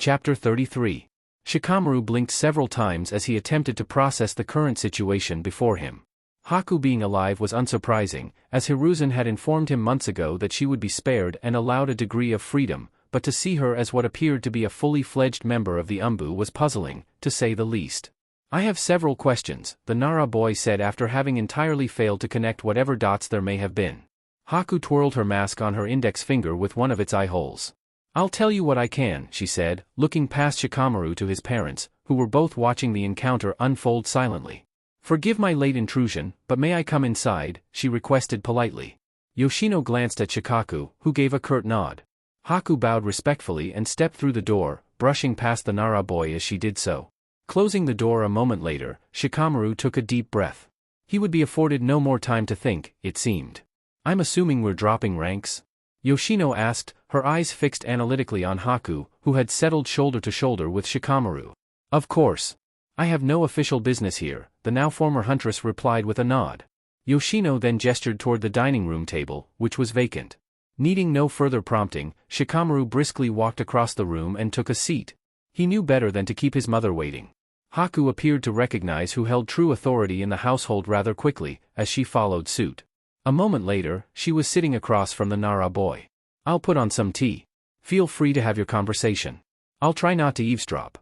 Chapter 33. Shikamaru blinked several times as he attempted to process the current situation before him. Haku being alive was unsurprising, as Hiruzen had informed him months ago that she would be spared and allowed a degree of freedom, but to see her as what appeared to be a fully fledged member of the Umbu was puzzling, to say the least. "I have several questions," the Nara boy said after having entirely failed to connect whatever dots there may have been. Haku twirled her mask on her index finger with one of its eye holes. "I'll tell you what I can," she said, looking past Shikamaru to his parents, who were both watching the encounter unfold silently. "Forgive my late intrusion, but may I come inside?" she requested politely. Yoshino glanced at Shikaku, who gave a curt nod. Haku bowed respectfully and stepped through the door, brushing past the Nara boy as she did so. Closing the door a moment later, Shikamaru took a deep breath. He would be afforded no more time to think, it seemed. "I'm assuming we're dropping ranks?" Yoshino asked, her eyes fixed analytically on Haku, who had settled shoulder to shoulder with Shikamaru. "Of course. I have no official business here," the now former huntress replied with a nod. Yoshino then gestured toward the dining room table, which was vacant. Needing no further prompting, Shikamaru briskly walked across the room and took a seat. He knew better than to keep his mother waiting. Haku appeared to recognize who held true authority in the household rather quickly, as she followed suit. A moment later, she was sitting across from the Nara boy. "I'll put on some tea. Feel free to have your conversation. I'll try not to eavesdrop,"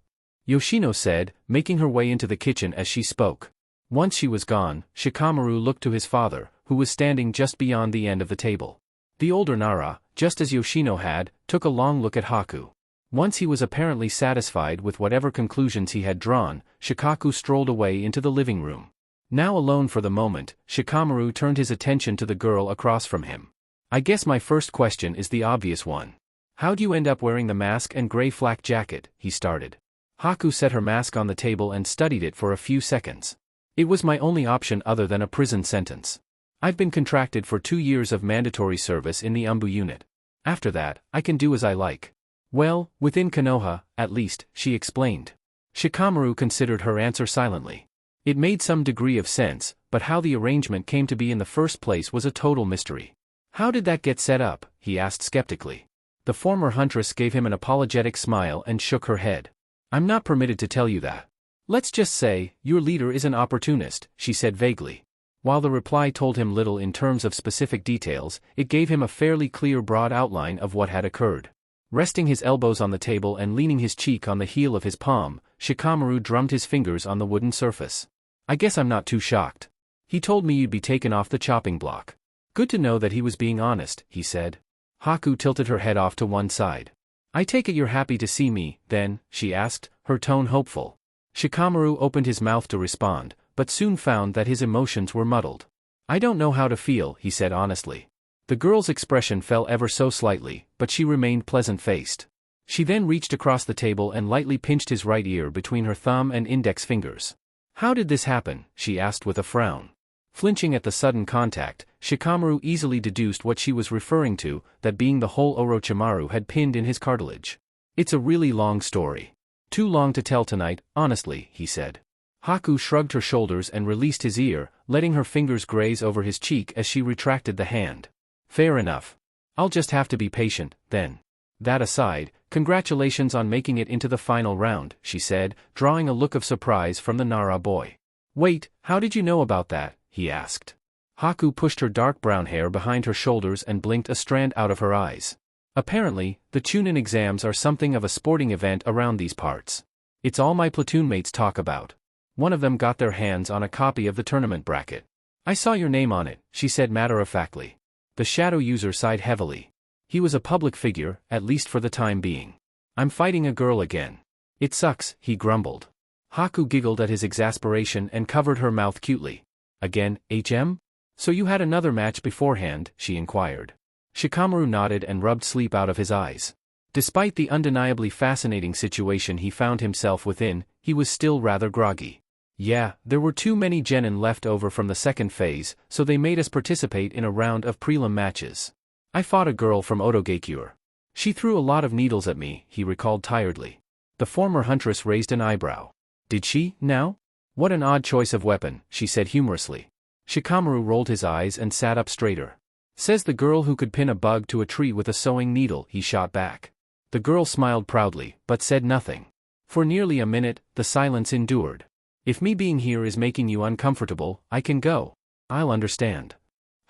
Yoshino said, making her way into the kitchen as she spoke. Once she was gone, Shikamaru looked to his father, who was standing just beyond the end of the table. The older Nara, just as Yoshino had, took a long look at Haku. Once he was apparently satisfied with whatever conclusions he had drawn, Shikaku strolled away into the living room. Now alone for the moment, Shikamaru turned his attention to the girl across from him. "I guess my first question is the obvious one. How'd you end up wearing the mask and gray flak jacket?" he started. Haku set her mask on the table and studied it for a few seconds. "It was my only option other than a prison sentence. I've been contracted for 2 years of mandatory service in the Umbu unit. After that, I can do as I like. Well, within Konoha, at least," she explained. Shikamaru considered her answer silently. It made some degree of sense, but how the arrangement came to be in the first place was a total mystery. "How did that get set up?" he asked skeptically. The former huntress gave him an apologetic smile and shook her head. "I'm not permitted to tell you that. Let's just say, your leader is an opportunist," she said vaguely. While the reply told him little in terms of specific details, it gave him a fairly clear broad outline of what had occurred. Resting his elbows on the table and leaning his cheek on the heel of his palm, Shikamaru drummed his fingers on the wooden surface. "I guess I'm not too shocked. He told me you'd be taken off the chopping block." "Good to know that he was being honest," he said. Haku tilted her head off to one side. "I take it you're happy to see me, then?" she asked, her tone hopeful. Shikamaru opened his mouth to respond, but soon found that his emotions were muddled. "I don't know how to feel," he said honestly. The girl's expression fell ever so slightly, but she remained pleasant-faced. She then reached across the table and lightly pinched his right ear between her thumb and index fingers. "How did this happen?" she asked with a frown. Flinching at the sudden contact, Shikamaru easily deduced what she was referring to, that being the hole Orochimaru had pinned in his cartilage. "It's a really long story. Too long to tell tonight, honestly," he said. Haku shrugged her shoulders and released his ear, letting her fingers graze over his cheek as she retracted the hand. "Fair enough. I'll just have to be patient, then. That aside, congratulations on making it into the final round," she said, drawing a look of surprise from the Nara boy. "Wait, how did you know about that?" he asked. Haku pushed her dark brown hair behind her shoulders and blinked a strand out of her eyes. "Apparently, the Chunin exams are something of a sporting event around these parts. It's all my platoon mates talk about. One of them got their hands on a copy of the tournament bracket. I saw your name on it," she said matter-of-factly. The shadow user sighed heavily. He was a public figure, at least for the time being. "I'm fighting a girl again. It sucks," he grumbled. Haku giggled at his exasperation and covered her mouth cutely. "Again, HM? So you had another match beforehand?" she inquired. Shikamaru nodded and rubbed sleep out of his eyes. Despite the undeniably fascinating situation he found himself within, he was still rather groggy. "Yeah, there were too many genin left over from the second phase, so they made us participate in a round of prelim matches. I fought a girl from Otogakure. She threw a lot of needles at me," he recalled tiredly. The former huntress raised an eyebrow. "Did she, now? What an odd choice of weapon," she said humorously. Shikamaru rolled his eyes and sat up straighter. "Says the girl who could pin a bug to a tree with a sewing needle," he shot back. The girl smiled proudly, but said nothing. For nearly a minute, the silence endured. If me being here is making you uncomfortable, I can go. I'll understand.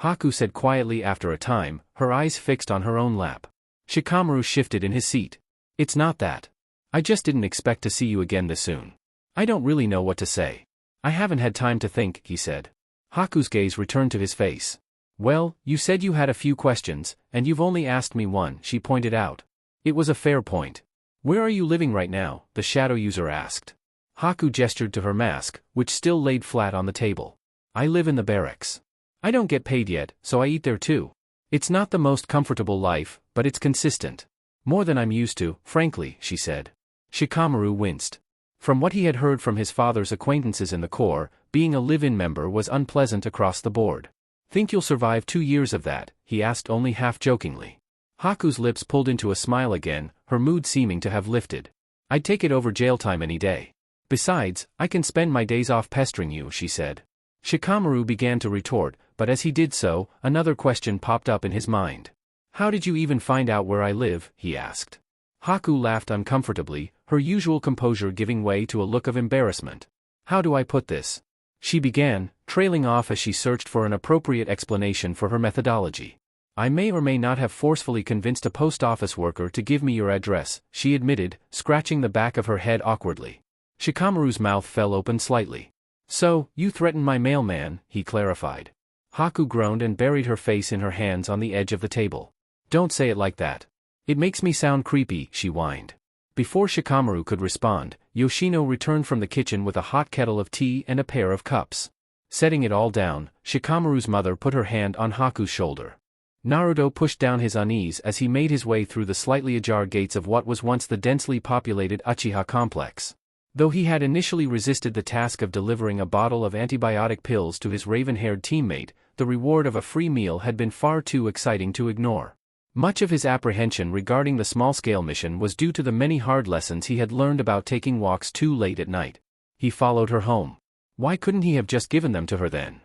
Haku said quietly after a time, her eyes fixed on her own lap. Shikamaru shifted in his seat. It's not that. I just didn't expect to see you again this soon. I don't really know what to say. I haven't had time to think, he said. Haku's gaze returned to his face. Well, you said you had a few questions, and you've only asked me one, she pointed out. It was a fair point. Where are you living right now? The shadow user asked. Haku gestured to her mask, which still laid flat on the table. I live in the barracks. I don't get paid yet, so I eat there too. It's not the most comfortable life, but it's consistent. More than I'm used to, frankly, she said. Shikamaru winced. From what he had heard from his father's acquaintances in the Corps, being a live-in member was unpleasant across the board. Think you'll survive 2 years of that? He asked only half-jokingly. Haku's lips pulled into a smile again, her mood seeming to have lifted. I'd take it over jail time any day. Besides, I can spend my days off pestering you, she said. Shikamaru began to retort, but as he did so, another question popped up in his mind. How did you even find out where I live? He asked. Haku laughed uncomfortably, her usual composure giving way to a look of embarrassment. How do I put this? She began, trailing off as she searched for an appropriate explanation for her methodology. I may or may not have forcefully convinced a post office worker to give me your address, she admitted, scratching the back of her head awkwardly. Shikamaru's mouth fell open slightly. So, you threatened my mailman, he clarified. Haku groaned and buried her face in her hands on the edge of the table. Don't say it like that. It makes me sound creepy, she whined. Before Shikamaru could respond, Yoshino returned from the kitchen with a hot kettle of tea and a pair of cups. Setting it all down, Shikamaru's mother put her hand on Haku's shoulder. Naruto pushed down his unease as he made his way through the slightly ajar gates of what was once the densely populated Uchiha complex. Though he had initially resisted the task of delivering a bottle of antibiotic pills to his raven-haired teammate, the reward of a free meal had been far too exciting to ignore. Much of his apprehension regarding the small-scale mission was due to the many hard lessons he had learned about taking walks too late at night. He followed her home. Why couldn't he have just given them to her then?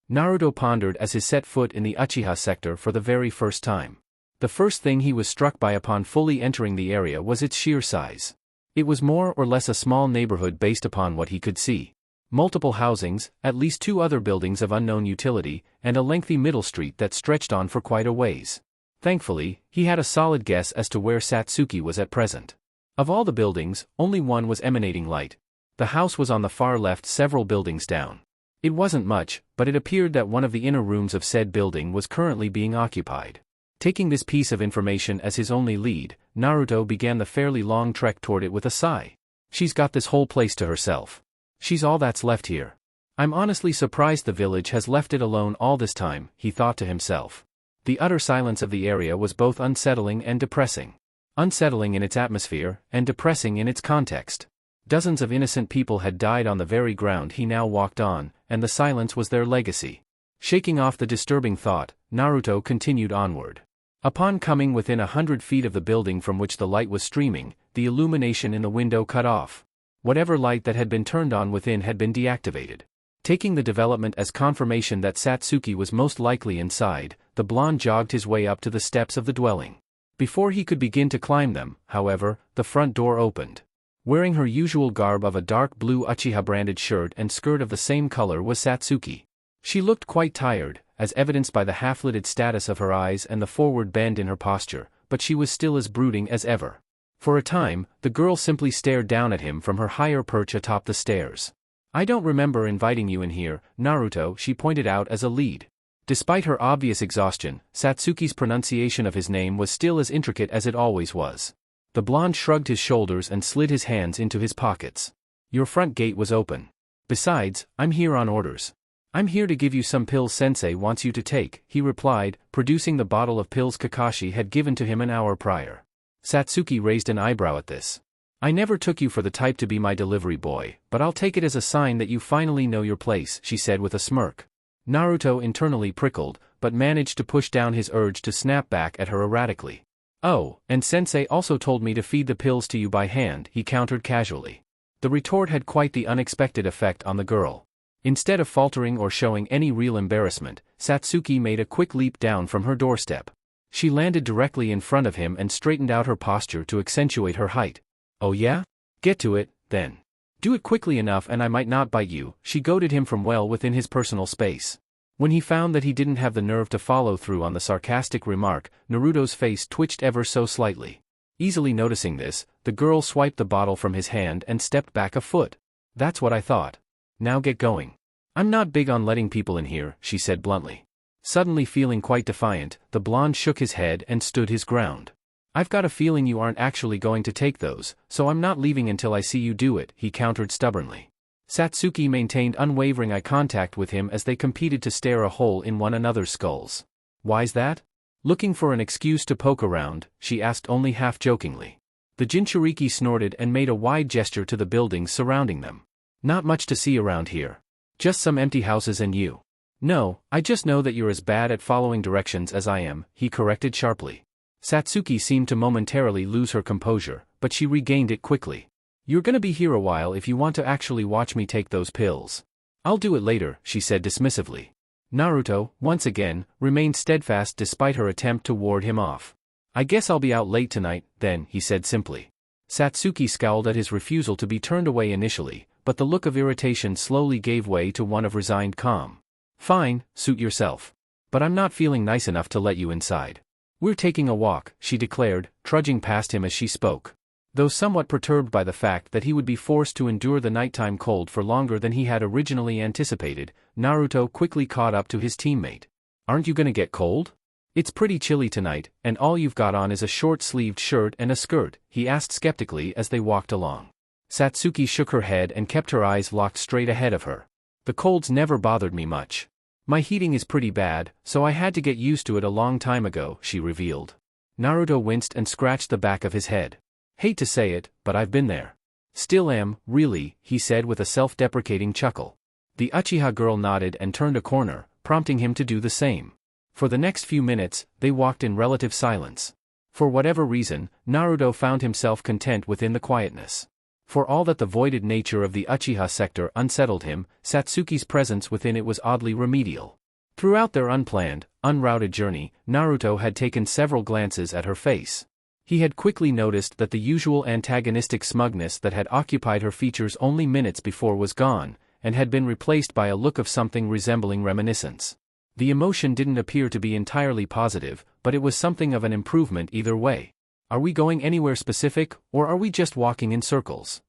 Naruto pondered as he set foot in the Uchiha sector for the very first time. The first thing he was struck by upon fully entering the area was its sheer size. It was more or less a small neighborhood based upon what he could see. Multiple housings, at least 2 other buildings of unknown utility, and a lengthy middle street that stretched on for quite a ways. Thankfully, he had a solid guess as to where Satsuki was at present. Of all the buildings, only one was emanating light. The house was on the far left several buildings down. It wasn't much, but it appeared that one of the inner rooms of said building was currently being occupied. Taking this piece of information as his only lead, Naruto began the fairly long trek toward it with a sigh. She's got this whole place to herself. She's all that's left here. I'm honestly surprised the village has left it alone all this time, he thought to himself. The utter silence of the area was both unsettling and depressing. Unsettling in its atmosphere, and depressing in its context. Dozens of innocent people had died on the very ground he now walked on, and the silence was their legacy. Shaking off the disturbing thought, Naruto continued onward. Upon coming within 100 feet of the building from which the light was streaming, the illumination in the window cut off. Whatever light that had been turned on within had been deactivated. Taking the development as confirmation that Satsuki was most likely inside, the blonde jogged his way up to the steps of the dwelling. Before he could begin to climb them, however, the front door opened. Wearing her usual garb of a dark blue Uchiha-branded shirt and skirt of the same color was Satsuki. She looked quite tired, as evidenced by the half-lidded status of her eyes and the forward bend in her posture, but she was still as brooding as ever. For a time, the girl simply stared down at him from her higher perch atop the stairs. I don't remember inviting you in here, Naruto, she pointed out as a lead. Despite her obvious exhaustion, Satsuki's pronunciation of his name was still as intricate as it always was. The blonde shrugged his shoulders and slid his hands into his pockets. Your front gate was open. Besides, I'm here on orders. I'm here to give you some pills Sensei wants you to take, he replied, producing the bottle of pills Kakashi had given to him an hour prior. Satsuki raised an eyebrow at this. I never took you for the type to be my delivery boy, but I'll take it as a sign that you finally know your place, she said with a smirk. Naruto internally prickled, but managed to push down his urge to snap back at her erratically. Oh, and Sensei also told me to feed the pills to you by hand, he countered casually. The retort had quite the unexpected effect on the girl. Instead of faltering or showing any real embarrassment, Satsuki made a quick leap down from her doorstep. She landed directly in front of him and straightened out her posture to accentuate her height. Oh yeah? Get to it, then. Do it quickly enough and I might not bite you, she goaded him from well within his personal space. When he found that he didn't have the nerve to follow through on the sarcastic remark, Naruto's face twitched ever so slightly. Easily noticing this, the girl swiped the bottle from his hand and stepped back a foot. That's what I thought. Now get going. I'm not big on letting people in here, she said bluntly. Suddenly feeling quite defiant, the blonde shook his head and stood his ground. I've got a feeling you aren't actually going to take those, so I'm not leaving until I see you do it, he countered stubbornly. Satsuki maintained unwavering eye contact with him as they competed to stare a hole in one another's skulls. Why's that? Looking for an excuse to poke around, she asked only half-jokingly. The Jinchuriki snorted and made a wide gesture to the buildings surrounding them. Not much to see around here. Just some empty houses and you. No, I just know that you're as bad at following directions as I am, he corrected sharply. Satsuki seemed to momentarily lose her composure, but she regained it quickly. You're gonna be here a while if you want to actually watch me take those pills. I'll do it later, she said dismissively. Naruto, once again, remained steadfast despite her attempt to ward him off. I guess I'll be out late tonight, then, he said simply. Satsuki scowled at his refusal to be turned away initially, but the look of irritation slowly gave way to one of resigned calm. Fine, suit yourself. But I'm not feeling nice enough to let you inside. We're taking a walk, she declared, trudging past him as she spoke. Though somewhat perturbed by the fact that he would be forced to endure the nighttime cold for longer than he had originally anticipated, Naruto quickly caught up to his teammate. Aren't you gonna get cold? It's pretty chilly tonight, and all you've got on is a short-sleeved shirt and a skirt, he asked skeptically as they walked along. Satsuki shook her head and kept her eyes locked straight ahead of her. The cold's never bothered me much. My heating is pretty bad, so I had to get used to it a long time ago, she revealed. Naruto winced and scratched the back of his head. Hate to say it, but I've been there. Still am, really, he said with a self-deprecating chuckle. The Uchiha girl nodded and turned a corner, prompting him to do the same. For the next few minutes, they walked in relative silence. For whatever reason, Naruto found himself content within the quietness. For all that the voided nature of the Uchiha sector unsettled him, Satsuki's presence within it was oddly remedial. Throughout their unplanned, unrouted journey, Naruto had taken several glances at her face. He had quickly noticed that the usual antagonistic smugness that had occupied her features only minutes before was gone, and had been replaced by a look of something resembling reminiscence. The emotion didn't appear to be entirely positive, but it was something of an improvement either way. Are we going anywhere specific, or are we just walking in circles?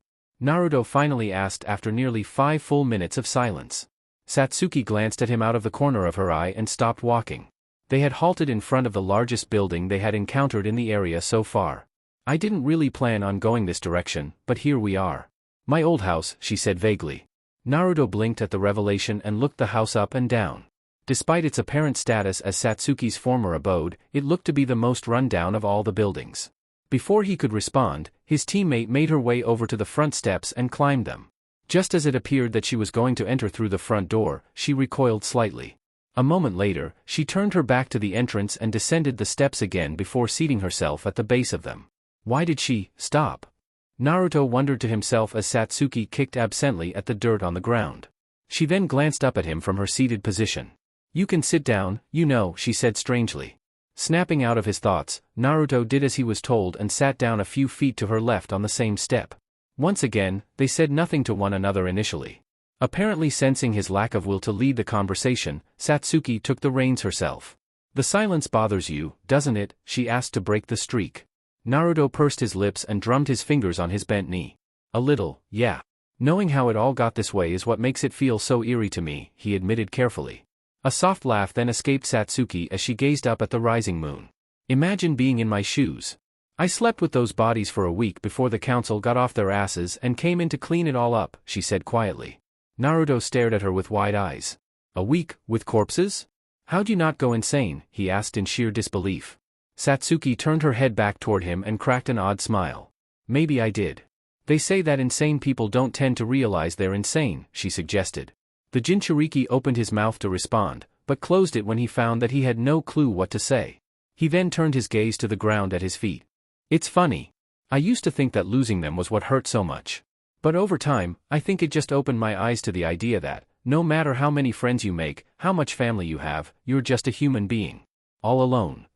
Naruto finally asked after nearly 5 full minutes of silence. Satsuki glanced at him out of the corner of her eye and stopped walking. They had halted in front of the largest building they had encountered in the area so far. I didn't really plan on going this direction, but here we are. My old house, she said vaguely. Naruto blinked at the revelation and looked the house up and down. Despite its apparent status as Satsuki's former abode, it looked to be the most run-down of all the buildings. Before he could respond, his teammate made her way over to the front steps and climbed them. Just as it appeared that she was going to enter through the front door, she recoiled slightly. A moment later, she turned her back to the entrance and descended the steps again before seating herself at the base of them. Why did she stop? Naruto wondered to himself as Satsuki kicked absently at the dirt on the ground. She then glanced up at him from her seated position. You can sit down, you know, she said strangely. Snapping out of his thoughts, Naruto did as he was told and sat down a few feet to her left on the same step. Once again, they said nothing to one another initially. Apparently sensing his lack of will to lead the conversation, Satsuki took the reins herself. The silence bothers you, doesn't it? She asked to break the streak. Naruto pursed his lips and drummed his fingers on his bent knee. A little, yeah. Knowing how it all got this way is what makes it feel so eerie to me, he admitted carefully. A soft laugh then escaped Satsuki as she gazed up at the rising moon. Imagine being in my shoes. I slept with those bodies for a week before the council got off their asses and came in to clean it all up, she said quietly. Naruto stared at her with wide eyes. A week, with corpses? How'd you not go insane? He asked in sheer disbelief. Satsuki turned her head back toward him and cracked an odd smile. Maybe I did. They say that insane people don't tend to realize they're insane, she suggested. The Jinchuriki opened his mouth to respond, but closed it when he found that he had no clue what to say. He then turned his gaze to the ground at his feet. It's funny. I used to think that losing them was what hurt so much. But over time, I think it just opened my eyes to the idea that, no matter how many friends you make, how much family you have, you're just a human being. All alone.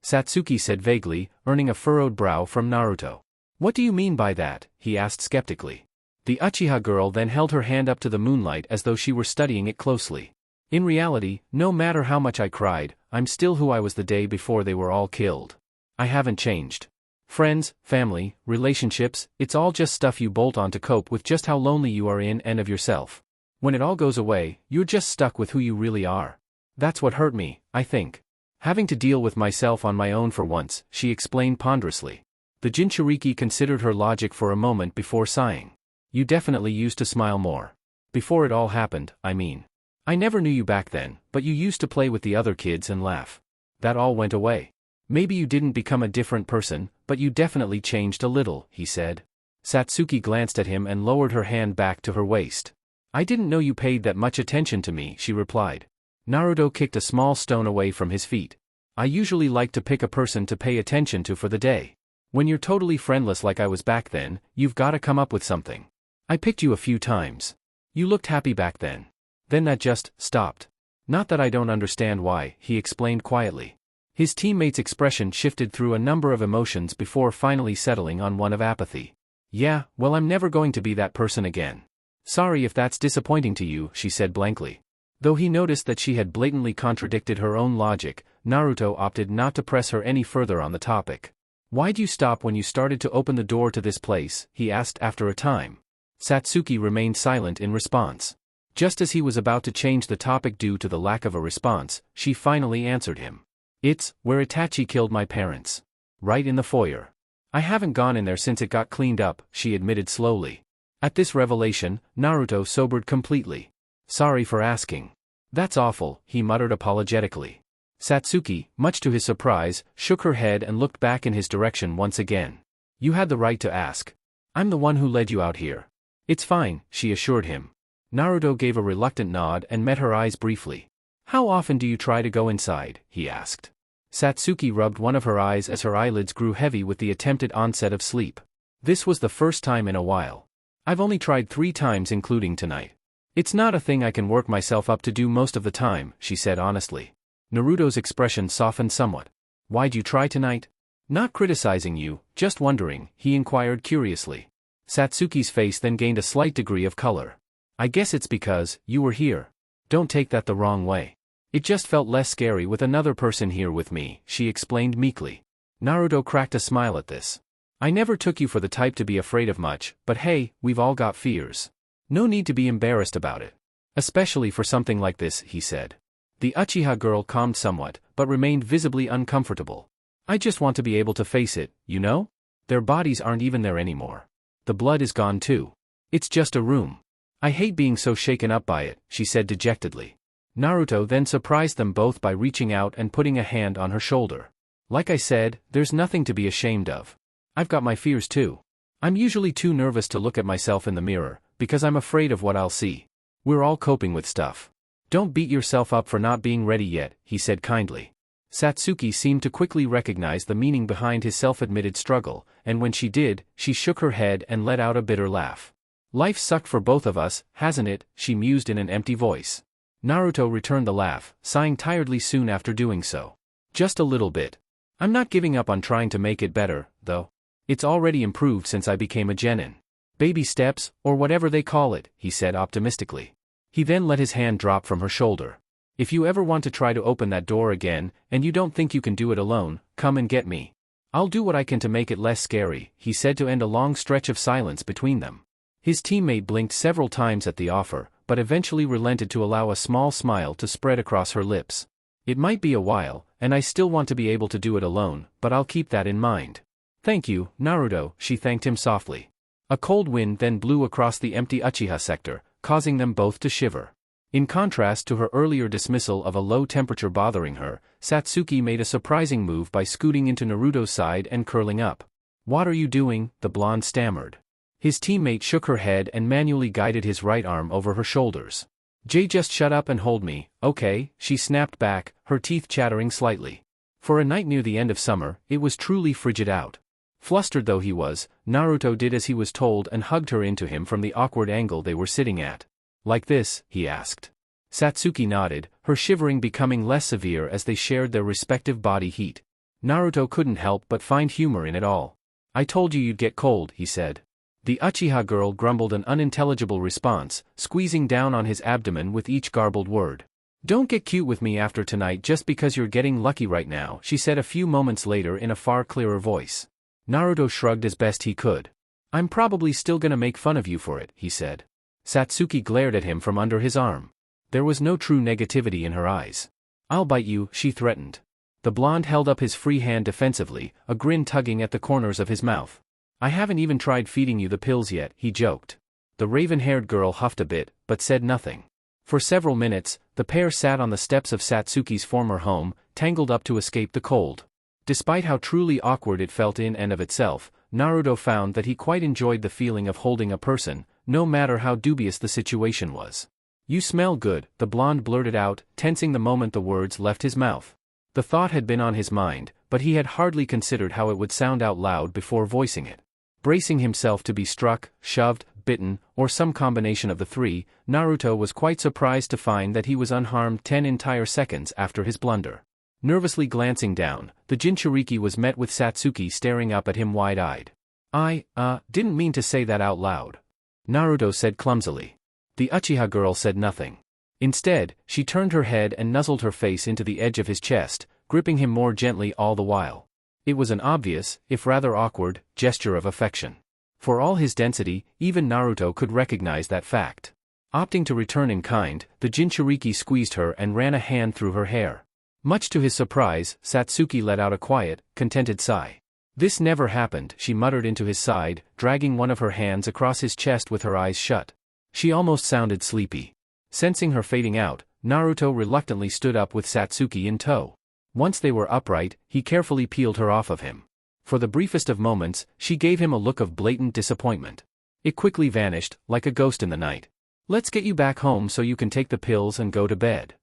Satsuki said vaguely, earning a furrowed brow from Naruto. What do you mean by that? He asked skeptically. The Uchiha girl then held her hand up to the moonlight as though she were studying it closely. In reality, no matter how much I cried, I'm still who I was the day before they were all killed. I haven't changed. Friends, family, relationships, it's all just stuff you bolt on to cope with just how lonely you are in and of yourself. When it all goes away, you're just stuck with who you really are. That's what hurt me, I think. Having to deal with myself on my own for once, she explained ponderously. The Jinchuriki considered her logic for a moment before sighing. You definitely used to smile more. Before it all happened, I mean. I never knew you back then, but you used to play with the other kids and laugh. That all went away. Maybe you didn't become a different person, but you definitely changed a little, he said. Satsuki glanced at him and lowered her hand back to her waist. I didn't know you paid that much attention to me, she replied. Naruto kicked a small stone away from his feet. I usually like to pick a person to pay attention to for the day. When you're totally friendless like I was back then, you've gotta come up with something. I picked you a few times. You looked happy back then. Then that just stopped. Not that I don't understand why, he explained quietly. His teammate's expression shifted through a number of emotions before finally settling on one of apathy. Yeah, well, I'm never going to be that person again. Sorry if that's disappointing to you, she said blankly. Though he noticed that she had blatantly contradicted her own logic, Naruto opted not to press her any further on the topic. Why'd you stop when you started to open the door to this place? He asked after a time. Satsuki remained silent in response. Just as he was about to change the topic due to the lack of a response, she finally answered him. It's where Itachi killed my parents. Right in the foyer. I haven't gone in there since it got cleaned up, she admitted slowly. At this revelation, Naruto sobered completely. Sorry for asking. That's awful, he muttered apologetically. Satsuki, much to his surprise, shook her head and looked back in his direction once again. You had the right to ask. I'm the one who led you out here. It's fine, she assured him. Naruto gave a reluctant nod and met her eyes briefly. How often do you try to go inside? He asked. Satsuki rubbed one of her eyes as her eyelids grew heavy with the attempted onset of sleep. This was the first time in a while. I've only tried 3 times including tonight. It's not a thing I can work myself up to do most of the time, she said honestly. Naruto's expression softened somewhat. Why'd you try tonight? Not criticizing you, just wondering, he inquired curiously. Satsuki's face then gained a slight degree of color. I guess it's because you were here. Don't take that the wrong way. It just felt less scary with another person here with me, she explained meekly. Naruto cracked a smile at this. I never took you for the type to be afraid of much, but hey, we've all got fears. No need to be embarrassed about it. Especially for something like this, he said. The Uchiha girl calmed somewhat, but remained visibly uncomfortable. I just want to be able to face it, you know? Their bodies aren't even there anymore. The blood is gone too. It's just a room. I hate being so shaken up by it, she said dejectedly. Naruto then surprised them both by reaching out and putting a hand on her shoulder. Like I said, there's nothing to be ashamed of. I've got my fears too. I'm usually too nervous to look at myself in the mirror, because I'm afraid of what I'll see. We're all coping with stuff. Don't beat yourself up for not being ready yet, he said kindly. Satsuki seemed to quickly recognize the meaning behind his self-admitted struggle, and when she did, she shook her head and let out a bitter laugh. Life sucked for both of us, hasn't it? She mused in an empty voice. Naruto returned the laugh, sighing tiredly soon after doing so. Just a little bit. I'm not giving up on trying to make it better, though. It's already improved since I became a genin. Baby steps, or whatever they call it, he said optimistically. He then let his hand drop from her shoulder. If you ever want to try to open that door again, and you don't think you can do it alone, come and get me. I'll do what I can to make it less scary, he said to end a long stretch of silence between them. His teammate blinked several times at the offer, but eventually relented to allow a small smile to spread across her lips. It might be a while, and I still want to be able to do it alone, but I'll keep that in mind. Thank you, Naruto, she thanked him softly. A cold wind then blew across the empty Uchiha sector, causing them both to shiver. In contrast to her earlier dismissal of a low temperature bothering her, Satsuki made a surprising move by scooting into Naruto's side and curling up. What are you doing? The blonde stammered. His teammate shook her head and manually guided his right arm over her shoulders. Just shut up and hold me, okay? She snapped back, her teeth chattering slightly. For a night near the end of summer, it was truly frigid out. Flustered though he was, Naruto did as he was told and hugged her into him from the awkward angle they were sitting at. Like this? He asked. Satsuki nodded, her shivering becoming less severe as they shared their respective body heat. Naruto couldn't help but find humor in it all. "I told you you'd get cold," he said. The Uchiha girl grumbled an unintelligible response, squeezing down on his abdomen with each garbled word. "Don't get cute with me after tonight just because you're getting lucky right now," she said a few moments later in a far clearer voice. Naruto shrugged as best he could. "I'm probably still gonna make fun of you for it," he said. Satsuki glared at him from under his arm. There was no true negativity in her eyes. "I'll bite you," she threatened. The blonde held up his free hand defensively, a grin tugging at the corners of his mouth. "I haven't even tried feeding you the pills yet," he joked. The raven-haired girl huffed a bit, but said nothing. For several minutes, the pair sat on the steps of Satsuki's former home, tangled up to escape the cold. Despite how truly awkward it felt in and of itself, Naruto found that he quite enjoyed the feeling of holding a person, no matter how dubious the situation was. "You smell good," the blonde blurted out, tensing the moment the words left his mouth. The thought had been on his mind, but he had hardly considered how it would sound out loud before voicing it. Bracing himself to be struck, shoved, bitten, or some combination of the three, Naruto was quite surprised to find that he was unharmed 10 entire seconds after his blunder. Nervously glancing down, the Jinchuriki was met with Satsuki staring up at him wide-eyed. "I didn't mean to say that out loud," Naruto said clumsily. The Uchiha girl said nothing. Instead, she turned her head and nuzzled her face into the edge of his chest, gripping him more gently all the while. It was an obvious, if rather awkward, gesture of affection. For all his density, even Naruto could recognize that fact. Opting to return in kind, the Jinchuriki squeezed her and ran a hand through her hair. Much to his surprise, Satsuki let out a quiet, contented sigh. "This never happened," she muttered into his side, dragging one of her hands across his chest with her eyes shut. She almost sounded sleepy. Sensing her fading out, Naruto reluctantly stood up with Satsuki in tow. Once they were upright, he carefully peeled her off of him. For the briefest of moments, she gave him a look of blatant disappointment. It quickly vanished, like a ghost in the night. "Let's get you back home so you can take the pills and go to bed,"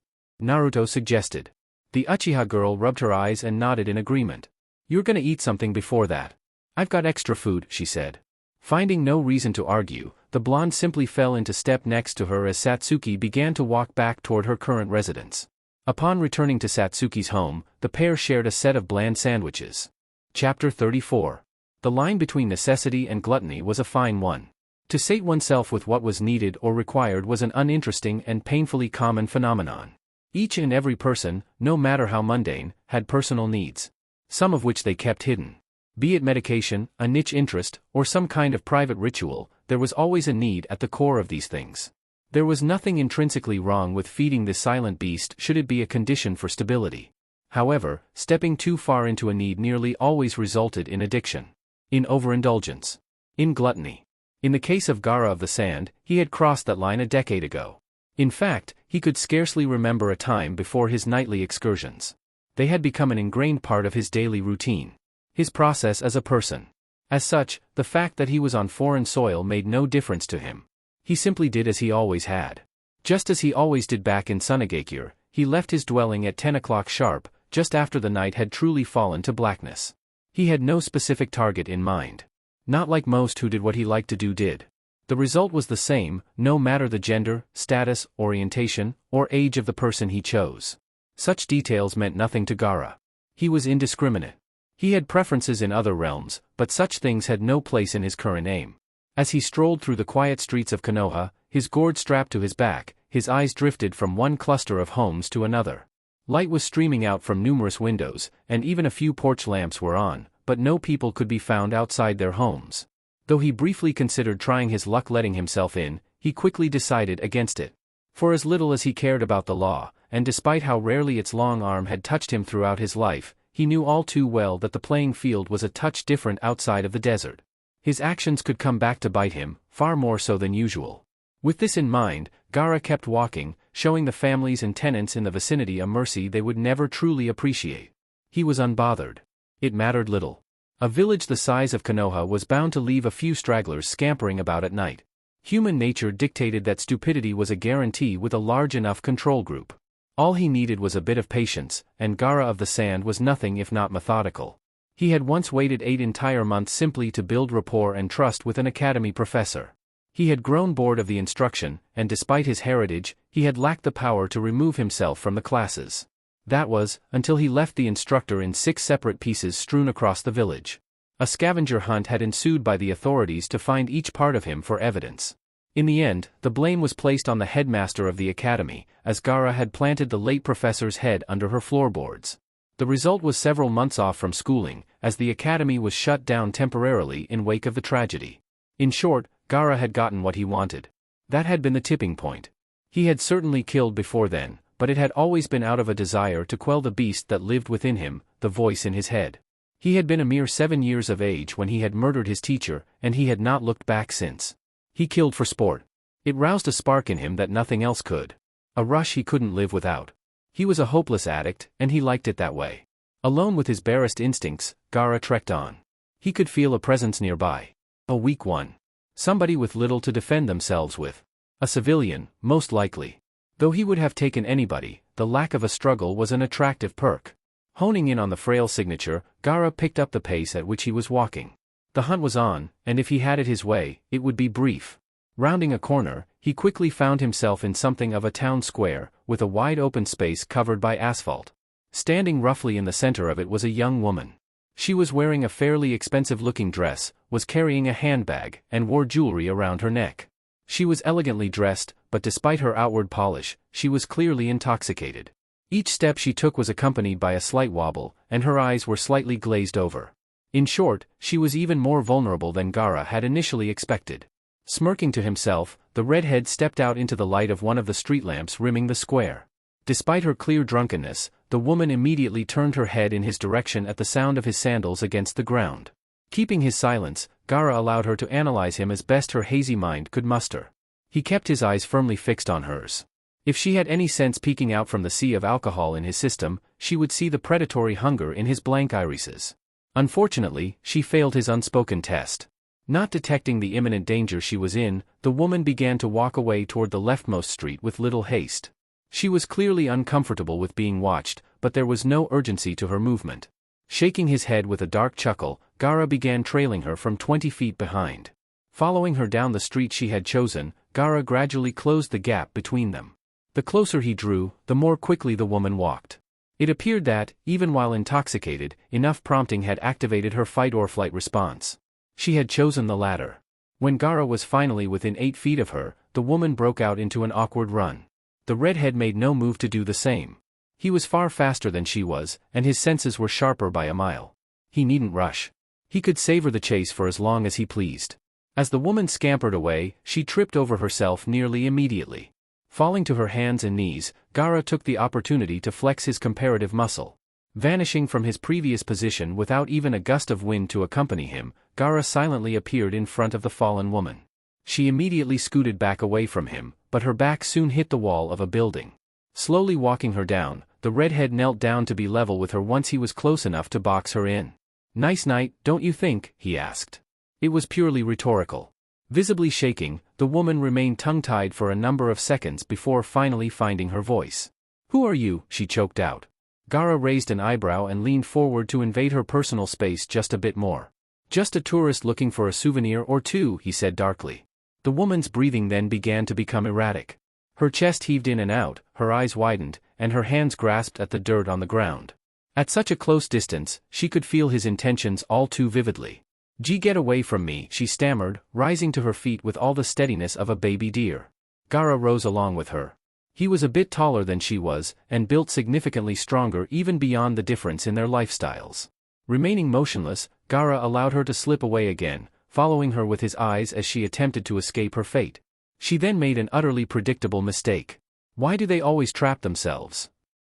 Naruto suggested. The Uchiha girl rubbed her eyes and nodded in agreement. "You're gonna eat something before that." "I've got extra food," she said. Finding no reason to argue, the blonde simply fell into step next to her as Satsuki began to walk back toward her current residence. Upon returning to Satsuki's home, the pair shared a set of bland sandwiches. Chapter 34. The line between necessity and gluttony was a fine one. To sate oneself with what was needed or required was an uninteresting and painfully common phenomenon. Each and every person, no matter how mundane, had personal needs. Some of which they kept hidden. Be it medication, a niche interest, or some kind of private ritual, there was always a need at the core of these things. There was nothing intrinsically wrong with feeding this silent beast should it be a condition for stability. However, stepping too far into a need nearly always resulted in addiction. In overindulgence. In gluttony. In the case of Gaara of the Sand, he had crossed that line a decade ago. In fact, he could scarcely remember a time before his nightly excursions. They had become an ingrained part of his daily routine. His process as a person. As such, the fact that he was on foreign soil made no difference to him. He simply did as he always had. Just as he always did back in Sunagakure, he left his dwelling at 10 o'clock sharp, just after the night had truly fallen to blackness. He had no specific target in mind. Not like most who did what he liked to do did. The result was the same, no matter the gender, status, orientation, or age of the person he chose. Such details meant nothing to Gaara. He was indiscriminate. He had preferences in other realms, but such things had no place in his current aim. As he strolled through the quiet streets of Konoha, his gourd strapped to his back, his eyes drifted from one cluster of homes to another. Light was streaming out from numerous windows, and even a few porch lamps were on, but no people could be found outside their homes. Though he briefly considered trying his luck letting himself in, he quickly decided against it. For as little as he cared about the law, and despite how rarely its long arm had touched him throughout his life, he knew all too well that the playing field was a touch different outside of the desert. His actions could come back to bite him, far more so than usual. With this in mind, Gaara kept walking, showing the families and tenants in the vicinity a mercy they would never truly appreciate. He was unbothered. It mattered little. A village the size of Konoha was bound to leave a few stragglers scampering about at night. Human nature dictated that stupidity was a guarantee with a large enough control group. All he needed was a bit of patience, and Gaara of the Sand was nothing if not methodical. He had once waited 8 entire months simply to build rapport and trust with an academy professor. He had grown bored of the instruction, and despite his heritage, he had lacked the power to remove himself from the classes. That was, until he left the instructor in 6 separate pieces strewn across the village. A scavenger hunt had ensued by the authorities to find each part of him for evidence. In the end, the blame was placed on the headmaster of the academy, as Gaara had planted the late professor's head under her floorboards. The result was several months off from schooling, as the academy was shut down temporarily in wake of the tragedy. In short, Gaara had gotten what he wanted. That had been the tipping point. He had certainly killed before then, but it had always been out of a desire to quell the beast that lived within him, the voice in his head. He had been a mere 7 years of age when he had murdered his teacher, and he had not looked back since. He killed for sport. It roused a spark in him that nothing else could. A rush he couldn't live without. He was a hopeless addict, and he liked it that way. Alone with his barest instincts, Gaara trekked on. He could feel a presence nearby. A weak one. Somebody with little to defend themselves with. A civilian, most likely. Though he would have taken anybody, the lack of a struggle was an attractive perk. Honing in on the frail signature, Gaara picked up the pace at which he was walking. The hunt was on, and if he had it his way, it would be brief. Rounding a corner, he quickly found himself in something of a town square, with a wide open space covered by asphalt. Standing roughly in the center of it was a young woman. She was wearing a fairly expensive-looking dress, was carrying a handbag, and wore jewelry around her neck. She was elegantly dressed, but despite her outward polish, she was clearly intoxicated. Each step she took was accompanied by a slight wobble, and her eyes were slightly glazed over. In short, she was even more vulnerable than Gaara had initially expected. Smirking to himself, the redhead stepped out into the light of one of the street lamps rimming the square. Despite her clear drunkenness, the woman immediately turned her head in his direction at the sound of his sandals against the ground. Keeping his silence, Gaara allowed her to analyze him as best her hazy mind could muster. He kept his eyes firmly fixed on hers. If she had any sense peeking out from the sea of alcohol in his system, she would see the predatory hunger in his blank irises. Unfortunately, she failed his unspoken test. Not detecting the imminent danger she was in, the woman began to walk away toward the leftmost street with little haste. She was clearly uncomfortable with being watched, but there was no urgency to her movement. Shaking his head with a dark chuckle, Gaara began trailing her from 20 feet behind. Following her down the street she had chosen, Gaara gradually closed the gap between them. The closer he drew, the more quickly the woman walked. It appeared that, even while intoxicated, enough prompting had activated her fight-or-flight response. She had chosen the latter. When Gaara was finally within 8 feet of her, the woman broke out into an awkward run. The redhead made no move to do the same. He was far faster than she was, and his senses were sharper by a mile. He needn't rush. He could savor the chase for as long as he pleased. As the woman scampered away, she tripped over herself nearly immediately. Falling to her hands and knees, Gaara took the opportunity to flex his comparative muscle. Vanishing from his previous position without even a gust of wind to accompany him, Gaara silently appeared in front of the fallen woman. She immediately scooted back away from him, but her back soon hit the wall of a building. Slowly walking her down, the redhead knelt down to be level with her once he was close enough to box her in. "Nice night, don't you think?" he asked. It was purely rhetorical. Visibly shaking, the woman remained tongue-tied for a number of seconds before finally finding her voice. "Who are you?" she choked out. Gaara raised an eyebrow and leaned forward to invade her personal space just a bit more. "Just a tourist looking for a souvenir or two," he said darkly. The woman's breathing then began to become erratic. Her chest heaved in and out, her eyes widened, and her hands grasped at the dirt on the ground. At such a close distance, she could feel his intentions all too vividly. "Get away from me," she stammered, rising to her feet with all the steadiness of a baby deer. Gaara rose along with her. He was a bit taller than she was, and built significantly stronger even beyond the difference in their lifestyles. Remaining motionless, Gaara allowed her to slip away again, following her with his eyes as she attempted to escape her fate. She then made an utterly predictable mistake. Why do they always trap themselves?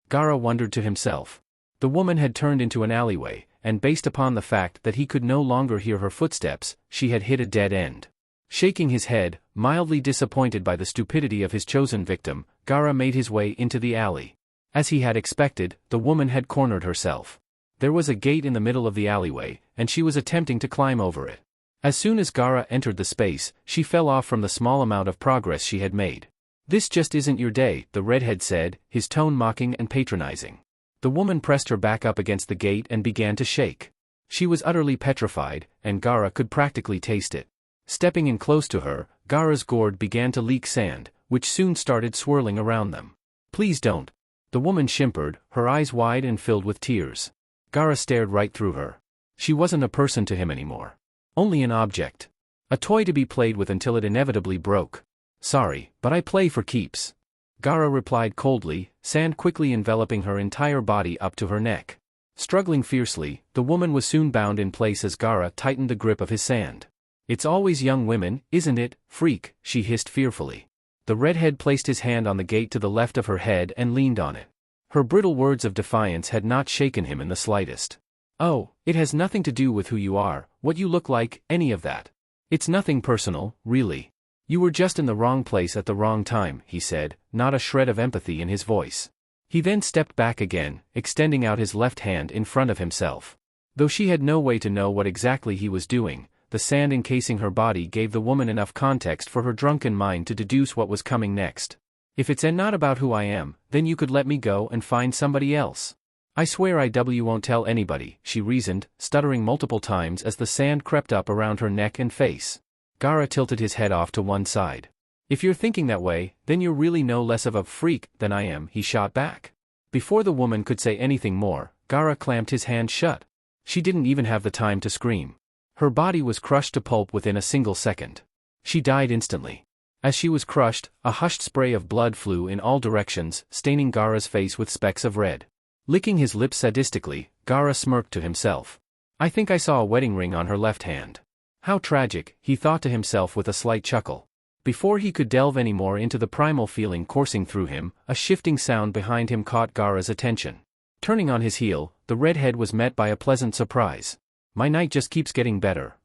Gaara wondered to himself. The woman had turned into an alleyway, and based upon the fact that he could no longer hear her footsteps, she had hit a dead end. Shaking his head, mildly disappointed by the stupidity of his chosen victim, Gaara made his way into the alley. As he had expected, the woman had cornered herself. There was a gate in the middle of the alleyway, and she was attempting to climb over it. As soon as Gaara entered the space, she fell off from the small amount of progress she had made. "This just isn't your day," the redhead said, his tone mocking and patronizing. The woman pressed her back up against the gate and began to shake. She was utterly petrified, and Gaara could practically taste it. Stepping in close to her, Gaara's gourd began to leak sand, which soon started swirling around them. "Please don't." The woman simpered, her eyes wide and filled with tears. Gaara stared right through her. She wasn't a person to him anymore. Only an object. A toy to be played with until it inevitably broke. Sorry, but I play for keeps. Gaara replied coldly, sand quickly enveloping her entire body up to her neck. Struggling fiercely, the woman was soon bound in place as Gaara tightened the grip of his sand. It's always young women, isn't it, freak, she hissed fearfully. The redhead placed his hand on the gate to the left of her head and leaned on it. Her brittle words of defiance had not shaken him in the slightest. Oh, it has nothing to do with who you are, what you look like, any of that. It's nothing personal, really. You were just in the wrong place at the wrong time, he said, not a shred of empathy in his voice. He then stepped back again, extending out his left hand in front of himself. Though she had no way to know what exactly he was doing, the sand encasing her body gave the woman enough context for her drunken mind to deduce what was coming next. If it's not about who I am, then you could let me go and find somebody else. I swear I won't tell anybody, she reasoned, stuttering multiple times as the sand crept up around her neck and face. Gaara tilted his head off to one side. If you're thinking that way, then you're really no less of a freak than I am, he shot back. Before the woman could say anything more, Gaara clamped his hand shut. She didn't even have the time to scream. Her body was crushed to pulp within a single second. She died instantly. As she was crushed, a hushed spray of blood flew in all directions, staining Gaara's face with specks of red. Licking his lips sadistically, Gaara smirked to himself. I think I saw a wedding ring on her left hand. How tragic, he thought to himself with a slight chuckle. Before he could delve any more into the primal feeling coursing through him, a shifting sound behind him caught Gaara's attention. Turning on his heel, the redhead was met by a pleasant surprise. My night just keeps getting better.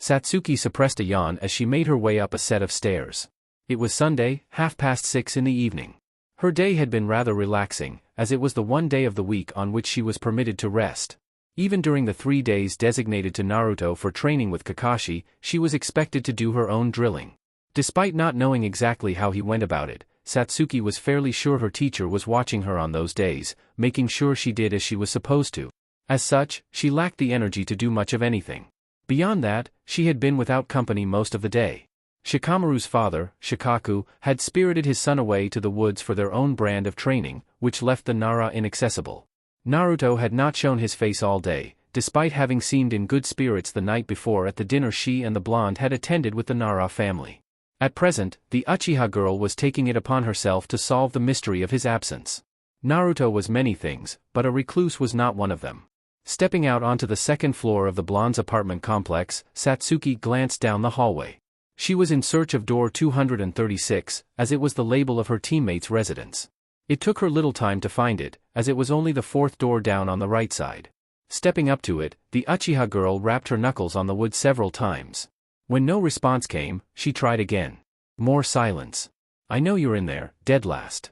Satsuki suppressed a yawn as she made her way up a set of stairs. It was Sunday, 6:30 in the evening. Her day had been rather relaxing, as it was the one day of the week on which she was permitted to rest. Even during the 3 days designated to Naruto for training with Kakashi, she was expected to do her own drilling. Despite not knowing exactly how he went about it, Satsuki was fairly sure her teacher was watching her on those days, making sure she did as she was supposed to. As such, she lacked the energy to do much of anything. Beyond that, she had been without company most of the day. Shikamaru's father, Shikaku, had spirited his son away to the woods for their own brand of training, which left the Nara inaccessible. Naruto had not shown his face all day, despite having seemed in good spirits the night before at the dinner she and the blonde had attended with the Nara family. At present, the Uchiha girl was taking it upon herself to solve the mystery of his absence. Naruto was many things, but a recluse was not one of them. Stepping out onto the second floor of the blonde's apartment complex, Satsuki glanced down the hallway. She was in search of door 236, as it was the label of her teammate's residence. It took her little time to find it, as it was only the fourth door down on the right side. Stepping up to it, the Uchiha girl rapped her knuckles on the wood several times. When no response came, she tried again. More silence. I know you're in there, dead last.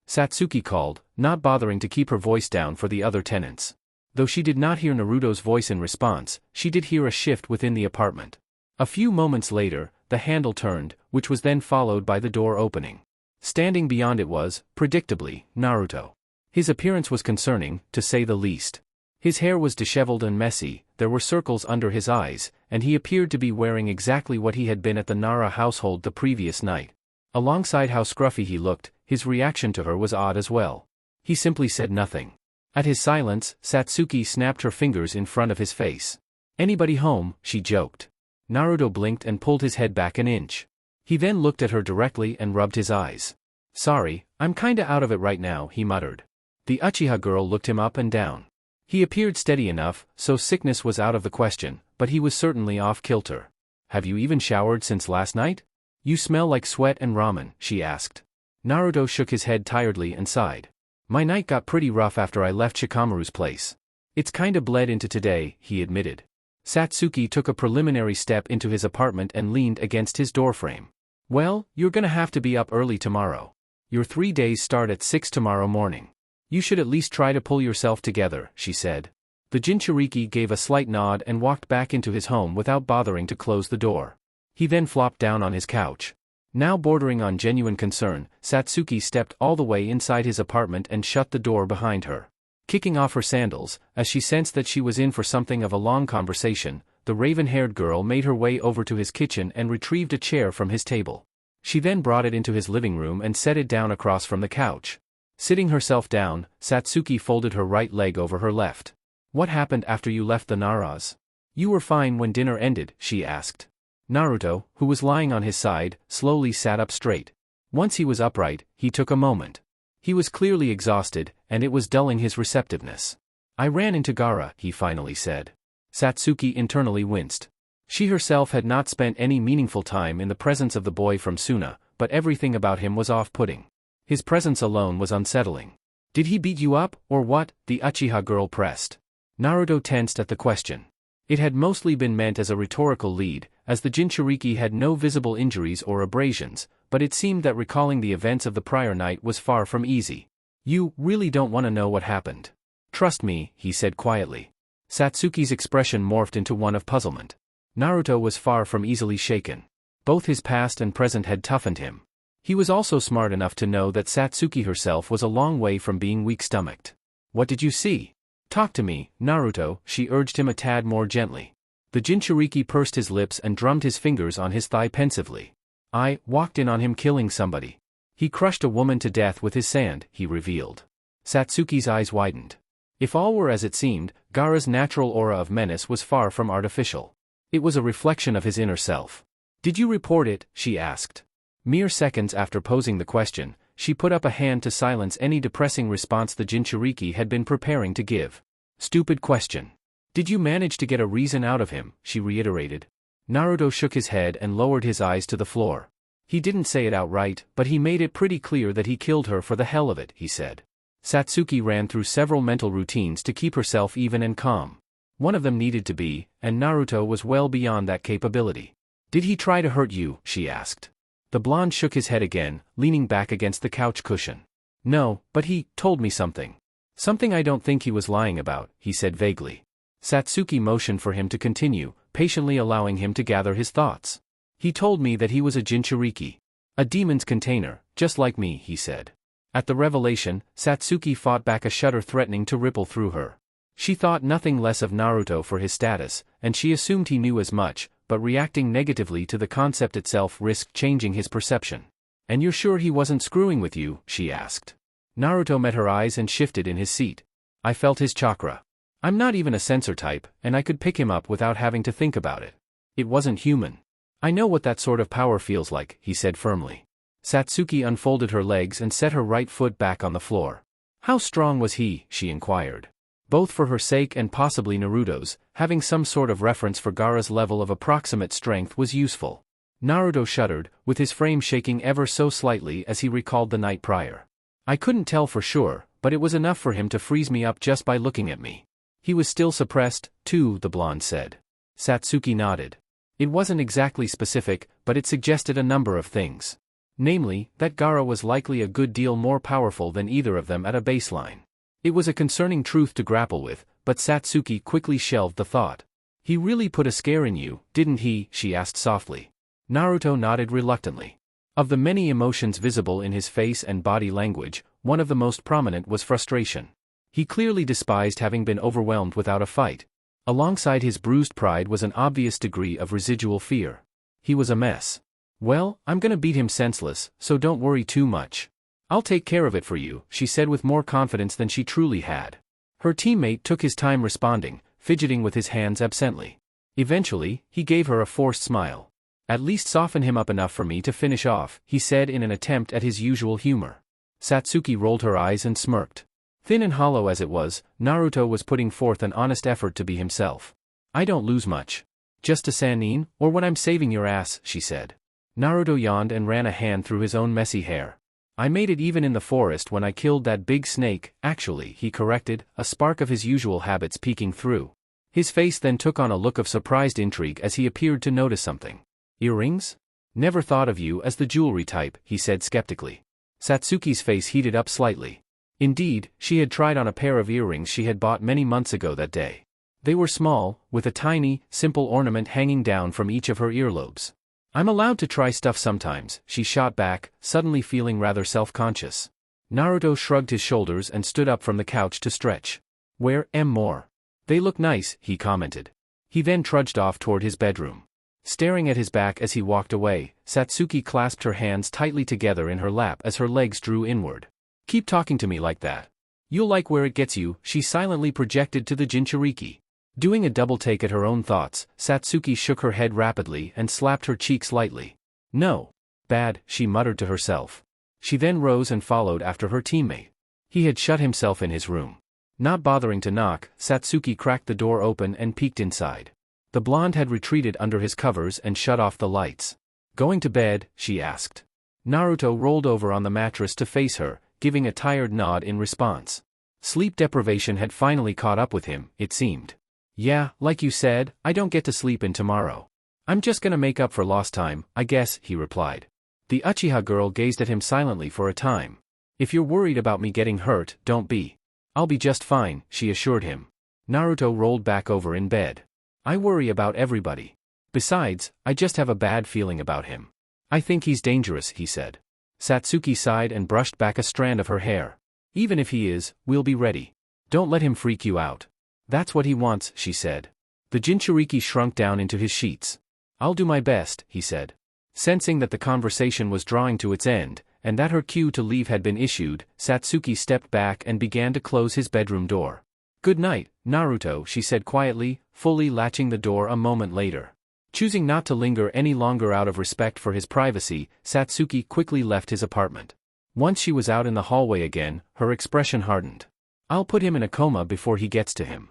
Satsuki called, not bothering to keep her voice down for the other tenants. Though she did not hear Naruto's voice in response, she did hear a shift within the apartment. A few moments later, the handle turned, which was then followed by the door opening. Standing beyond it was, predictably, Naruto. His appearance was concerning, to say the least. His hair was disheveled and messy, there were circles under his eyes, and he appeared to be wearing exactly what he had been at the Nara household the previous night. Alongside how scruffy he looked, his reaction to her was odd as well. He simply said nothing. At his silence, Satsuki snapped her fingers in front of his face. Anybody home, she joked. Naruto blinked and pulled his head back an inch. He then looked at her directly and rubbed his eyes. Sorry, I'm kinda out of it right now, he muttered. The Uchiha girl looked him up and down. He appeared steady enough, so sickness was out of the question, but he was certainly off kilter. Have you even showered since last night? You smell like sweat and ramen, she asked. Naruto shook his head tiredly and sighed. My night got pretty rough after I left Shikamaru's place. It's kinda bled into today, he admitted. Satsuki took a preliminary step into his apartment and leaned against his doorframe. Well, you're gonna have to be up early tomorrow. Your 3 days start at 6 tomorrow morning. You should at least try to pull yourself together, she said. The Jinchuriki gave a slight nod and walked back into his home without bothering to close the door. He then flopped down on his couch. Now bordering on genuine concern, Satsuki stepped all the way inside his apartment and shut the door behind her. Kicking off her sandals, as she sensed that she was in for something of a long conversation, the raven-haired girl made her way over to his kitchen and retrieved a chair from his table. She then brought it into his living room and set it down across from the couch. Sitting herself down, Satsuki folded her right leg over her left. What happened after you left the Naraz? You were fine when dinner ended, she asked. Naruto, who was lying on his side, slowly sat up straight. Once he was upright, he took a moment. He was clearly exhausted, and it was dulling his receptiveness. I ran into Gaara, he finally said. Satsuki internally winced. She herself had not spent any meaningful time in the presence of the boy from Suna, but everything about him was off-putting. His presence alone was unsettling. Did he beat you up, or what? The Uchiha girl pressed. Naruto tensed at the question. It had mostly been meant as a rhetorical lead, as the Jinchuriki had no visible injuries or abrasions, but it seemed that recalling the events of the prior night was far from easy. You really don't want to know what happened. Trust me, he said quietly. Satsuki's expression morphed into one of puzzlement. Naruto was far from easily shaken. Both his past and present had toughened him. He was also smart enough to know that Satsuki herself was a long way from being weak-stomached. What did you see? Talk to me, Naruto, she urged him a tad more gently. The Jinchuriki pursed his lips and drummed his fingers on his thigh pensively. I walked in on him killing somebody. He crushed a woman to death with his sand, he revealed. Satsuki's eyes widened. If all were as it seemed, Gaara's natural aura of menace was far from artificial. It was a reflection of his inner self. Did you report it? She asked. Mere seconds after posing the question, she put up a hand to silence any depressing response the Jinchuriki had been preparing to give. Stupid question. Did you manage to get a reason out of him? She reiterated. Naruto shook his head and lowered his eyes to the floor. He didn't say it outright, but he made it pretty clear that he killed her for the hell of it, he said. Satsuki ran through several mental routines to keep herself even and calm. One of them needed to be, and Naruto was well beyond that capability. Did he try to hurt you? She asked. The blonde shook his head again, leaning back against the couch cushion. No, but he told me something. Something I don't think he was lying about, he said vaguely. Satsuki motioned for him to continue, patiently allowing him to gather his thoughts. He told me that he was a Jinchuriki. A demon's container, just like me, he said. At the revelation, Satsuki fought back a shudder threatening to ripple through her. She thought nothing less of Naruto for his status, and she assumed he knew as much, but reacting negatively to the concept itself risked changing his perception. And you're sure he wasn't screwing with you? She asked. Naruto met her eyes and shifted in his seat. I felt his chakra. I'm not even a sensor type, and I could pick him up without having to think about it. It wasn't human. I know what that sort of power feels like, he said firmly. Satsuki unfolded her legs and set her right foot back on the floor. How strong was he? She inquired. Both for her sake and possibly Naruto's, having some sort of reference for Gaara's level of approximate strength was useful. Naruto shuddered, with his frame shaking ever so slightly as he recalled the night prior. I couldn't tell for sure, but it was enough for him to freeze me up just by looking at me. He was still suppressed, too, the blonde said. Satsuki nodded. It wasn't exactly specific, but it suggested a number of things. Namely, that Gaara was likely a good deal more powerful than either of them at a baseline. It was a concerning truth to grapple with, but Satsuki quickly shelved the thought. He really put a scare in you, didn't he? She asked softly. Naruto nodded reluctantly. Of the many emotions visible in his face and body language, one of the most prominent was frustration. He clearly despised having been overwhelmed without a fight. Alongside his bruised pride was an obvious degree of residual fear. He was a mess. Well, I'm gonna beat him senseless, so don't worry too much. I'll take care of it for you, she said with more confidence than she truly had. Her teammate took his time responding, fidgeting with his hands absently. Eventually, he gave her a forced smile. At least soften him up enough for me to finish off, he said in an attempt at his usual humor. Satsuki rolled her eyes and smirked. Thin and hollow as it was, Naruto was putting forth an honest effort to be himself. I don't lose much. Just a Sannin, or when I'm saving your ass, she said. Naruto yawned and ran a hand through his own messy hair. I made it even in the forest when I killed that big snake, actually, he corrected, a spark of his usual habits peeking through. His face then took on a look of surprised intrigue as he appeared to notice something. Earrings? Never thought of you as the jewelry type, he said skeptically. Satsuki's face heated up slightly. Indeed, she had tried on a pair of earrings she had bought many months ago that day. They were small, with a tiny, simple ornament hanging down from each of her earlobes. I'm allowed to try stuff sometimes, she shot back, suddenly feeling rather self-conscious. Naruto shrugged his shoulders and stood up from the couch to stretch. Wear more. They look nice, he commented. He then trudged off toward his bedroom. Staring at his back as he walked away, Satsuki clasped her hands tightly together in her lap as her legs drew inward. Keep talking to me like that. You'll like where it gets you, she silently projected to the Jinchuriki. Doing a double take at her own thoughts, Satsuki shook her head rapidly and slapped her cheeks lightly. No. Bad, she muttered to herself. She then rose and followed after her teammate. He had shut himself in his room. Not bothering to knock, Satsuki cracked the door open and peeked inside. The blonde had retreated under his covers and shut off the lights. Going to bed? She asked. Naruto rolled over on the mattress to face her, giving a tired nod in response. Sleep deprivation had finally caught up with him, it seemed. Yeah, like you said, I don't get to sleep in tomorrow. I'm just gonna make up for lost time, I guess, he replied. The Uchiha girl gazed at him silently for a time. If you're worried about me getting hurt, don't be. I'll be just fine, she assured him. Naruto rolled back over in bed. I worry about everybody. Besides, I just have a bad feeling about him. I think he's dangerous, he said. Satsuki sighed and brushed back a strand of her hair. Even if he is, we'll be ready. Don't let him freak you out. That's what he wants, she said. The Jinchuriki shrunk down into his sheets. I'll do my best, he said. Sensing that the conversation was drawing to its end, and that her cue to leave had been issued, Satsuki stepped back and began to close his bedroom door. Good night, Naruto, she said quietly, fully latching the door a moment later. Choosing not to linger any longer out of respect for his privacy, Satsuki quickly left his apartment. Once she was out in the hallway again, her expression hardened. I'll put him in a coma before he gets to him.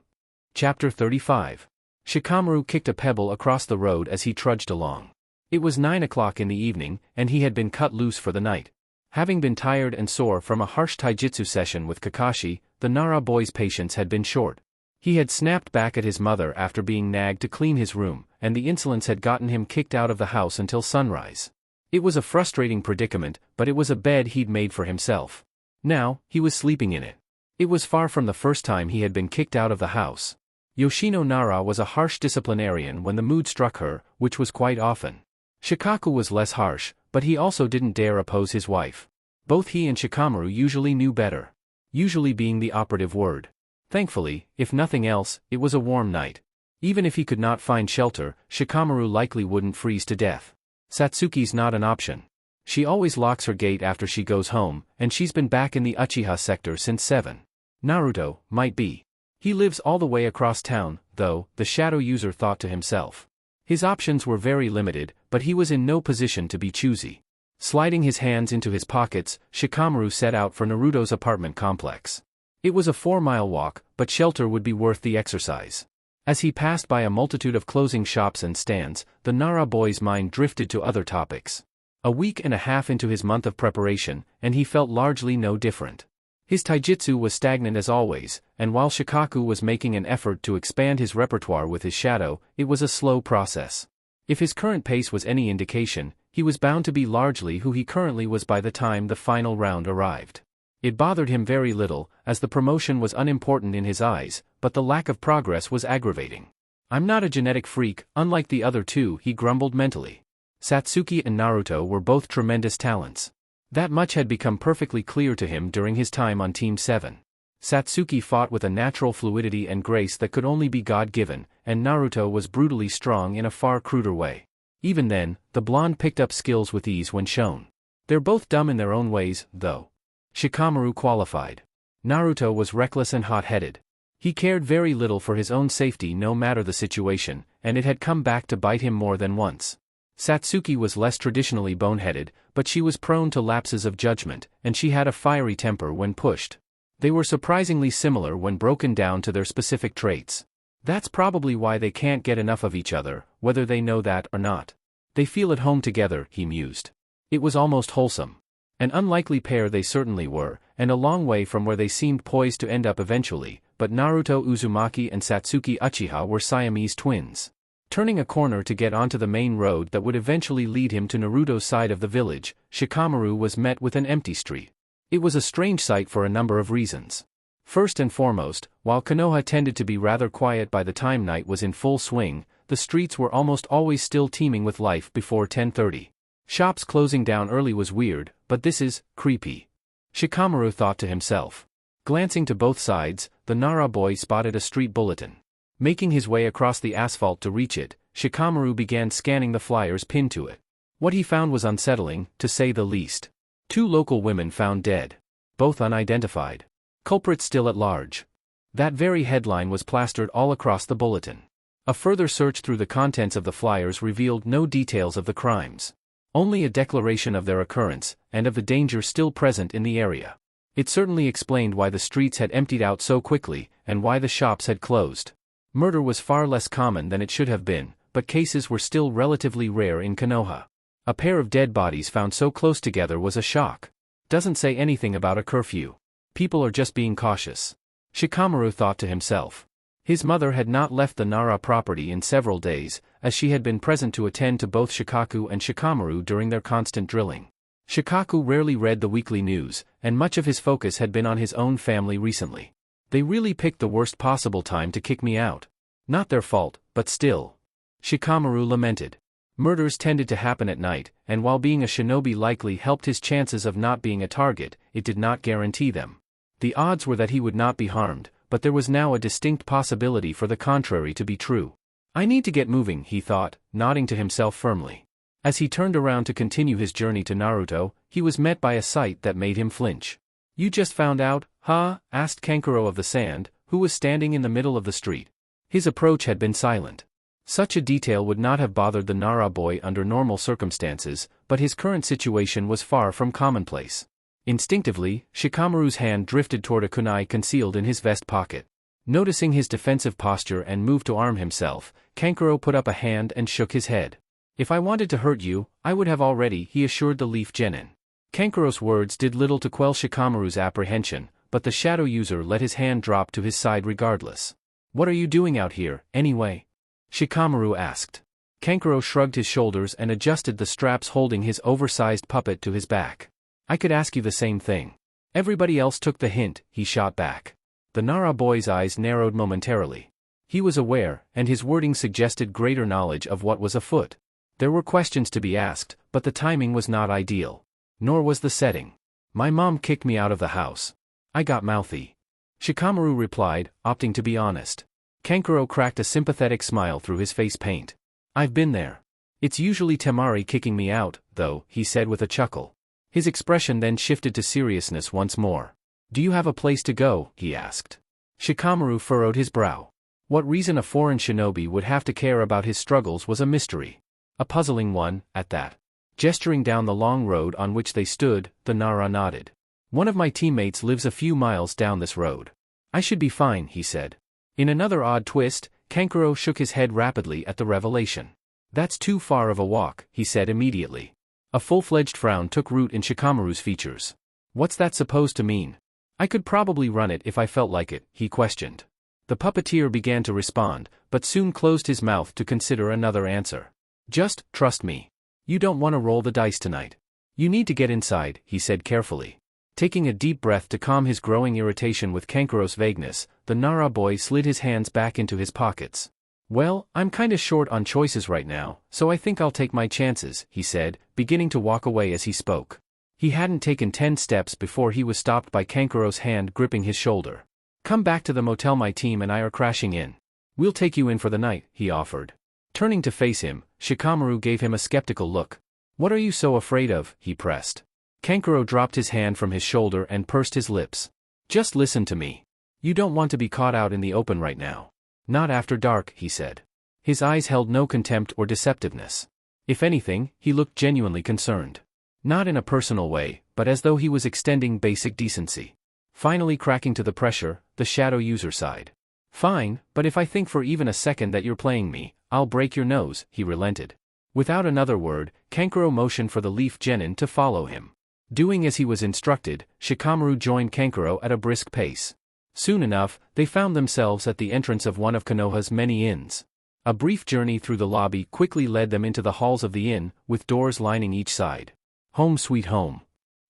Chapter 35. Shikamaru kicked a pebble across the road as he trudged along. It was 9 o'clock in the evening, and he had been cut loose for the night. Having been tired and sore from a harsh taijutsu session with Kakashi, the Nara boy's patience had been short. He had snapped back at his mother after being nagged to clean his room, and the insolence had gotten him kicked out of the house until sunrise. It was a frustrating predicament, but it was a bed he'd made for himself. Now, he was sleeping in it. It was far from the first time he had been kicked out of the house. Yoshino Nara was a harsh disciplinarian when the mood struck her, which was quite often. Shikaku was less harsh, but he also didn't dare oppose his wife. Both he and Shikamaru usually knew better. Usually being the operative word. Thankfully, if nothing else, it was a warm night. Even if he could not find shelter, Shikamaru likely wouldn't freeze to death. Satsuki's not an option. She always locks her gate after she goes home, and she's been back in the Uchiha sector since 7. Naruto, might be. He lives all the way across town, though, the shadow user thought to himself. His options were very limited, but he was in no position to be choosy. Sliding his hands into his pockets, Shikamaru set out for Naruto's apartment complex. It was a 4-mile walk, but shelter would be worth the exercise. As he passed by a multitude of closing shops and stands, the Nara boy's mind drifted to other topics. A week and a half into his month of preparation, and he felt largely no different. His taijutsu was stagnant as always, and while Shikaku was making an effort to expand his repertoire with his shadow, it was a slow process. If his current pace was any indication, he was bound to be largely who he currently was by the time the final round arrived. It bothered him very little, as the promotion was unimportant in his eyes, but the lack of progress was aggravating. I'm not a genetic freak, unlike the other two, he grumbled mentally. Satsuki and Naruto were both tremendous talents. That much had become perfectly clear to him during his time on Team 7. Satsuki fought with a natural fluidity and grace that could only be God-given, and Naruto was brutally strong in a far cruder way. Even then, the blonde picked up skills with ease when shown. They're both dumb in their own ways, though. Shikamaru qualified. Naruto was reckless and hot-headed. He cared very little for his own safety no matter the situation, and it had come back to bite him more than once. Satsuki was less traditionally boneheaded, but she was prone to lapses of judgment, and she had a fiery temper when pushed. They were surprisingly similar when broken down to their specific traits. That's probably why they can't get enough of each other, whether they know that or not. They feel at home together, he mused. It was almost wholesome. An unlikely pair they certainly were, and a long way from where they seemed poised to end up eventually, but Naruto Uzumaki and Satsuki Uchiha were Siamese twins. Turning a corner to get onto the main road that would eventually lead him to Naruto's side of the village, Shikamaru was met with an empty street. It was a strange sight for a number of reasons. First and foremost, while Konoha tended to be rather quiet by the time night was in full swing, the streets were almost always still teeming with life before 10:30. Shops closing down early was weird, but this is creepy. Shikamaru thought to himself. Glancing to both sides, the Nara boy spotted a street bulletin. Making his way across the asphalt to reach it, Shikamaru began scanning the flyers pinned to it. What he found was unsettling, to say the least. 2 local women found dead. both unidentified. Culprit still at large. That very headline was plastered all across the bulletin. A further search through the contents of the flyers revealed no details of the crimes. Only a declaration of their occurrence, and of the danger still present in the area. It certainly explained why the streets had emptied out so quickly, and why the shops had closed. Murder was far less common than it should have been, but cases were still relatively rare in Konoha. A pair of dead bodies found so close together was a shock. Doesn't say anything about a curfew. People are just being cautious. Shikamaru thought to himself. His mother had not left the Nara property in several days, as she had been present to attend to both Shikaku and Shikamaru during their constant drilling. Shikaku rarely read the weekly news, and much of his focus had been on his own family recently. They really picked the worst possible time to kick me out. Not their fault, but still. Shikamaru lamented. Murders tended to happen at night, and while being a shinobi likely helped his chances of not being a target, it did not guarantee them. The odds were that he would not be harmed, but there was now a distinct possibility for the contrary to be true. I need to get moving, he thought, nodding to himself firmly. As he turned around to continue his journey to Naruto, he was met by a sight that made him flinch. You just found out, huh? Asked Kankuro of the Sand, who was standing in the middle of the street. His approach had been silent. Such a detail would not have bothered the Nara boy under normal circumstances, but his current situation was far from commonplace. Instinctively, Shikamaru's hand drifted toward a kunai concealed in his vest pocket. Noticing his defensive posture and move to arm himself, Kankuro put up a hand and shook his head. If I wanted to hurt you, I would have already, he assured the Leaf Genin. Kankuro's words did little to quell Shikamaru's apprehension, but the shadow user let his hand drop to his side regardless. What are you doing out here, anyway? Shikamaru asked. Kankuro shrugged his shoulders and adjusted the straps holding his oversized puppet to his back. I could ask you the same thing. Everybody else took the hint, he shot back. The Nara boy's eyes narrowed momentarily. He was aware, and his wording suggested greater knowledge of what was afoot. There were questions to be asked, but the timing was not ideal. Nor was the setting. My mom kicked me out of the house. I got mouthy. Shikamaru replied, opting to be honest. Kankuro cracked a sympathetic smile through his face paint. I've been there. It's usually Temari kicking me out, though, he said with a chuckle. His expression then shifted to seriousness once more. Do you have a place to go? He asked. Shikamaru furrowed his brow. What reason a foreign shinobi would have to care about his struggles was a mystery. A puzzling one, at that. Gesturing down the long road on which they stood, the Nara nodded. One of my teammates lives a few miles down this road. I should be fine, he said. In another odd twist, Kankuro shook his head rapidly at the revelation. That's too far of a walk, he said immediately. A full-fledged frown took root in Shikamaru's features. What's that supposed to mean? I could probably run it if I felt like it, he questioned. The puppeteer began to respond, but soon closed his mouth to consider another answer. Just, trust me. You don't want to roll the dice tonight. You need to get inside, he said carefully. Taking a deep breath to calm his growing irritation with Kankuro's vagueness, the Nara boy slid his hands back into his pockets. Well, I'm kinda short on choices right now, so I think I'll take my chances, he said, beginning to walk away as he spoke. He hadn't taken 10 steps before he was stopped by Kankuro's hand gripping his shoulder. Come back to the motel, my team and I are crashing in. We'll take you in for the night, he offered. Turning to face him, Shikamaru gave him a skeptical look. What are you so afraid of? He pressed. Kankuro dropped his hand from his shoulder and pursed his lips. Just listen to me. You don't want to be caught out in the open right now. Not after dark, he said. His eyes held no contempt or deceptiveness. If anything, he looked genuinely concerned. Not in a personal way, but as though he was extending basic decency. Finally cracking to the pressure, the shadow user sighed. Fine, but if I think for even a second that you're playing me, I'll break your nose, he relented. Without another word, Kankuro motioned for the Leaf Genin to follow him. Doing as he was instructed, Shikamaru joined Kankuro at a brisk pace. Soon enough, they found themselves at the entrance of one of Konoha's many inns. A brief journey through the lobby quickly led them into the halls of the inn, with doors lining each side. Home sweet home.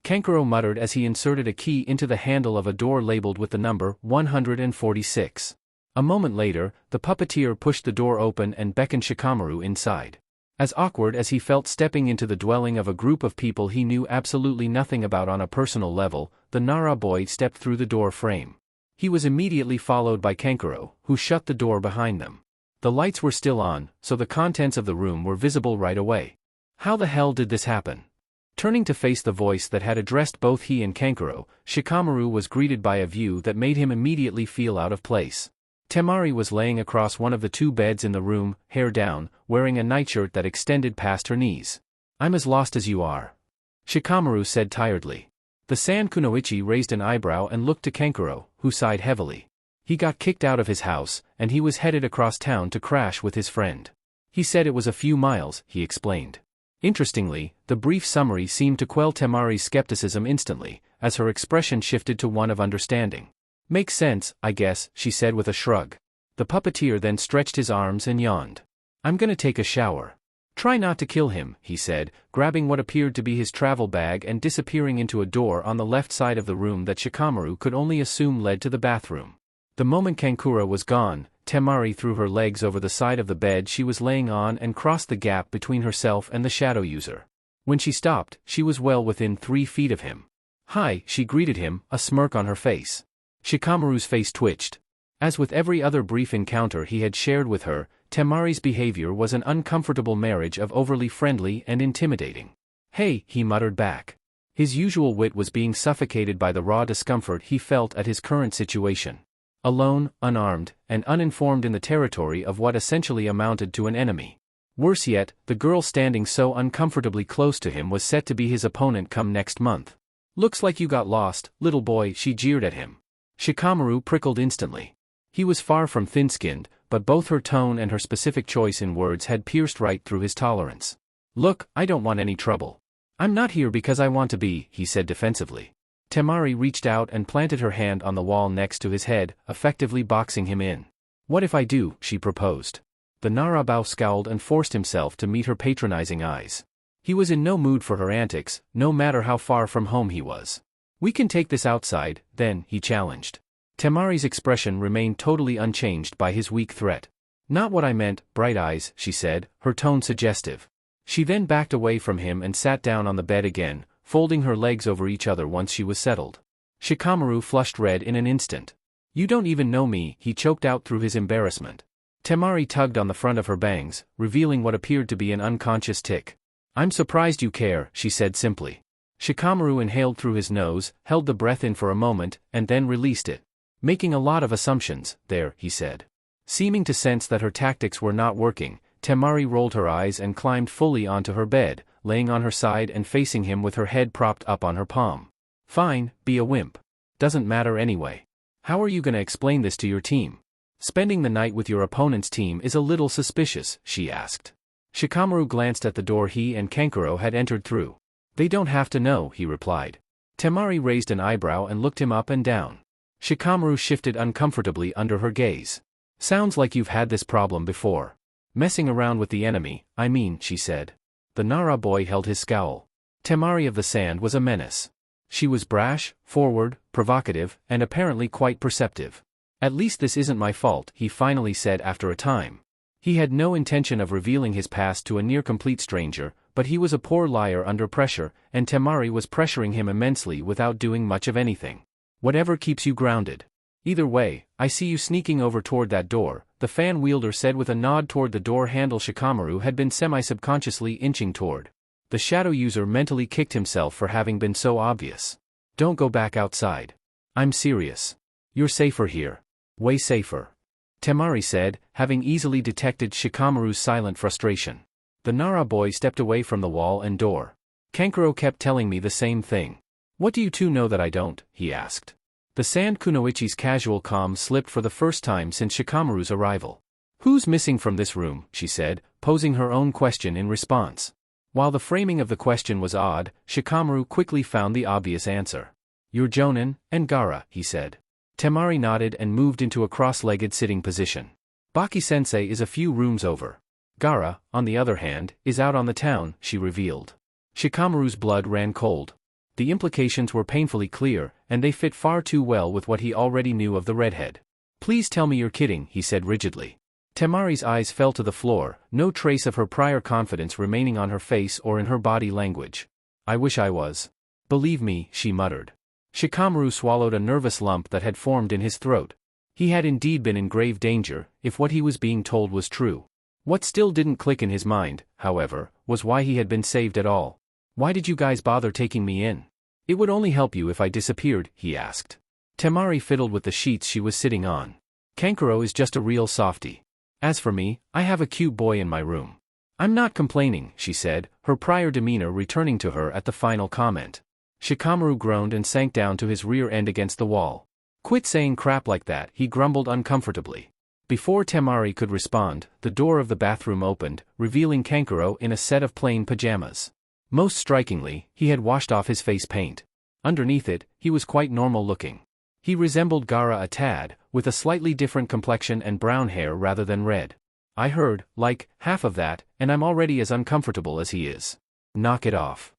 Kankuro muttered as he inserted a key into the handle of a door labeled with the number 146. A moment later, the puppeteer pushed the door open and beckoned Shikamaru inside. As awkward as he felt stepping into the dwelling of a group of people he knew absolutely nothing about on a personal level, the Nara boy stepped through the door frame. He was immediately followed by Kankuro, who shut the door behind them. The lights were still on, so the contents of the room were visible right away. How the hell did this happen? Turning to face the voice that had addressed both he and Kankuro, Shikamaru was greeted by a view that made him immediately feel out of place. Temari was laying across one of the two beds in the room, hair down, wearing a nightshirt that extended past her knees. "I'm as lost as you are," Shikamaru said tiredly. The Sand Kunoichi raised an eyebrow and looked to Kankuro, who sighed heavily. He got kicked out of his house, and he was headed across town to crash with his friend. He said it was a few miles, he explained. Interestingly, the brief summary seemed to quell Temari's skepticism instantly, as her expression shifted to one of understanding. "Makes sense, I guess," she said with a shrug. The puppeteer then stretched his arms and yawned. "I'm gonna take a shower." "Try not to kill him," he said, grabbing what appeared to be his travel bag and disappearing into a door on the left side of the room that Shikamaru could only assume led to the bathroom. The moment Kankuro was gone, Temari threw her legs over the side of the bed she was laying on and crossed the gap between herself and the shadow user. When she stopped, she was well within 3 feet of him. "Hi," she greeted him, a smirk on her face. Shikamaru's face twitched. As with every other brief encounter he had shared with her, Temari's behavior was an uncomfortable marriage of overly friendly and intimidating. "Hey," he muttered back. His usual wit was being suffocated by the raw discomfort he felt at his current situation. Alone, unarmed, and uninformed in the territory of what essentially amounted to an enemy. Worse yet, the girl standing so uncomfortably close to him was set to be his opponent come next month. "Looks like you got lost, little boy," she jeered at him. Shikamaru prickled instantly. He was far from thin-skinned, but both her tone and her specific choice in words had pierced right through his tolerance. "Look, I don't want any trouble. I'm not here because I want to be," he said defensively. Temari reached out and planted her hand on the wall next to his head, effectively boxing him in. "What if I do?" she proposed. The Narabao scowled and forced himself to meet her patronizing eyes. He was in no mood for her antics, no matter how far from home he was. "We can take this outside, then," he challenged. Temari's expression remained totally unchanged by his weak threat. "Not what I meant, Bright Eyes," she said, her tone suggestive. She then backed away from him and sat down on the bed again, folding her legs over each other once she was settled. Shikamaru flushed red in an instant. "You don't even know me," he choked out through his embarrassment. Temari tugged on the front of her bangs, revealing what appeared to be an unconscious tic. "I'm surprised you care," she said simply. Shikamaru inhaled through his nose, held the breath in for a moment, and then released it. "Making a lot of assumptions, there," he said. Seeming to sense that her tactics were not working, Temari rolled her eyes and climbed fully onto her bed, laying on her side and facing him with her head propped up on her palm. "Fine, be a wimp. Doesn't matter anyway. How are you gonna explain this to your team? Spending the night with your opponent's team is a little suspicious," she asked. Shikamaru glanced at the door he and Kankuro had entered through. "They don't have to know," he replied. Temari raised an eyebrow and looked him up and down. Shikamaru shifted uncomfortably under her gaze. "Sounds like you've had this problem before. Messing around with the enemy, I mean," she said. The Nara boy held his scowl. Temari of the Sand was a menace. She was brash, forward, provocative, and apparently quite perceptive. "At least this isn't my fault," he finally said after a time. He had no intention of revealing his past to a near-complete stranger, but he was a poor liar under pressure, and Temari was pressuring him immensely without doing much of anything. "Whatever keeps you grounded. Either way, I see you sneaking over toward that door," the fan wielder said with a nod toward the door handle Shikamaru had been semi-subconsciously inching toward. The shadow user mentally kicked himself for having been so obvious. "Don't go back outside. I'm serious. You're safer here. Way safer," Temari said, having easily detected Shikamaru's silent frustration. The Nara boy stepped away from the wall and door. "Kankuro kept telling me the same thing. What do you two know that I don't?" he asked. The Sand Kunoichi's casual calm slipped for the first time since Shikamaru's arrival. "Who's missing from this room?" she said, posing her own question in response. While the framing of the question was odd, Shikamaru quickly found the obvious answer. "You're Jonin, and Gara," he said. Temari nodded and moved into a cross-legged sitting position. "Baki-sensei is a few rooms over. Gara, on the other hand, is out on the town," she revealed. Shikamaru's blood ran cold. The implications were painfully clear, and they fit far too well with what he already knew of the redhead. "Please tell me you're kidding," he said rigidly. Temari's eyes fell to the floor, no trace of her prior confidence remaining on her face or in her body language. "I wish I was. Believe me," she muttered. Shikamaru swallowed a nervous lump that had formed in his throat. He had indeed been in grave danger, if what he was being told was true. What still didn't click in his mind, however, was why he had been saved at all. Why did you guys bother taking me in? It would only help you if I disappeared, he asked. Temari fiddled with the sheets she was sitting on. Kankuro is just a real softie. As for me, I have a cute boy in my room. I'm not complaining, she said, her prior demeanor returning to her at the final comment. Shikamaru groaned and sank down to his rear end against the wall. Quit saying crap like that, he grumbled uncomfortably. Before Temari could respond, the door of the bathroom opened, revealing Kankuro in a set of plain pajamas. Most strikingly, he had washed off his face paint. Underneath it, he was quite normal looking. He resembled Gaara a tad, with a slightly different complexion and brown hair rather than red. I heard, like, half of that, and I'm already as uncomfortable as he is. Knock it off.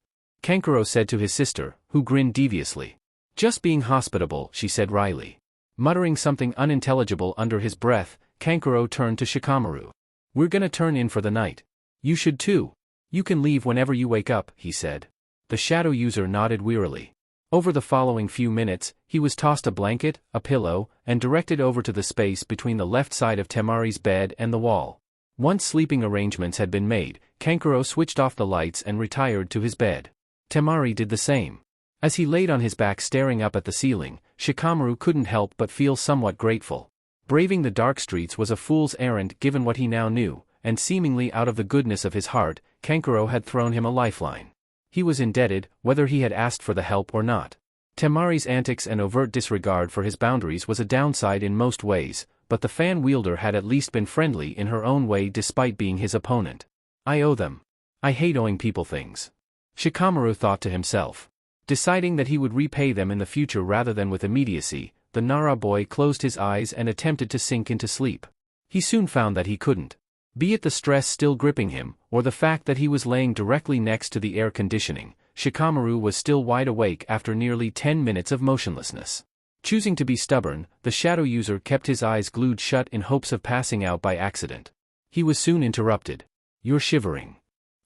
Kankuro said to his sister, who grinned deviously. Just being hospitable, she said wryly. Muttering something unintelligible under his breath, Kankuro turned to Shikamaru. We're gonna turn in for the night. You should too. You can leave whenever you wake up, he said. The shadow user nodded wearily. Over the following few minutes, he was tossed a blanket, a pillow, and directed over to the space between the left side of Temari's bed and the wall. Once sleeping arrangements had been made, Kankuro switched off the lights and retired to his bed. Temari did the same. As he laid on his back staring up at the ceiling, Shikamaru couldn't help but feel somewhat grateful. Braving the dark streets was a fool's errand given what he now knew, and seemingly out of the goodness of his heart, Kankuro had thrown him a lifeline. He was indebted, whether he had asked for the help or not. Temari's antics and overt disregard for his boundaries was a downside in most ways, but the fan wielder had at least been friendly in her own way despite being his opponent. I owe them. I hate owing people things. Shikamaru thought to himself. Deciding that he would repay them in the future rather than with immediacy, the Nara boy closed his eyes and attempted to sink into sleep. He soon found that he couldn't. Be it the stress still gripping him, or the fact that he was laying directly next to the air conditioning, Shikamaru was still wide awake after nearly 10 minutes of motionlessness. Choosing to be stubborn, the shadow user kept his eyes glued shut in hopes of passing out by accident. He was soon interrupted. You're shivering.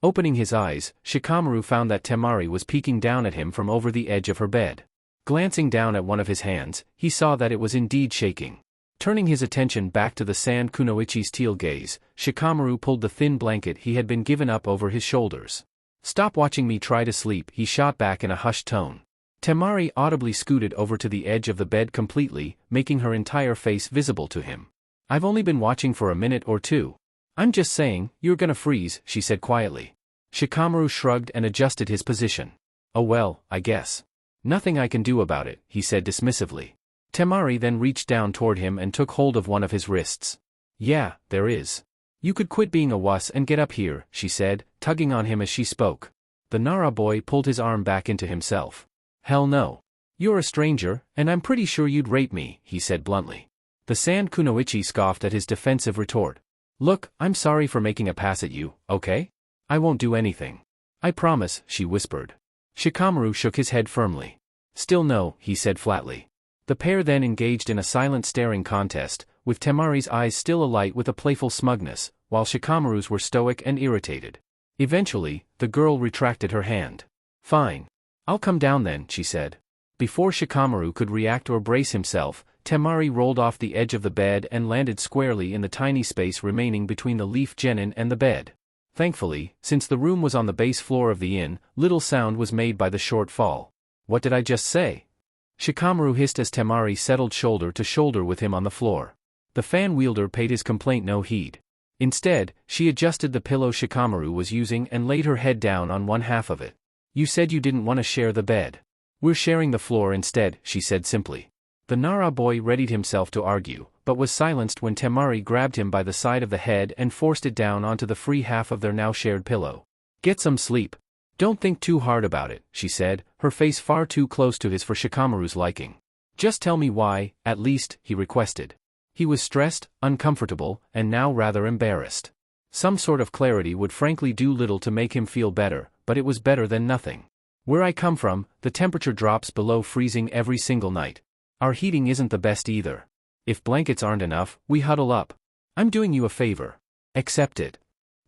Opening his eyes, Shikamaru found that Temari was peeking down at him from over the edge of her bed. Glancing down at one of his hands, he saw that it was indeed shaking. Turning his attention back to the sand kunoichi's teal gaze, Shikamaru pulled the thin blanket he had been given up over his shoulders. Stop watching me try to sleep, he shot back in a hushed tone. Temari audibly scooted over to the edge of the bed completely, making her entire face visible to him. I've only been watching for a minute or two. I'm just saying, you're gonna freeze, she said quietly. Shikamaru shrugged and adjusted his position. Oh well, I guess. Nothing I can do about it, he said dismissively. Temari then reached down toward him and took hold of one of his wrists. Yeah, there is. You could quit being a wuss and get up here, she said, tugging on him as she spoke. The Nara boy pulled his arm back into himself. Hell no. You're a stranger, and I'm pretty sure you'd rape me, he said bluntly. The sand kunoichi scoffed at his defensive retort. Look, I'm sorry for making a pass at you, okay? I won't do anything. I promise, she whispered. Shikamaru shook his head firmly. Still no, he said flatly. The pair then engaged in a silent staring contest, with Temari's eyes still alight with a playful smugness, while Shikamaru's were stoic and irritated. Eventually, the girl retracted her hand. Fine. I'll come down then, she said. Before Shikamaru could react or brace himself, Temari rolled off the edge of the bed and landed squarely in the tiny space remaining between the leaf genin and the bed. Thankfully, since the room was on the base floor of the inn, little sound was made by the short fall. What did I just say? Shikamaru hissed as Temari settled shoulder to shoulder with him on the floor. The fan wielder paid his complaint no heed. Instead, she adjusted the pillow Shikamaru was using and laid her head down on one half of it. You said you didn't want to share the bed. We're sharing the floor instead, she said simply. The Nara boy readied himself to argue, but was silenced when Temari grabbed him by the side of the head and forced it down onto the free half of their now shared pillow. Get some sleep. Don't think too hard about it, she said, her face far too close to his for Shikamaru's liking. Just tell me why, at least, he requested. He was stressed, uncomfortable, and now rather embarrassed. Some sort of clarity would frankly do little to make him feel better, but it was better than nothing. Where I come from, the temperature drops below freezing every single night. Our heating isn't the best either. If blankets aren't enough, we huddle up. I'm doing you a favor. Accept it.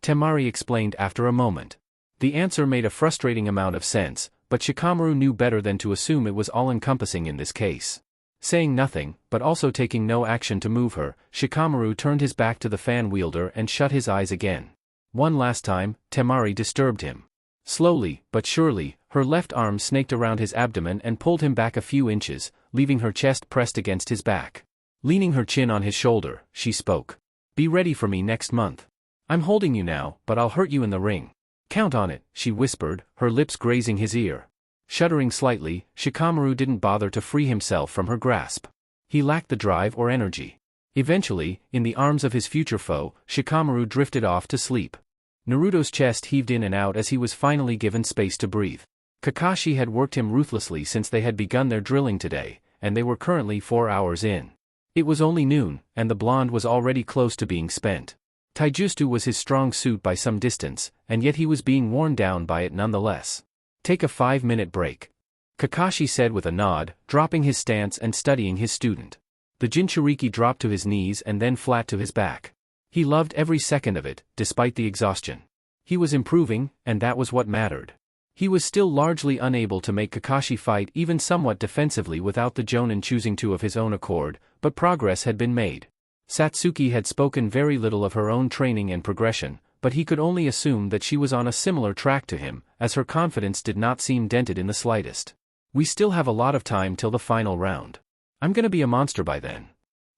Temari explained after a moment. The answer made a frustrating amount of sense, but Shikamaru knew better than to assume it was all-encompassing in this case. Saying nothing, but also taking no action to move her, Shikamaru turned his back to the fan wielder and shut his eyes again. One last time, Temari disturbed him. Slowly, but surely, her left arm snaked around his abdomen and pulled him back a few inches, leaving her chest pressed against his back. Leaning her chin on his shoulder, she spoke. Be ready for me next month. I'm holding you now, but I'll hurt you in the ring. Count on it, she whispered, her lips grazing his ear. Shuddering slightly, Shikamaru didn't bother to free himself from her grasp. He lacked the drive or energy. Eventually, in the arms of his future foe, Shikamaru drifted off to sleep. Naruto's chest heaved in and out as he was finally given space to breathe. Kakashi had worked him ruthlessly since they had begun their drilling today, and they were currently 4 hours in. It was only noon, and the blonde was already close to being spent. Taijutsu was his strong suit by some distance, and yet he was being worn down by it nonetheless. Take a 5-minute break, Kakashi said with a nod, dropping his stance and studying his student. The Jinchuriki dropped to his knees and then flat to his back. He loved every second of it, despite the exhaustion. He was improving, and that was what mattered. He was still largely unable to make Kakashi fight even somewhat defensively without the Jonin choosing to of his own accord, but progress had been made. Satsuki had spoken very little of her own training and progression, but he could only assume that she was on a similar track to him, as her confidence did not seem dented in the slightest. We still have a lot of time till the final round. I'm gonna be a monster by then.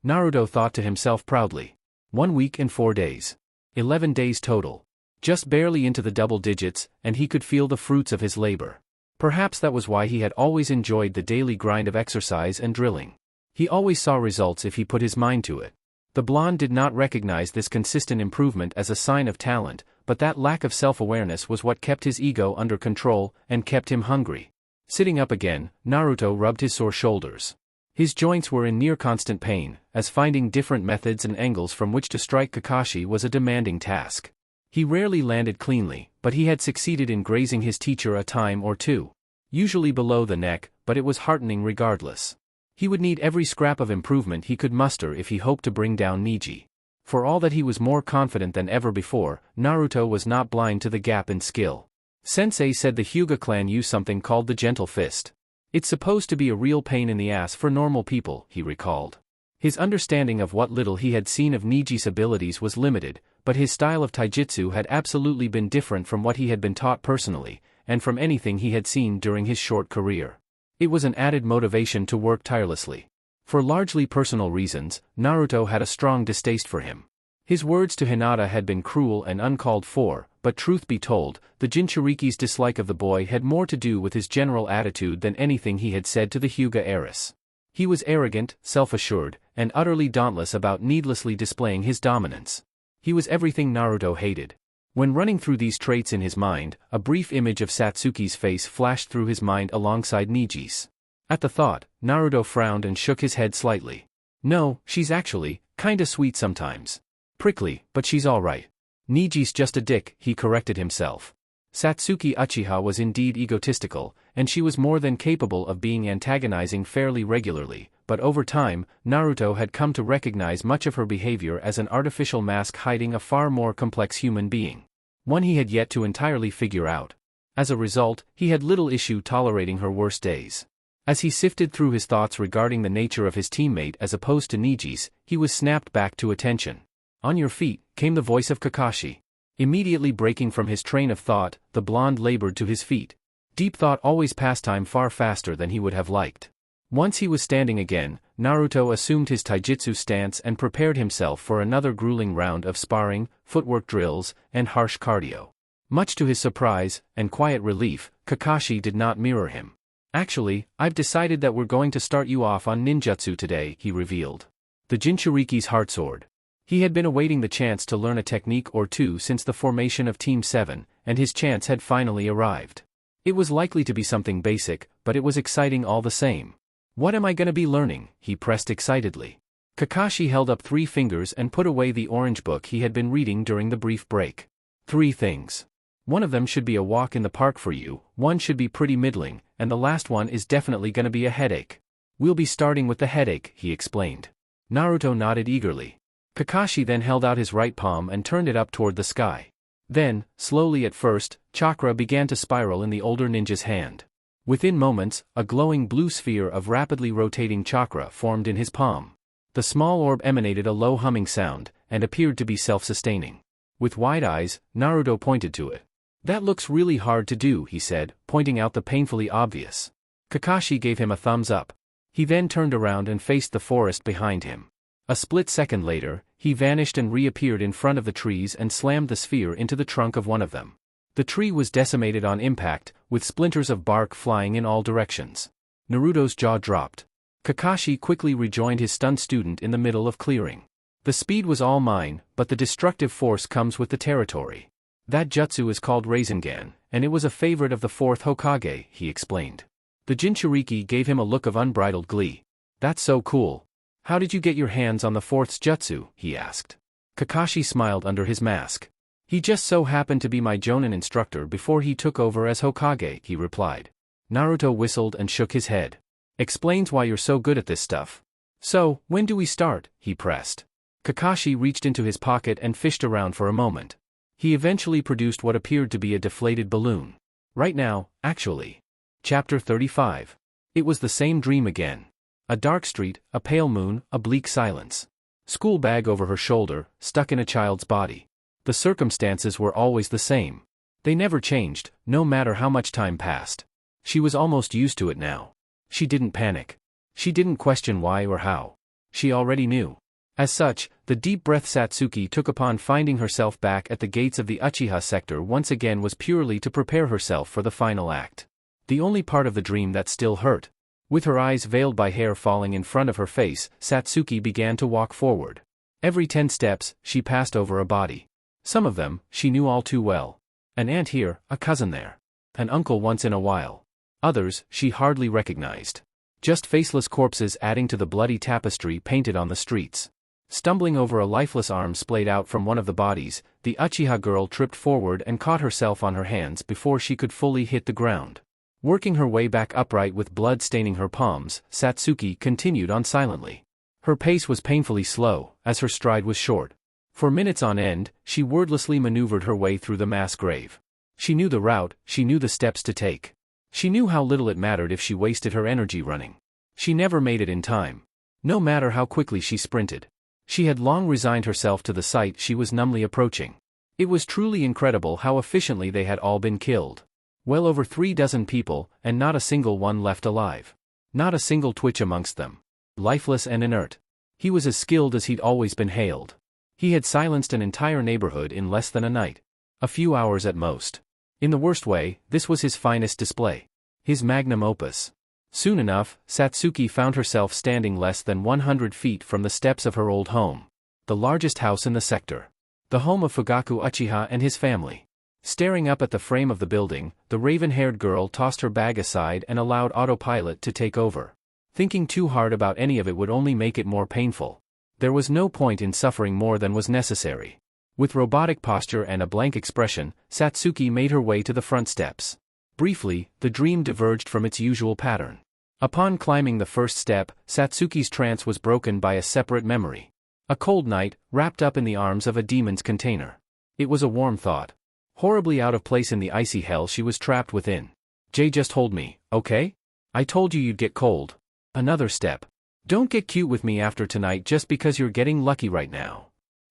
Naruto thought to himself proudly. 1 week and 4 days. 11 days total. Just barely into the double digits, and he could feel the fruits of his labor. Perhaps that was why he had always enjoyed the daily grind of exercise and drilling. He always saw results if he put his mind to it. The blonde did not recognize this consistent improvement as a sign of talent, but that lack of self-awareness was what kept his ego under control and kept him hungry. Sitting up again, Naruto rubbed his sore shoulders. His joints were in near constant pain, as finding different methods and angles from which to strike Kakashi was a demanding task. He rarely landed cleanly, but he had succeeded in grazing his teacher a time or two. Usually below the neck, but it was heartening regardless. He would need every scrap of improvement he could muster if he hoped to bring down Neji. For all that he was more confident than ever before, Naruto was not blind to the gap in skill. Sensei said the Hyuga clan used something called the Gentle Fist. It's supposed to be a real pain in the ass for normal people, he recalled. His understanding of what little he had seen of Neji's abilities was limited, but his style of taijutsu had absolutely been different from what he had been taught personally, and from anything he had seen during his short career. It was an added motivation to work tirelessly. For largely personal reasons, Naruto had a strong distaste for him. His words to Hinata had been cruel and uncalled for, but truth be told, the Jinchuriki's dislike of the boy had more to do with his general attitude than anything he had said to the Hyuga heiress. He was arrogant, self-assured, and utterly dauntless about needlessly displaying his dominance. He was everything Naruto hated. When running through these traits in his mind, a brief image of Satsuki's face flashed through his mind alongside Neji's. At the thought, Naruto frowned and shook his head slightly. No, she's actually kinda sweet sometimes. Prickly, but she's alright. Neji's just a dick, he corrected himself. Satsuki Uchiha was indeed egotistical, and she was more than capable of being antagonizing fairly regularly, but over time, Naruto had come to recognize much of her behavior as an artificial mask hiding a far more complex human being. One he had yet to entirely figure out. As a result, he had little issue tolerating her worst days. As he sifted through his thoughts regarding the nature of his teammate as opposed to Neji's, he was snapped back to attention. On your feet, came the voice of Kakashi. Immediately breaking from his train of thought, the blonde labored to his feet. Deep thought always passed time far faster than he would have liked. Once he was standing again, Naruto assumed his taijutsu stance and prepared himself for another grueling round of sparring, footwork drills, and harsh cardio. Much to his surprise, and quiet relief, Kakashi did not mirror him. Actually, I've decided that we're going to start you off on ninjutsu today, he revealed. The Jinchuriki's heart soared. He had been awaiting the chance to learn a technique or two since the formation of Team 7, and his chance had finally arrived. It was likely to be something basic, but it was exciting all the same. What am I gonna be learning? He pressed excitedly. Kakashi held up 3 fingers and put away the orange book he had been reading during the brief break. 3 things. One of them should be a walk in the park for you, one should be pretty middling, and the last one is definitely gonna be a headache. We'll be starting with the headache, he explained. Naruto nodded eagerly. Kakashi then held out his right palm and turned it up toward the sky. Then, slowly at first, chakra began to spiral in the older ninja's hand. Within moments, a glowing blue sphere of rapidly rotating chakra formed in his palm. The small orb emanated a low humming sound, and appeared to be self-sustaining. With wide eyes, Naruto pointed to it. That looks really hard to do, he said, pointing out the painfully obvious. Kakashi gave him a thumbs up. He then turned around and faced the forest behind him. A split second later, he vanished and reappeared in front of the trees and slammed the sphere into the trunk of one of them. The tree was decimated on impact, with splinters of bark flying in all directions. Naruto's jaw dropped. Kakashi quickly rejoined his stunned student in the middle of clearing. The speed was all mine, but the destructive force comes with the territory. That jutsu is called Rasengan, and it was a favorite of the 4th Hokage, he explained. The Jinchuriki gave him a look of unbridled glee. That's so cool. How did you get your hands on the 4th's jutsu, he asked. Kakashi smiled under his mask. He just so happened to be my Jonin instructor before he took over as Hokage, he replied. Naruto whistled and shook his head. Explains why you're so good at this stuff. So, when do we start? He pressed. Kakashi reached into his pocket and fished around for a moment. He eventually produced what appeared to be a deflated balloon. Right now, actually. Chapter 35. It was the same dream again. A dark street, a pale moon, a bleak silence. School bag over her shoulder, stuck in a child's body. The circumstances were always the same. They never changed, no matter how much time passed. She was almost used to it now. She didn't panic. She didn't question why or how. She already knew. As such, the deep breath Satsuki took upon finding herself back at the gates of the Uchiha sector once again was purely to prepare herself for the final act. The only part of the dream that still hurt. With her eyes veiled by hair falling in front of her face, Satsuki began to walk forward. Every 10 steps, she passed over a body. Some of them, she knew all too well. An aunt here, a cousin there. An uncle once in a while. Others, she hardly recognized. Just faceless corpses adding to the bloody tapestry painted on the streets. Stumbling over a lifeless arm splayed out from one of the bodies, the Uchiha girl tripped forward and caught herself on her hands before she could fully hit the ground. Working her way back upright with blood staining her palms, Satsuki continued on silently. Her pace was painfully slow, as her stride was short. For minutes on end, she wordlessly maneuvered her way through the mass grave. She knew the route, she knew the steps to take. She knew how little it mattered if she wasted her energy running. She never made it in time. No matter how quickly she sprinted. She had long resigned herself to the sight she was numbly approaching. It was truly incredible how efficiently they had all been killed. Well over 36 people, and not a single one left alive. Not a single twitch amongst them. Lifeless and inert. He was as skilled as he'd always been hailed. He had silenced an entire neighborhood in less than a night. A few hours at most. In the worst way, this was his finest display. His magnum opus. Soon enough, Satsuki found herself standing less than 100 feet from the steps of her old home. The largest house in the sector. The home of Fugaku Uchiha and his family. Staring up at the frame of the building, the raven-haired girl tossed her bag aside and allowed autopilot to take over. Thinking too hard about any of it would only make it more painful. There was no point in suffering more than was necessary. With robotic posture and a blank expression, Satsuki made her way to the front steps. Briefly, the dream diverged from its usual pattern. Upon climbing the first step, Satsuki's trance was broken by a separate memory. A cold night, wrapped up in the arms of a demon's container. It was a warm thought. Horribly out of place in the icy hell she was trapped within. Jay, just hold me, okay? I told you you'd get cold. Another step. Don't get cute with me after tonight just because you're getting lucky right now.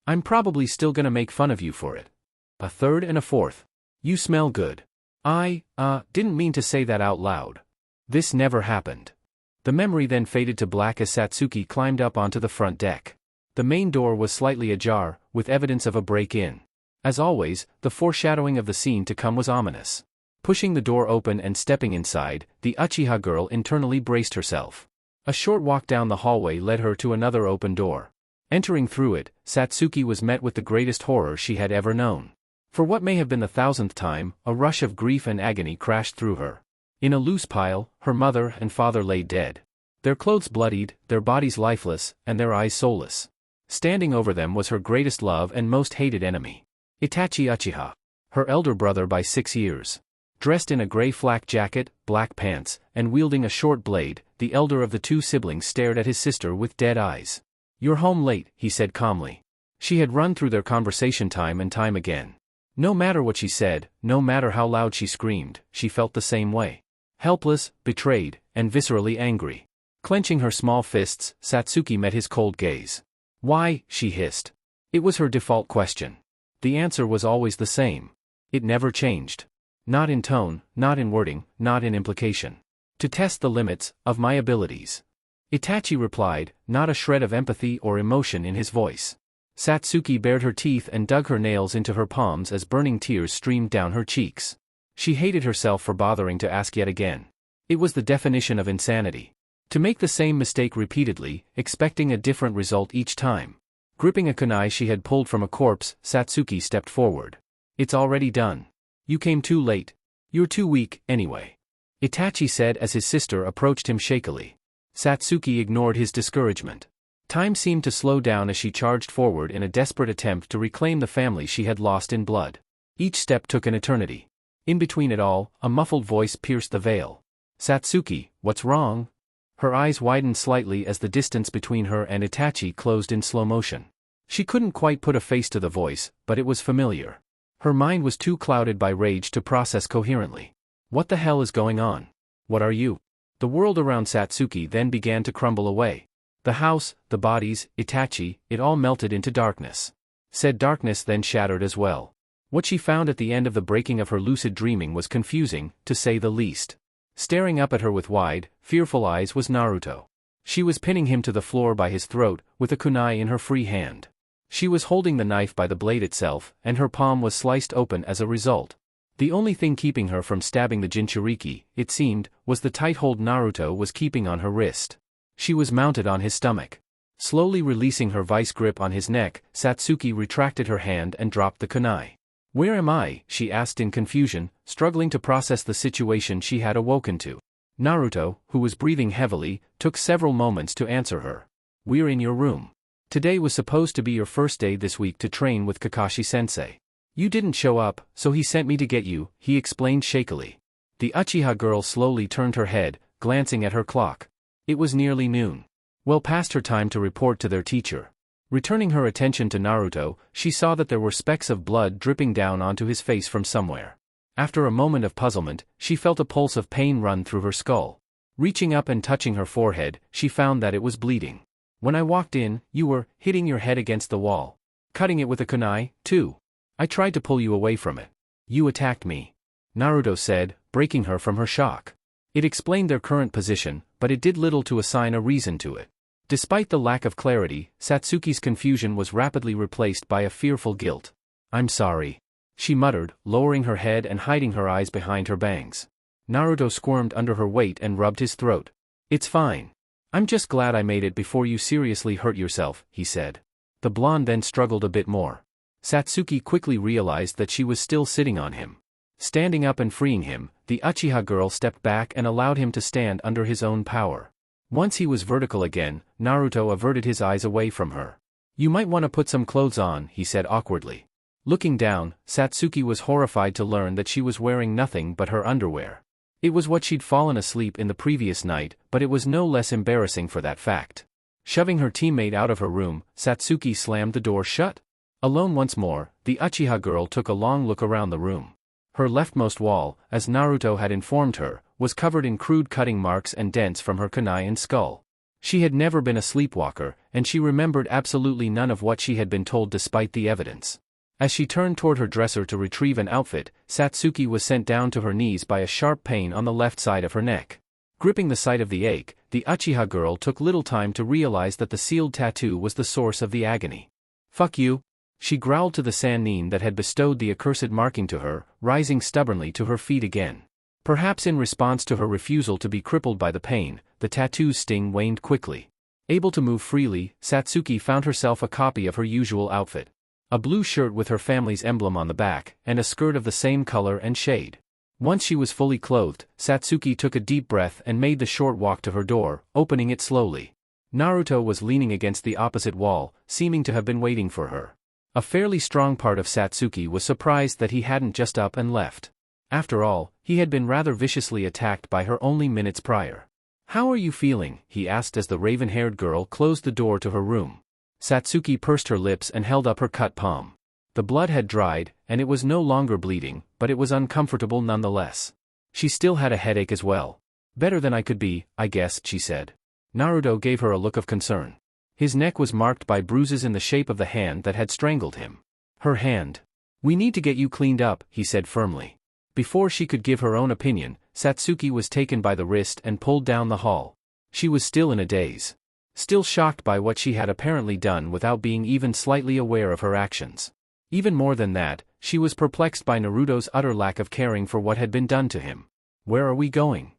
I'm probably still gonna make fun of you for it. A third and a fourth. You smell good. Didn't mean to say that out loud. This never happened. The memory then faded to black as Satsuki climbed up onto the front deck. The main door was slightly ajar, with evidence of a break-in. As always, the foreshadowing of the scene to come was ominous. Pushing the door open and stepping inside, the Uchiha girl internally braced herself. A short walk down the hallway led her to another open door. Entering through it, Satsuki was met with the greatest horror she had ever known. For what may have been the 1000th time, a rush of grief and agony crashed through her. In a loose pile, her mother and father lay dead. Their clothes bloodied, their bodies lifeless, and their eyes soulless. Standing over them was her greatest love and most hated enemy. Itachi Uchiha. Her elder brother by 6 years. Dressed in a gray flak jacket, black pants, and wielding a short blade, the elder of the two siblings stared at his sister with dead eyes. "You're home late," he said calmly. She had run through their conversation time and time again. No matter what she said, no matter how loud she screamed, she felt the same way. Helpless, betrayed, and viscerally angry. Clenching her small fists, Satsuki met his cold gaze. "Why?" she hissed. It was her default question. The answer was always the same. It never changed. Not in tone, not in wording, not in implication. To test the limits of my abilities. Itachi replied, not a shred of empathy or emotion in his voice. Satsuki bared her teeth and dug her nails into her palms as burning tears streamed down her cheeks. She hated herself for bothering to ask yet again. It was the definition of insanity. To make the same mistake repeatedly, expecting a different result each time. Gripping a kunai she had pulled from a corpse, Satsuki stepped forward. It's already done. You came too late. You're too weak, anyway. Itachi said as his sister approached him shakily. Satsuki ignored his discouragement. Time seemed to slow down as she charged forward in a desperate attempt to reclaim the family she had lost in blood. Each step took an eternity. In between it all, a muffled voice pierced the veil. Satsuki, what's wrong? Her eyes widened slightly as the distance between her and Itachi closed in slow motion. She couldn't quite put a face to the voice, but it was familiar. Her mind was too clouded by rage to process coherently. What the hell is going on? What are you? The world around Satsuki then began to crumble away. The house, the bodies, Itachi, it all melted into darkness. Said darkness then shattered as well. What she found at the end of the breaking of her lucid dreaming was confusing, to say the least. Staring up at her with wide, fearful eyes was Naruto. She was pinning him to the floor by his throat, with a kunai in her free hand. She was holding the knife by the blade itself, and her palm was sliced open as a result. The only thing keeping her from stabbing the Jinchuriki, it seemed, was the tight hold Naruto was keeping on her wrist. She was mounted on his stomach. Slowly releasing her vice grip on his neck, Satsuki retracted her hand and dropped the kunai. Where am I? She asked in confusion, struggling to process the situation she had awoken to. Naruto, who was breathing heavily, took several moments to answer her. We're in your room. Today was supposed to be your first day this week to train with Kakashi-sensei. You didn't show up, so he sent me to get you, he explained shakily. The Uchiha girl slowly turned her head, glancing at her clock. It was nearly noon. Well past her time to report to their teacher. Returning her attention to Naruto, she saw that there were specks of blood dripping down onto his face from somewhere. After a moment of puzzlement, she felt a pulse of pain run through her skull. Reaching up and touching her forehead, she found that it was bleeding. When I walked in, you were hitting your head against the wall. Cutting it with a kunai, too. I tried to pull you away from it. You attacked me. Naruto said, breaking her from her shock. It explained their current position, but it did little to assign a reason to it. Despite the lack of clarity, Satsuki's confusion was rapidly replaced by a fearful guilt. I'm sorry. She muttered, lowering her head and hiding her eyes behind her bangs. Naruto squirmed under her weight and rubbed his throat. It's fine. I'm just glad I made it before you seriously hurt yourself, he said. The blonde then struggled a bit more. Satsuki quickly realized that she was still sitting on him. Standing up and freeing him, the Uchiha girl stepped back and allowed him to stand under his own power. Once he was vertical again, Naruto averted his eyes away from her. You might want to put some clothes on, he said awkwardly. Looking down, Satsuki was horrified to learn that she was wearing nothing but her underwear. It was what she'd fallen asleep in the previous night, but it was no less embarrassing for that fact. Shoving her teammate out of her room, Satsuki slammed the door shut. Alone once more, the Uchiha girl took a long look around the room. Her leftmost wall, as Naruto had informed her, was covered in crude cutting marks and dents from her kunai and skull. She had never been a sleepwalker, and she remembered absolutely none of what she had been told despite the evidence. As she turned toward her dresser to retrieve an outfit, Satsuki was sent down to her knees by a sharp pain on the left side of her neck. Gripping the site of the ache, the Uchiha girl took little time to realize that the sealed tattoo was the source of the agony. Fuck you. She growled to the Sannin that had bestowed the accursed marking to her, rising stubbornly to her feet again. Perhaps in response to her refusal to be crippled by the pain, the tattoo's sting waned quickly. Able to move freely, Satsuki found herself a copy of her usual outfit. A blue shirt with her family's emblem on the back, and a skirt of the same color and shade. Once she was fully clothed, Satsuki took a deep breath and made the short walk to her door, opening it slowly. Naruto was leaning against the opposite wall, seeming to have been waiting for her. A fairly strong part of Satsuki was surprised that he hadn't just up and left. After all, he had been rather viciously attacked by her only minutes prior. How are you feeling? He asked as the raven-haired girl closed the door to her room. Satsuki pursed her lips and held up her cut palm. The blood had dried, and it was no longer bleeding, but it was uncomfortable nonetheless. She still had a headache as well. Better than I could be, I guess, she said. Naruto gave her a look of concern. His neck was marked by bruises in the shape of the hand that had strangled him. Her hand. We need to get you cleaned up, he said firmly. Before she could give her own opinion, Satsuki was taken by the wrist and pulled down the hall. She was still in a daze. Still shocked by what she had apparently done without being even slightly aware of her actions. Even more than that, she was perplexed by Naruto's utter lack of caring for what had been done to him. "Where are we going?"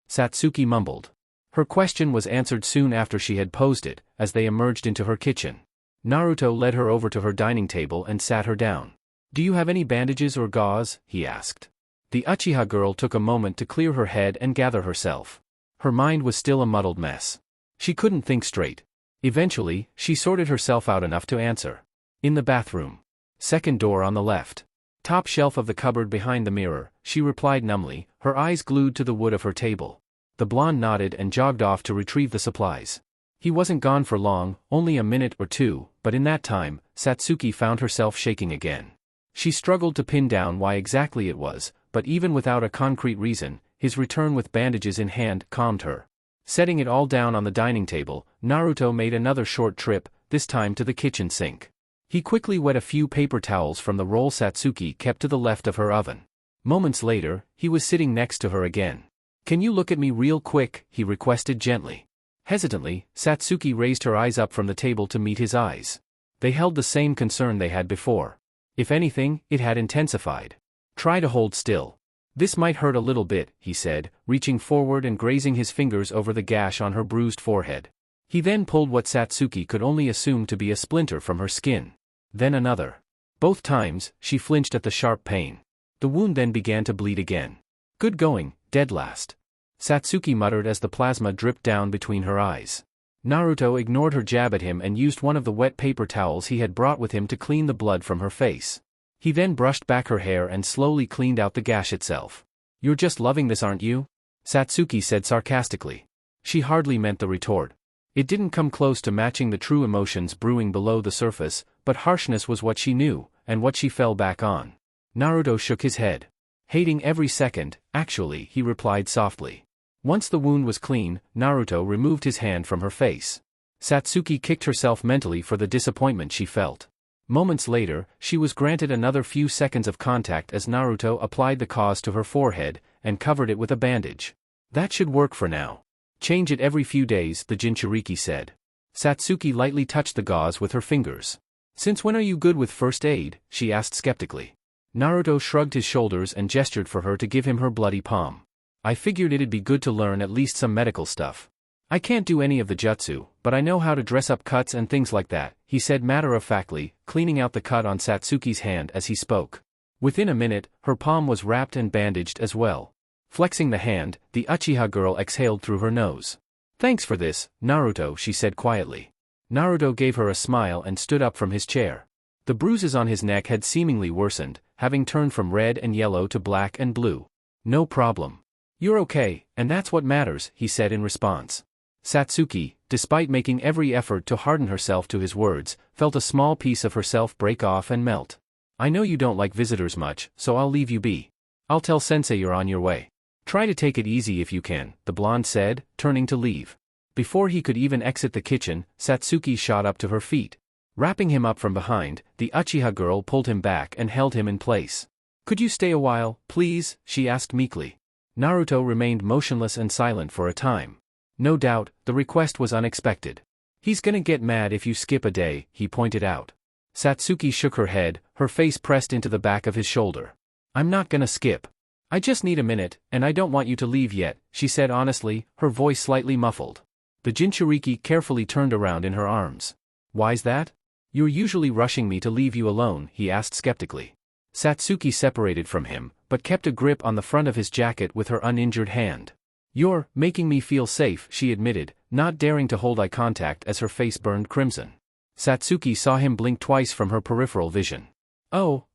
Satsuki mumbled. Her question was answered soon after she had posed it, as they emerged into her kitchen. Naruto led her over to her dining table and sat her down. "Do you have any bandages or gauze?" he asked. The Uchiha girl took a moment to clear her head and gather herself. Her mind was still a muddled mess. She couldn't think straight. Eventually, she sorted herself out enough to answer. "In the bathroom. Second door on the left. Top shelf of the cupboard behind the mirror," she replied numbly, her eyes glued to the wood of her table. The blonde nodded and jogged off to retrieve the supplies. He wasn't gone for long, only a minute or two, but in that time, Satsuki found herself shaking again. She struggled to pin down why exactly it was, but even without a concrete reason, his return with bandages in hand calmed her. Setting it all down on the dining table, Naruto made another short trip, this time to the kitchen sink. He quickly wet a few paper towels from the roll Satsuki kept to the left of her oven. Moments later, he was sitting next to her again. "Can you look at me real quick?" he requested gently. Hesitantly, Satsuki raised her eyes up from the table to meet his eyes. They held the same concern they had before. If anything, it had intensified. "Try to hold still. This might hurt a little bit," he said, reaching forward and grazing his fingers over the gash on her bruised forehead. He then pulled what Satsuki could only assume to be a splinter from her skin. Then another. Both times, she flinched at the sharp pain. The wound then began to bleed again. "Good going, dead last," Satsuki muttered as the plasma dripped down between her eyes. Naruto ignored her jab at him and used one of the wet paper towels he had brought with him to clean the blood from her face. He then brushed back her hair and slowly cleaned out the gash itself. "You're just loving this, aren't you?" Satsuki said sarcastically. She hardly meant the retort. It didn't come close to matching the true emotions brewing below the surface, but harshness was what she knew, and what she fell back on. Naruto shook his head. "Hating every second, actually," he replied softly. Once the wound was clean, Naruto removed his hand from her face. Satsuki kicked herself mentally for the disappointment she felt. Moments later, she was granted another few seconds of contact as Naruto applied the gauze to her forehead and covered it with a bandage. "That should work for now. Change it every few days," the Jinchuriki said. Satsuki lightly touched the gauze with her fingers. "Since when are you good with first aid?" she asked skeptically. Naruto shrugged his shoulders and gestured for her to give him her bloody palm. "I figured it'd be good to learn at least some medical stuff. I can't do any of the jutsu, but I know how to dress up cuts and things like that," he said matter-of-factly, cleaning out the cut on Satsuki's hand as he spoke. Within a minute, her palm was wrapped and bandaged as well. Flexing the hand, the Uchiha girl exhaled through her nose. "Thanks for this, Naruto," she said quietly. Naruto gave her a smile and stood up from his chair. The bruises on his neck had seemingly worsened, having turned from red and yellow to black and blue. "No problem. You're okay, and that's what matters," he said in response. Satsuki, despite making every effort to harden herself to his words, felt a small piece of herself break off and melt. "I know you don't like visitors much, so I'll leave you be. I'll tell Sensei you're on your way. Try to take it easy if you can," the blonde said, turning to leave. Before he could even exit the kitchen, Satsuki shot up to her feet. Wrapping him up from behind, the Uchiha girl pulled him back and held him in place. "Could you stay a while, please?" she asked meekly. Naruto remained motionless and silent for a time. No doubt, the request was unexpected. "He's gonna get mad if you skip a day," he pointed out. Satsuki shook her head, her face pressed into the back of his shoulder. "I'm not gonna skip. I just need a minute, and I don't want you to leave yet," she said honestly, her voice slightly muffled. The Jinchuriki carefully turned around in her arms. "Why's that?" "You're usually rushing me to leave you alone," he asked skeptically. Satsuki separated from him, but kept a grip on the front of his jacket with her uninjured hand. "You're making me feel safe," she admitted, not daring to hold eye contact as her face burned crimson. Satsuki saw him blink twice from her peripheral vision. "Oh,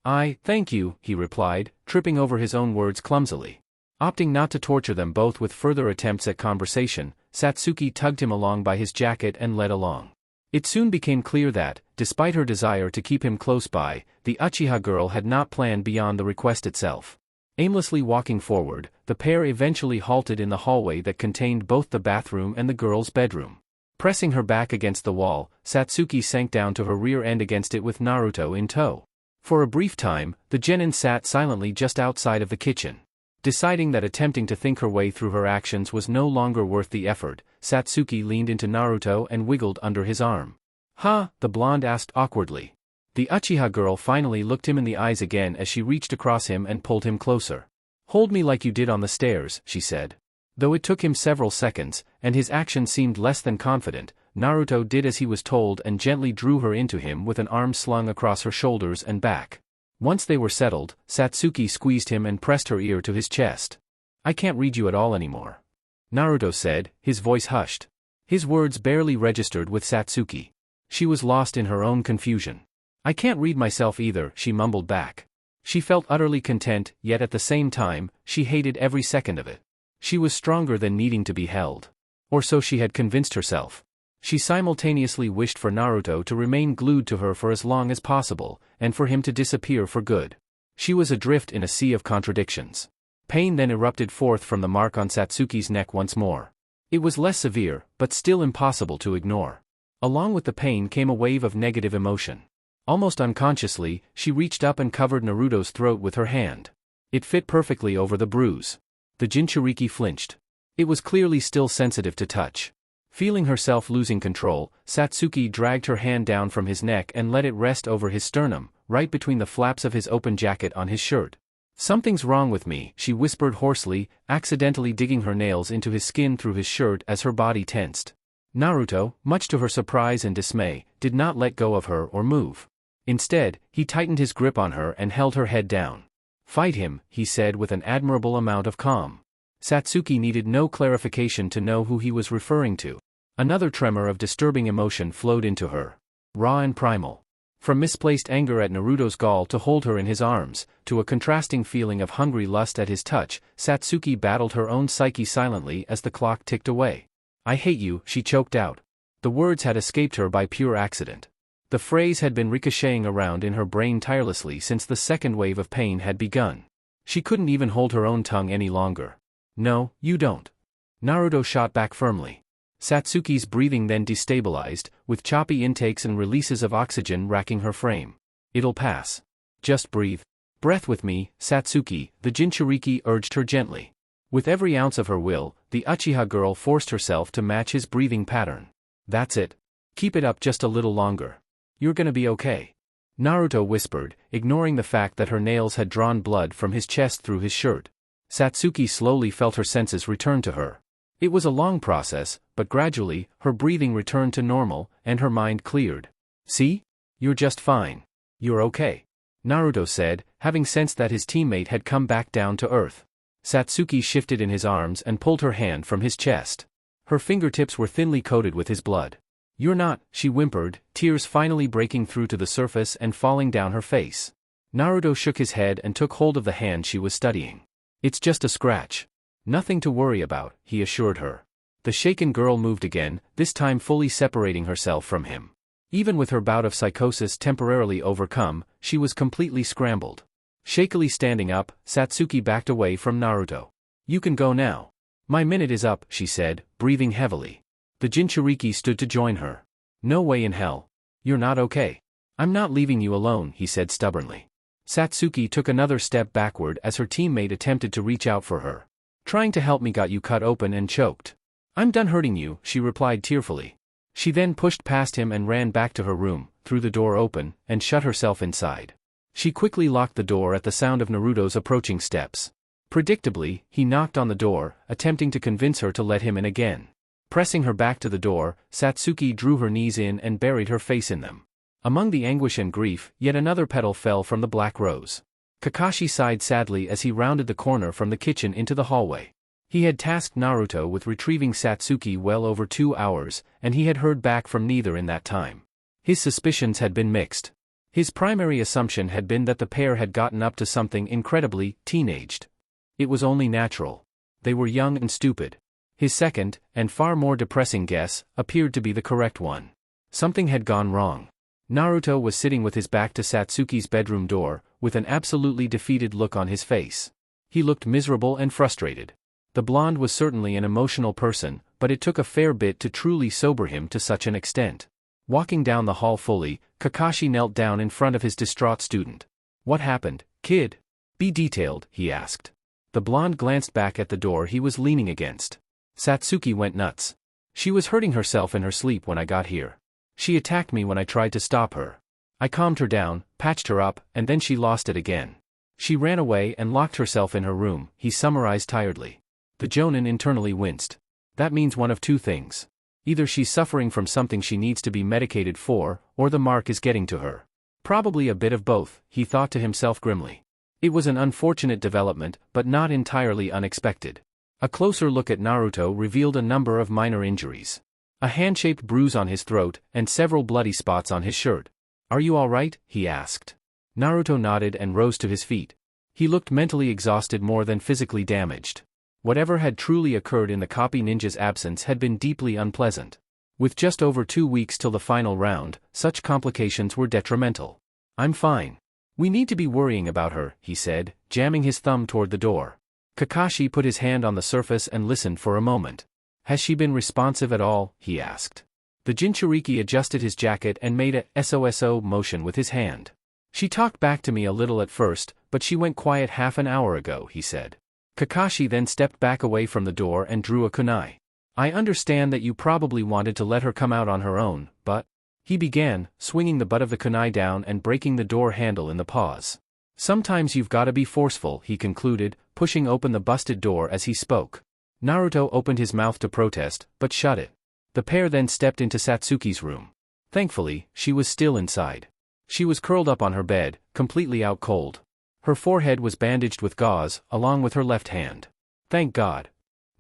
thank you," he replied, tripping over his own words clumsily. Opting not to torture them both with further attempts at conversation, Satsuki tugged him along by his jacket and led along. It soon became clear that, despite her desire to keep him close by, the Uchiha girl had not planned beyond the request itself. Aimlessly walking forward, the pair eventually halted in the hallway that contained both the bathroom and the girl's bedroom. Pressing her back against the wall, Satsuki sank down to her rear end against it with Naruto in tow. For a brief time, the genin sat silently just outside of the kitchen. Deciding that attempting to think her way through her actions was no longer worth the effort, Satsuki leaned into Naruto and wiggled under his arm. "Huh?" the blonde asked awkwardly. The Uchiha girl finally looked him in the eyes again as she reached across him and pulled him closer. "Hold me like you did on the stairs," she said. Though it took him several seconds, and his action seemed less than confident, Naruto did as he was told and gently drew her into him with an arm slung across her shoulders and back. Once they were settled, Satsuki squeezed him and pressed her ear to his chest. "I can't read you at all anymore," Naruto said, his voice hushed. His words barely registered with Satsuki. She was lost in her own confusion. "I can't read myself either," she mumbled back. She felt utterly content, yet at the same time, she hated every second of it. She was stronger than needing to be held. Or so she had convinced herself. She simultaneously wished for Naruto to remain glued to her for as long as possible, and for him to disappear for good. She was adrift in a sea of contradictions. Pain then erupted forth from the mark on Satsuki's neck once more. It was less severe, but still impossible to ignore. Along with the pain came a wave of negative emotion. Almost unconsciously, she reached up and covered Naruto's throat with her hand. It fit perfectly over the bruise. The Jinchuriki flinched. It was clearly still sensitive to touch. Feeling herself losing control, Satsuki dragged her hand down from his neck and let it rest over his sternum, right between the flaps of his open jacket on his shirt. "Something's wrong with me," she whispered hoarsely, accidentally digging her nails into his skin through his shirt as her body tensed. Naruto, much to her surprise and dismay, did not let go of her or move. Instead, he tightened his grip on her and held her head down. "Fight him," he said with an admirable amount of calm. Satsuki needed no clarification to know who he was referring to. Another tremor of disturbing emotion flowed into her. Raw and primal. From misplaced anger at Naruto's gall to hold her in his arms, to a contrasting feeling of hungry lust at his touch, Satsuki battled her own psyche silently as the clock ticked away. "I hate you," she choked out. The words had escaped her by pure accident. The phrase had been ricocheting around in her brain tirelessly since the second wave of pain had begun. She couldn't even hold her own tongue any longer. "No, you don't." Naruto shot back firmly. Satsuki's breathing then destabilized, with choppy intakes and releases of oxygen racking her frame. "It'll pass. Just breathe. Breath with me, Satsuki," the Jinchuriki urged her gently. With every ounce of her will, the Uchiha girl forced herself to match his breathing pattern. "That's it. Keep it up just a little longer. You're gonna be okay," Naruto whispered, ignoring the fact that her nails had drawn blood from his chest through his shirt. Satsuki slowly felt her senses return to her. It was a long process, but gradually, her breathing returned to normal, and her mind cleared. "See? You're just fine. You're okay," Naruto said, having sensed that his teammate had come back down to earth. Satsuki shifted in his arms and pulled her hand from his chest. Her fingertips were thinly coated with his blood. "You're not," she whimpered, tears finally breaking through to the surface and falling down her face. Naruto shook his head and took hold of the hand she was studying. "It's just a scratch. Nothing to worry about," he assured her. The shaken girl moved again, this time fully separating herself from him. Even with her bout of psychosis temporarily overcome, she was completely scrambled. Shakily standing up, Satsuki backed away from Naruto. "You can go now. My minute is up," she said, breathing heavily. The Jinchuriki stood to join her. "No way in hell. You're not okay." "I'm not leaving you alone," he said stubbornly. Satsuki took another step backward as her teammate attempted to reach out for her. "Trying to help me got you cut open and choked. I'm done hurting you," she replied tearfully. She then pushed past him and ran back to her room, threw the door open, and shut herself inside. She quickly locked the door at the sound of Naruto's approaching steps. Predictably, he knocked on the door, attempting to convince her to let him in again. Pressing her back to the door, Satsuki drew her knees in and buried her face in them. Among the anguish and grief, yet another petal fell from the black rose. Kakashi sighed sadly as he rounded the corner from the kitchen into the hallway. He had tasked Naruto with retrieving Satsuki well over 2 hours, and he had heard back from neither in that time. His suspicions had been mixed. His primary assumption had been that the pair had gotten up to something incredibly teenaged. It was only natural. They were young and stupid. His second, and far more depressing guess, appeared to be the correct one. Something had gone wrong. Naruto was sitting with his back to Satsuki's bedroom door, with an absolutely defeated look on his face. He looked miserable and frustrated. The blonde was certainly an emotional person, but it took a fair bit to truly sober him to such an extent. Walking down the hall fully, Kakashi knelt down in front of his distraught student. What happened, kid? Be detailed, he asked. The blonde glanced back at the door he was leaning against. Satsuki went nuts. She was hurting herself in her sleep when I got here. She attacked me when I tried to stop her. I calmed her down, patched her up, and then she lost it again. She ran away and locked herself in her room, he summarized tiredly. The Jonin internally winced. That means one of two things. Either she's suffering from something she needs to be medicated for, or the mark is getting to her. Probably a bit of both, he thought to himself grimly. It was an unfortunate development, but not entirely unexpected. A closer look at Naruto revealed a number of minor injuries. A hand-shaped bruise on his throat, and several bloody spots on his shirt. Are you alright? He asked. Naruto nodded and rose to his feet. He looked mentally exhausted more than physically damaged. Whatever had truly occurred in the copy ninja's absence had been deeply unpleasant. With just over 2 weeks till the final round, such complications were detrimental. I'm fine. We need to be worrying about her, he said, jamming his thumb toward the door. Kakashi put his hand on the surface and listened for a moment. Has she been responsive at all? He asked. The Jinchuriki adjusted his jacket and made a SOSO motion with his hand. She talked back to me a little at first, but she went quiet half an hour ago, he said. Kakashi then stepped back away from the door and drew a kunai. I understand that you probably wanted to let her come out on her own, but... He began, swinging the butt of the kunai down and breaking the door handle in the pause. Sometimes you've gotta be forceful, he concluded, pushing open the busted door as he spoke. Naruto opened his mouth to protest, but shut it. The pair then stepped into Satsuki's room. Thankfully, she was still inside. She was curled up on her bed, completely out cold. Her forehead was bandaged with gauze, along with her left hand. Thank God.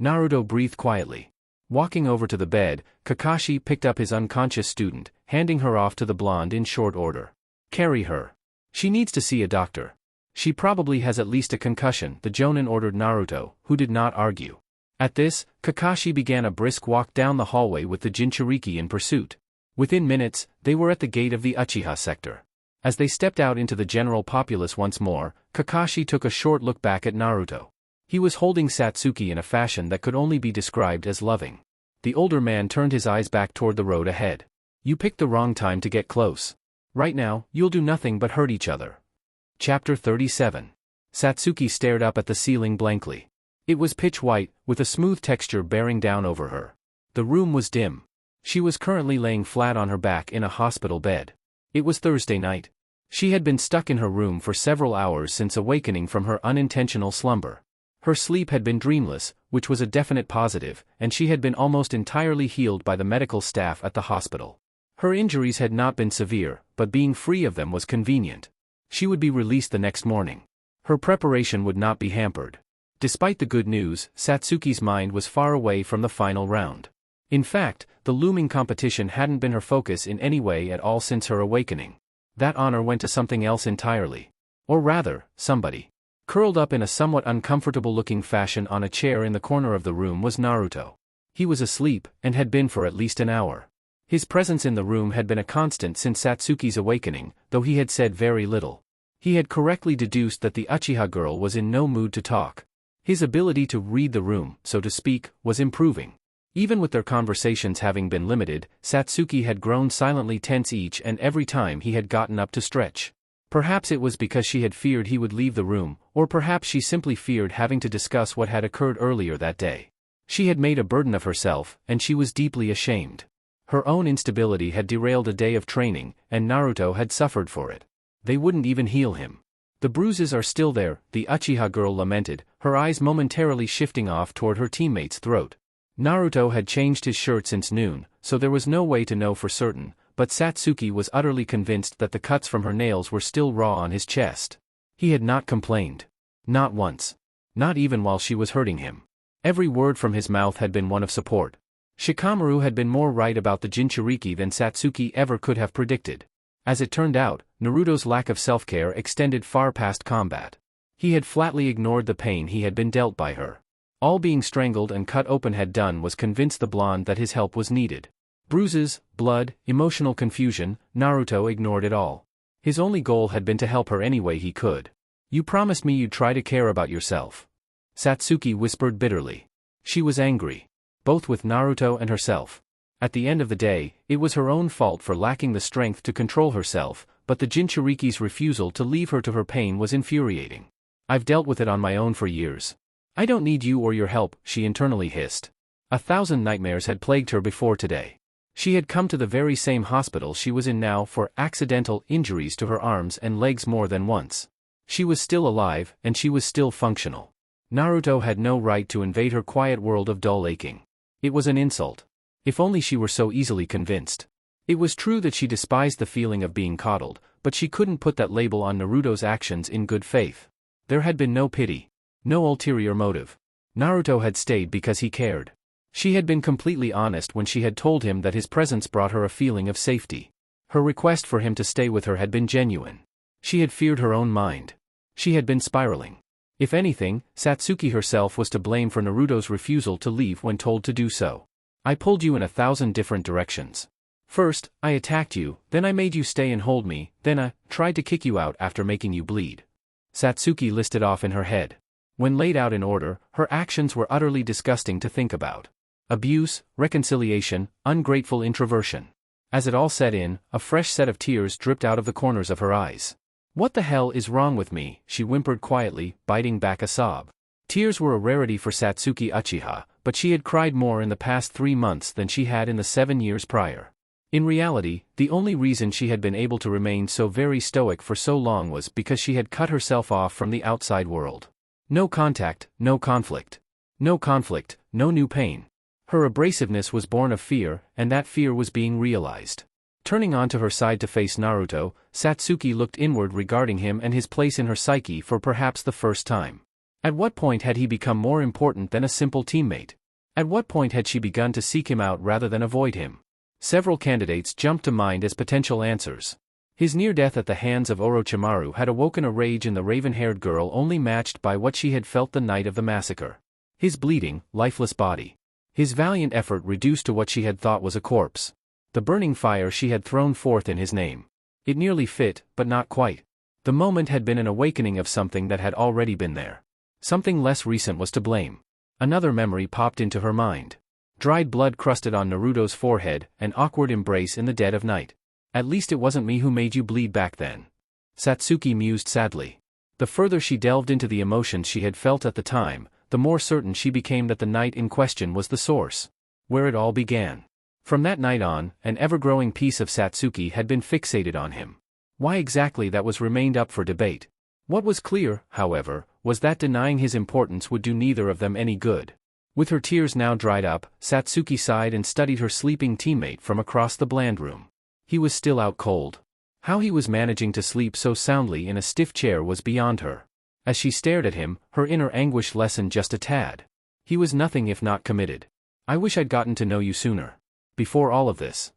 Naruto breathed quietly. Walking over to the bed, Kakashi picked up his unconscious student, handing her off to the blonde in short order. Carry her. She needs to see a doctor. She probably has at least a concussion, the Jonin ordered Naruto, who did not argue. At this, Kakashi began a brisk walk down the hallway with the Jinchuriki in pursuit. Within minutes, they were at the gate of the Uchiha sector. As they stepped out into the general populace once more, Kakashi took a short look back at Naruto. He was holding Satsuki in a fashion that could only be described as loving. The older man turned his eyes back toward the road ahead. You picked the wrong time to get close. Right now, you'll do nothing but hurt each other. Chapter 37. Satsuki stared up at the ceiling blankly. It was pitch white, with a smooth texture bearing down over her. The room was dim. She was currently laying flat on her back in a hospital bed. It was Thursday night. She had been stuck in her room for several hours since awakening from her unintentional slumber. Her sleep had been dreamless, which was a definite positive, and she had been almost entirely healed by the medical staff at the hospital. Her injuries had not been severe, but being free of them was convenient. She would be released the next morning. Her preparation would not be hampered. Despite the good news, Satsuki's mind was far away from the final round. In fact, the looming competition hadn't been her focus in any way at all since her awakening. That honor went to something else entirely. Or rather, somebody. Curled up in a somewhat uncomfortable-looking fashion on a chair in the corner of the room was Naruto. He was asleep, and had been for at least an hour. His presence in the room had been a constant since Satsuki's awakening, though he had said very little. He had correctly deduced that the Uchiha girl was in no mood to talk. His ability to read the room, so to speak, was improving. Even with their conversations having been limited, Satsuki had grown silently tense each and every time he had gotten up to stretch. Perhaps it was because she had feared he would leave the room, or perhaps she simply feared having to discuss what had occurred earlier that day. She had made a burden of herself, and she was deeply ashamed. Her own instability had derailed a day of training, and Naruto had suffered for it. They wouldn't even heal him. The bruises are still there, the Uchiha girl lamented, her eyes momentarily shifting off toward her teammate's throat. Naruto had changed his shirt since noon, so there was no way to know for certain, but Satsuki was utterly convinced that the cuts from her nails were still raw on his chest. He had not complained. Not once. Not even while she was hurting him. Every word from his mouth had been one of support. Shikamaru had been more right about the Jinchuriki than Satsuki ever could have predicted. As it turned out, Naruto's lack of self-care extended far past combat. He had flatly ignored the pain he had been dealt by her. All being strangled and cut open had done was convince the blonde that his help was needed. Bruises, blood, emotional confusion, Naruto ignored it all. His only goal had been to help her any way he could. You promised me you'd try to care about yourself. Satsuki whispered bitterly. She was angry. Both with Naruto and herself. At the end of the day, it was her own fault for lacking the strength to control herself, but the Jinchuriki's refusal to leave her to her pain was infuriating. I've dealt with it on my own for years. I don't need you or your help, she internally hissed. 1,000 nightmares had plagued her before today. She had come to the very same hospital she was in now for accidental injuries to her arms and legs more than once. She was still alive, and she was still functional. Naruto had no right to invade her quiet world of dull aching. It was an insult. If only she were so easily convinced. It was true that she despised the feeling of being coddled, but she couldn't put that label on Naruto's actions in good faith. There had been no pity. No ulterior motive. Naruto had stayed because he cared. She had been completely honest when she had told him that his presence brought her a feeling of safety. Her request for him to stay with her had been genuine. She had feared her own mind. She had been spiraling. If anything, Satsuki herself was to blame for Naruto's refusal to leave when told to do so. I pulled you in 1,000 different directions. First, I attacked you, then I made you stay and hold me, then I tried to kick you out after making you bleed. Satsuki listed off in her head. When laid out in order, her actions were utterly disgusting to think about. Abuse, reconciliation, ungrateful introversion. As it all set in, a fresh set of tears dripped out of the corners of her eyes. What the hell is wrong with me, she whimpered quietly, biting back a sob. Tears were a rarity for Satsuki Uchiha, but she had cried more in the past 3 months than she had in the 7 years prior. In reality, the only reason she had been able to remain so very stoic for so long was because she had cut herself off from the outside world. No contact, no conflict. No conflict, no new pain. Her abrasiveness was born of fear, and that fear was being realized. Turning onto her side to face Naruto, Satsuki looked inward regarding him and his place in her psyche for perhaps the first time. At what point had he become more important than a simple teammate? At what point had she begun to seek him out rather than avoid him? Several candidates jumped to mind as potential answers. His near death at the hands of Orochimaru had awoken a rage in the raven-haired girl only matched by what she had felt the night of the massacre. His bleeding, lifeless body. His valiant effort reduced to what she had thought was a corpse. The burning fire she had thrown forth in his name. It nearly fit, but not quite. The moment had been an awakening of something that had already been there. Something less recent was to blame. Another memory popped into her mind. Dried blood crusted on Naruto's forehead, an awkward embrace in the dead of night. At least it wasn't me who made you bleed back then. Satsuki mused sadly. The further she delved into the emotions she had felt at the time, the more certain she became that the night in question was the source. Where it all began. From that night on, an ever-growing piece of Satsuki had been fixated on him. Why exactly that was remained up for debate. What was clear, however, was that denying his importance would do neither of them any good. With her tears now dried up, Satsuki sighed and studied her sleeping teammate from across the bland room. He was still out cold. How he was managing to sleep so soundly in a stiff chair was beyond her. As she stared at him, her inner anguish lessened just a tad. He was nothing if not committed. I wish I'd gotten to know you sooner. Before all of this.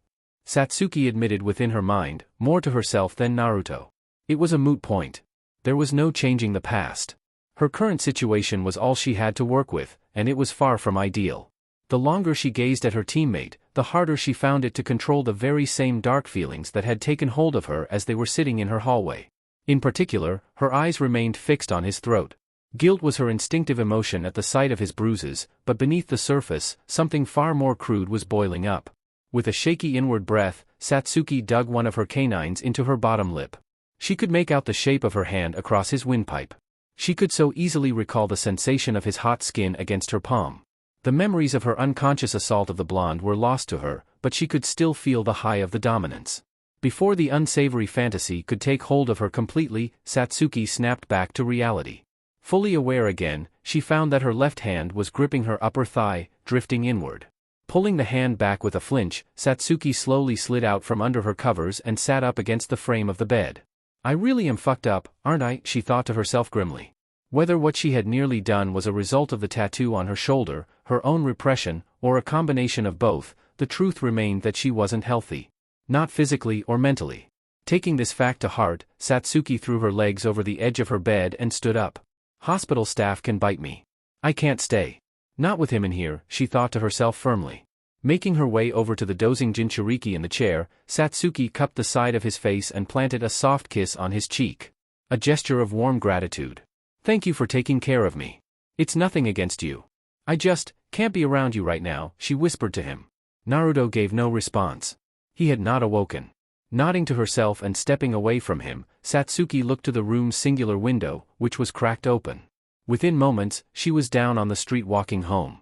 Satsuki admitted within her mind, more to herself than Naruto. It was a moot point. There was no changing the past. Her current situation was all she had to work with, and it was far from ideal. The longer she gazed at her teammate, the harder she found it to control the very same dark feelings that had taken hold of her as they were sitting in her hallway. In particular, her eyes remained fixed on his throat. Guilt was her instinctive emotion at the sight of his bruises, but beneath the surface, something far more crude was boiling up. With a shaky inward breath, Satsuki dug one of her canines into her bottom lip. She could make out the shape of her hand across his windpipe. She could so easily recall the sensation of his hot skin against her palm. The memories of her unconscious assault of the blonde were lost to her, but she could still feel the high of the dominance. Before the unsavory fantasy could take hold of her completely, Satsuki snapped back to reality. Fully aware again, she found that her left hand was gripping her upper thigh, drifting inward. Pulling the hand back with a flinch, Satsuki slowly slid out from under her covers and sat up against the frame of the bed. I really am fucked up, aren't I? She thought to herself grimly. Whether what she had nearly done was a result of the tattoo on her shoulder, her own repression, or a combination of both, the truth remained that she wasn't healthy. Not physically or mentally. Taking this fact to heart, Satsuki threw her legs over the edge of her bed and stood up. Hospital staff can bite me. I can't stay. Not with him in here, she thought to herself firmly. Making her way over to the dozing Jinchuriki in the chair, Satsuki cupped the side of his face and planted a soft kiss on his cheek. A gesture of warm gratitude. Thank you for taking care of me. It's nothing against you. I just can't be around you right now, she whispered to him. Naruto gave no response. He had not awoken. Nodding to herself and stepping away from him, Satsuki looked to the room's singular window, which was cracked open. Within moments, she was down on the street walking home.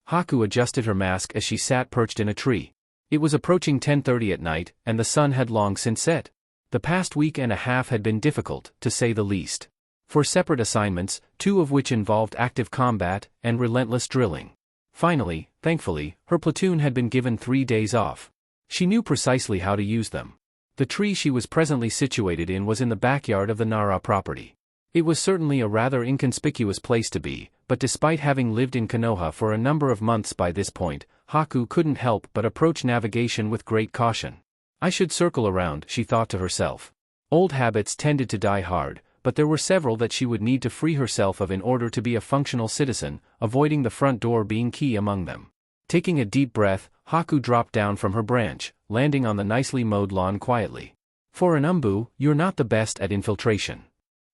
Haku adjusted her mask as she sat perched in a tree. It was approaching 10:30 at night, and the sun had long since set. The past week and a half had been difficult, to say the least. For separate assignments, 2 of which involved active combat and relentless drilling. Finally, thankfully, her platoon had been given 3 days off. She knew precisely how to use them. The tree she was presently situated in was in the backyard of the Nara property. It was certainly a rather inconspicuous place to be, but despite having lived in Konoha for a number of months by this point, Haku couldn't help but approach navigation with great caution. I should circle around, she thought to herself. Old habits tended to die hard, but there were several that she would need to free herself of in order to be a functional citizen, avoiding the front door being key among them. Taking a deep breath, Haku dropped down from her branch, landing on the nicely mowed lawn quietly. For an Umbu, you're not the best at infiltration.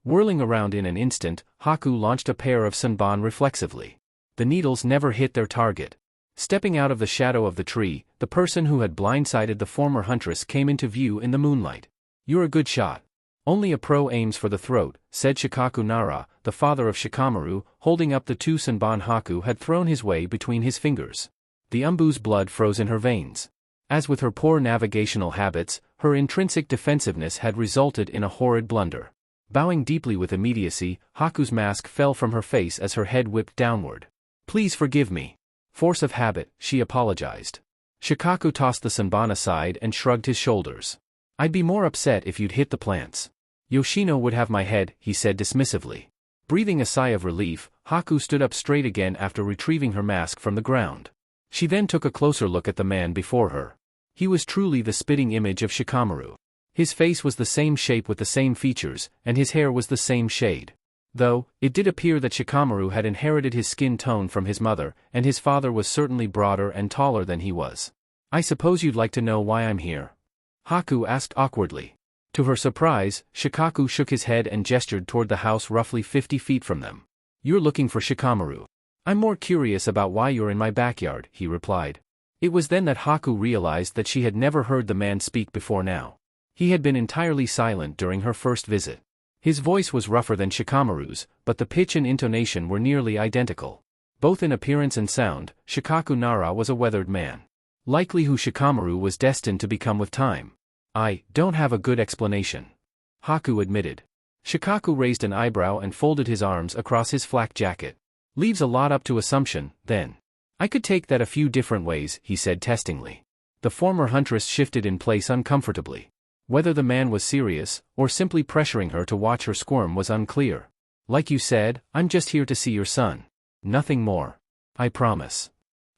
Whirling around in an instant, Haku launched a pair of Sanban reflexively. The needles never hit their target. Stepping out of the shadow of the tree, the person who had blindsided the former huntress came into view in the moonlight. You're a good shot. Only a pro aims for the throat, said Shikaku Nara, the father of Shikamaru, holding up the 2 Sanban Haku had thrown his way between his fingers. The Umbu's blood froze in her veins. As with her poor navigational habits, her intrinsic defensiveness had resulted in a horrid blunder. Bowing deeply with immediacy, Haku's mask fell from her face as her head whipped downward. Please forgive me. Force of habit, she apologized. Shikaku tossed the Sanban aside and shrugged his shoulders. I'd be more upset if you'd hit the plants. Yoshino would have my head, he said dismissively. Breathing a sigh of relief, Haku stood up straight again after retrieving her mask from the ground. She then took a closer look at the man before her. He was truly the spitting image of Shikamaru. His face was the same shape with the same features, and his hair was the same shade. Though, it did appear that Shikamaru had inherited his skin tone from his mother, and his father was certainly broader and taller than he was. I suppose you'd like to know why I'm here? Haku asked awkwardly. To her surprise, Shikaku shook his head and gestured toward the house roughly 50 feet from them. You're looking for Shikamaru. I'm more curious about why you're in my backyard, he replied. It was then that Haku realized that she had never heard the man speak before now. He had been entirely silent during her first visit. His voice was rougher than Shikamaru's, but the pitch and intonation were nearly identical. Both in appearance and sound, Shikaku Nara was a weathered man. Likely who Shikamaru was destined to become with time. I don't have a good explanation, Haku admitted. Shikaku raised an eyebrow and folded his arms across his flak jacket. Leaves a lot up to assumption, then. I could take that a few different ways, he said testingly. The former huntress shifted in place uncomfortably. Whether the man was serious, or simply pressuring her to watch her squirm was unclear. Like you said, I'm just here to see your son. Nothing more. I promise.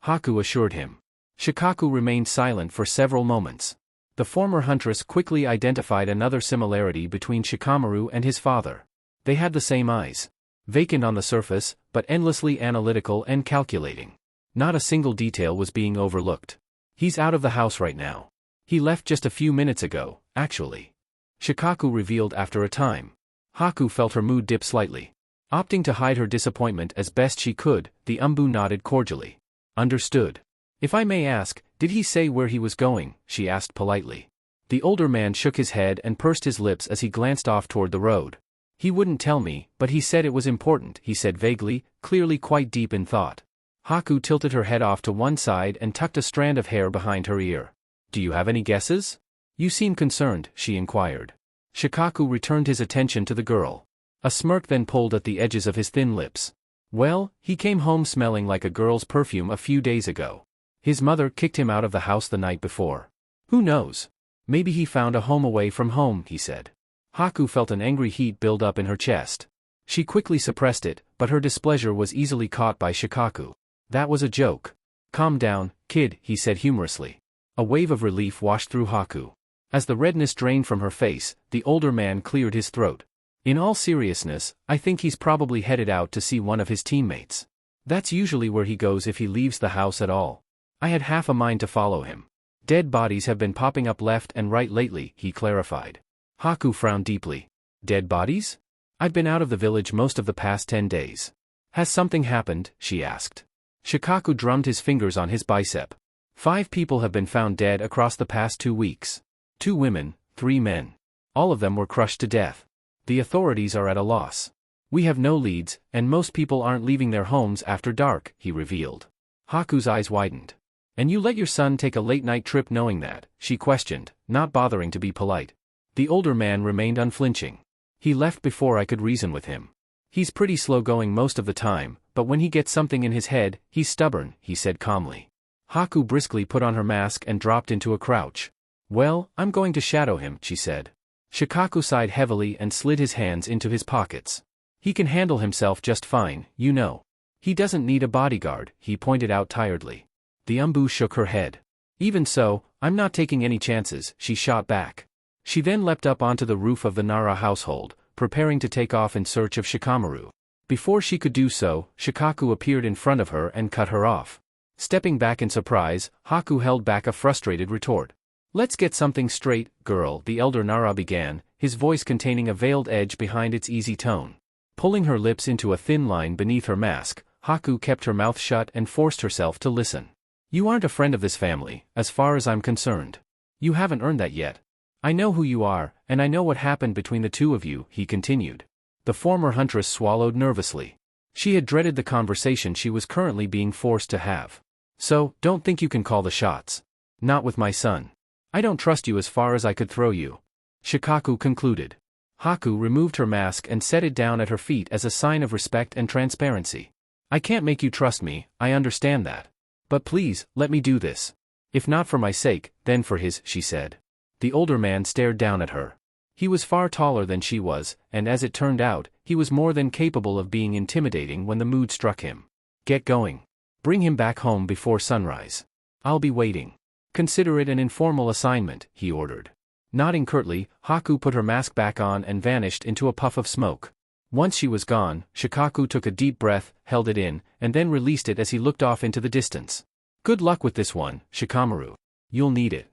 Haku assured him. Shikaku remained silent for several moments. The former huntress quickly identified another similarity between Shikamaru and his father. They had the same eyes. Vacant on the surface, but endlessly analytical and calculating. Not a single detail was being overlooked. He's out of the house right now. He left just a few minutes ago, actually. Shikaku revealed after a time. Haku felt her mood dip slightly. Opting to hide her disappointment as best she could, the Umbu nodded cordially. Understood. If I may ask, did he say where he was going? She asked politely. The older man shook his head and pursed his lips as he glanced off toward the road. He wouldn't tell me, but he said it was important, he said vaguely, clearly quite deep in thought. Haku tilted her head off to one side and tucked a strand of hair behind her ear. Do you have any guesses? You seem concerned, she inquired. Shikaku returned his attention to the girl. A smirk then pulled at the edges of his thin lips. Well, he came home smelling like a girl's perfume a few days ago. His mother kicked him out of the house the night before. Who knows? Maybe he found a home away from home, he said. Haku felt an angry heat build up in her chest. She quickly suppressed it, but her displeasure was easily caught by Shikaku. That was a joke. Calm down, kid, he said humorously. A wave of relief washed through Haku. As the redness drained from her face, the older man cleared his throat. In all seriousness, I think he's probably headed out to see one of his teammates. That's usually where he goes if he leaves the house at all. I had half a mind to follow him. Dead bodies have been popping up left and right lately, he clarified. Haku frowned deeply. Dead bodies? I've been out of the village most of the past 10 days. Has something happened? She asked. Shikaku drummed his fingers on his bicep. 5 people have been found dead across the past 2 weeks. 2 women, 3 men. All of them were crushed to death. The authorities are at a loss. We have no leads, and most people aren't leaving their homes after dark, he revealed. Haku's eyes widened. And you let your son take a late-night trip knowing that, she questioned, not bothering to be polite. The older man remained unflinching. He left before I could reason with him. He's pretty slow-going most of the time, but when he gets something in his head, he's stubborn, he said calmly. Haku briskly put on her mask and dropped into a crouch. Well, I'm going to shadow him, she said. Shikaku sighed heavily and slid his hands into his pockets. He can handle himself just fine, you know. He doesn't need a bodyguard, he pointed out tiredly. The Umbu shook her head. Even so, I'm not taking any chances, she shot back. She then leapt up onto the roof of the Nara household, preparing to take off in search of Shikamaru. Before she could do so, Shikaku appeared in front of her and cut her off. Stepping back in surprise, Haku held back a frustrated retort. Let's get something straight, girl, the elder Nara began, his voice containing a veiled edge behind its easy tone. Pulling her lips into a thin line beneath her mask, Haku kept her mouth shut and forced herself to listen. You aren't a friend of this family, as far as I'm concerned. You haven't earned that yet. I know who you are, and I know what happened between the two of you, he continued. The former huntress swallowed nervously. She had dreaded the conversation she was currently being forced to have. So, don't think you can call the shots. Not with my son. I don't trust you as far as I could throw you. Shikaku concluded. Haku removed her mask and set it down at her feet as a sign of respect and transparency. I can't make you trust me, I understand that. But please, let me do this. If not for my sake, then for his, she said. The older man stared down at her. He was far taller than she was, and as it turned out, he was more than capable of being intimidating when the mood struck him. Get going. Bring him back home before sunrise. I'll be waiting. Consider it an informal assignment, he ordered. Nodding curtly, Haku put her mask back on and vanished into a puff of smoke. Once she was gone, Shikaku took a deep breath, held it in, and then released it as he looked off into the distance. Good luck with this one, Shikamaru. You'll need it.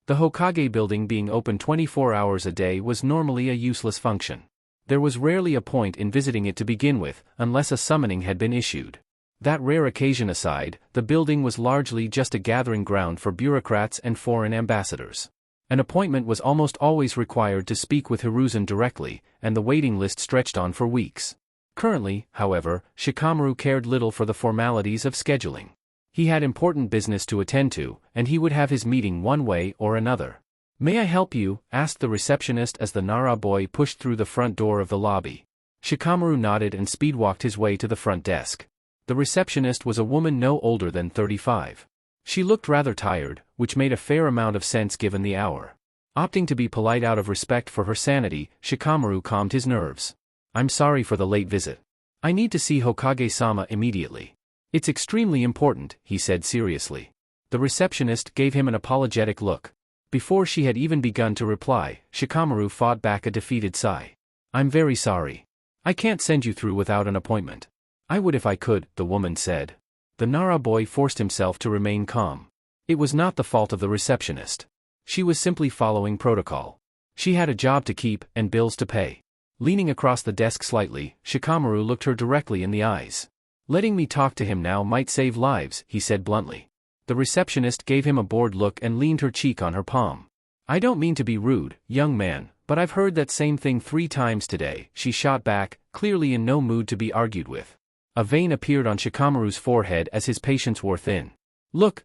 The Hokage building being open 24 hours a day was normally a useless function. There was rarely a point in visiting it to begin with, unless a summoning had been issued. That rare occasion aside, the building was largely just a gathering ground for bureaucrats and foreign ambassadors. An appointment was almost always required to speak with Hiruzen directly, and the waiting list stretched on for weeks. Currently, however, Shikamaru cared little for the formalities of scheduling. He had important business to attend to, and he would have his meeting one way or another. May I help you? Asked the receptionist as the Nara boy pushed through the front door of the lobby. Shikamaru nodded and speedwalked his way to the front desk. The receptionist was a woman no older than 35. She looked rather tired, which made a fair amount of sense given the hour. Opting to be polite out of respect for her sanity, Shikamaru calmed his nerves. I'm sorry for the late visit. I need to see Hokage-sama immediately. It's extremely important, he said seriously. The receptionist gave him an apologetic look. Before she had even begun to reply, Shikamaru fought back a defeated sigh. I'm very sorry. I can't send you through without an appointment. I would if I could, the woman said. The Nara boy forced himself to remain calm. It was not the fault of the receptionist. She was simply following protocol. She had a job to keep and bills to pay. Leaning across the desk slightly, Shikamaru looked her directly in the eyes. Letting me talk to him now might save lives, he said bluntly. The receptionist gave him a bored look and leaned her cheek on her palm. I don't mean to be rude, young man, but I've heard that same thing 3 times today, she shot back, clearly in no mood to be argued with. A vein appeared on Shikamaru's forehead as his patience wore thin. Look,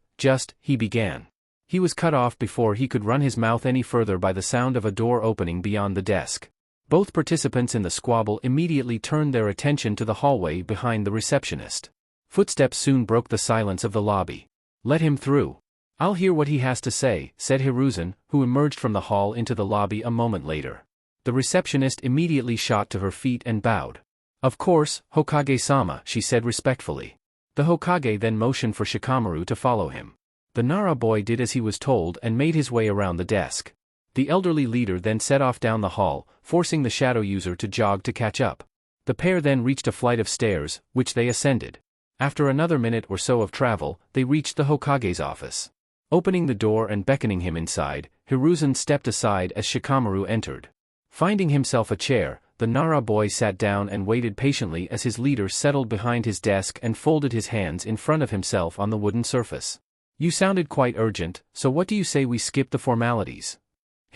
he began. He was cut off before he could run his mouth any further by the sound of a door opening beyond the desk. Both participants in the squabble immediately turned their attention to the hallway behind the receptionist. Footsteps soon broke the silence of the lobby. Let him through. I'll hear what he has to say, said Hiruzen, who emerged from the hall into the lobby a moment later. The receptionist immediately shot to her feet and bowed. Of course, Hokage-sama, she said respectfully. The Hokage then motioned for Shikamaru to follow him. The Nara boy did as he was told and made his way around the desk. The elderly leader then set off down the hall, forcing the shadow user to jog to catch up. The pair then reached a flight of stairs, which they ascended. After another minute or so of travel, they reached the Hokage's office. Opening the door and beckoning him inside, Hiruzen stepped aside as Shikamaru entered. Finding himself a chair, the Nara boy sat down and waited patiently as his leader settled behind his desk and folded his hands in front of himself on the wooden surface. You sounded quite urgent, so what do you say we skip the formalities?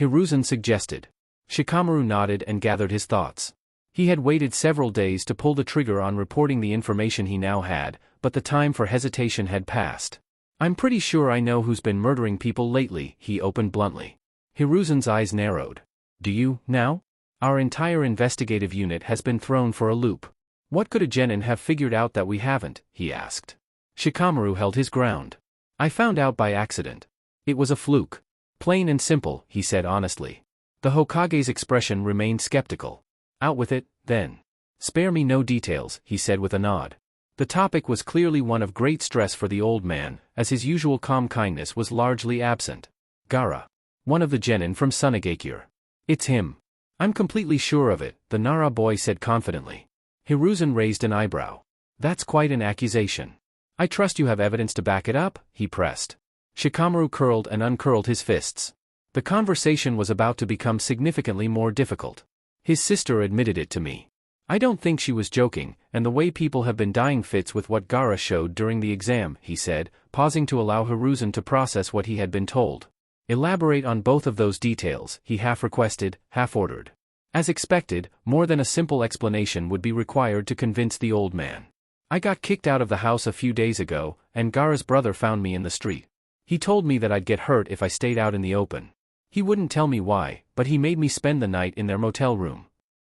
Hiruzen suggested. Shikamaru nodded and gathered his thoughts. He had waited several days to pull the trigger on reporting the information he now had, but the time for hesitation had passed. I'm pretty sure I know who's been murdering people lately, he opened bluntly. Hiruzen's eyes narrowed. Do you, now? Our entire investigative unit has been thrown for a loop. What could a genin have figured out that we haven't, he asked. Shikamaru held his ground. I found out by accident. It was a fluke. Plain and simple, he said honestly. The Hokage's expression remained skeptical. Out with it, then. Spare me no details, he said with a nod. The topic was clearly one of great stress for the old man, as his usual calm kindness was largely absent. Gaara. One of the genin from Sunagakure. It's him. I'm completely sure of it, the Nara boy said confidently. Hiruzen raised an eyebrow. That's quite an accusation. I trust you have evidence to back it up, he pressed. Shikamaru curled and uncurled his fists. The conversation was about to become significantly more difficult. His sister admitted it to me. I don't think she was joking, and the way people have been dying fits with what Gaara showed during the exam, he said, pausing to allow Hiruzen to process what he had been told. Elaborate on both of those details, he half requested, half ordered. As expected, more than a simple explanation would be required to convince the old man. I got kicked out of the house a few days ago, and Gaara's brother found me in the street. He told me that I'd get hurt if I stayed out in the open. He wouldn't tell me why, but he made me spend the night in their motel room.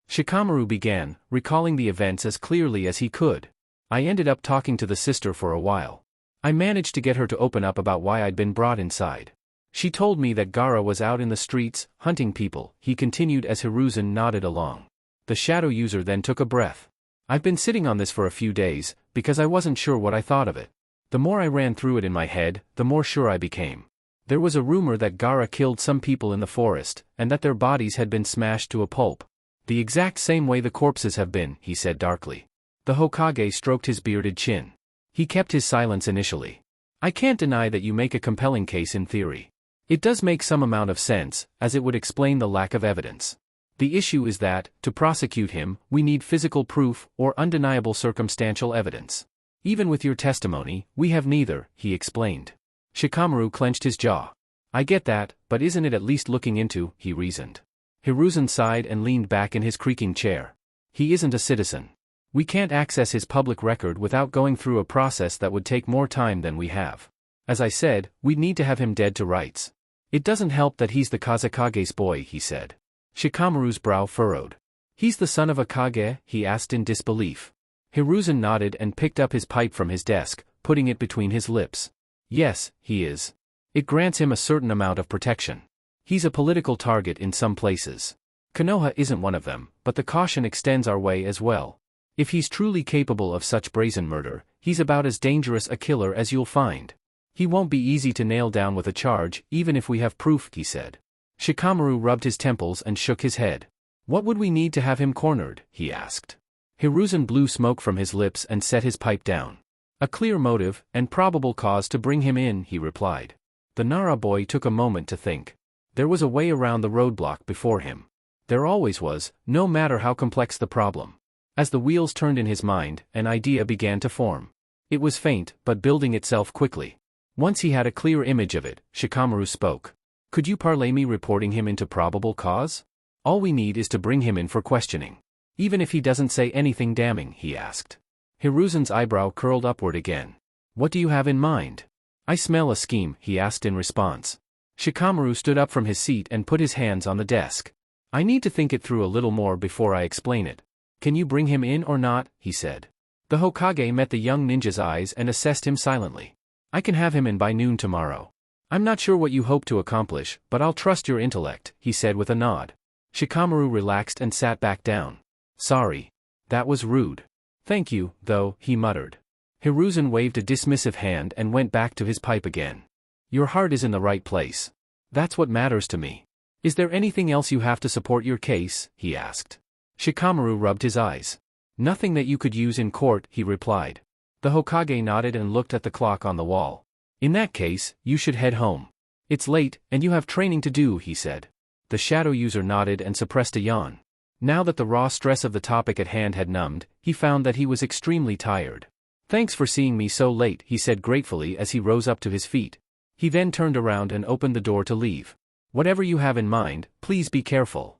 Shikamaru began, recalling the events as clearly as he could. I ended up talking to the sister for a while. I managed to get her to open up about why I'd been brought inside. She told me that Gaara was out in the streets, hunting people, he continued as Hiruzen nodded along. The shadow user then took a breath. I've been sitting on this for a few days, because I wasn't sure what I thought of it. The more I ran through it in my head, the more sure I became. There was a rumor that Gaara killed some people in the forest, and that their bodies had been smashed to a pulp. The exact same way the corpses have been, he said darkly. The Hokage stroked his bearded chin. He kept his silence initially. I can't deny that you make a compelling case in theory. It does make some amount of sense, as it would explain the lack of evidence. The issue is that, to prosecute him, we need physical proof or undeniable circumstantial evidence. Even with your testimony, we have neither, he explained. Shikamaru clenched his jaw. I get that, but isn't it at least looking into, he reasoned. Hiruzen sighed and leaned back in his creaking chair. He isn't a citizen. We can't access his public record without going through a process that would take more time than we have. As I said, we'd need to have him dead to rights. It doesn't help that he's the Kazekage's boy, he said. Shikamaru's brow furrowed. He's the son of a Kage, he asked in disbelief. Hiruzen nodded and picked up his pipe from his desk, putting it between his lips. Yes, he is. It grants him a certain amount of protection. He's a political target in some places. Konoha isn't one of them, but the caution extends our way as well. If he's truly capable of such brazen murder, he's about as dangerous a killer as you'll find. He won't be easy to nail down with a charge, even if we have proof, he said. Shikamaru rubbed his temples and shook his head. What would we need to have him cornered, he asked. Hiruzen blew smoke from his lips and set his pipe down. A clear motive, and probable cause to bring him in, he replied. The Nara boy took a moment to think. There was a way around the roadblock before him. There always was, no matter how complex the problem. As the wheels turned in his mind, an idea began to form. It was faint, but building itself quickly. Once he had a clear image of it, Shikamaru spoke. Could you parlay me reporting him into probable cause? All we need is to bring him in for questioning. Even if he doesn't say anything damning, he asked. Hiruzen's eyebrow curled upward again. What do you have in mind? I smell a scheme, he asked in response. Shikamaru stood up from his seat and put his hands on the desk. I need to think it through a little more before I explain it. Can you bring him in or not? He said. The Hokage met the young ninja's eyes and assessed him silently. I can have him in by noon tomorrow. I'm not sure what you hope to accomplish, but I'll trust your intellect, he said with a nod. Shikamaru relaxed and sat back down. Sorry. That was rude. Thank you, though, he muttered. Hiruzen waved a dismissive hand and went back to his pipe again. Your heart is in the right place. That's what matters to me. Is there anything else you have to support your case? He asked. Shikamaru rubbed his eyes. Nothing that you could use in court, he replied. The Hokage nodded and looked at the clock on the wall. In that case, you should head home. It's late, and you have training to do, he said. The shadow user nodded and suppressed a yawn. Now that the raw stress of the topic at hand had numbed, he found that he was extremely tired. Thanks for seeing me so late, he said gratefully as he rose up to his feet. He then turned around and opened the door to leave. Whatever you have in mind, please be careful.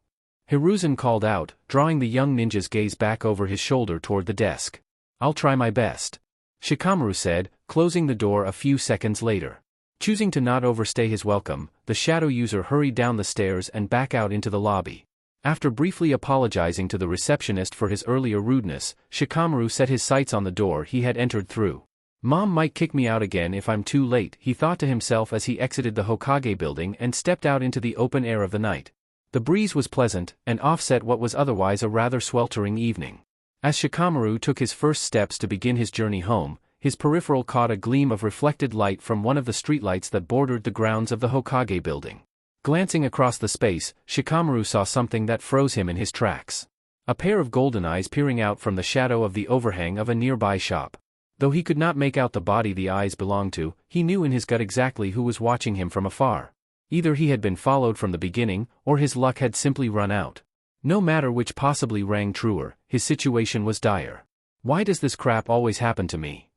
Hiruzen called out, drawing the young ninja's gaze back over his shoulder toward the desk. I'll try my best, Shikamaru said, closing the door a few seconds later. Choosing to not overstay his welcome, the shadow user hurried down the stairs and back out into the lobby. After briefly apologizing to the receptionist for his earlier rudeness, Shikamaru set his sights on the door he had entered through. Mom might kick me out again if I'm too late, he thought to himself as he exited the Hokage building and stepped out into the open air of the night. The breeze was pleasant, and offset what was otherwise a rather sweltering evening. As Shikamaru took his first steps to begin his journey home, his peripheral caught a gleam of reflected light from one of the streetlights that bordered the grounds of the Hokage building. Glancing across the space, Shikamaru saw something that froze him in his tracks. A pair of golden eyes peering out from the shadow of the overhang of a nearby shop. Though he could not make out the body the eyes belonged to, he knew in his gut exactly who was watching him from afar. Either he had been followed from the beginning, or his luck had simply run out. No matter which possibly rang truer, his situation was dire. Why does this crap always happen to me?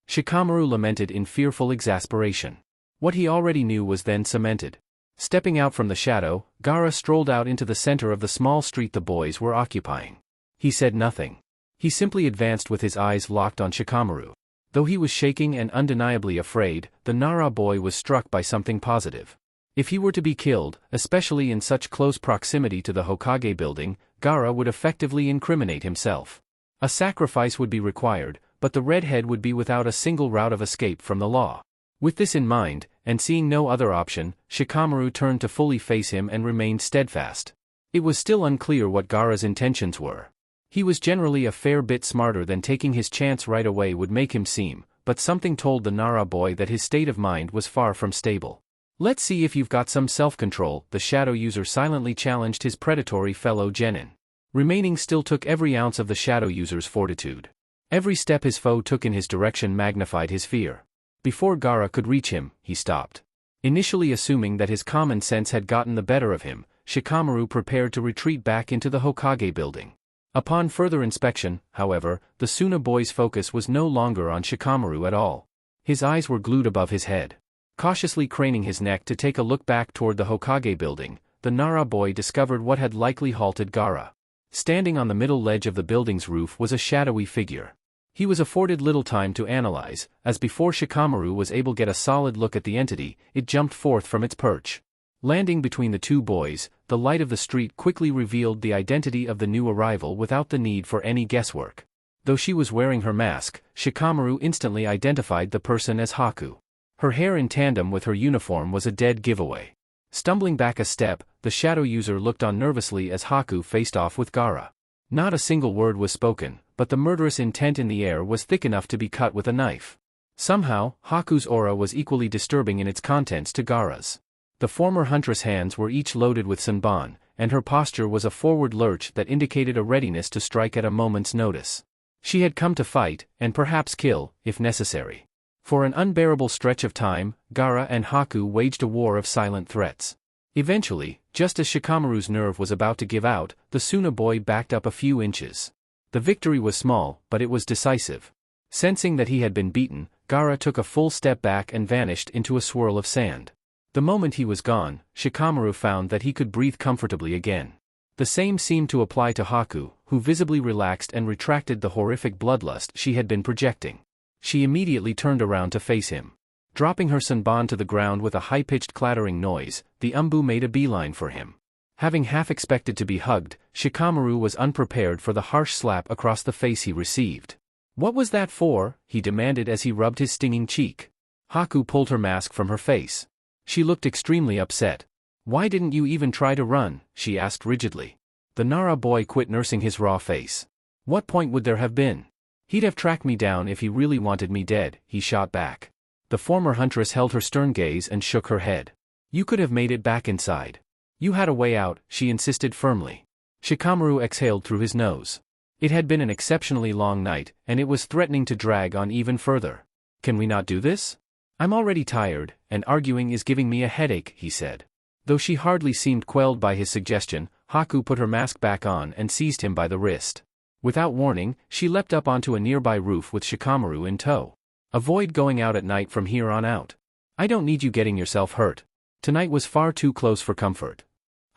Shikamaru lamented in fearful exasperation. What he already knew was then cemented. Stepping out from the shadow, Gaara strolled out into the center of the small street the boys were occupying. He said nothing. He simply advanced with his eyes locked on Shikamaru. Though he was shaking and undeniably afraid, the Nara boy was struck by something positive. If he were to be killed, especially in such close proximity to the Hokage building, Gaara would effectively incriminate himself. A sacrifice would be required, but the redhead would be without a single route of escape from the law. With this in mind, and seeing no other option, Shikamaru turned to fully face him and remained steadfast. It was still unclear what Gaara's intentions were. He was generally a fair bit smarter than taking his chance right away would make him seem, but something told the Nara boy that his state of mind was far from stable. Let's see if you've got some self-control, the shadow user silently challenged his predatory fellow genin. Remaining still took every ounce of the shadow user's fortitude. Every step his foe took in his direction magnified his fear. Before Gaara could reach him, he stopped. Initially assuming that his common sense had gotten the better of him, Shikamaru prepared to retreat back into the Hokage building. Upon further inspection, however, the Suna boy's focus was no longer on Shikamaru at all. His eyes were glued above his head. Cautiously craning his neck to take a look back toward the Hokage building, the Nara boy discovered what had likely halted Gaara. Standing on the middle ledge of the building's roof was a shadowy figure. He was afforded little time to analyze, as before Shikamaru was able to get a solid look at the entity, it jumped forth from its perch. Landing between the two boys, the light of the street quickly revealed the identity of the new arrival without the need for any guesswork. Though she was wearing her mask, Shikamaru instantly identified the person as Haku. Her hair in tandem with her uniform was a dead giveaway. Stumbling back a step, the shadow user looked on nervously as Haku faced off with Gaara. Not a single word was spoken, but the murderous intent in the air was thick enough to be cut with a knife. Somehow, Haku's aura was equally disturbing in its contents to Gaara's. The former huntress' hands were each loaded with Senbon, and her posture was a forward lurch that indicated a readiness to strike at a moment's notice. She had come to fight, and perhaps kill, if necessary. For an unbearable stretch of time, Gaara and Haku waged a war of silent threats. Eventually, just as Shikamaru's nerve was about to give out, the Suna boy backed up a few inches. The victory was small, but it was decisive. Sensing that he had been beaten, Gaara took a full step back and vanished into a swirl of sand. The moment he was gone, Shikamaru found that he could breathe comfortably again. The same seemed to apply to Haku, who visibly relaxed and retracted the horrific bloodlust she had been projecting. She immediately turned around to face him. Dropping her Senbon to the ground with a high-pitched clattering noise, the Umbu made a beeline for him. Having half expected to be hugged, Shikamaru was unprepared for the harsh slap across the face he received. "What was that for?" he demanded as he rubbed his stinging cheek. Haku pulled her mask from her face. She looked extremely upset. "Why didn't you even try to run?" she asked rigidly. The Nara boy quit nursing his raw face. "What point would there have been? He'd have tracked me down if he really wanted me dead," he shot back. The former huntress held her stern gaze and shook her head. "You could have made it back inside. You had a way out," she insisted firmly. Shikamaru exhaled through his nose. It had been an exceptionally long night, and it was threatening to drag on even further. "Can we not do this? I'm already tired, and arguing is giving me a headache," he said. Though she hardly seemed quelled by his suggestion, Haku put her mask back on and seized him by the wrist. Without warning, she leapt up onto a nearby roof with Shikamaru in tow. "Avoid going out at night from here on out. I don't need you getting yourself hurt." Tonight was far too close for comfort.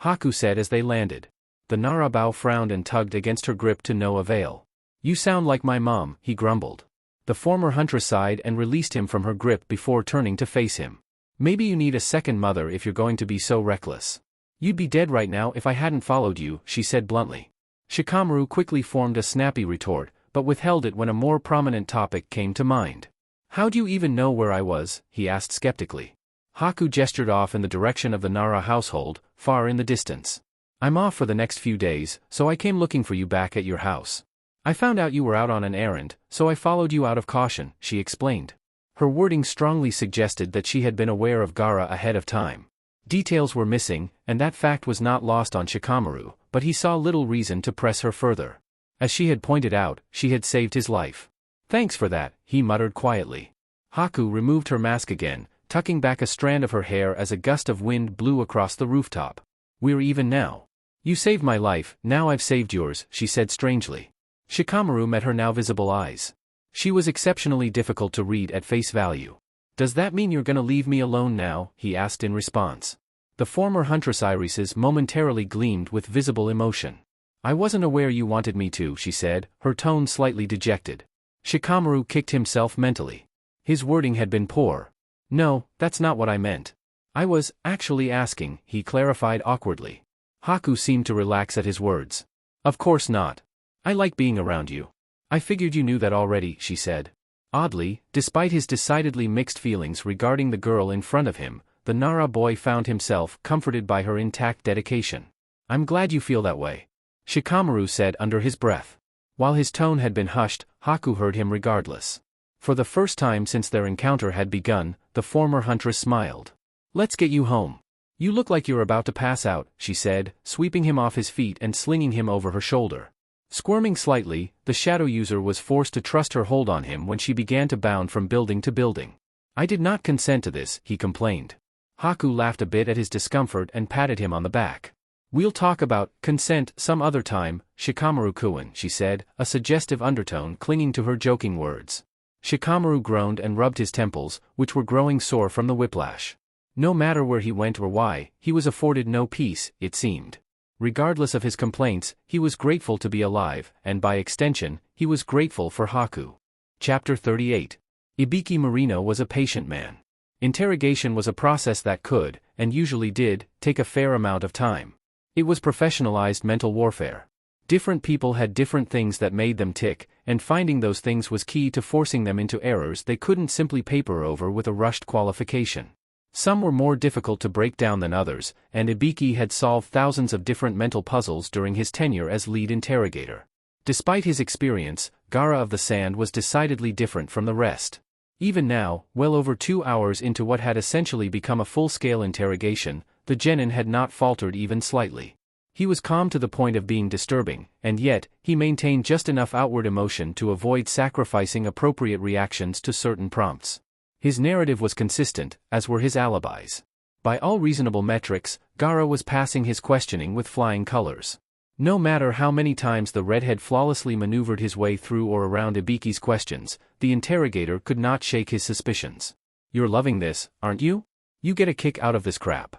Haku said as they landed. The Narabao frowned and tugged against her grip to no avail. You sound like my mom, he grumbled. The former huntress sighed and released him from her grip before turning to face him. Maybe you need a second mother if you're going to be so reckless. You'd be dead right now if I hadn't followed you, she said bluntly. Shikamaru quickly formed a snappy retort, but withheld it when a more prominent topic came to mind. How'd you even know where I was? He asked skeptically. Haku gestured off in the direction of the Nara household, far in the distance. I'm off for the next few days, so I came looking for you back at your house. I found out you were out on an errand, so I followed you out of caution, she explained. Her wording strongly suggested that she had been aware of Gaara ahead of time. Details were missing, and that fact was not lost on Shikamaru, but he saw little reason to press her further. As she had pointed out, she had saved his life. Thanks for that, he muttered quietly. Haku removed her mask again, tucking back a strand of her hair as a gust of wind blew across the rooftop. We're even now. You saved my life, now I've saved yours, she said strangely. Shikamaru met her now visible eyes. She was exceptionally difficult to read at face value. Does that mean you're gonna leave me alone now? He asked in response. The former huntress irises momentarily gleamed with visible emotion. I wasn't aware you wanted me to, she said, her tone slightly dejected. Shikamaru kicked himself mentally. His wording had been poor. No, that's not what I meant. I was actually asking, he clarified awkwardly. Haku seemed to relax at his words. Of course not. I like being around you. I figured you knew that already, she said. Oddly, despite his decidedly mixed feelings regarding the girl in front of him, the Nara boy found himself comforted by her intact dedication. I'm glad you feel that way, Shikamaru said under his breath. While his tone had been hushed, Haku heard him regardless. For the first time since their encounter had begun, the former huntress smiled. Let's get you home. You look like you're about to pass out, she said, sweeping him off his feet and slinging him over her shoulder. Squirming slightly, the shadow user was forced to trust her hold on him when she began to bound from building to building. I did not consent to this, he complained. Haku laughed a bit at his discomfort and patted him on the back. We'll talk about consent some other time, Shikamaru-kun, she said, a suggestive undertone clinging to her joking words. Shikamaru groaned and rubbed his temples, which were growing sore from the whiplash. No matter where he went or why, he was afforded no peace, it seemed. Regardless of his complaints, he was grateful to be alive, and by extension, he was grateful for Haku. Chapter 38. Ibiki Marino was a patient man. Interrogation was a process that could, and usually did, take a fair amount of time. It was professionalized mental warfare. Different people had different things that made them tick, and finding those things was key to forcing them into errors they couldn't simply paper over with a rushed qualification. Some were more difficult to break down than others, and Ibiki had solved thousands of different mental puzzles during his tenure as lead interrogator. Despite his experience, Gaara of the Sand was decidedly different from the rest. Even now, well over 2 hours into what had essentially become a full-scale interrogation, the genin had not faltered even slightly. He was calm to the point of being disturbing, and yet, he maintained just enough outward emotion to avoid sacrificing appropriate reactions to certain prompts. His narrative was consistent, as were his alibis. By all reasonable metrics, Gaara was passing his questioning with flying colors. No matter how many times the redhead flawlessly maneuvered his way through or around Ibiki's questions, the interrogator could not shake his suspicions. You're loving this, aren't you? You get a kick out of this crap.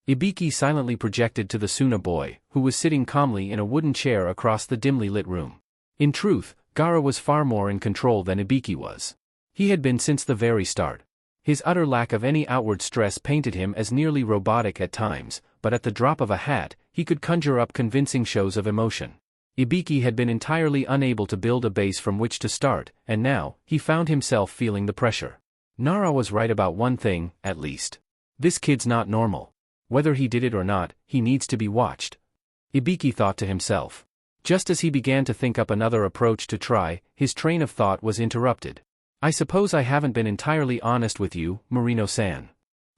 Ibiki silently projected to the Suna boy, who was sitting calmly in a wooden chair across the dimly lit room. In truth, Gaara was far more in control than Ibiki was. He had been since the very start. His utter lack of any outward stress painted him as nearly robotic at times, but at the drop of a hat, he could conjure up convincing shows of emotion. Ibiki had been entirely unable to build a base from which to start, and now, he found himself feeling the pressure. Nara was right about one thing, at least. This kid's not normal. Whether he did it or not, he needs to be watched. Ibiki thought to himself. Just as he began to think up another approach to try, his train of thought was interrupted. I suppose I haven't been entirely honest with you, Marino-san.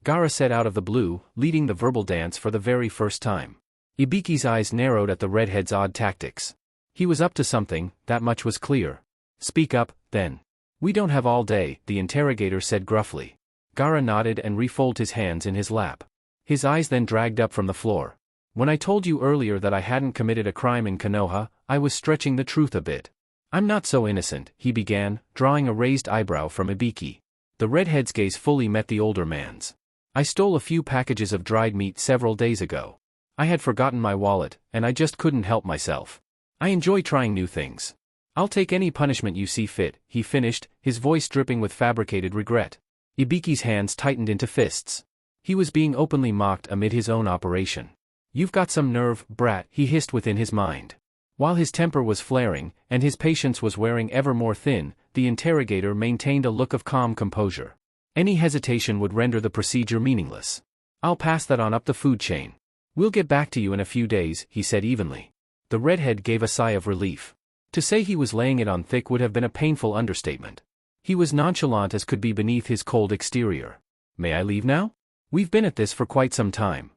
Gaara said out of the blue, leading the verbal dance for the very first time. Ibiki's eyes narrowed at the redhead's odd tactics. He was up to something, that much was clear. Speak up, then. We don't have all day, the interrogator said gruffly. Gaara nodded and refolded his hands in his lap. His eyes then dragged up from the floor. When I told you earlier that I hadn't committed a crime in Konoha, I was stretching the truth a bit. I'm not so innocent, he began, drawing a raised eyebrow from Ibiki. The redhead's gaze fully met the older man's. I stole a few packages of dried meat several days ago. I had forgotten my wallet, and I just couldn't help myself. I enjoy trying new things. I'll take any punishment you see fit, he finished, his voice dripping with fabricated regret. Ibiki's hands tightened into fists. He was being openly mocked amid his own operation. You've got some nerve, brat, he hissed within his mind. While his temper was flaring, and his patience was wearing ever more thin, the interrogator maintained a look of calm composure. Any hesitation would render the procedure meaningless. I'll pass that on up the food chain. We'll get back to you in a few days, he said evenly. The redhead gave a sigh of relief. To say he was laying it on thick would have been a painful understatement. He was nonchalant as could be beneath his cold exterior. May I leave now? We've been at this for quite some time.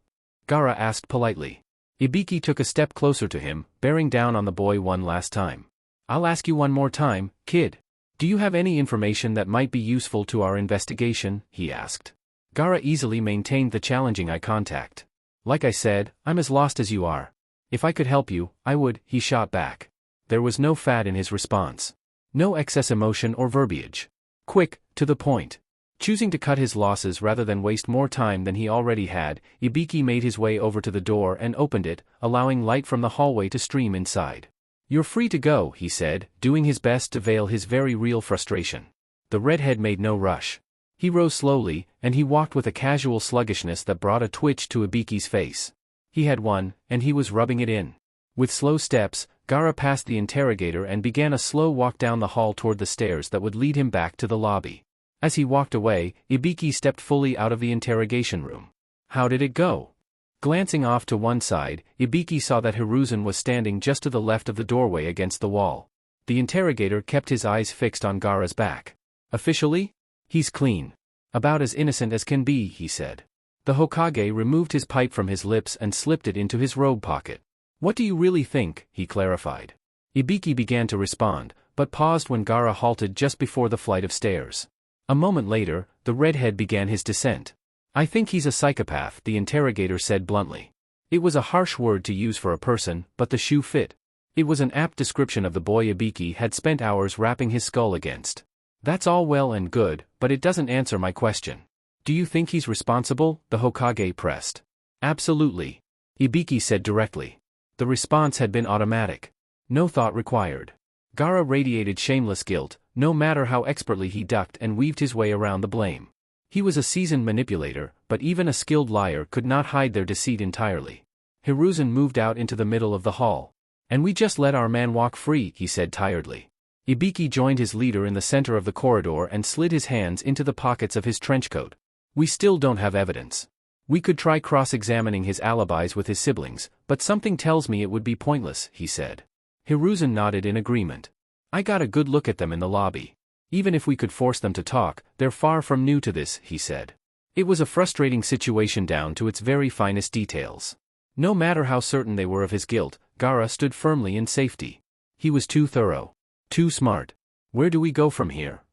Gaara asked politely. Ibiki took a step closer to him, bearing down on the boy one last time. I'll ask you one more time, kid. Do you have any information that might be useful to our investigation? He asked. Gaara easily maintained the challenging eye contact. Like I said, I'm as lost as you are. If I could help you, I would, he shot back. There was no fat in his response. No excess emotion or verbiage. Quick, to the point. Choosing to cut his losses rather than waste more time than he already had, Ibiki made his way over to the door and opened it, allowing light from the hallway to stream inside. You're free to go, he said, doing his best to veil his very real frustration. The redhead made no rush. He rose slowly, and he walked with a casual sluggishness that brought a twitch to Ibiki's face. He had one, and he was rubbing it in. With slow steps, Gaara passed the interrogator and began a slow walk down the hall toward the stairs that would lead him back to the lobby. As he walked away, Ibiki stepped fully out of the interrogation room. How did it go? Glancing off to one side, Ibiki saw that Hiruzen was standing just to the left of the doorway against the wall. The interrogator kept his eyes fixed on Gaara's back. Officially? He's clean. About as innocent as can be, he said. The Hokage removed his pipe from his lips and slipped it into his robe pocket. What do you really think? He clarified. Ibiki began to respond, but paused when Gaara halted just before the flight of stairs. A moment later, the redhead began his descent. I think he's a psychopath, the interrogator said bluntly. It was a harsh word to use for a person, but the shoe fit. It was an apt description of the boy Ibiki had spent hours rapping his skull against. That's all well and good, but it doesn't answer my question. Do you think he's responsible? The Hokage pressed. Absolutely. Ibiki said directly. The response had been automatic. No thought required. Gaara radiated shameless guilt, no matter how expertly he ducked and weaved his way around the blame. He was a seasoned manipulator, but even a skilled liar could not hide their deceit entirely. Hiruzen moved out into the middle of the hall. And we just let our man walk free, he said tiredly. Ibiki joined his leader in the center of the corridor and slid his hands into the pockets of his trenchcoat. We still don't have evidence. We could try cross-examining his alibis with his siblings, but something tells me it would be pointless, he said. Hiruzen nodded in agreement. I got a good look at them in the lobby. Even if we could force them to talk, they're far from new to this, he said. It was a frustrating situation down to its very finest details. No matter how certain they were of his guilt, Gaara stood firmly in safety. He was too thorough. Too smart. Where do we go from here?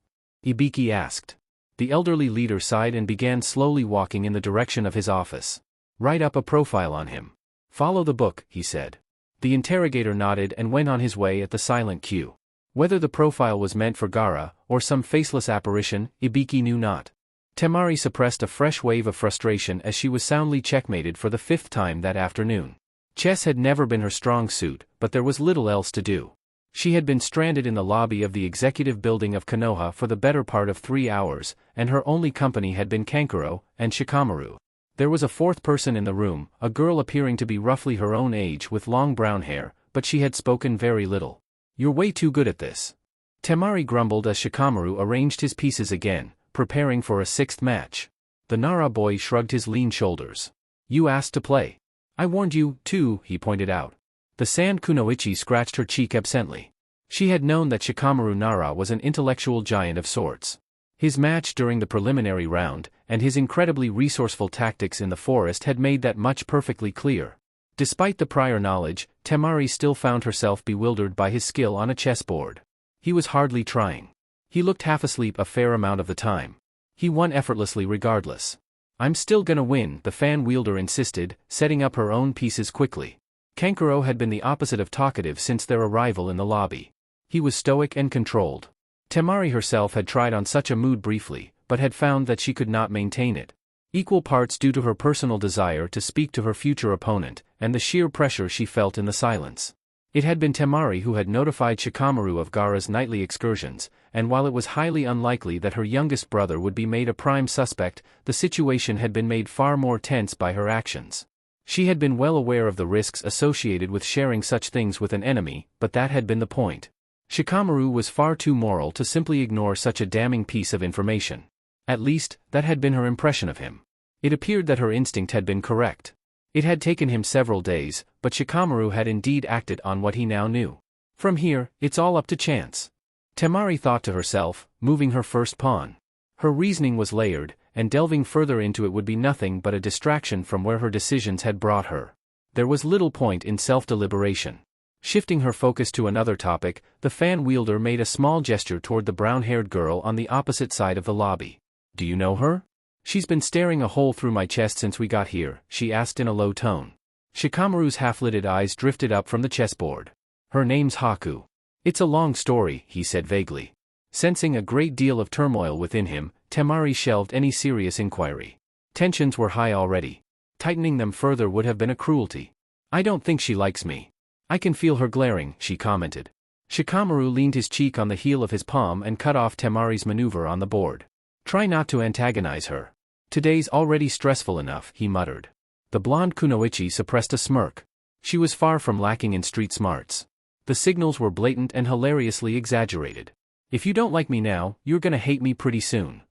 Ibiki asked. The elderly leader sighed and began slowly walking in the direction of his office. Write up a profile on him. Follow the book, he said. The interrogator nodded and went on his way at the silent cue. Whether the profile was meant for Gaara, or some faceless apparition, Ibiki knew not. Temari suppressed a fresh wave of frustration as she was soundly checkmated for the 5th time that afternoon. Chess had never been her strong suit, but there was little else to do. She had been stranded in the lobby of the executive building of Konoha for the better part of 3 hours, and her only company had been Kankuro and Shikamaru. There was a 4th person in the room, a girl appearing to be roughly her own age with long brown hair, but she had spoken very little. You're way too good at this. Temari grumbled as Shikamaru arranged his pieces again, preparing for a 6th match. The Nara boy shrugged his lean shoulders. You asked to play. I warned you, too, he pointed out. The Sand Kunoichi scratched her cheek absently. She had known that Shikamaru Nara was an intellectual giant of sorts. His match during the preliminary round, and his incredibly resourceful tactics in the forest had made that much perfectly clear. Despite the prior knowledge, Temari still found herself bewildered by his skill on a chessboard. He was hardly trying. He looked half asleep a fair amount of the time. He won effortlessly regardless. I'm still gonna win, the fan wielder insisted, setting up her own pieces quickly. Kankuro had been the opposite of talkative since their arrival in the lobby. He was stoic and controlled. Temari herself had tried on such a mood briefly, but had found that she could not maintain it. Equal parts due to her personal desire to speak to her future opponent, and the sheer pressure she felt in the silence. It had been Temari who had notified Shikamaru of Gaara's nightly excursions, and while it was highly unlikely that her youngest brother would be made a prime suspect, the situation had been made far more tense by her actions. She had been well aware of the risks associated with sharing such things with an enemy, but that had been the point. Shikamaru was far too moral to simply ignore such a damning piece of information. At least, that had been her impression of him. It appeared that her instinct had been correct. It had taken him several days, but Shikamaru had indeed acted on what he now knew. From here, it's all up to chance. Temari thought to herself, moving her first pawn. Her reasoning was layered, and delving further into it would be nothing but a distraction from where her decisions had brought her. There was little point in self-deliberation. Shifting her focus to another topic, the fan wielder made a small gesture toward the brown-haired girl on the opposite side of the lobby. Do you know her? She's been staring a hole through my chest since we got here, she asked in a low tone. Shikamaru's half-lidded eyes drifted up from the chessboard. Her name's Haku. It's a long story, he said vaguely. Sensing a great deal of turmoil within him, Temari shelved any serious inquiry. Tensions were high already. Tightening them further would have been a cruelty. I don't think she likes me. I can feel her glaring, she commented. Shikamaru leaned his cheek on the heel of his palm and cut off Temari's maneuver on the board. Try not to antagonize her. Today's already stressful enough, he muttered. The blonde kunoichi suppressed a smirk. She was far from lacking in street smarts. The signals were blatant and hilariously exaggerated. If you don't like me now, you're gonna hate me pretty soon.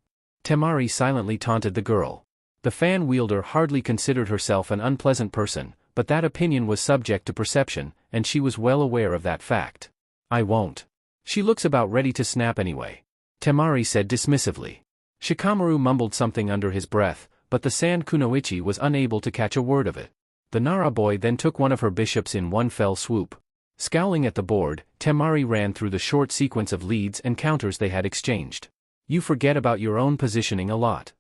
Temari silently taunted the girl. The fan wielder hardly considered herself an unpleasant person, but that opinion was subject to perception, and she was well aware of that fact. I won't. She looks about ready to snap anyway. Temari said dismissively. Shikamaru mumbled something under his breath, but the sand kunoichi was unable to catch a word of it. The Nara boy then took one of her bishops in one fell swoop. Scowling at the board, Temari ran through the short sequence of leads and counters they had exchanged. You forget about your own positioning a lot,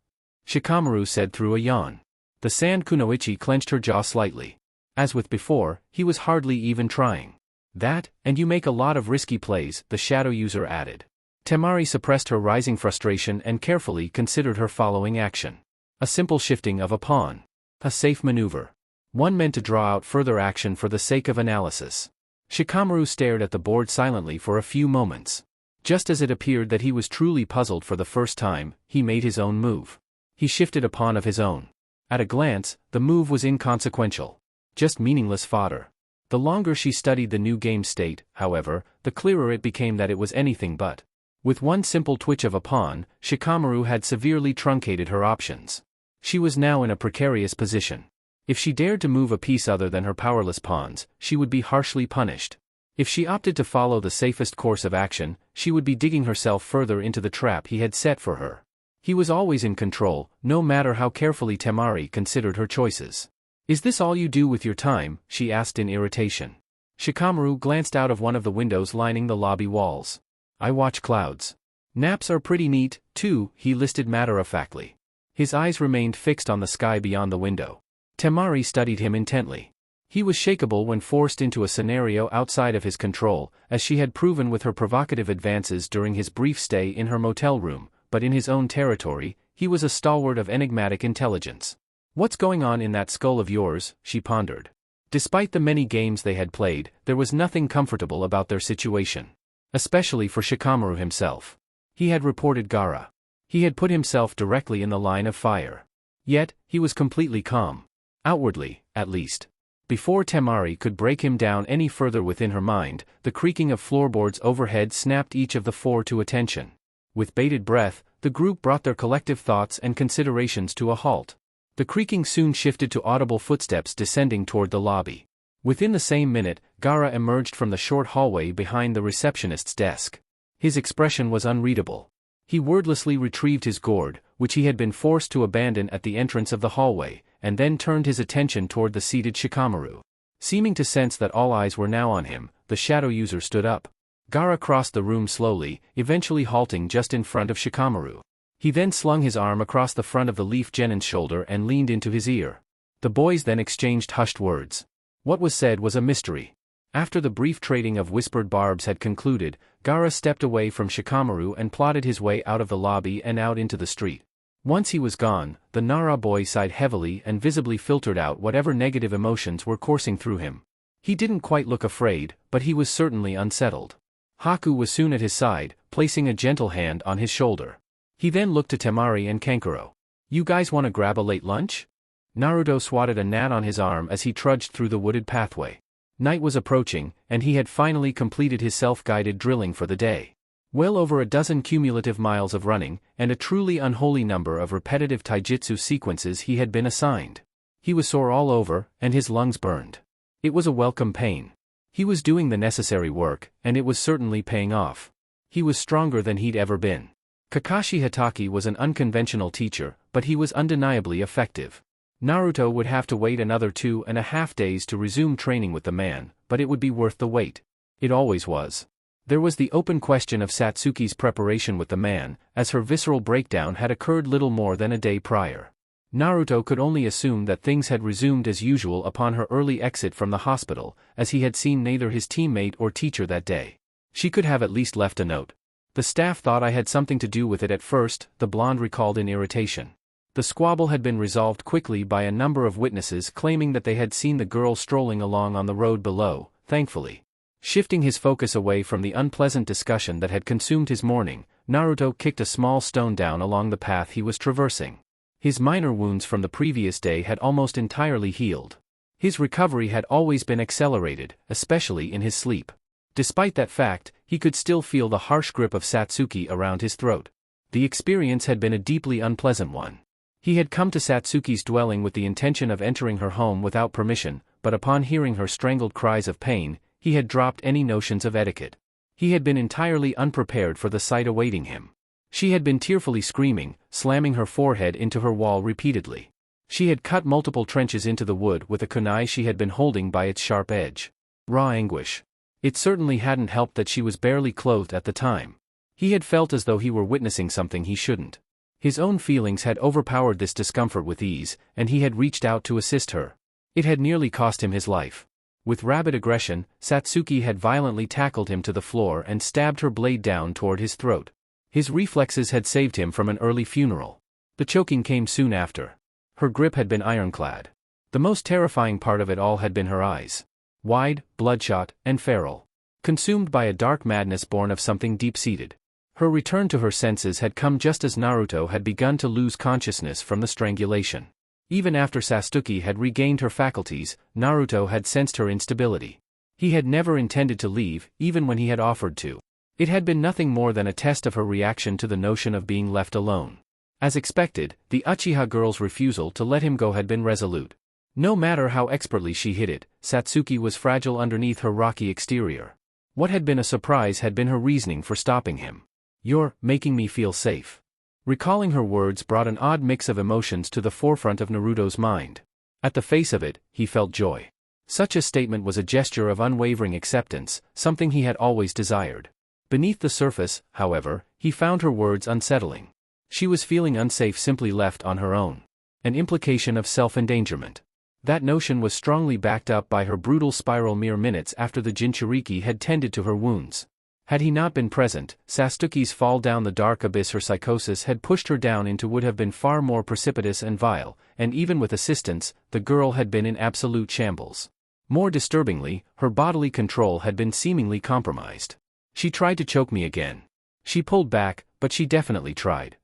Shikamaru said through a yawn. The sand kunoichi clenched her jaw slightly. As with before, he was hardly even trying. That, and you make a lot of risky plays, the shadow user added. Temari suppressed her rising frustration and carefully considered her following action. A simple shifting of a pawn. A safe maneuver. One meant to draw out further action for the sake of analysis. Shikamaru stared at the board silently for a few moments. Just as it appeared that he was truly puzzled for the first time, he made his own move. He shifted a pawn of his own. At a glance, the move was inconsequential. Just meaningless fodder. The longer she studied the new game state, however, the clearer it became that it was anything but. With one simple twitch of a pawn, Shikamaru had severely truncated her options. She was now in a precarious position. If she dared to move a piece other than her powerless pawns, she would be harshly punished. If she opted to follow the safest course of action, she would be digging herself further into the trap he had set for her. He was always in control, no matter how carefully Temari considered her choices. Is this all you do with your time? She asked in irritation. Shikamaru glanced out of one of the windows lining the lobby walls. I watch clouds. Naps are pretty neat, too, he listed matter-of-factly. His eyes remained fixed on the sky beyond the window. Temari studied him intently. He was shakeable when forced into a scenario outside of his control, as she had proven with her provocative advances during his brief stay in her motel room, but in his own territory, he was a stalwart of enigmatic intelligence. What's going on in that skull of yours? She pondered. Despite the many games they had played, there was nothing comfortable about their situation. Especially for Shikamaru himself. He had reported Gaara. He had put himself directly in the line of fire. Yet, he was completely calm. Outwardly, at least. Before Temari could break him down any further within her mind, the creaking of floorboards overhead snapped each of the four to attention. With bated breath, the group brought their collective thoughts and considerations to a halt. The creaking soon shifted to audible footsteps descending toward the lobby. Within the same minute, Gaara emerged from the short hallway behind the receptionist's desk. His expression was unreadable. He wordlessly retrieved his gourd, which he had been forced to abandon at the entrance of the hallway, and then turned his attention toward the seated Shikamaru. Seeming to sense that all eyes were now on him, the shadow user stood up. Gaara crossed the room slowly, eventually halting just in front of Shikamaru. He then slung his arm across the front of the Leaf Genin's shoulder and leaned into his ear. The boys then exchanged hushed words. What was said was a mystery. After the brief trading of whispered barbs had concluded, Gaara stepped away from Shikamaru and plodded his way out of the lobby and out into the street. Once he was gone, the Nara boy sighed heavily and visibly filtered out whatever negative emotions were coursing through him. He didn't quite look afraid, but he was certainly unsettled. Haku was soon at his side, placing a gentle hand on his shoulder. He then looked to Temari and Kankuro. "You guys want to grab a late lunch?" Naruto swatted a gnat on his arm as he trudged through the wooded pathway. Night was approaching, and he had finally completed his self-guided drilling for the day. Well over a dozen cumulative miles of running, and a truly unholy number of repetitive taijutsu sequences he had been assigned. He was sore all over, and his lungs burned. It was a welcome pain. He was doing the necessary work, and it was certainly paying off. He was stronger than he'd ever been. Kakashi Hatake was an unconventional teacher, but he was undeniably effective. Naruto would have to wait another 2.5 days to resume training with the man, but it would be worth the wait. It always was. There was the open question of Satsuki's preparation with the man, as her visceral breakdown had occurred little more than a day prior. Naruto could only assume that things had resumed as usual upon her early exit from the hospital, as he had seen neither his teammate or teacher that day. She could have at least left a note. "The staff thought I had something to do with it at first," the blonde recalled in irritation. The squabble had been resolved quickly by a number of witnesses claiming that they had seen the girl strolling along on the road below, thankfully. Shifting his focus away from the unpleasant discussion that had consumed his morning, Naruto kicked a small stone down along the path he was traversing. His minor wounds from the previous day had almost entirely healed. His recovery had always been accelerated, especially in his sleep. Despite that fact, he could still feel the harsh grip of Satsuki around his throat. The experience had been a deeply unpleasant one. He had come to Satsuki's dwelling with the intention of entering her home without permission, but upon hearing her strangled cries of pain, he had dropped any notions of etiquette. He had been entirely unprepared for the sight awaiting him. She had been tearfully screaming, slamming her forehead into her wall repeatedly. She had cut multiple trenches into the wood with a kunai she had been holding by its sharp edge. Raw anguish. It certainly hadn't helped that she was barely clothed at the time. He had felt as though he were witnessing something he shouldn't. His own feelings had overpowered this discomfort with ease, and he had reached out to assist her. It had nearly cost him his life. With rabid aggression, Satsuki had violently tackled him to the floor and stabbed her blade down toward his throat. His reflexes had saved him from an early funeral. The choking came soon after. Her grip had been ironclad. The most terrifying part of it all had been her eyes. Wide, bloodshot, and feral. Consumed by a dark madness born of something deep-seated. Her return to her senses had come just as Naruto had begun to lose consciousness from the strangulation. Even after Satsuki had regained her faculties, Naruto had sensed her instability. He had never intended to leave, even when he had offered to. It had been nothing more than a test of her reaction to the notion of being left alone. As expected, the Uchiha girl's refusal to let him go had been resolute. No matter how expertly she hid it, Satsuki was fragile underneath her rocky exterior. What had been a surprise had been her reasoning for stopping him. "You're making me feel safe." Recalling her words brought an odd mix of emotions to the forefront of Naruto's mind. At the face of it, he felt joy. Such a statement was a gesture of unwavering acceptance, something he had always desired. Beneath the surface, however, he found her words unsettling. She was feeling unsafe simply left on her own. An implication of self-endangerment. That notion was strongly backed up by her brutal spiral mere minutes after the Jinchuriki had tended to her wounds. Had he not been present, Satsuki's fall down the dark abyss her psychosis had pushed her down into would have been far more precipitous and vile, and even with assistance, the girl had been in absolute shambles. More disturbingly, her bodily control had been seemingly compromised. "She tried to choke me again. She pulled back, but she definitely tried."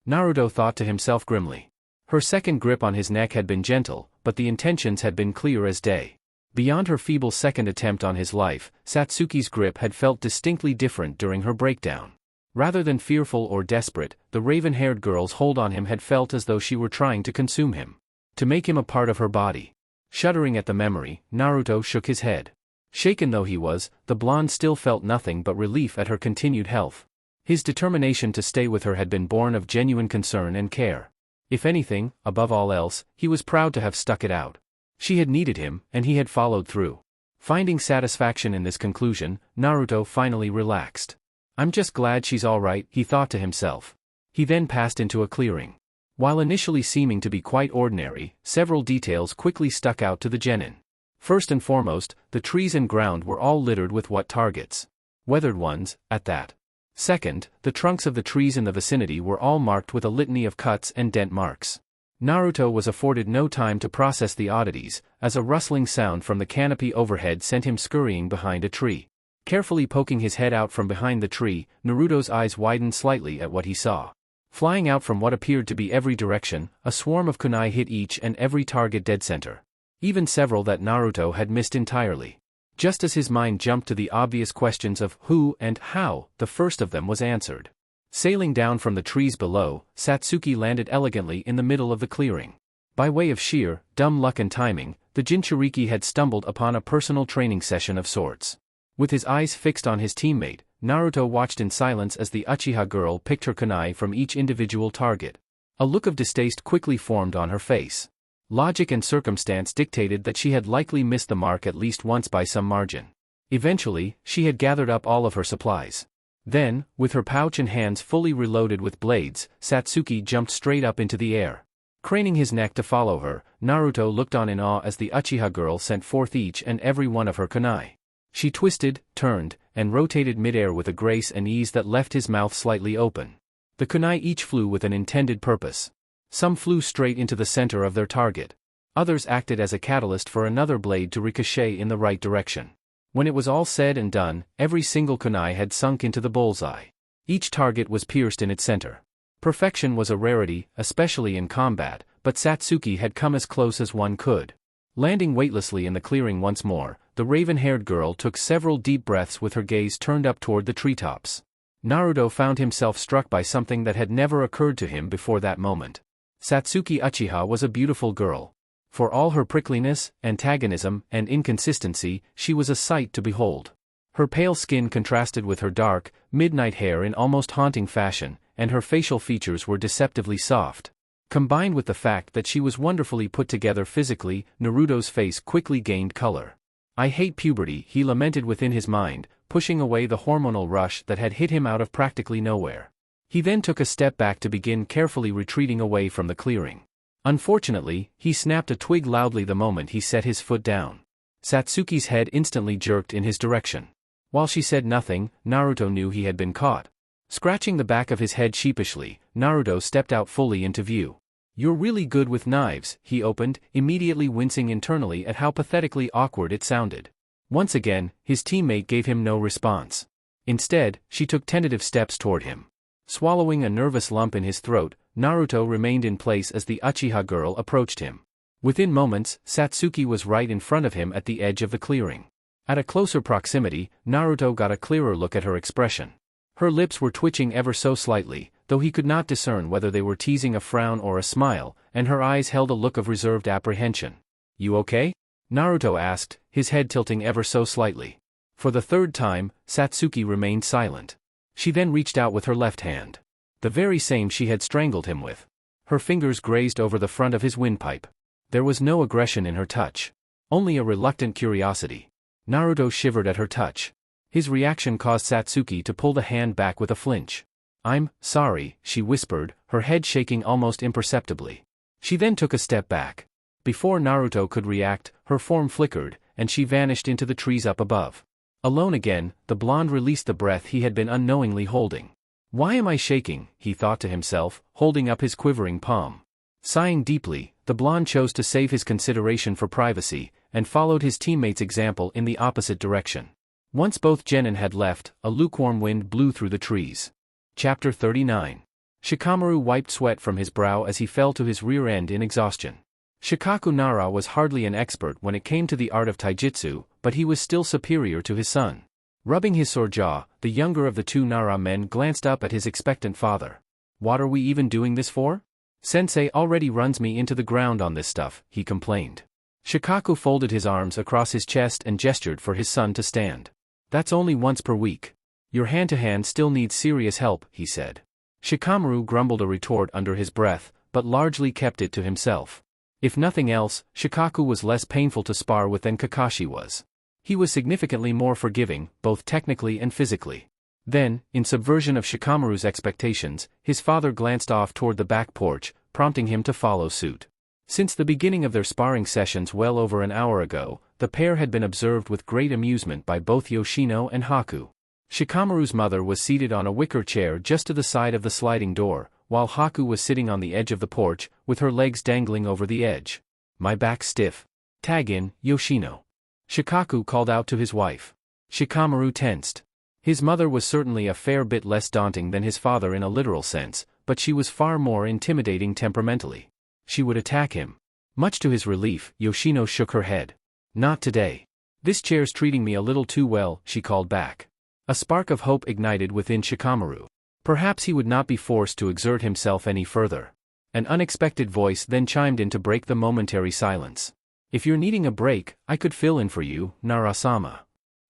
Naruto thought to himself grimly. Her second grip on his neck had been gentle, but the intentions had been clear as day. Beyond her feeble second attempt on his life, Satsuki's grip had felt distinctly different during her breakdown. Rather than fearful or desperate, the raven-haired girl's hold on him had felt as though she were trying to consume him. To make him a part of her body. Shuddering at the memory, Naruto shook his head. Shaken though he was, the blonde still felt nothing but relief at her continued health. His determination to stay with her had been born of genuine concern and care. If anything, above all else, he was proud to have stuck it out. She had needed him, and he had followed through. Finding satisfaction in this conclusion, Naruto finally relaxed. "I'm just glad she's all right," he thought to himself. He then passed into a clearing. While initially seeming to be quite ordinary, several details quickly stuck out to the genin. First and foremost, the trees and ground were all littered with what targets? Weathered ones, at that. Second, the trunks of the trees in the vicinity were all marked with a litany of cuts and dent marks. Naruto was afforded no time to process the oddities, as a rustling sound from the canopy overhead sent him scurrying behind a tree. Carefully poking his head out from behind the tree, Naruto's eyes widened slightly at what he saw. Flying out from what appeared to be every direction, a swarm of kunai hit each and every target dead center. Even several that Naruto had missed entirely. Just as his mind jumped to the obvious questions of who and how, the first of them was answered. Sailing down from the trees below, Satsuki landed elegantly in the middle of the clearing. By way of sheer, dumb luck and timing, the Jinchuriki had stumbled upon a personal training session of sorts. With his eyes fixed on his teammate, Naruto watched in silence as the Uchiha girl picked her kunai from each individual target. A look of distaste quickly formed on her face. Logic and circumstance dictated that she had likely missed the mark at least once by some margin. Eventually, she had gathered up all of her supplies. Then, with her pouch and hands fully reloaded with blades, Satsuki jumped straight up into the air. Craning his neck to follow her, Naruto looked on in awe as the Uchiha girl sent forth each and every one of her kunai. She twisted, turned, and rotated midair with a grace and ease that left his mouth slightly open. The kunai each flew with an intended purpose. Some flew straight into the center of their target. Others acted as a catalyst for another blade to ricochet in the right direction. When it was all said and done, every single kunai had sunk into the bullseye. Each target was pierced in its center. Perfection was a rarity, especially in combat, but Satsuki had come as close as one could. Landing weightlessly in the clearing once more, the raven-haired girl took several deep breaths with her gaze turned up toward the treetops. Naruto found himself struck by something that had never occurred to him before that moment. Satsuki Uchiha was a beautiful girl. For all her prickliness, antagonism, and inconsistency, she was a sight to behold. Her pale skin contrasted with her dark, midnight hair in almost haunting fashion, and her facial features were deceptively soft. Combined with the fact that she was wonderfully put together physically, Naruto's face quickly gained color. "I hate puberty," he lamented within his mind, pushing away the hormonal rush that had hit him out of practically nowhere. He then took a step back to begin carefully retreating away from the clearing. Unfortunately, he snapped a twig loudly the moment he set his foot down. Satsuki's head instantly jerked in his direction. While she said nothing, Naruto knew he had been caught. Scratching the back of his head sheepishly, Naruto stepped out fully into view. "You're really good with knives," he opened, immediately wincing internally at how pathetically awkward it sounded. Once again, his teammate gave him no response. Instead, she took tentative steps toward him. Swallowing a nervous lump in his throat, Naruto remained in place as the Uchiha girl approached him. Within moments, Satsuki was right in front of him at the edge of the clearing. At a closer proximity, Naruto got a clearer look at her expression. Her lips were twitching ever so slightly, though he could not discern whether they were teasing a frown or a smile, and her eyes held a look of reserved apprehension. "You okay?" Naruto asked, his head tilting ever so slightly. For the third time, Satsuki remained silent. She then reached out with her left hand. The very same she had strangled him with. Her fingers grazed over the front of his windpipe. There was no aggression in her touch. Only a reluctant curiosity. Naruto shivered at her touch. His reaction caused Satsuki to pull the hand back with a flinch. "I'm sorry," she whispered, her head shaking almost imperceptibly. She then took a step back. Before Naruto could react, her form flickered, and she vanished into the trees up above. Alone again, the blonde released the breath he had been unknowingly holding. "Why am I shaking?" he thought to himself, holding up his quivering palm. Sighing deeply, the blonde chose to save his consideration for privacy, and followed his teammate's example in the opposite direction. Once both genin had left, a lukewarm wind blew through the trees. Chapter 39. Shikamaru wiped sweat from his brow as he fell to his rear end in exhaustion. Shikaku Nara was hardly an expert when it came to the art of taijutsu, but he was still superior to his son. Rubbing his sore jaw, the younger of the two Nara men glanced up at his expectant father. "What are we even doing this for? Sensei already runs me into the ground on this stuff," he complained. Shikaku folded his arms across his chest and gestured for his son to stand. "That's only once per week. Your hand-to-hand still needs serious help," he said. Shikamaru grumbled a retort under his breath, but largely kept it to himself. If nothing else, Shikaku was less painful to spar with than Kakashi was. He was significantly more forgiving, both technically and physically. Then, in subversion of Shikamaru's expectations, his father glanced off toward the back porch, prompting him to follow suit. Since the beginning of their sparring sessions well over an hour ago, the pair had been observed with great amusement by both Yoshino and Haku. Shikamaru's mother was seated on a wicker chair just to the side of the sliding door, while Haku was sitting on the edge of the porch, with her legs dangling over the edge. My back's stiff. Tag in, Yoshino. Shikaku called out to his wife. Shikamaru tensed. His mother was certainly a fair bit less daunting than his father in a literal sense, but she was far more intimidating temperamentally. She would attack him. Much to his relief, Yoshino shook her head. Not today. This chair's treating me a little too well, she called back. A spark of hope ignited within Shikamaru. Perhaps he would not be forced to exert himself any further. An unexpected voice then chimed in to break the momentary silence. If you're needing a break, I could fill in for you, Nara-sama.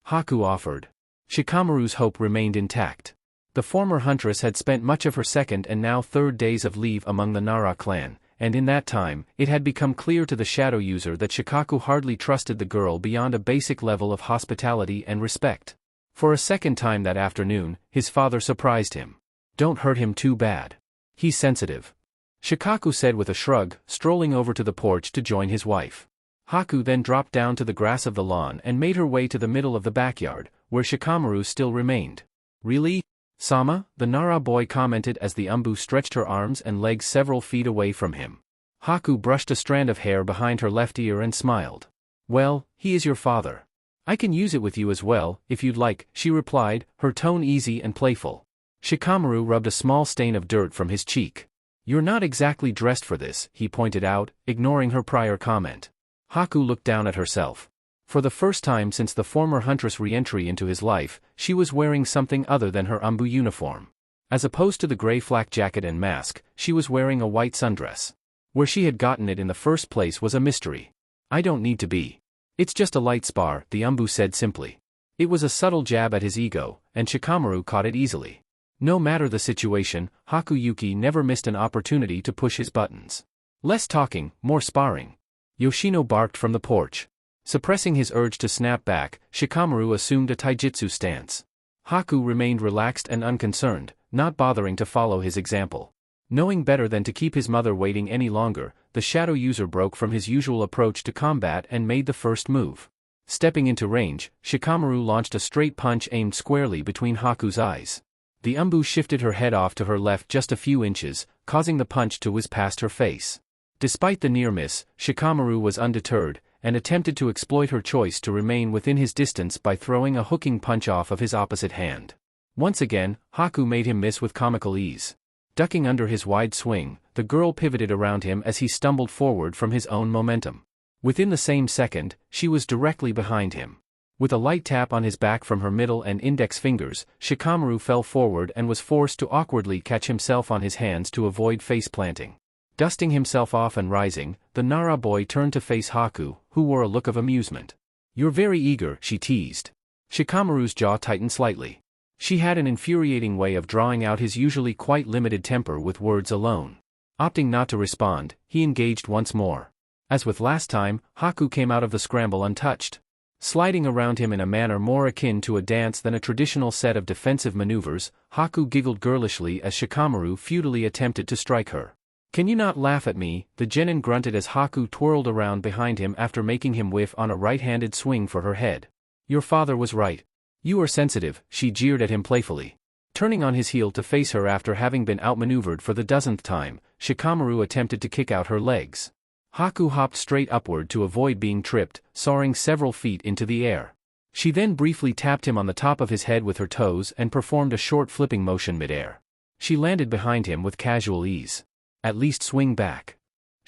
Haku offered. Shikamaru's hope remained intact. The former huntress had spent much of her second and now third days of leave among the Nara clan, and in that time, it had become clear to the shadow user that Shikaku hardly trusted the girl beyond a basic level of hospitality and respect. For a second time that afternoon, his father surprised him. Don't hurt him too bad. He's sensitive. Shikaku said with a shrug, strolling over to the porch to join his wife. Haku then dropped down to the grass of the lawn and made her way to the middle of the backyard, where Shikamaru still remained. Really? Sama? The Nara boy commented as the Umbu stretched her arms and legs several feet away from him. Haku brushed a strand of hair behind her left ear and smiled. Well, he is your father. I can use it with you as well, if you'd like, she replied, her tone easy and playful. Shikamaru rubbed a small stain of dirt from his cheek. You're not exactly dressed for this, he pointed out, ignoring her prior comment. Haku looked down at herself. For the first time since the former huntress' re-entry into his life, she was wearing something other than her Umbu uniform. As opposed to the gray flak jacket and mask, she was wearing a white sundress. Where she had gotten it in the first place was a mystery. I don't need to be. It's just a light spar, the Umbu said simply. It was a subtle jab at his ego, and Shikamaru caught it easily. No matter the situation, Hakuyuki never missed an opportunity to push his buttons. Less talking, more sparring. Yoshino barked from the porch. Suppressing his urge to snap back, Shikamaru assumed a taijutsu stance. Haku remained relaxed and unconcerned, not bothering to follow his example. Knowing better than to keep his mother waiting any longer, the shadow user broke from his usual approach to combat and made the first move. Stepping into range, Shikamaru launched a straight punch aimed squarely between Haku's eyes. The Umbu shifted her head off to her left just a few inches, causing the punch to whiz past her face. Despite the near miss, Shikamaru was undeterred, and attempted to exploit her choice to remain within his distance by throwing a hooking punch off of his opposite hand. Once again, Haku made him miss with comical ease. Ducking under his wide swing, the girl pivoted around him as he stumbled forward from his own momentum. Within the same second, she was directly behind him. With a light tap on his back from her middle and index fingers, Shikamaru fell forward and was forced to awkwardly catch himself on his hands to avoid face planting. Dusting himself off and rising, the Nara boy turned to face Haku, who wore a look of amusement. You're very eager, she teased. Shikamaru's jaw tightened slightly. She had an infuriating way of drawing out his usually quite limited temper with words alone. Opting not to respond, he engaged once more. As with last time, Haku came out of the scramble untouched. Sliding around him in a manner more akin to a dance than a traditional set of defensive maneuvers, Haku giggled girlishly as Shikamaru futilely attempted to strike her. Can you not laugh at me? The genin grunted as Haku twirled around behind him after making him whiff on a right-handed swing for her head. Your father was right. You are sensitive, she jeered at him playfully. Turning on his heel to face her after having been outmaneuvered for the dozenth time, Shikamaru attempted to kick out her legs. Haku hopped straight upward to avoid being tripped, soaring several feet into the air. She then briefly tapped him on the top of his head with her toes and performed a short flipping motion midair. She landed behind him with casual ease. At least swing back.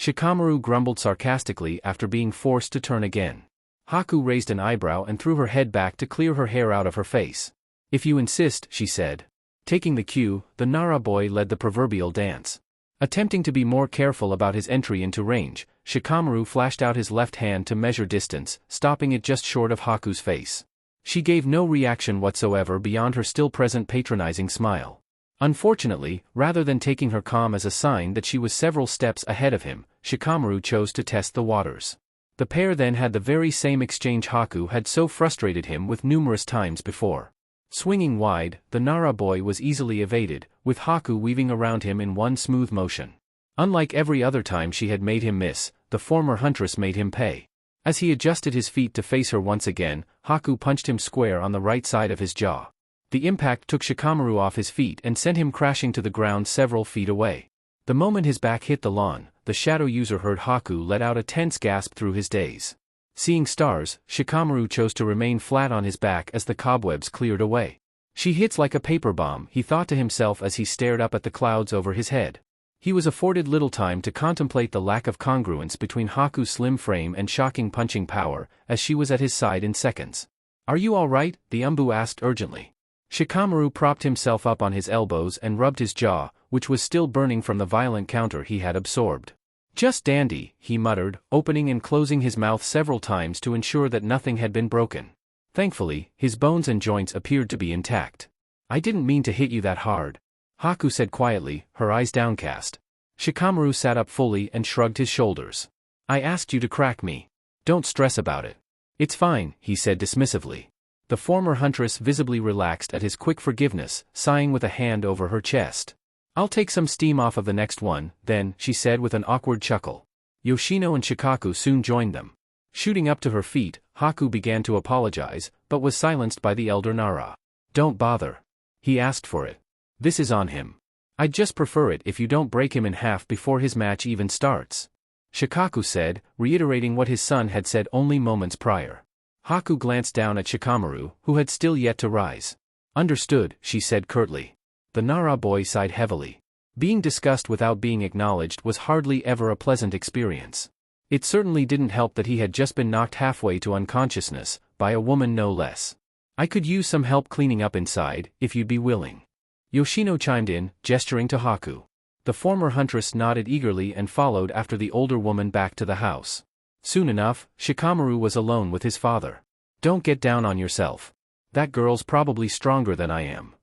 Shikamaru grumbled sarcastically after being forced to turn again. Haku raised an eyebrow and threw her head back to clear her hair out of her face. If you insist, she said. Taking the cue, the Nara boy led the proverbial dance. Attempting to be more careful about his entry into range, Shikamaru flashed out his left hand to measure distance, stopping it just short of Haku's face. She gave no reaction whatsoever beyond her still-present patronizing smile. Unfortunately, rather than taking her calm as a sign that she was several steps ahead of him, Shikamaru chose to test the waters. The pair then had the very same exchange Haku had so frustrated him with numerous times before. Swinging wide, the Nara boy was easily evaded, with Haku weaving around him in one smooth motion. Unlike every other time she had made him miss, the former huntress made him pay. As he adjusted his feet to face her once again, Haku punched him square on the right side of his jaw. The impact took Shikamaru off his feet and sent him crashing to the ground several feet away. The moment his back hit the lawn, the shadow user heard Haku let out a tense gasp through his daze. Seeing stars, Shikamaru chose to remain flat on his back as the cobwebs cleared away. She hits like a paper bomb, he thought to himself as he stared up at the clouds over his head. He was afforded little time to contemplate the lack of congruence between Haku's slim frame and shocking punching power, as she was at his side in seconds. "Are you all right?" the Umbu asked urgently. Shikamaru propped himself up on his elbows and rubbed his jaw, which was still burning from the violent counter he had absorbed. "Just dandy," he muttered, opening and closing his mouth several times to ensure that nothing had been broken. Thankfully, his bones and joints appeared to be intact. "I didn't mean to hit you that hard," Haku said quietly, her eyes downcast. Shikamaru sat up fully and shrugged his shoulders. "I asked you to crack me. Don't stress about it." "It's fine," he said dismissively. The former huntress visibly relaxed at his quick forgiveness, sighing with a hand over her chest. "I'll take some steam off of the next one, then," she said with an awkward chuckle. Yoshino and Shikaku soon joined them. Shooting up to her feet, Haku began to apologize, but was silenced by the elder Nara. "Don't bother. He asked for it. This is on him. I'd just prefer it if you don't break him in half before his match even starts," Shikaku said, reiterating what his son had said only moments prior. Haku glanced down at Shikamaru, who had still yet to rise. "Understood," she said curtly. The Nara boy sighed heavily. Being discussed without being acknowledged was hardly ever a pleasant experience. It certainly didn't help that he had just been knocked halfway to unconsciousness, by a woman no less. "I could use some help cleaning up inside, if you'd be willing." Yoshino chimed in, gesturing to Haku. The former huntress nodded eagerly and followed after the older woman back to the house. Soon enough, Shikamaru was alone with his father. "Don't get down on yourself. That girl's probably stronger than I am,"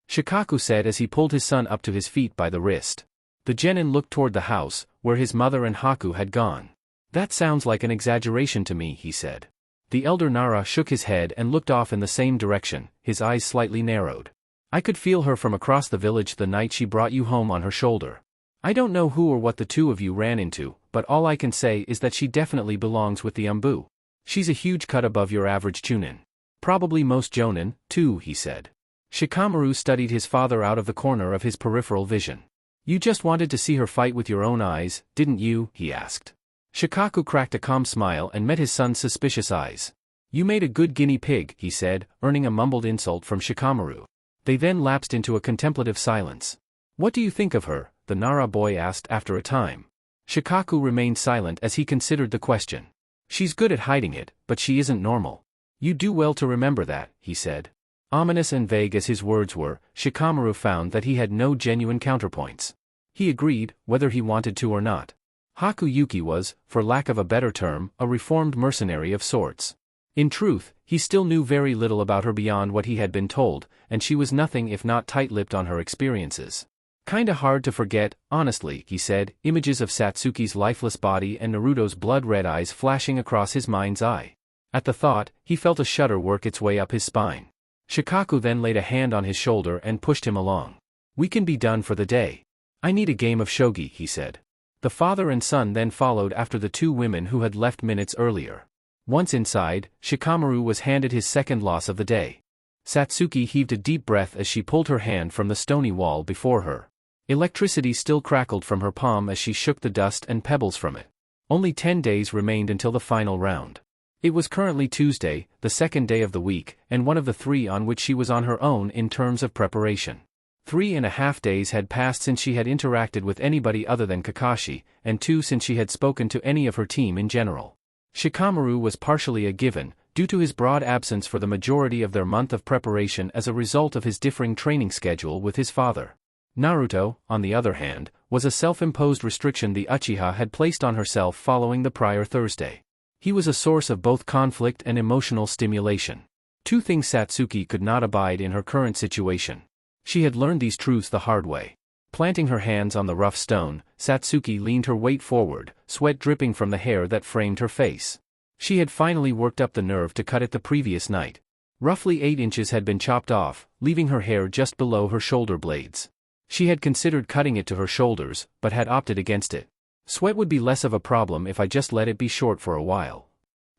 Shikaku said as he pulled his son up to his feet by the wrist. The genin looked toward the house, where his mother and Haku had gone. "That sounds like an exaggeration to me," he said. The elder Nara shook his head and looked off in the same direction, his eyes slightly narrowed. "I could feel her from across the village the night she brought you home on her shoulder. I don't know who or what the two of you ran into, but all I can say is that she definitely belongs with the Umbu. She's a huge cut above your average chunin. Probably most jonin, too," he said. Shikamaru studied his father out of the corner of his peripheral vision. "You just wanted to see her fight with your own eyes, didn't you?" he asked. Shikaku cracked a calm smile and met his son's suspicious eyes. "You made a good guinea pig," he said, earning a mumbled insult from Shikamaru. They then lapsed into a contemplative silence. "What do you think of her?" the Nara boy asked after a time. Shikaku remained silent as he considered the question. "She's good at hiding it, but she isn't normal. You do well to remember that," he said. Ominous and vague as his words were, Shikamaru found that he had no genuine counterpoints. He agreed, whether he wanted to or not. Haku Yuki was, for lack of a better term, a reformed mercenary of sorts. In truth, he still knew very little about her beyond what he had been told, and she was nothing if not tight-lipped on her experiences. "Kinda hard to forget, honestly," he said, images of Satsuki's lifeless body and Naruto's blood-red eyes flashing across his mind's eye. At the thought, he felt a shudder work its way up his spine. Shikaku then laid a hand on his shoulder and pushed him along. "We can be done for the day. I need a game of shogi," he said. The father and son then followed after the two women who had left minutes earlier. Once inside, Shikamaru was handed his second loss of the day. Satsuki heaved a deep breath as she pulled her hand from the stony wall before her. Electricity still crackled from her palm as she shook the dust and pebbles from it. Only 10 days remained until the final round. It was currently Tuesday, the second day of the week, and one of the 3 on which she was on her own in terms of preparation. 3.5 days had passed since she had interacted with anybody other than Kakashi, and 2 since she had spoken to any of her team in general. Shikamaru was partially a given, due to his broad absence for the majority of their month of preparation as a result of his differing training schedule with his father. Naruto, on the other hand, was a self-imposed restriction the Uchiha had placed on herself following the prior Thursday. He was a source of both conflict and emotional stimulation. 2 things Satsuki could not abide in her current situation. She had learned these truths the hard way. Planting her hands on the rough stone, Satsuki leaned her weight forward, sweat dripping from the hair that framed her face. She had finally worked up the nerve to cut it the previous night. Roughly 8 inches had been chopped off, leaving her hair just below her shoulder blades. She had considered cutting it to her shoulders, but had opted against it. "Sweat would be less of a problem if I just let it be short for a while,"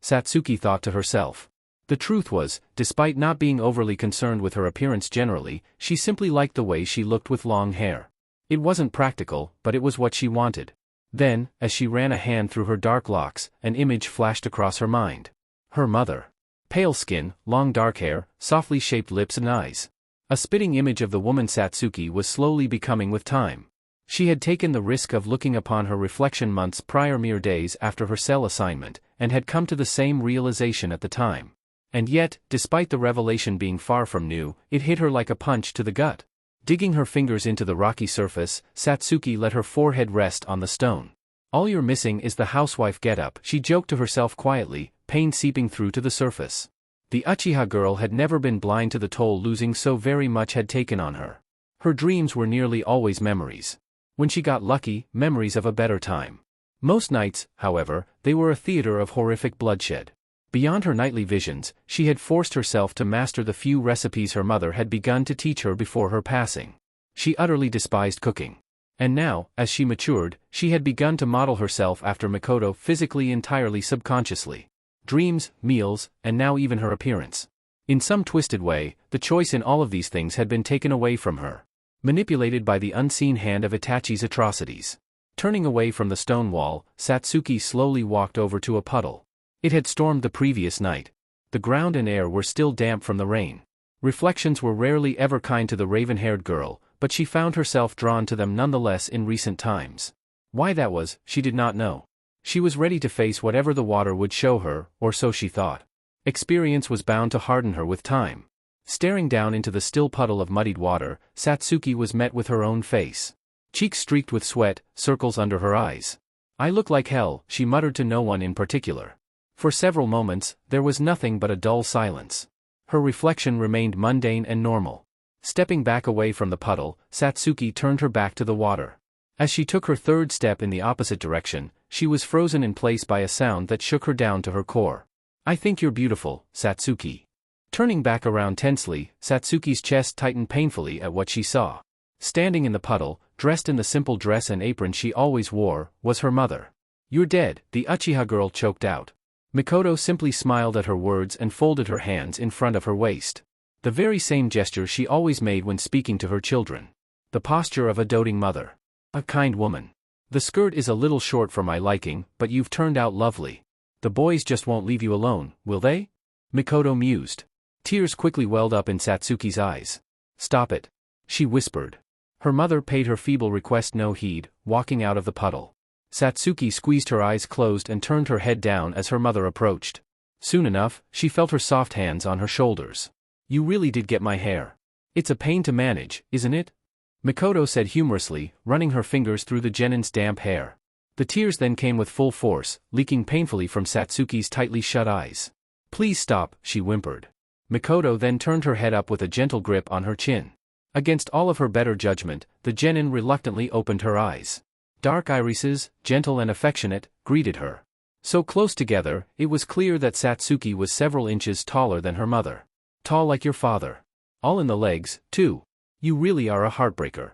Satsuki thought to herself. The truth was, despite not being overly concerned with her appearance generally, she simply liked the way she looked with long hair. It wasn't practical, but it was what she wanted. Then, as she ran a hand through her dark locks, an image flashed across her mind. Her mother. Pale skin, long dark hair, softly shaped lips and eyes. A spitting image of the woman Satsuki was slowly becoming with time. She had taken the risk of looking upon her reflection months prior, mere days after her cell assignment, and had come to the same realization at the time. And yet, despite the revelation being far from new, it hit her like a punch to the gut. Digging her fingers into the rocky surface, Satsuki let her forehead rest on the stone. "All you're missing is the housewife getup," she joked to herself quietly, pain seeping through to the surface. The Uchiha girl had never been blind to the toll losing so very much had taken on her. Her dreams were nearly always memories. When she got lucky, memories of a better time. Most nights, however, they were a theater of horrific bloodshed. Beyond her nightly visions, she had forced herself to master the few recipes her mother had begun to teach her before her passing. She utterly despised cooking. And now, as she matured, she had begun to model herself after Mikoto physically, entirely subconsciously. Dreams, meals, and now even her appearance. In some twisted way, the choice in all of these things had been taken away from her. Manipulated by the unseen hand of Itachi's atrocities. Turning away from the stone wall, Satsuki slowly walked over to a puddle. It had stormed the previous night. The ground and air were still damp from the rain. Reflections were rarely ever kind to the raven-haired girl, but she found herself drawn to them nonetheless in recent times. Why that was, she did not know. She was ready to face whatever the water would show her, or so she thought. Experience was bound to harden her with time. Staring down into the still puddle of muddied water, Satsuki was met with her own face. Cheeks streaked with sweat, circles under her eyes. "I look like hell," she muttered to no one in particular. For several moments, there was nothing but a dull silence. Her reflection remained mundane and normal. Stepping back away from the puddle, Satsuki turned her back to the water. As she took her third step in the opposite direction, she was frozen in place by a sound that shook her down to her core. "I think you're beautiful, Satsuki." Turning back around tensely, Satsuki's chest tightened painfully at what she saw. Standing in the puddle, dressed in the simple dress and apron she always wore, was her mother. "You're dead," the Uchiha girl choked out. Mikoto simply smiled at her words and folded her hands in front of her waist. The very same gesture she always made when speaking to her children. The posture of a doting mother. A kind woman. "The skirt is a little short for my liking, but you've turned out lovely. The boys just won't leave you alone, will they?" Mikoto mused. Tears quickly welled up in Satsuki's eyes. "Stop it," she whispered. Her mother paid her feeble request no heed, walking out of the puddle. Satsuki squeezed her eyes closed and turned her head down as her mother approached. Soon enough, she felt her soft hands on her shoulders. "You really did get my hair. It's a pain to manage, isn't it?" Mikoto said humorously, running her fingers through the genin's damp hair. The tears then came with full force, leaking painfully from Satsuki's tightly shut eyes. "Please stop," she whimpered. Mikoto then turned her head up with a gentle grip on her chin. Against all of her better judgment, the genin reluctantly opened her eyes. Dark irises, gentle and affectionate, greeted her. So close together, it was clear that Satsuki was several inches taller than her mother. "Tall like your father. All in the legs, too. You really are a heartbreaker,"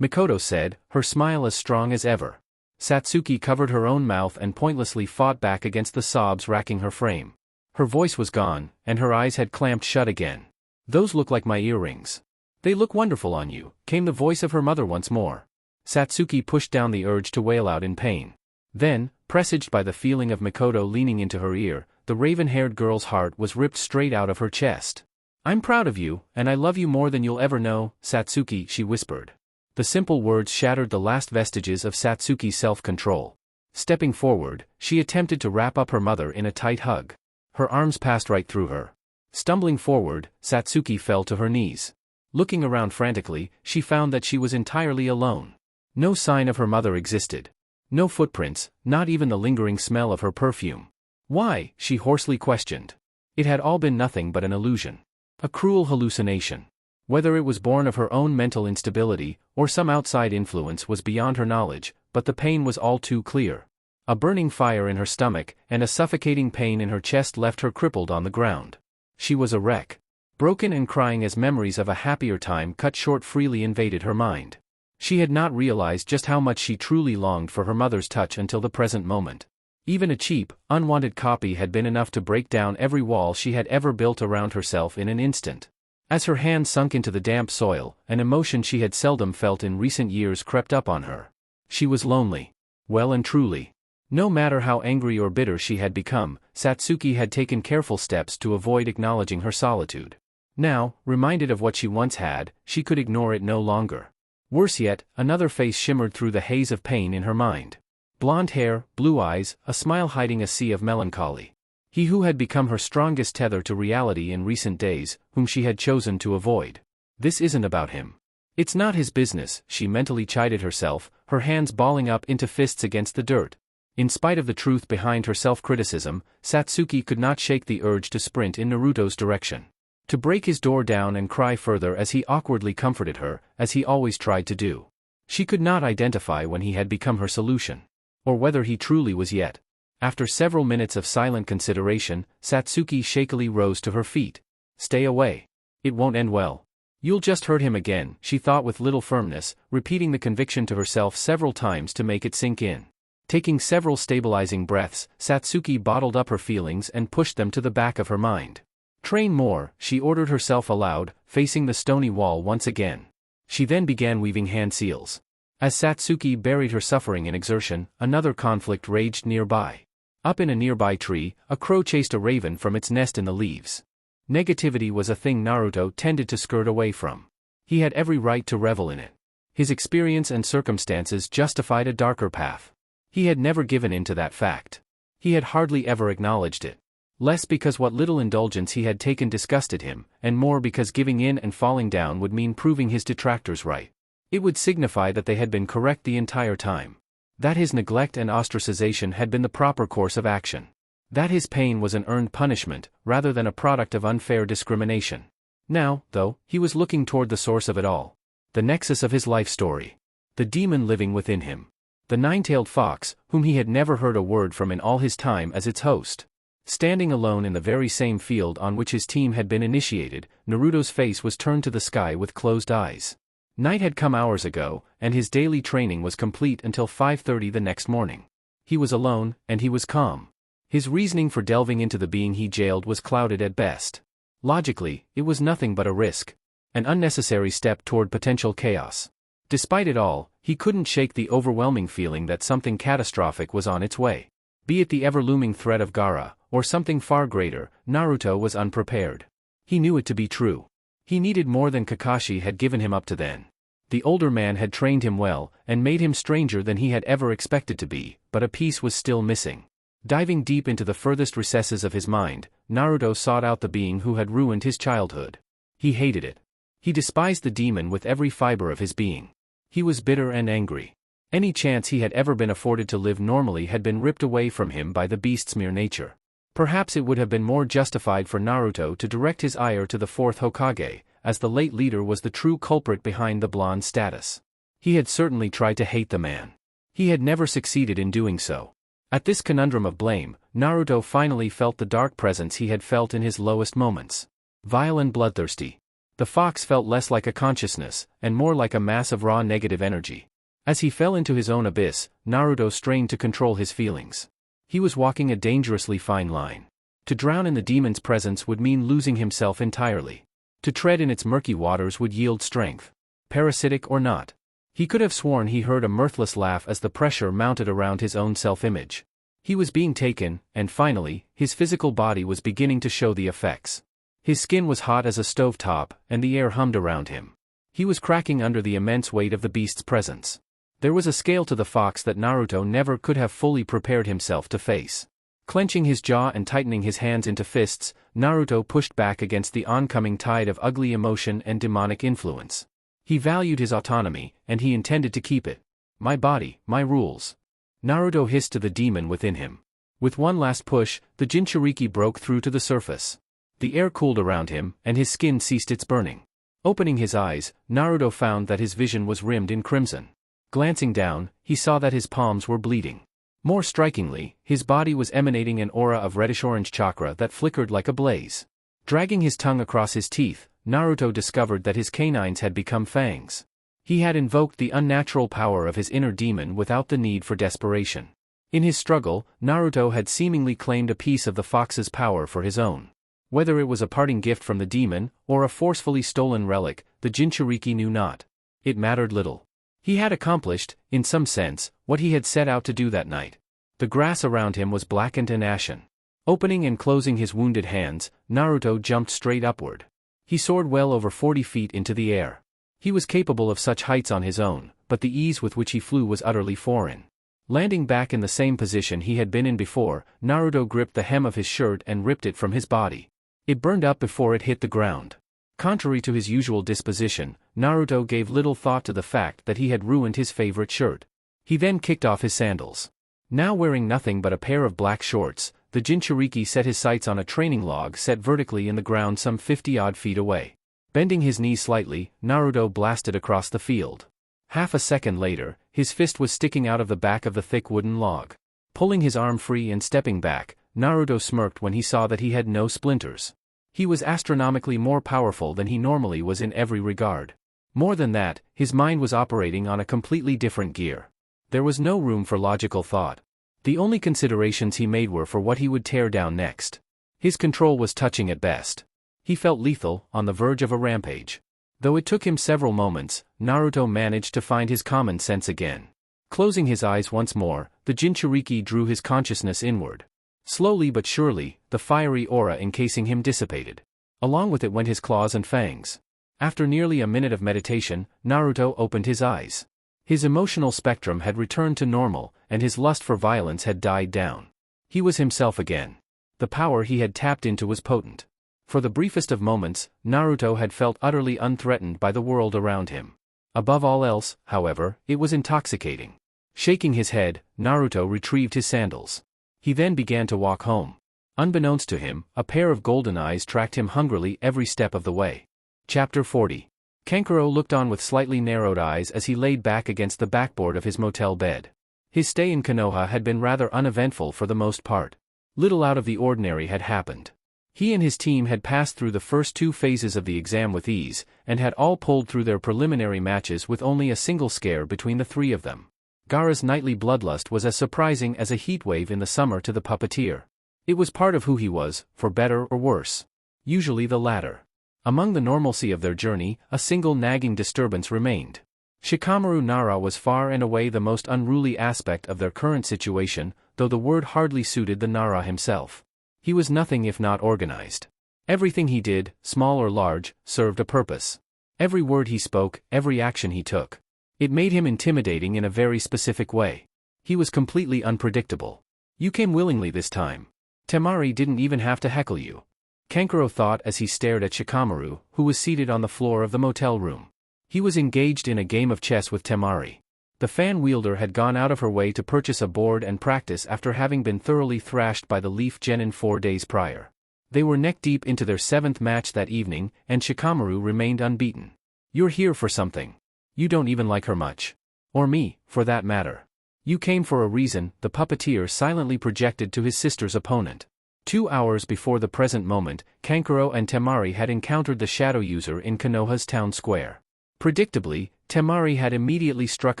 Mikoto said, her smile as strong as ever. Satsuki covered her own mouth and pointlessly fought back against the sobs racking her frame. Her voice was gone, and her eyes had clamped shut again. "Those look like my earrings." "They look wonderful on you," came the voice of her mother once more. Satsuki pushed down the urge to wail out in pain. Then, presaged by the feeling of Mikoto leaning into her ear, the raven-haired girl's heart was ripped straight out of her chest. "I'm proud of you, and I love you more than you'll ever know, Satsuki," she whispered. The simple words shattered the last vestiges of Satsuki's self-control. Stepping forward, she attempted to wrap up her mother in a tight hug. Her arms passed right through her. Stumbling forward, Satsuki fell to her knees. Looking around frantically, she found that she was entirely alone. No sign of her mother existed. No footprints, not even the lingering smell of her perfume. "Why?" she hoarsely questioned. It had all been nothing but an illusion. A cruel hallucination. Whether it was born of her own mental instability, or some outside influence was beyond her knowledge, but the pain was all too clear. A burning fire in her stomach, and a suffocating pain in her chest left her crippled on the ground. She was a wreck. Broken and crying as memories of a happier time cut short freely invaded her mind. She had not realized just how much she truly longed for her mother's touch until the present moment. Even a cheap, unwanted copy had been enough to break down every wall she had ever built around herself in an instant. As her hand sunk into the damp soil, an emotion she had seldom felt in recent years crept up on her. She was lonely. Well and truly. No matter how angry or bitter she had become, Satsuki had taken careful steps to avoid acknowledging her solitude. Now, reminded of what she once had, she could ignore it no longer. Worse yet, another face shimmered through the haze of pain in her mind. Blonde hair, blue eyes, a smile hiding a sea of melancholy. He who had become her strongest tether to reality in recent days, whom she had chosen to avoid. This isn't about him. It's not his business, she mentally chided herself, her hands balling up into fists against the dirt. In spite of the truth behind her self-criticism, Satsuki could not shake the urge to sprint in Naruto's direction. To break his door down and cry further as he awkwardly comforted her, as he always tried to do. She could not identify when he had become her solution. Or whether he truly was yet. After several minutes of silent consideration, Satsuki shakily rose to her feet. Stay away. It won't end well. You'll just hurt him again, she thought with little firmness, repeating the conviction to herself several times to make it sink in. Taking several stabilizing breaths, Satsuki bottled up her feelings and pushed them to the back of her mind. Train more, she ordered herself aloud, facing the stony wall once again. She then began weaving hand seals. As Satsuki buried her suffering in exertion, another conflict raged nearby. Up in a nearby tree, a crow chased a raven from its nest in the leaves. Negativity was a thing Naruto tended to skirt away from. He had every right to revel in it. His experience and circumstances justified a darker path. He had never given in to that fact. He had hardly ever acknowledged it. Less because what little indulgence he had taken disgusted him, and more because giving in and falling down would mean proving his detractors right. It would signify that they had been correct the entire time. That his neglect and ostracization had been the proper course of action. That his pain was an earned punishment, rather than a product of unfair discrimination. Now, though, he was looking toward the source of it all. The nexus of his life story. The demon living within him. The nine-tailed fox, whom he had never heard a word from in all his time as its host. Standing alone in the very same field on which his team had been initiated, Naruto's face was turned to the sky with closed eyes. Night had come hours ago, and his daily training was complete until 5:30 the next morning. He was alone, and he was calm. His reasoning for delving into the being he jailed was clouded at best. Logically, it was nothing but a risk. An unnecessary step toward potential chaos. Despite it all, he couldn't shake the overwhelming feeling that something catastrophic was on its way. Be it the ever-looming threat of Gaara, or something far greater, Naruto was unprepared. He knew it to be true. He needed more than Kakashi had given him up to then. The older man had trained him well, and made him stranger than he had ever expected to be, but a piece was still missing. Diving deep into the furthest recesses of his mind, Naruto sought out the being who had ruined his childhood. He hated it. He despised the demon with every fiber of his being. He was bitter and angry. Any chance he had ever been afforded to live normally had been ripped away from him by the beast's mere nature. Perhaps it would have been more justified for Naruto to direct his ire to the fourth Hokage, as the late leader was the true culprit behind the blonde's status. He had certainly tried to hate the man. He had never succeeded in doing so. At this conundrum of blame, Naruto finally felt the dark presence he had felt in his lowest moments. Vile and bloodthirsty. The fox felt less like a consciousness, and more like a mass of raw negative energy. As he fell into his own abyss, Naruto strained to control his feelings. He was walking a dangerously fine line. To drown in the demon's presence would mean losing himself entirely. To tread in its murky waters would yield strength. Parasitic or not. He could have sworn he heard a mirthless laugh as the pressure mounted around his own self-image. He was being taken, and finally, his physical body was beginning to show the effects. His skin was hot as a stovetop, and the air hummed around him. He was cracking under the immense weight of the beast's presence. There was a scale to the fox that Naruto never could have fully prepared himself to face. Clenching his jaw and tightening his hands into fists, Naruto pushed back against the oncoming tide of ugly emotion and demonic influence. He valued his autonomy, and he intended to keep it. My body, my rules. Naruto hissed to the demon within him. With one last push, the Jinchuriki broke through to the surface. The air cooled around him, and his skin ceased its burning. Opening his eyes, Naruto found that his vision was rimmed in crimson. Glancing down, he saw that his palms were bleeding. More strikingly, his body was emanating an aura of reddish-orange chakra that flickered like a blaze. Dragging his tongue across his teeth, Naruto discovered that his canines had become fangs. He had invoked the unnatural power of his inner demon without the need for desperation. In his struggle, Naruto had seemingly claimed a piece of the fox's power for his own. Whether it was a parting gift from the demon, or a forcefully stolen relic, the Jinchuriki knew not. It mattered little. He had accomplished, in some sense, what he had set out to do that night. The grass around him was blackened and ashen. Opening and closing his wounded hands, Naruto jumped straight upward. He soared well over 40 feet into the air. He was capable of such heights on his own, but the ease with which he flew was utterly foreign. Landing back in the same position he had been in before, Naruto gripped the hem of his shirt and ripped it from his body. It burned up before it hit the ground. Contrary to his usual disposition, Naruto gave little thought to the fact that he had ruined his favorite shirt. He then kicked off his sandals. Now wearing nothing but a pair of black shorts, the Jinchuriki set his sights on a training log set vertically in the ground some 50-odd feet away. Bending his knees slightly, Naruto blasted across the field. Half a second later, his fist was sticking out of the back of the thick wooden log. Pulling his arm free and stepping back, Naruto smirked when he saw that he had no splinters. He was astronomically more powerful than he normally was in every regard. More than that, his mind was operating on a completely different gear. There was no room for logical thought. The only considerations he made were for what he would tear down next. His control was touching at best. He felt lethal, on the verge of a rampage. Though it took him several moments, Naruto managed to find his common sense again. Closing his eyes once more, the Jinchuriki drew his consciousness inward. Slowly but surely, the fiery aura encasing him dissipated. Along with it went his claws and fangs. After nearly a minute of meditation, Naruto opened his eyes. His emotional spectrum had returned to normal, and his lust for violence had died down. He was himself again. The power he had tapped into was potent. For the briefest of moments, Naruto had felt utterly unthreatened by the world around him. Above all else, however, it was intoxicating. Shaking his head, Naruto retrieved his sandals. He then began to walk home. Unbeknownst to him, a pair of golden eyes tracked him hungrily every step of the way. Chapter 40. Kankuro looked on with slightly narrowed eyes as he laid back against the backboard of his motel bed. His stay in Konoha had been rather uneventful for the most part. Little out of the ordinary had happened. He and his team had passed through the first 2 phases of the exam with ease, and had all pulled through their preliminary matches with only a single scare between the 3 of them. Gaara's nightly bloodlust was as surprising as a heatwave in the summer to the puppeteer. It was part of who he was, for better or worse. Usually the latter. Among the normalcy of their journey, a single nagging disturbance remained. Shikamaru Nara was far and away the most unruly aspect of their current situation, though the word hardly suited the Nara himself. He was nothing if not organized. Everything he did, small or large, served a purpose. Every word he spoke, every action he took. It made him intimidating in a very specific way. He was completely unpredictable. You came willingly this time. Temari didn't even have to heckle you. Kankuro thought as he stared at Shikamaru, who was seated on the floor of the motel room. He was engaged in a game of chess with Temari. The fan wielder had gone out of her way to purchase a board and practice after having been thoroughly thrashed by the Leaf Genin 4 days prior. They were neck-deep into their 7th match that evening, and Shikamaru remained unbeaten. You're here for something. You don't even like her much. Or me, for that matter. You came for a reason, the puppeteer silently projected to his sister's opponent. 2 hours before the present moment, Kankuro and Temari had encountered the shadow user in Konoha's town square. Predictably, Temari had immediately struck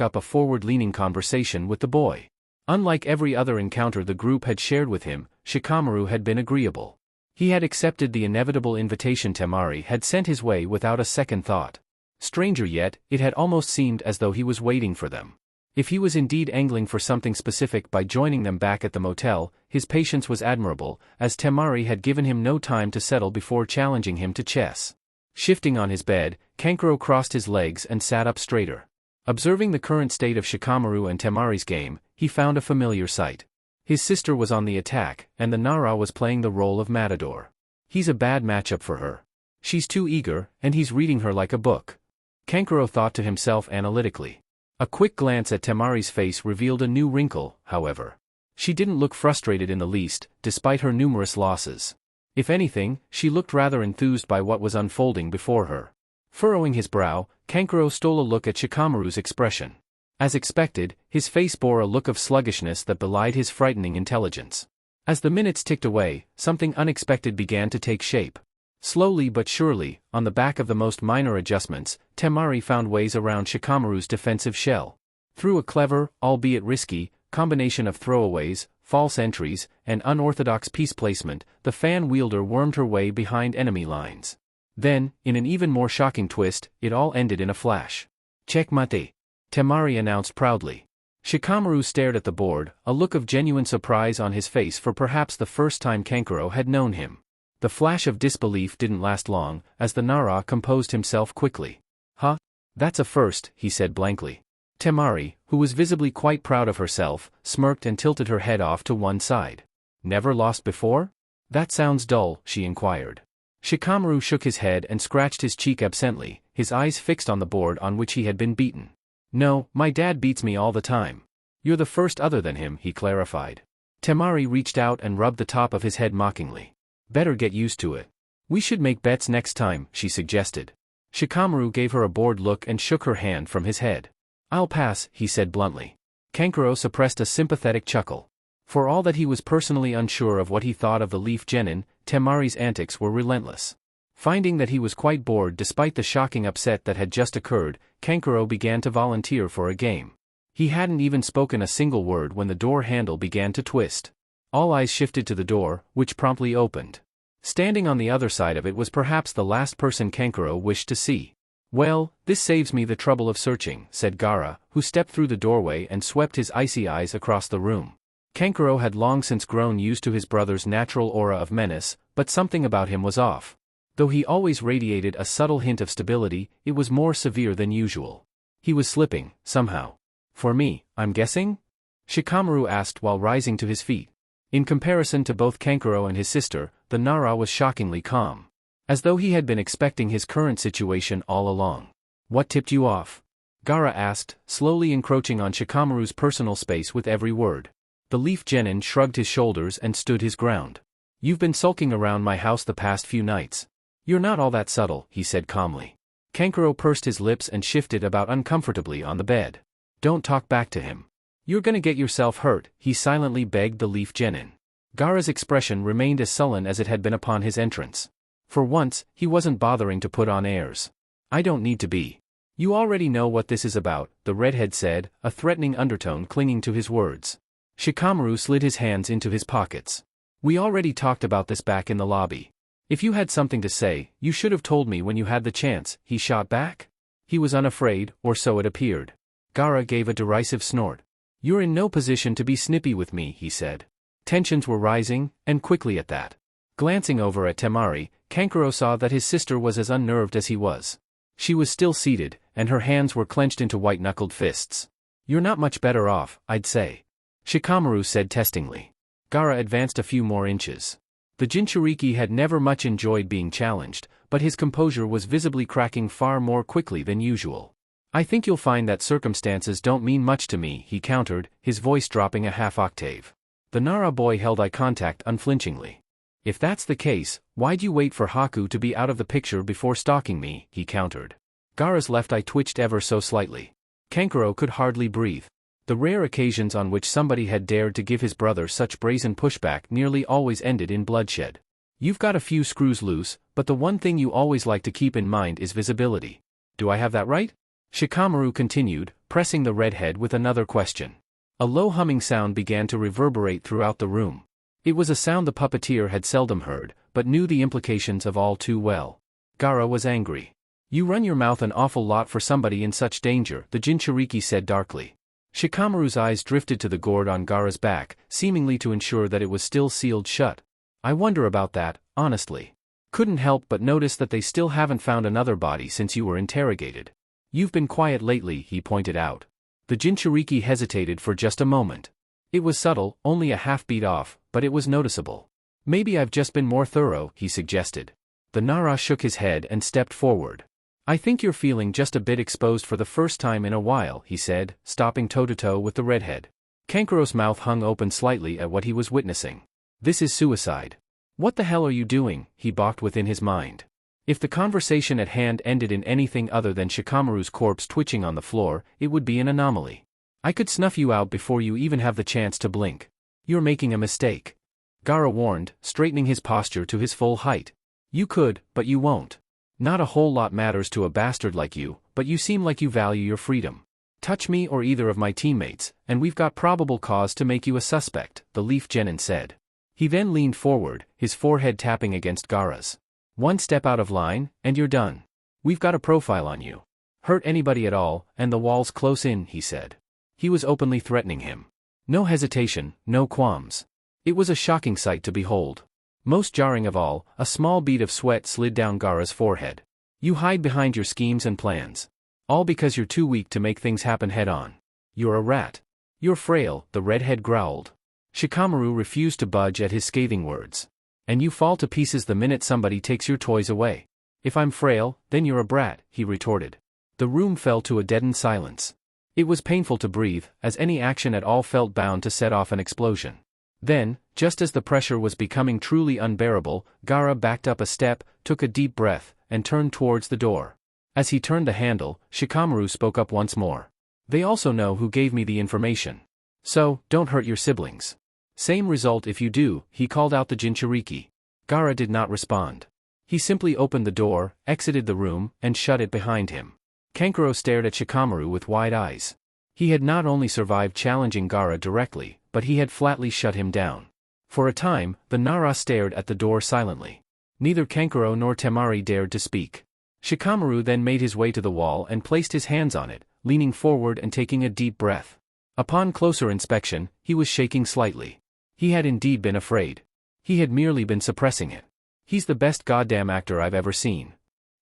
up a forward-leaning conversation with the boy. Unlike every other encounter the group had shared with him, Shikamaru had been agreeable. He had accepted the inevitable invitation Temari had sent his way without a second thought. Stranger yet, it had almost seemed as though he was waiting for them. If he was indeed angling for something specific by joining them back at the motel, his patience was admirable, as Temari had given him no time to settle before challenging him to chess. Shifting on his bed, Kankuro crossed his legs and sat up straighter. Observing the current state of Shikamaru and Temari's game, he found a familiar sight. His sister was on the attack, and the Nara was playing the role of matador. He's a bad matchup for her. She's too eager, and he's reading her like a book. Kankuro thought to himself analytically. A quick glance at Temari's face revealed a new wrinkle, however. She didn't look frustrated in the least, despite her numerous losses. If anything, she looked rather enthused by what was unfolding before her. Furrowing his brow, Kankuro stole a look at Shikamaru's expression. As expected, his face bore a look of sluggishness that belied his frightening intelligence. As the minutes ticked away, something unexpected began to take shape. Slowly but surely, on the back of the most minor adjustments, Temari found ways around Shikamaru's defensive shell. Through a clever, albeit risky, combination of throwaways, false entries, and unorthodox piece placement, the fan wielder wormed her way behind enemy lines. Then, in an even more shocking twist, it all ended in a flash. "Checkmate," Temari announced proudly. Shikamaru stared at the board, a look of genuine surprise on his face for perhaps the first time Kankuro had known him. The flash of disbelief didn't last long, as the Nara composed himself quickly. "Huh? That's a first," he said blankly. Temari, who was visibly quite proud of herself, smirked and tilted her head off to one side. "Never lost before? That sounds dull," she inquired. Shikamaru shook his head and scratched his cheek absently, his eyes fixed on the board on which he had been beaten. "No, my dad beats me all the time. You're the first other than him," he clarified. Temari reached out and rubbed the top of his head mockingly. "Better get used to it. We should make bets next time," she suggested. Shikamaru gave her a bored look and shook her hand from his head. "I'll pass," he said bluntly. Kankuro suppressed a sympathetic chuckle. For all that he was personally unsure of what he thought of the Leaf Genin, Temari's antics were relentless. Finding that he was quite bored despite the shocking upset that had just occurred, Kankuro began to volunteer for a game. He hadn't even spoken a single word when the door handle began to twist. All eyes shifted to the door, which promptly opened. Standing on the other side of it was perhaps the last person Kankuro wished to see. "Well, this saves me the trouble of searching," said Gaara, who stepped through the doorway and swept his icy eyes across the room. Kankuro had long since grown used to his brother's natural aura of menace, but something about him was off. Though he always radiated a subtle hint of stability, it was more severe than usual. He was slipping, somehow. "For me, I'm guessing?" Shikamaru asked while rising to his feet. In comparison to both Kankuro and his sister, the Nara was shockingly calm. As though he had been expecting his current situation all along. "What tipped you off?" Gaara asked, slowly encroaching on Shikamaru's personal space with every word. The Leaf Genin shrugged his shoulders and stood his ground. "You've been sulking around my house the past few nights. You're not all that subtle," he said calmly. Kankuro pursed his lips and shifted about uncomfortably on the bed. "Don't talk back to him. You're gonna get yourself hurt," he silently begged the Leaf Genin. Gaara's expression remained as sullen as it had been upon his entrance. For once, he wasn't bothering to put on airs. "I don't need to be. You already know what this is about," the redhead said, a threatening undertone clinging to his words. Shikamaru slid his hands into his pockets. "We already talked about this back in the lobby. If you had something to say, you should have told me when you had the chance," he shot back. He was unafraid, or so it appeared. Gaara gave a derisive snort. "You're in no position to be snippy with me," he said. Tensions were rising, and quickly at that. Glancing over at Temari, Kankuro saw that his sister was as unnerved as he was. She was still seated, and her hands were clenched into white-knuckled fists. "You're not much better off, I'd say," Shikamaru said testingly. Gaara advanced a few more inches. The Jinchuriki had never much enjoyed being challenged, but his composure was visibly cracking far more quickly than usual. "I think you'll find that circumstances don't mean much to me," he countered, his voice dropping a half-octave. The Nara boy held eye contact unflinchingly. "If that's the case, why'd you wait for Haku to be out of the picture before stalking me?" he countered. Gaara's left eye twitched ever so slightly. Kankuro could hardly breathe. The rare occasions on which somebody had dared to give his brother such brazen pushback nearly always ended in bloodshed. "You've got a few screws loose, but the one thing you always like to keep in mind is visibility. Do I have that right?" Shikamaru continued, pressing the redhead with another question. A low humming sound began to reverberate throughout the room. It was a sound the puppeteer had seldom heard, but knew the implications of all too well. Gaara was angry. "You run your mouth an awful lot for somebody in such danger," the Jinchuriki said darkly. Shikamaru's eyes drifted to the gourd on Gaara's back, seemingly to ensure that it was still sealed shut. "I wonder about that, honestly. Couldn't help but notice that they still haven't found another body since you were interrogated. You've been quiet lately," he pointed out. The Jinchuriki hesitated for just a moment. It was subtle, only a half-beat off, but it was noticeable. "Maybe I've just been more thorough," he suggested. The Nara shook his head and stepped forward. "I think you're feeling just a bit exposed for the first time in a while," he said, stopping toe-to-toe with the redhead. Kankuro's mouth hung open slightly at what he was witnessing. "This is suicide." "What the hell are you doing?" he balked within his mind. If the conversation at hand ended in anything other than Shikamaru's corpse twitching on the floor, it would be an anomaly. "I could snuff you out before you even have the chance to blink. You're making a mistake," Gaara warned, straightening his posture to his full height. "You could, but you won't. Not a whole lot matters to a bastard like you, but you seem like you value your freedom." Touch me or either of my teammates, and we've got probable cause to make you a suspect, the Leaf Genin said. He then leaned forward, his forehead tapping against Gaara's. One step out of line, and you're done. We've got a profile on you. Hurt anybody at all, and the wall's close in, he said. He was openly threatening him. No hesitation, no qualms. It was a shocking sight to behold. Most jarring of all, a small bead of sweat slid down Gaara's forehead. You hide behind your schemes and plans. All because you're too weak to make things happen head-on. You're a rat. You're frail, the redhead growled. Shikamaru refused to budge at his scathing words. And you fall to pieces the minute somebody takes your toys away. If I'm frail, then you're a brat, he retorted. The room fell to a deadened silence. It was painful to breathe, as any action at all felt bound to set off an explosion. Then, just as the pressure was becoming truly unbearable, Gaara backed up a step, took a deep breath, and turned towards the door. As he turned the handle, Shikamaru spoke up once more. They also know who gave me the information. So, don't hurt your siblings. Same result if you do, he called out the Jinchuriki. Gaara did not respond. He simply opened the door, exited the room, and shut it behind him. Kankuro stared at Shikamaru with wide eyes. He had not only survived challenging Gaara directly, but he had flatly shut him down. For a time, the Nara stared at the door silently. Neither Kankuro nor Temari dared to speak. Shikamaru then made his way to the wall and placed his hands on it, leaning forward and taking a deep breath. Upon closer inspection, he was shaking slightly. He had indeed been afraid. He had merely been suppressing it. He's the best goddamn actor I've ever seen.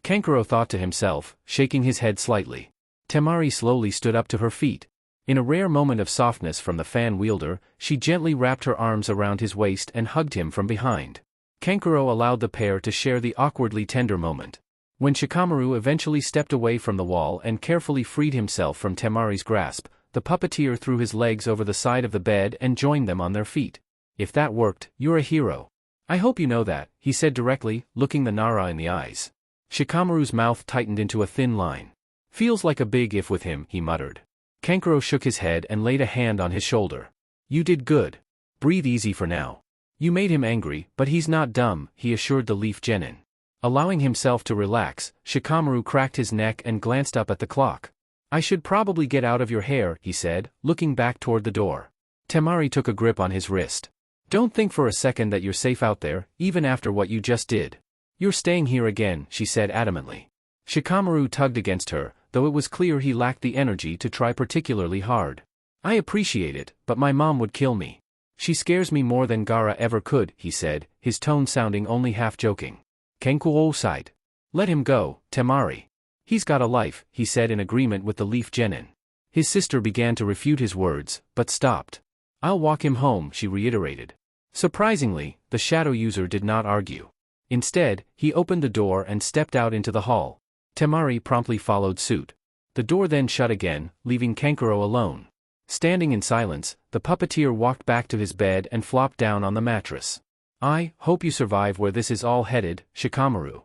Kankuro thought to himself, shaking his head slightly. Temari slowly stood up to her feet. In a rare moment of softness from the fan wielder, she gently wrapped her arms around his waist and hugged him from behind. Kankuro allowed the pair to share the awkwardly tender moment. When Shikamaru eventually stepped away from the wall and carefully freed himself from Temari's grasp, the puppeteer threw his legs over the side of the bed and joined them on their feet. If that worked, you're a hero. I hope you know that, he said directly, looking the Nara in the eyes. Shikamaru's mouth tightened into a thin line. Feels like a big if with him, he muttered. Kankuro shook his head and laid a hand on his shoulder. You did good. Breathe easy for now. You made him angry, but he's not dumb, he assured the Leaf Genin. Allowing himself to relax, Shikamaru cracked his neck and glanced up at the clock. I should probably get out of your hair, he said, looking back toward the door. Temari took a grip on his wrist. Don't think for a second that you're safe out there, even after what you just did. You're staying here again, she said adamantly. Shikamaru tugged against her, though it was clear he lacked the energy to try particularly hard. I appreciate it, but my mom would kill me. She scares me more than Gaara ever could, he said, his tone sounding only half joking. Kenkuo sighed. Let him go, Temari. He's got a life, he said in agreement with the Leaf Genin. His sister began to refute his words, but stopped. I'll walk him home, she reiterated. Surprisingly, the shadow user did not argue. Instead, he opened the door and stepped out into the hall. Temari promptly followed suit. The door then shut again, leaving Kankuro alone. Standing in silence, the puppeteer walked back to his bed and flopped down on the mattress. I hope you survive where this is all headed, Shikamaru.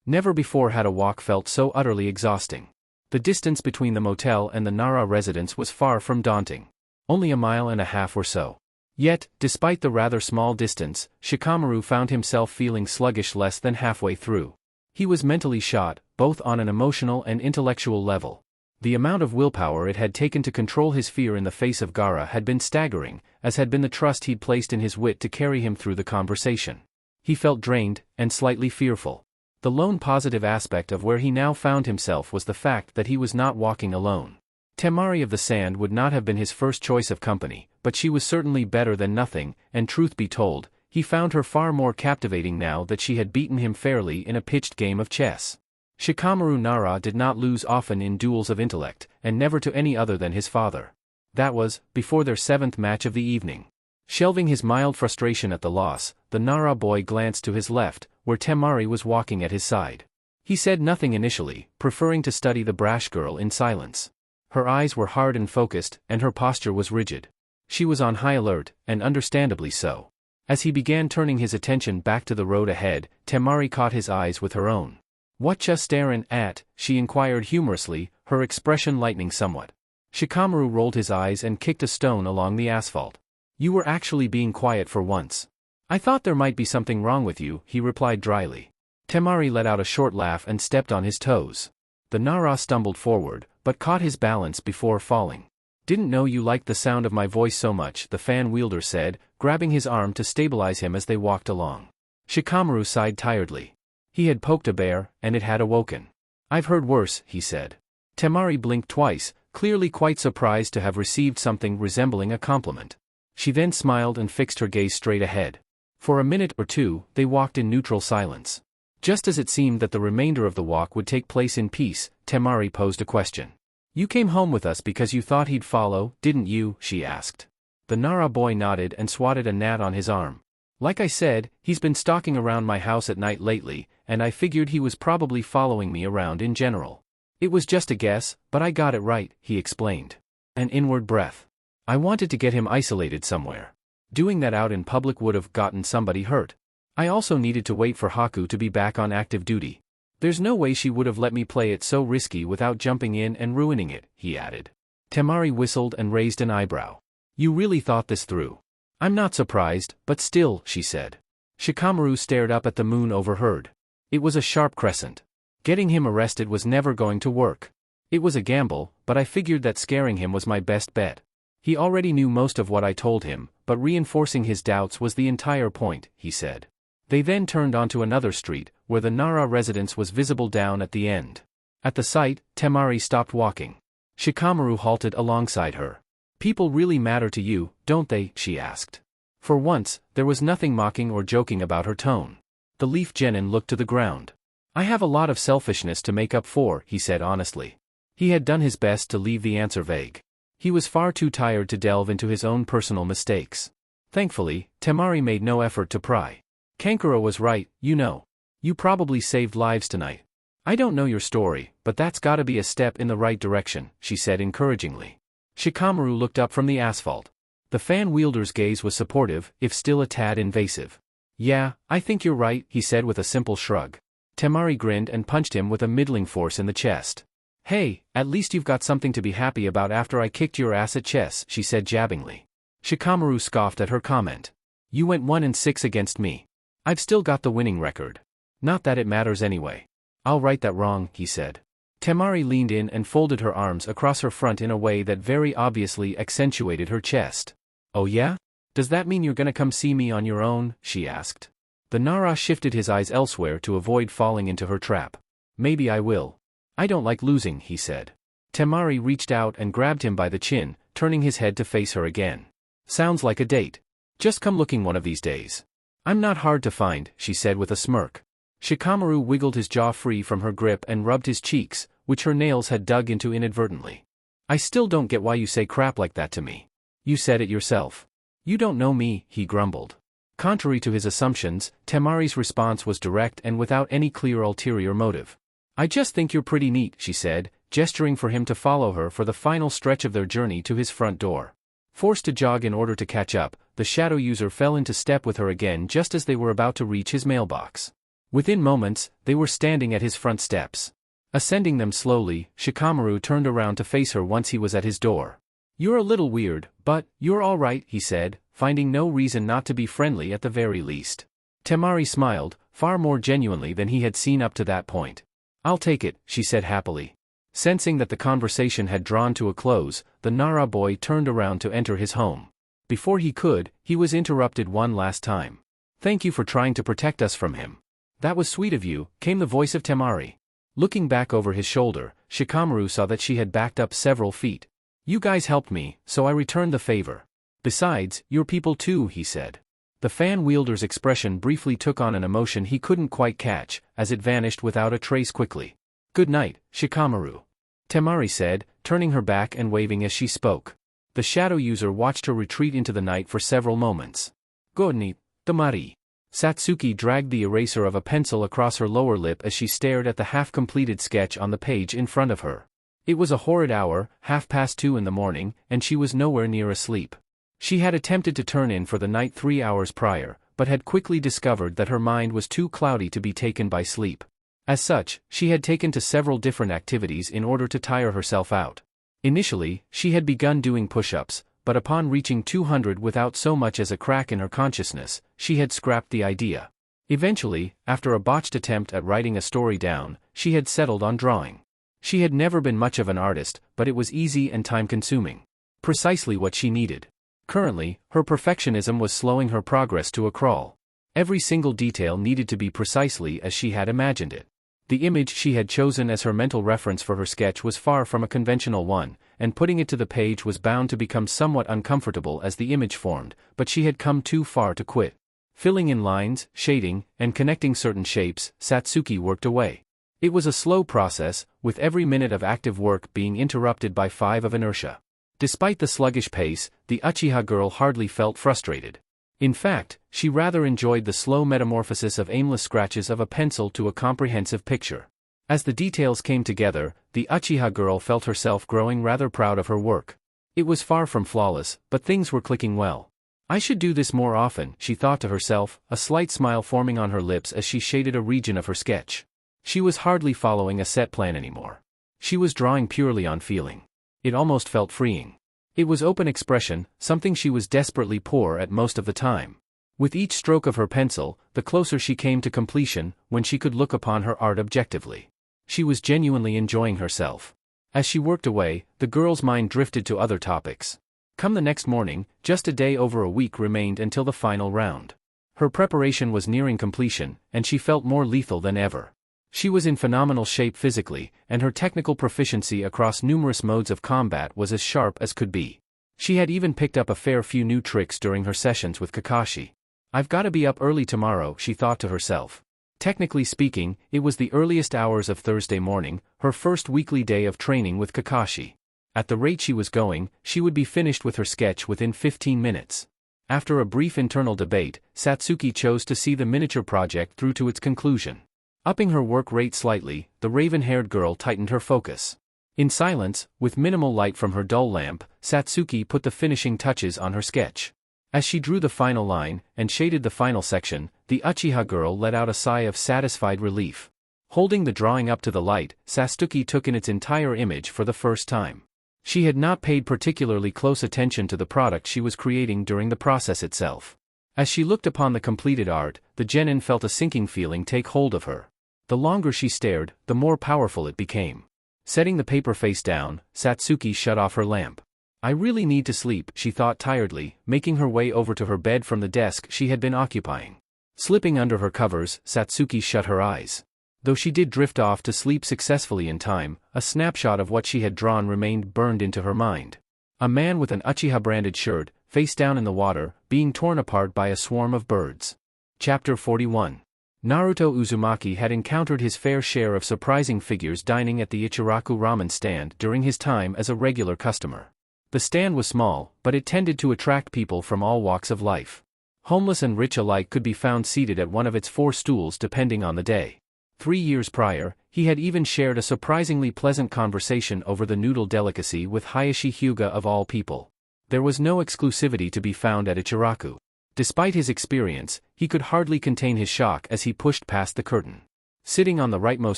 Never before had a walk felt so utterly exhausting. The distance between the motel and the Nara residence was far from daunting. Only a mile and a half or so. Yet, despite the rather small distance, Shikamaru found himself feeling sluggish less than halfway through. He was mentally shot, both on an emotional and intellectual level. The amount of willpower it had taken to control his fear in the face of Gaara had been staggering, as had been the trust he'd placed in his wit to carry him through the conversation. He felt drained, and slightly fearful. The lone positive aspect of where he now found himself was the fact that he was not walking alone. Temari of the Sand would not have been his first choice of company, but she was certainly better than nothing, and truth be told, he found her far more captivating now that she had beaten him fairly in a pitched game of chess. Shikamaru Nara did not lose often in duels of intellect, and never to any other than his father. That was, before their 7th match of the evening. Shelving his mild frustration at the loss, the Nara boy glanced to his left, where Temari was walking at his side. He said nothing initially, preferring to study the brash girl in silence. Her eyes were hard and focused, and her posture was rigid. She was on high alert, and understandably so. As he began turning his attention back to the road ahead, Temari caught his eyes with her own. What ya starin' at? She inquired humorously, her expression lightening somewhat. Shikamaru rolled his eyes and kicked a stone along the asphalt. You were actually being quiet for once. I thought there might be something wrong with you, he replied dryly. Temari let out a short laugh and stepped on his toes. The Nara stumbled forward, but caught his balance before falling. "Didn't know you liked the sound of my voice so much," the fan wielder said, grabbing his arm to stabilize him as they walked along. Shikamaru sighed tiredly. He had poked a bear, and it had awoken. "I've heard worse," he said. Temari blinked twice, clearly quite surprised to have received something resembling a compliment. She then smiled and fixed her gaze straight ahead. For a minute or two, they walked in neutral silence. Just as it seemed that the remainder of the walk would take place in peace, Temari posed a question. "You came home with us because you thought he'd follow, didn't you?" she asked. The Nara boy nodded and swatted a gnat on his arm. "Like I said, he's been stalking around my house at night lately, and I figured he was probably following me around in general. It was just a guess, but I got it right," he explained. An inward breath. "I wanted to get him isolated somewhere. Doing that out in public would have gotten somebody hurt. I also needed to wait for Haku to be back on active duty. There's no way she would have let me play it so risky without jumping in and ruining it," he added. Temari whistled and raised an eyebrow. "You really thought this through." "I'm not surprised, but still," she said. Shikamaru stared up at the moon overhead. It was a sharp crescent. "Getting him arrested was never going to work. It was a gamble, but I figured that scaring him was my best bet. He already knew most of what I told him, but reinforcing his doubts was the entire point," he said. They then turned onto another street, where the Nara residence was visible down at the end. At the sight, Temari stopped walking. Shikamaru halted alongside her. "People really matter to you, don't they?" she asked. For once, there was nothing mocking or joking about her tone. The leaf genin looked to the ground. "I have a lot of selfishness to make up for," he said honestly. He had done his best to leave the answer vague. He was far too tired to delve into his own personal mistakes. Thankfully, Temari made no effort to pry. "Kankura was right, you know. You probably saved lives tonight. I don't know your story, but that's gotta be a step in the right direction," she said encouragingly. Shikamaru looked up from the asphalt. The fan wielder's gaze was supportive, if still a tad invasive. "Yeah, I think you're right," he said with a simple shrug. Temari grinned and punched him with a middling force in the chest. "Hey, at least you've got something to be happy about after I kicked your ass at chess," she said jabbingly. Shikamaru scoffed at her comment. "You went 1-6 against me. I've still got the winning record. Not that it matters anyway." "I'll right that wrong," he said. Temari leaned in and folded her arms across her front in a way that very obviously accentuated her chest. "Oh yeah? Does that mean you're gonna come see me on your own?" she asked. The Nara shifted his eyes elsewhere to avoid falling into her trap. "Maybe I will. I don't like losing," he said. Temari reached out and grabbed him by the chin, turning his head to face her again. "Sounds like a date. Just come looking one of these days." "I'm not hard to find," she said with a smirk. Shikamaru wiggled his jaw free from her grip and rubbed his cheeks, which her nails had dug into inadvertently. "I still don't get why you say crap like that to me. You said it yourself." "You don't know me," he grumbled. Contrary to his assumptions, Temari's response was direct and without any clear ulterior motive. "I just think you're pretty neat," she said, gesturing for him to follow her for the final stretch of their journey to his front door. Forced to jog in order to catch up, the shadow user fell into step with her again just as they were about to reach his mailbox. Within moments, they were standing at his front steps. Ascending them slowly, Shikamaru turned around to face her once he was at his door. "You're a little weird, but you're all right," he said, finding no reason not to be friendly at the very least. Temari smiled, far more genuinely than he had seen up to that point. "I'll take it," she said happily. Sensing that the conversation had drawn to a close, the Nara boy turned around to enter his home. Before he could, he was interrupted one last time. "Thank you for trying to protect us from him." "That was sweet of you," came the voice of Temari. Looking back over his shoulder, Shikamaru saw that she had backed up several feet. "You guys helped me, so I returned the favor. Besides, you're people too," he said. The fan wielder's expression briefly took on an emotion he couldn't quite catch, as it vanished without a trace quickly. "Good night, Shikamaru," Temari said, turning her back and waving as she spoke. The shadow user watched her retreat into the night for several moments. "Good night, Temari." Satsuki dragged the eraser of a pencil across her lower lip as she stared at the half-completed sketch on the page in front of her. It was a horrid hour, 2:30 in the morning, and she was nowhere near asleep. She had attempted to turn in for the night 3 hours prior, but had quickly discovered that her mind was too cloudy to be taken by sleep. As such, she had taken to several different activities in order to tire herself out. Initially, she had begun doing push-ups, but upon reaching 200 without so much as a crack in her consciousness, she had scrapped the idea. Eventually, after a botched attempt at writing a story down, she had settled on drawing. She had never been much of an artist, but it was easy and time-consuming. Precisely what she needed. Currently, her perfectionism was slowing her progress to a crawl. Every single detail needed to be precisely as she had imagined it. The image she had chosen as her mental reference for her sketch was far from a conventional one, and putting it to the page was bound to become somewhat uncomfortable as the image formed, but she had come too far to quit. Filling in lines, shading, and connecting certain shapes, Satsuki worked away. It was a slow process, with every minute of active work being interrupted by 5 of inertia. Despite the sluggish pace, the Uchiha girl hardly felt frustrated. In fact, she rather enjoyed the slow metamorphosis of aimless scratches of a pencil to a comprehensive picture. As the details came together, the Uchiha girl felt herself growing rather proud of her work. It was far from flawless, but things were clicking well. I should do this more often, she thought to herself, a slight smile forming on her lips as she shaded a region of her sketch. She was hardly following a set plan anymore. She was drawing purely on feeling. It almost felt freeing. It was open expression, something she was desperately poor at most of the time. With each stroke of her pencil, the closer she came to completion, when she could look upon her art objectively. She was genuinely enjoying herself. As she worked away, the girl's mind drifted to other topics. Come the next morning, just a day over a week remained until the final round. Her preparation was nearing completion, and she felt more lethal than ever. She was in phenomenal shape physically, and her technical proficiency across numerous modes of combat was as sharp as could be. She had even picked up a fair few new tricks during her sessions with Kakashi. I've got to be up early tomorrow, she thought to herself. Technically speaking, it was the earliest hours of Thursday morning, her first weekly day of training with Kakashi. At the rate she was going, she would be finished with her sketch within 15 minutes. After a brief internal debate, Satsuki chose to see the miniature project through to its conclusion. Upping her work rate slightly, the raven-haired girl tightened her focus. In silence, with minimal light from her dull lamp, Satsuki put the finishing touches on her sketch. As she drew the final line, and shaded the final section, the Uchiha girl let out a sigh of satisfied relief. Holding the drawing up to the light, Satsuki took in its entire image for the first time. She had not paid particularly close attention to the product she was creating during the process itself. As she looked upon the completed art, the genin felt a sinking feeling take hold of her. The longer she stared, the more powerful it became. Setting the paper face down, Satsuki shut off her lamp. I really need to sleep, she thought tiredly, making her way over to her bed from the desk she had been occupying. Slipping under her covers, Satsuki shut her eyes. Though she did drift off to sleep successfully in time, a snapshot of what she had drawn remained burned into her mind. A man with an Uchiha-branded shirt, face down in the water, being torn apart by a swarm of birds. Chapter 41. Naruto Uzumaki had encountered his fair share of surprising figures dining at the Ichiraku ramen stand during his time as a regular customer. The stand was small, but it tended to attract people from all walks of life. Homeless and rich alike could be found seated at one of its 4 stools depending on the day. 3 years prior, he had even shared a surprisingly pleasant conversation over the noodle delicacy with Hayashi Hyuga of all people. There was no exclusivity to be found at Ichiraku. Despite his experience, he could hardly contain his shock as he pushed past the curtain. Sitting on the rightmost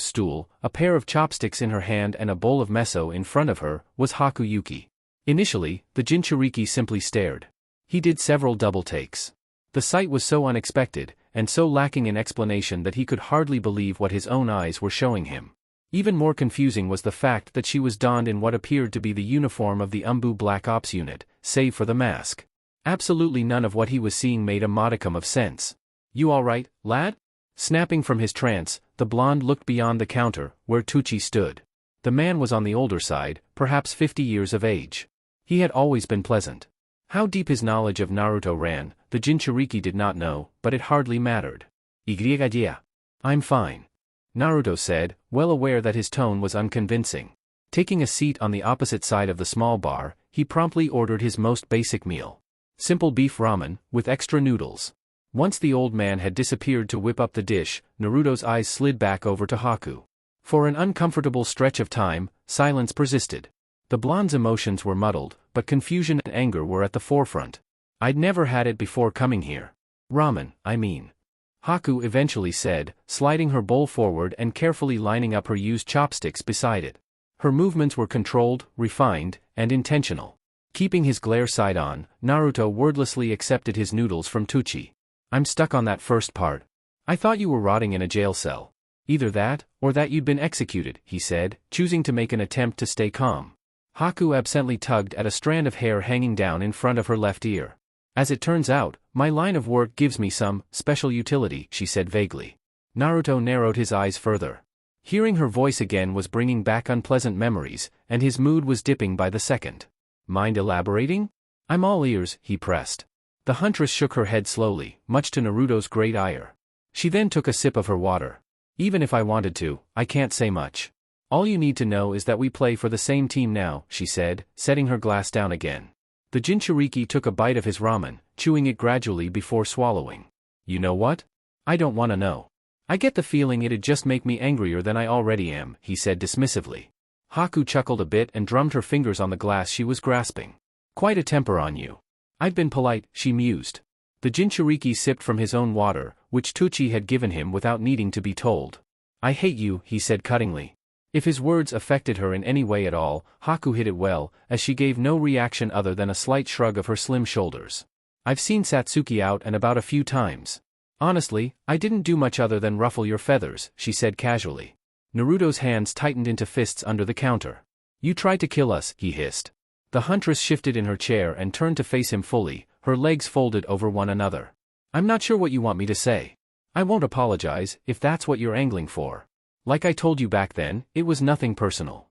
stool, a pair of chopsticks in her hand and a bowl of miso in front of her, was Hakuyuki. Initially, the Jinchuriki simply stared. He did several double takes. The sight was so unexpected, and so lacking in explanation that he could hardly believe what his own eyes were showing him. Even more confusing was the fact that she was donned in what appeared to be the uniform of the Umbu Black Ops unit, save for the mask. Absolutely none of what he was seeing made a modicum of sense. You all right, lad? Snapping from his trance, the blonde looked beyond the counter, where Tucci stood. The man was on the older side, perhaps 50 years of age. He had always been pleasant. How deep his knowledge of Naruto ran, the Jinchuriki did not know, but it hardly mattered. Igriagadia. I'm fine. Naruto said, well aware that his tone was unconvincing. Taking a seat on the opposite side of the small bar, he promptly ordered his most basic meal. Simple beef ramen, with extra noodles. Once the old man had disappeared to whip up the dish, Naruto's eyes slid back over to Haku. For an uncomfortable stretch of time, silence persisted. The blonde's emotions were muddled, but confusion and anger were at the forefront. I'd never had it before coming here. Ramen, I mean. Haku eventually said, sliding her bowl forward and carefully lining up her used chopsticks beside it. Her movements were controlled, refined, and intentional. Keeping his glare side on, Naruto wordlessly accepted his noodles from Tucci. I'm stuck on that first part. I thought you were rotting in a jail cell. Either that, or that you'd been executed, he said, choosing to make an attempt to stay calm. Haku absently tugged at a strand of hair hanging down in front of her left ear. As it turns out, my line of work gives me some special utility, she said vaguely. Naruto narrowed his eyes further. Hearing her voice again was bringing back unpleasant memories, and his mood was dipping by the second. Mind elaborating? I'm all ears, he pressed. The huntress shook her head slowly, much to Naruto's great ire. She then took a sip of her water. Even if I wanted to, I can't say much. All you need to know is that we play for the same team now, she said, setting her glass down again. The Jinchuriki took a bite of his ramen, chewing it gradually before swallowing. You know what? I don't want to know. I get the feeling it'd just make me angrier than I already am, he said dismissively. Haku chuckled a bit and drummed her fingers on the glass she was grasping. Quite a temper on you. I've been polite, she mused. The Jinchuriki sipped from his own water, which Tucci had given him without needing to be told. I hate you, he said cuttingly. If his words affected her in any way at all, Haku hid it well, as she gave no reaction other than a slight shrug of her slim shoulders. I've seen Satsuki out and about a few times. Honestly, I didn't do much other than ruffle your feathers, she said casually. Naruto's hands tightened into fists under the counter. You tried to kill us, he hissed. The huntress shifted in her chair and turned to face him fully, her legs folded over one another. I'm not sure what you want me to say. I won't apologize, if that's what you're angling for. Like I told you back then, it was nothing personal.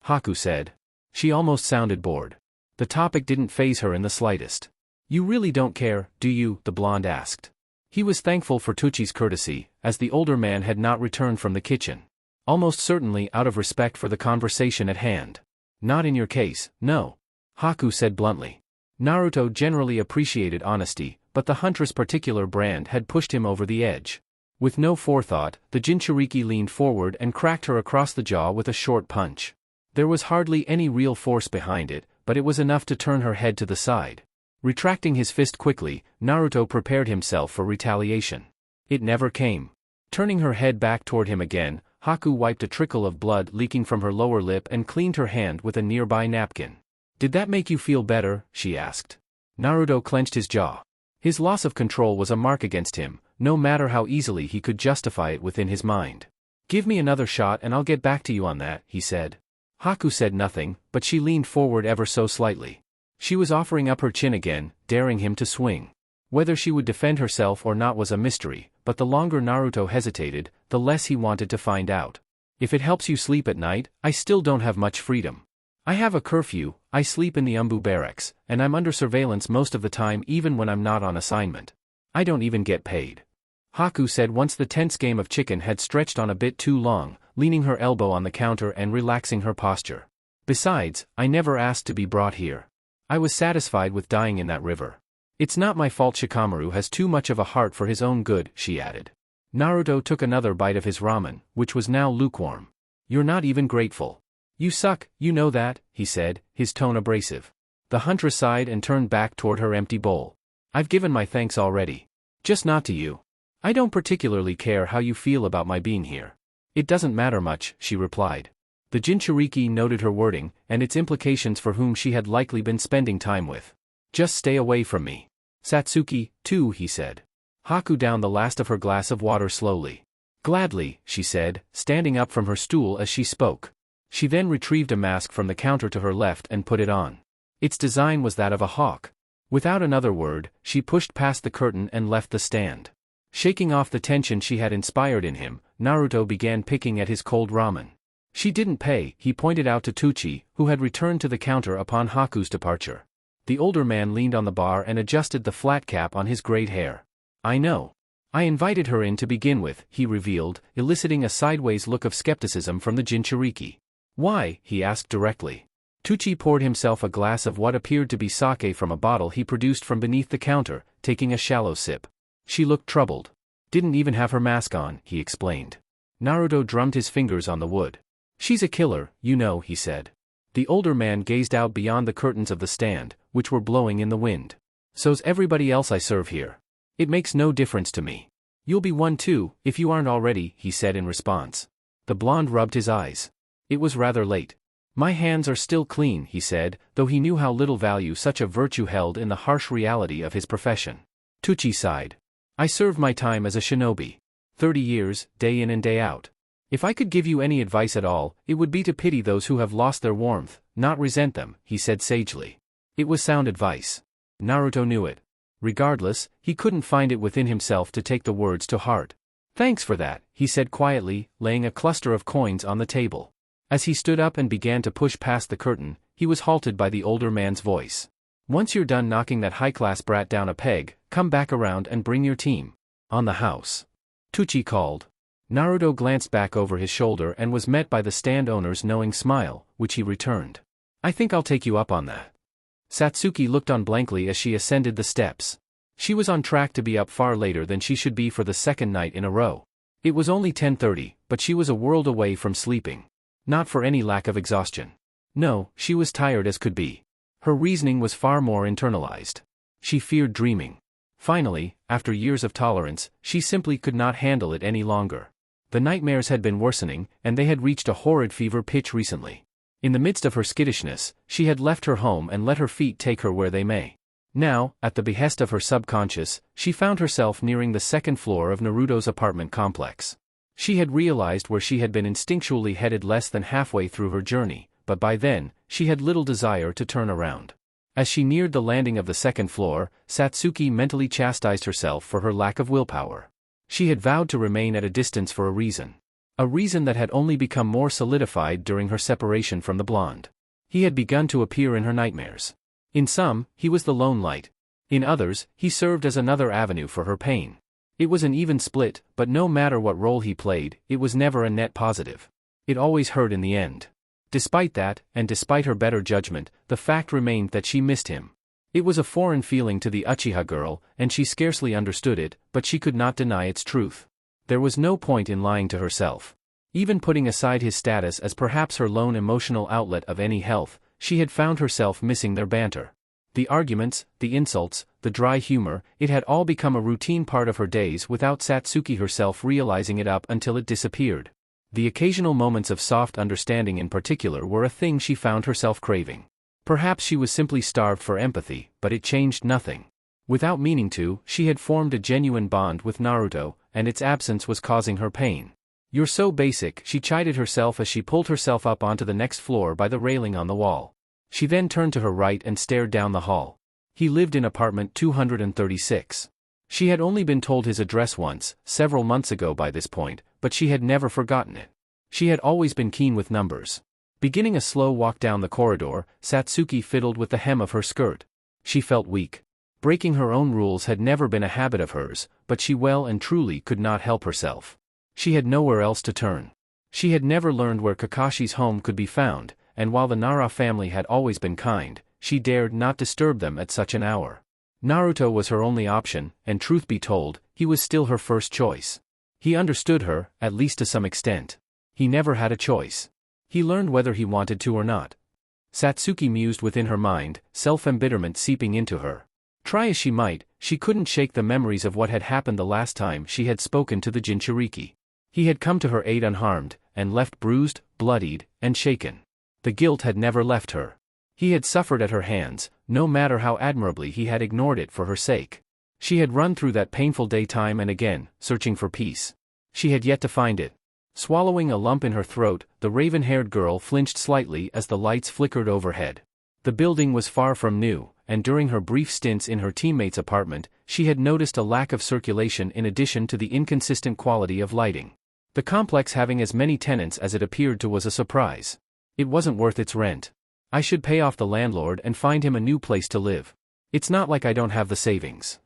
Haku said. She almost sounded bored. The topic didn't faze her in the slightest. You really don't care, do you? The blonde asked. He was thankful for Tucci's courtesy, as the older man had not returned from the kitchen. Almost certainly out of respect for the conversation at hand. Not in your case, no. Haku said bluntly. Naruto generally appreciated honesty, but the huntress' particular brand had pushed him over the edge. With no forethought, the Jinchuriki leaned forward and cracked her across the jaw with a short punch. There was hardly any real force behind it, but it was enough to turn her head to the side. Retracting his fist quickly, Naruto prepared himself for retaliation. It never came. Turning her head back toward him again, Haku wiped a trickle of blood leaking from her lower lip and cleaned her hand with a nearby napkin. Did that make you feel better? She asked. Naruto clenched his jaw. His loss of control was a mark against him, no matter how easily he could justify it within his mind. Give me another shot and I'll get back to you on that, he said. Haku said nothing, but she leaned forward ever so slightly. She was offering up her chin again, daring him to swing. Whether she would defend herself or not was a mystery, but the longer Naruto hesitated, the less he wanted to find out. If it helps you sleep at night, I still don't have much freedom. I have a curfew, I sleep in the Umbu barracks, and I'm under surveillance most of the time even when I'm not on assignment. I don't even get paid. Haku said once the tense game of chicken had stretched on a bit too long, leaning her elbow on the counter and relaxing her posture. Besides, I never asked to be brought here. I was satisfied with dying in that river. It's not my fault Shikamaru has too much of a heart for his own good, she added. Naruto took another bite of his ramen, which was now lukewarm. You're not even grateful. You suck, you know that, he said, his tone abrasive. The huntress sighed and turned back toward her empty bowl. I've given my thanks already. Just not to you. I don't particularly care how you feel about my being here. It doesn't matter much, she replied. The Jinchuriki noted her wording, and its implications for whom she had likely been spending time with. Just stay away from me. Satsuki, too, he said. Haku downed the last of her glass of water slowly. Gladly, she said, standing up from her stool as she spoke. She then retrieved a mask from the counter to her left and put it on. Its design was that of a hawk. Without another word, she pushed past the curtain and left the stand. Shaking off the tension she had inspired in him, Naruto began picking at his cold ramen. She didn't pay, he pointed out to Tucci, who had returned to the counter upon Haku's departure. The older man leaned on the bar and adjusted the flat cap on his grayed hair. I know. I invited her in to begin with, he revealed, eliciting a sideways look of skepticism from the Jinchuriki. Why? He asked directly. Tucci poured himself a glass of what appeared to be sake from a bottle he produced from beneath the counter, taking a shallow sip. She looked troubled. Didn't even have her mask on, he explained. Naruto drummed his fingers on the wood. She's a killer, you know, he said. The older man gazed out beyond the curtains of the stand, which were blowing in the wind. So's everybody else I serve here. It makes no difference to me. You'll be one too, if you aren't already, he said in response. The blonde rubbed his eyes. It was rather late. My hands are still clean, he said, though he knew how little value such a virtue held in the harsh reality of his profession. Tucci sighed. I served my time as a shinobi. 30 years, day in and day out. If I could give you any advice at all, it would be to pity those who have lost their warmth, not resent them, he said sagely. It was sound advice. Naruto knew it. Regardless, he couldn't find it within himself to take the words to heart. Thanks for that, he said quietly, laying a cluster of coins on the table. As he stood up and began to push past the curtain, he was halted by the older man's voice. Once you're done knocking that high-class brat down a peg, come back around and bring your team. On the house. Tucci called. Naruto glanced back over his shoulder and was met by the stand owner's knowing smile, which he returned. I think I'll take you up on that. Satsuki looked on blankly as she ascended the steps. She was on track to be up far later than she should be for the second night in a row. It was only 10:30, but she was a world away from sleeping. Not for any lack of exhaustion. No, she was tired as could be. Her reasoning was far more internalized. She feared dreaming. Finally, after years of tolerance, she simply could not handle it any longer. The nightmares had been worsening, and they had reached a horrid fever pitch recently. In the midst of her skittishness, she had left her home and let her feet take her where they may. Now, at the behest of her subconscious, she found herself nearing the second floor of Naruto's apartment complex. She had realized where she had been instinctually headed less than halfway through her journey, but by then, she had little desire to turn around. As she neared the landing of the second floor, Satsuki mentally chastised herself for her lack of willpower. She had vowed to remain at a distance for a reason. A reason that had only become more solidified during her separation from the blonde. He had begun to appear in her nightmares. In some, he was the lone light. In others, he served as another avenue for her pain. It was an even split, but no matter what role he played, it was never a net positive. It always hurt in the end. Despite that, and despite her better judgment, the fact remained that she missed him. It was a foreign feeling to the Uchiha girl, and she scarcely understood it, but she could not deny its truth. There was no point in lying to herself. Even putting aside his status as perhaps her lone emotional outlet of any health, she had found herself missing their banter. The arguments, the insults, the dry humor, it had all become a routine part of her days without Satsuki herself realizing it up until it disappeared. The occasional moments of soft understanding in particular were a thing she found herself craving. Perhaps she was simply starved for empathy, but it changed nothing. Without meaning to, she had formed a genuine bond with Naruto, and its absence was causing her pain. You're so basic, she chided herself as she pulled herself up onto the next floor by the railing on the wall. She then turned to her right and stared down the hall. He lived in apartment 236. She had only been told his address once, several months ago by this point, but she had never forgotten it. She had always been keen with numbers. Beginning a slow walk down the corridor, Satsuki fiddled with the hem of her skirt. She felt weak. Breaking her own rules had never been a habit of hers, but she well and truly could not help herself. She had nowhere else to turn. She had never learned where Kakashi's home could be found, and while the Nara family had always been kind, she dared not disturb them at such an hour. Naruto was her only option, and truth be told, he was still her first choice. He understood her, at least to some extent. He never had a choice. He learned whether he wanted to or not. Satsuki mused within her mind, self-embitterment seeping into her. Try as she might, she couldn't shake the memories of what had happened the last time she had spoken to the Jinchuriki. He had come to her aid unharmed, and left bruised, bloodied, and shaken. The guilt had never left her. He had suffered at her hands, no matter how admirably he had ignored it for her sake. She had run through that painful day time and again, searching for peace. She had yet to find it. Swallowing a lump in her throat, the raven-haired girl flinched slightly as the lights flickered overhead. The building was far from new, and during her brief stints in her teammate's apartment, she had noticed a lack of circulation in addition to the inconsistent quality of lighting. The complex having as many tenants as it appeared to was a surprise. It wasn't worth its rent. I should pay off the landlord and find him a new place to live. It's not like I don't have the savings.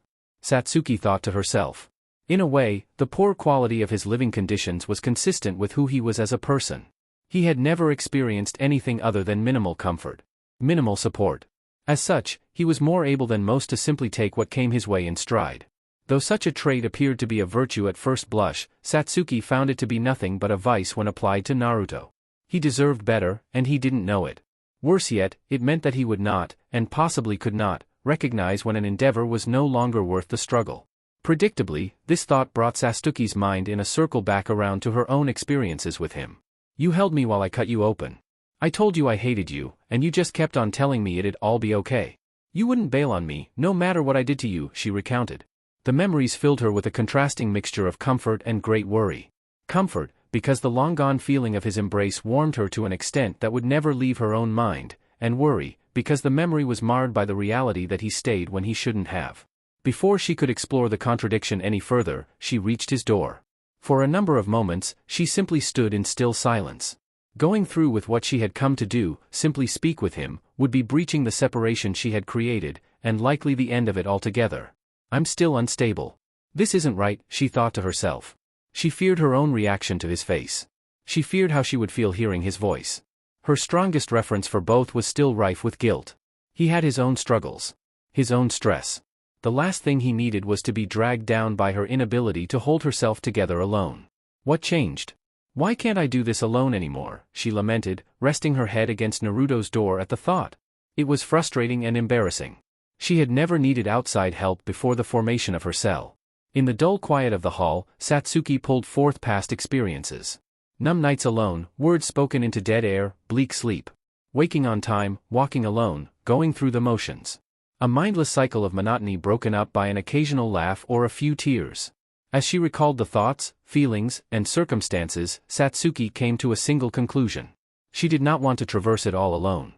Satsuki thought to herself. In a way, the poor quality of his living conditions was consistent with who he was as a person. He had never experienced anything other than minimal comfort. Minimal support. As such, he was more able than most to simply take what came his way in stride. Though such a trait appeared to be a virtue at first blush, Satsuki found it to be nothing but a vice when applied to Naruto. He deserved better, and he didn't know it. Worse yet, it meant that he would not, and possibly could not, recognize when an endeavor was no longer worth the struggle. Predictably, this thought brought Satsuki's mind in a circle back around to her own experiences with him. You held me while I cut you open. I told you I hated you, and you just kept on telling me it'd all be okay. You wouldn't bail on me, no matter what I did to you, she recounted. The memories filled her with a contrasting mixture of comfort and great worry. Comfort, because the long-gone feeling of his embrace warmed her to an extent that would never leave her own mind, and worry, because the memory was marred by the reality that he stayed when he shouldn't have. Before she could explore the contradiction any further, she reached his door. For a number of moments, she simply stood in still silence. Going through with what she had come to do, simply speak with him, would be breaching the separation she had created, and likely the end of it altogether. I'm still unstable. This isn't right, she thought to herself. She feared her own reaction to his face. She feared how she would feel hearing his voice. Her strongest reference for both was still rife with guilt. He had his own struggles. His own stress. The last thing he needed was to be dragged down by her inability to hold herself together alone. What changed? Why can't I do this alone anymore, she lamented, resting her head against Naruto's door at the thought. It was frustrating and embarrassing. She had never needed outside help before the formation of her cell. In the dull quiet of the hall, Satsuki pulled forth past experiences. Numb nights alone, words spoken into dead air, bleak sleep. Waking on time, walking alone, going through the motions. A mindless cycle of monotony broken up by an occasional laugh or a few tears. As she recalled the thoughts, feelings, and circumstances, Satsuki came to a single conclusion. She did not want to traverse it all alone.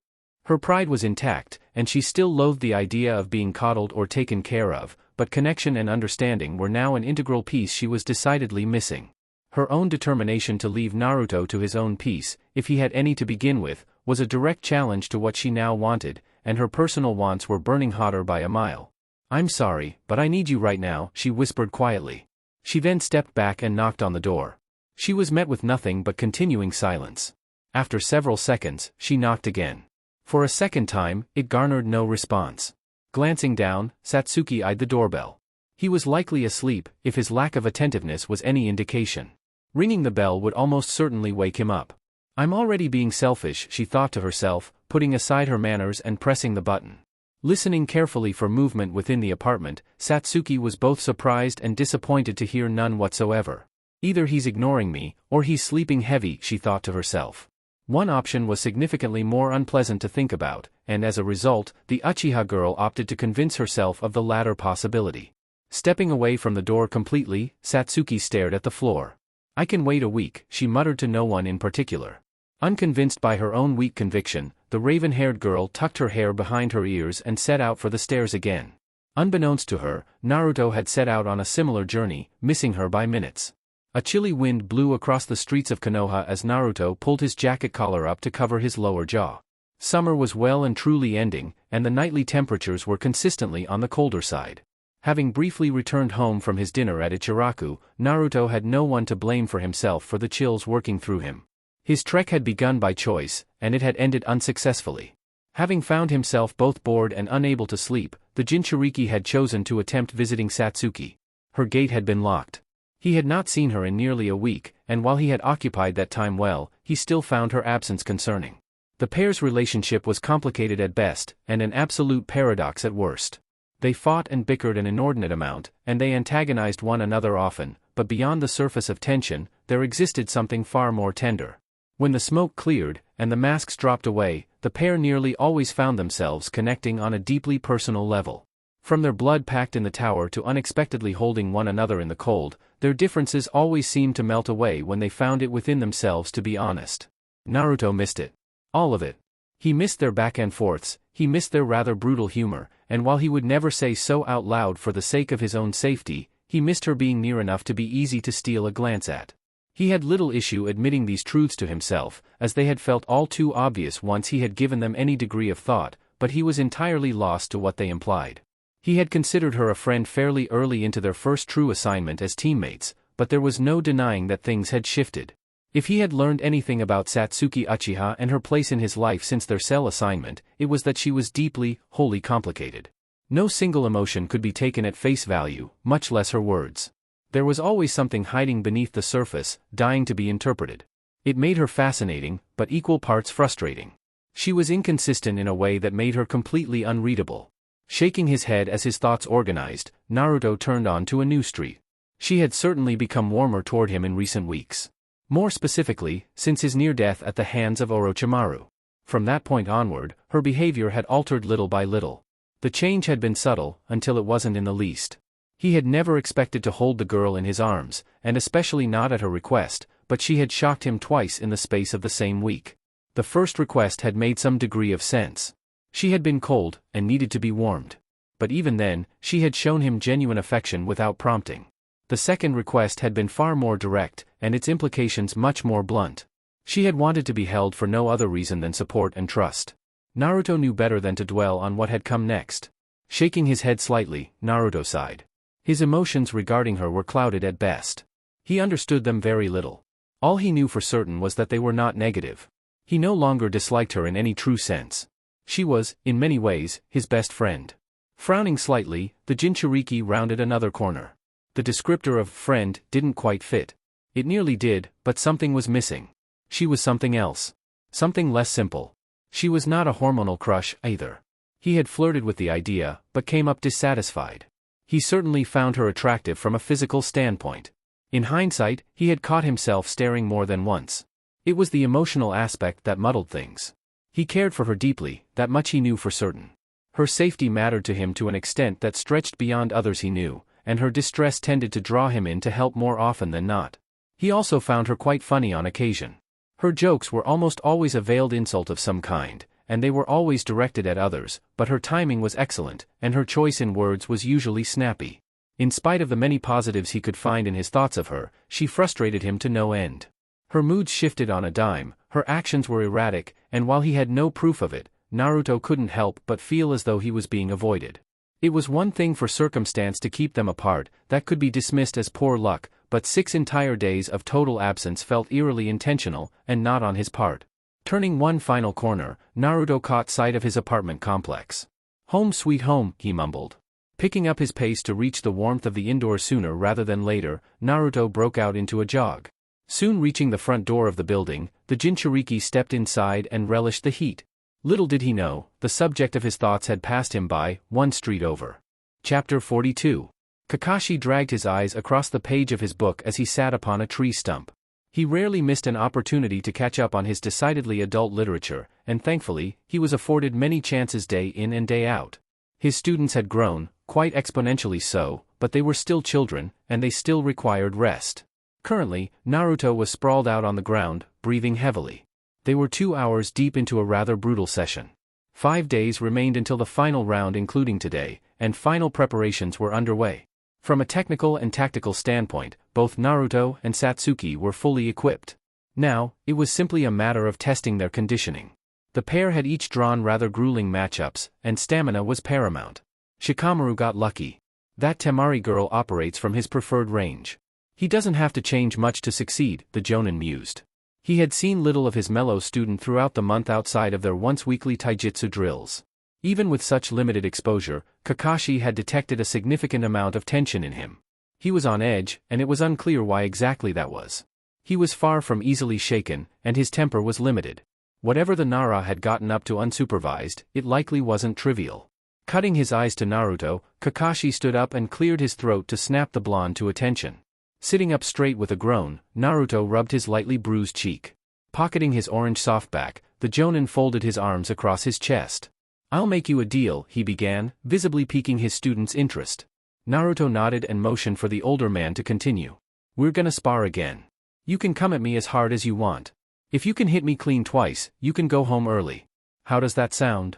Her pride was intact, and she still loathed the idea of being coddled or taken care of, but connection and understanding were now an integral piece she was decidedly missing. Her own determination to leave Naruto to his own peace, if he had any to begin with, was a direct challenge to what she now wanted, and her personal wants were burning hotter by a mile. I'm sorry, but I need you right now, she whispered quietly. She then stepped back and knocked on the door. She was met with nothing but continuing silence. After several seconds, she knocked again. For a second time, it garnered no response. Glancing down, Satsuki eyed the doorbell. He was likely asleep, if his lack of attentiveness was any indication. Ringing the bell would almost certainly wake him up. I'm already being selfish, she thought to herself, putting aside her manners and pressing the button. Listening carefully for movement within the apartment, Satsuki was both surprised and disappointed to hear none whatsoever. Either he's ignoring me, or he's sleeping heavy, she thought to herself. One option was significantly more unpleasant to think about, and as a result, the Uchiha girl opted to convince herself of the latter possibility. Stepping away from the door completely, Satsuki stared at the floor. I can wait a week, she muttered to no one in particular. Unconvinced by her own weak conviction, the raven-haired girl tucked her hair behind her ears and set out for the stairs again. Unbeknownst to her, Naruto had set out on a similar journey, missing her by minutes. A chilly wind blew across the streets of Konoha as Naruto pulled his jacket collar up to cover his lower jaw. Summer was well and truly ending, and the nightly temperatures were consistently on the colder side. Having briefly returned home from his dinner at Ichiraku, Naruto had no one to blame for himself for the chills working through him. His trek had begun by choice, and it had ended unsuccessfully. Having found himself both bored and unable to sleep, the Jinchuriki had chosen to attempt visiting Satsuki. Her gate had been locked. He had not seen her in nearly a week, and while he had occupied that time well, he still found her absence concerning. The pair's relationship was complicated at best, and an absolute paradox at worst. They fought and bickered an inordinate amount, and they antagonized one another often, but beyond the surface of tension, there existed something far more tender. When the smoke cleared, and the masks dropped away, the pair nearly always found themselves connecting on a deeply personal level. From their blood packed in the tower to unexpectedly holding one another in the cold, their differences always seemed to melt away when they found it within themselves to be honest. Naruto missed it. All of it. He missed their back and forths, he missed their rather brutal humor, and while he would never say so out loud for the sake of his own safety, he missed her being near enough to be easy to steal a glance at. He had little issue admitting these truths to himself, as they had felt all too obvious once he had given them any degree of thought, but he was entirely lost to what they implied. He had considered her a friend fairly early into their first true assignment as teammates, but there was no denying that things had shifted. If he had learned anything about Satsuki Uchiha and her place in his life since their cell assignment, it was that she was deeply, wholly complicated. No single emotion could be taken at face value, much less her words. There was always something hiding beneath the surface, dying to be interpreted. It made her fascinating, but equal parts frustrating. She was inconsistent in a way that made her completely unreadable. Shaking his head as his thoughts organized, Naruto turned on to a new street. She had certainly become warmer toward him in recent weeks. More specifically, since his near death at the hands of Orochimaru. From that point onward, her behavior had altered little by little. The change had been subtle, until it wasn't in the least. He had never expected to hold the girl in his arms, and especially not at her request, but she had shocked him twice in the space of the same week. The first request had made some degree of sense. She had been cold, and needed to be warmed. But even then, she had shown him genuine affection without prompting. The second request had been far more direct, and its implications much more blunt. She had wanted to be held for no other reason than support and trust. Naruto knew better than to dwell on what had come next. Shaking his head slightly, Naruto sighed. His emotions regarding her were clouded at best. He understood them very little. All he knew for certain was that they were not negative. He no longer disliked her in any true sense. She was, in many ways, his best friend. Frowning slightly, the Jinchuriki rounded another corner. The descriptor of friend didn't quite fit. It nearly did, but something was missing. She was something else. Something less simple. She was not a hormonal crush, either. He had flirted with the idea, but came up dissatisfied. He certainly found her attractive from a physical standpoint. In hindsight, he had caught himself staring more than once. It was the emotional aspect that muddled things. He cared for her deeply, that much he knew for certain. Her safety mattered to him to an extent that stretched beyond others he knew, and her distress tended to draw him in to help more often than not. He also found her quite funny on occasion. Her jokes were almost always a veiled insult of some kind, and they were always directed at others, but her timing was excellent, and her choice in words was usually snappy. In spite of the many positives he could find in his thoughts of her, she frustrated him to no end. Her moods shifted on a dime, her actions were erratic, and while he had no proof of it, Naruto couldn't help but feel as though he was being avoided. It was one thing for circumstance to keep them apart, that could be dismissed as poor luck, but 6 entire days of total absence felt eerily intentional, and not on his part. Turning one final corner, Naruto caught sight of his apartment complex. "Home sweet home," he mumbled. Picking up his pace to reach the warmth of the indoor sooner rather than later, Naruto broke out into a jog. Soon reaching the front door of the building, the Jinchuriki stepped inside and relished the heat. Little did he know, the subject of his thoughts had passed him by, one street over. Chapter 42. Kakashi dragged his eyes across the page of his book as he sat upon a tree stump. He rarely missed an opportunity to catch up on his decidedly adult literature, and thankfully, he was afforded many chances day in and day out. His students had grown, quite exponentially so, but they were still children, and they still required rest. Currently, Naruto was sprawled out on the ground, breathing heavily. They were 2 hours deep into a rather brutal session. 5 days remained until the final round including today, and final preparations were underway. From a technical and tactical standpoint, both Naruto and Satsuki were fully equipped. Now, it was simply a matter of testing their conditioning. The pair had each drawn rather grueling matchups, and stamina was paramount. Shikamaru got lucky. That Temari girl operates from his preferred range. He doesn't have to change much to succeed, the Jonin mused. He had seen little of his mellow student throughout the month outside of their once-weekly taijutsu drills. Even with such limited exposure, Kakashi had detected a significant amount of tension in him. He was on edge, and it was unclear why exactly that was. He was far from easily shaken, and his temper was limited. Whatever the Nara had gotten up to unsupervised, it likely wasn't trivial. Cutting his eyes to Naruto, Kakashi stood up and cleared his throat to snap the blonde to attention. Sitting up straight with a groan, Naruto rubbed his lightly bruised cheek. Pocketing his orange softback, the Jonin folded his arms across his chest. "I'll make you a deal," he began, visibly piquing his student's interest. Naruto nodded and motioned for the older man to continue. "We're gonna spar again. You can come at me as hard as you want. If you can hit me clean twice, you can go home early. How does that sound?"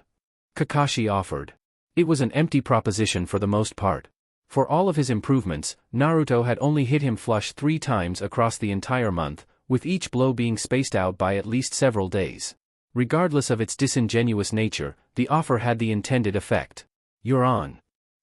Kakashi offered. It was an empty proposition for the most part. For all of his improvements, Naruto had only hit him flush 3 times across the entire month, with each blow being spaced out by at least several days. Regardless of its disingenuous nature, the offer had the intended effect. "You're on,"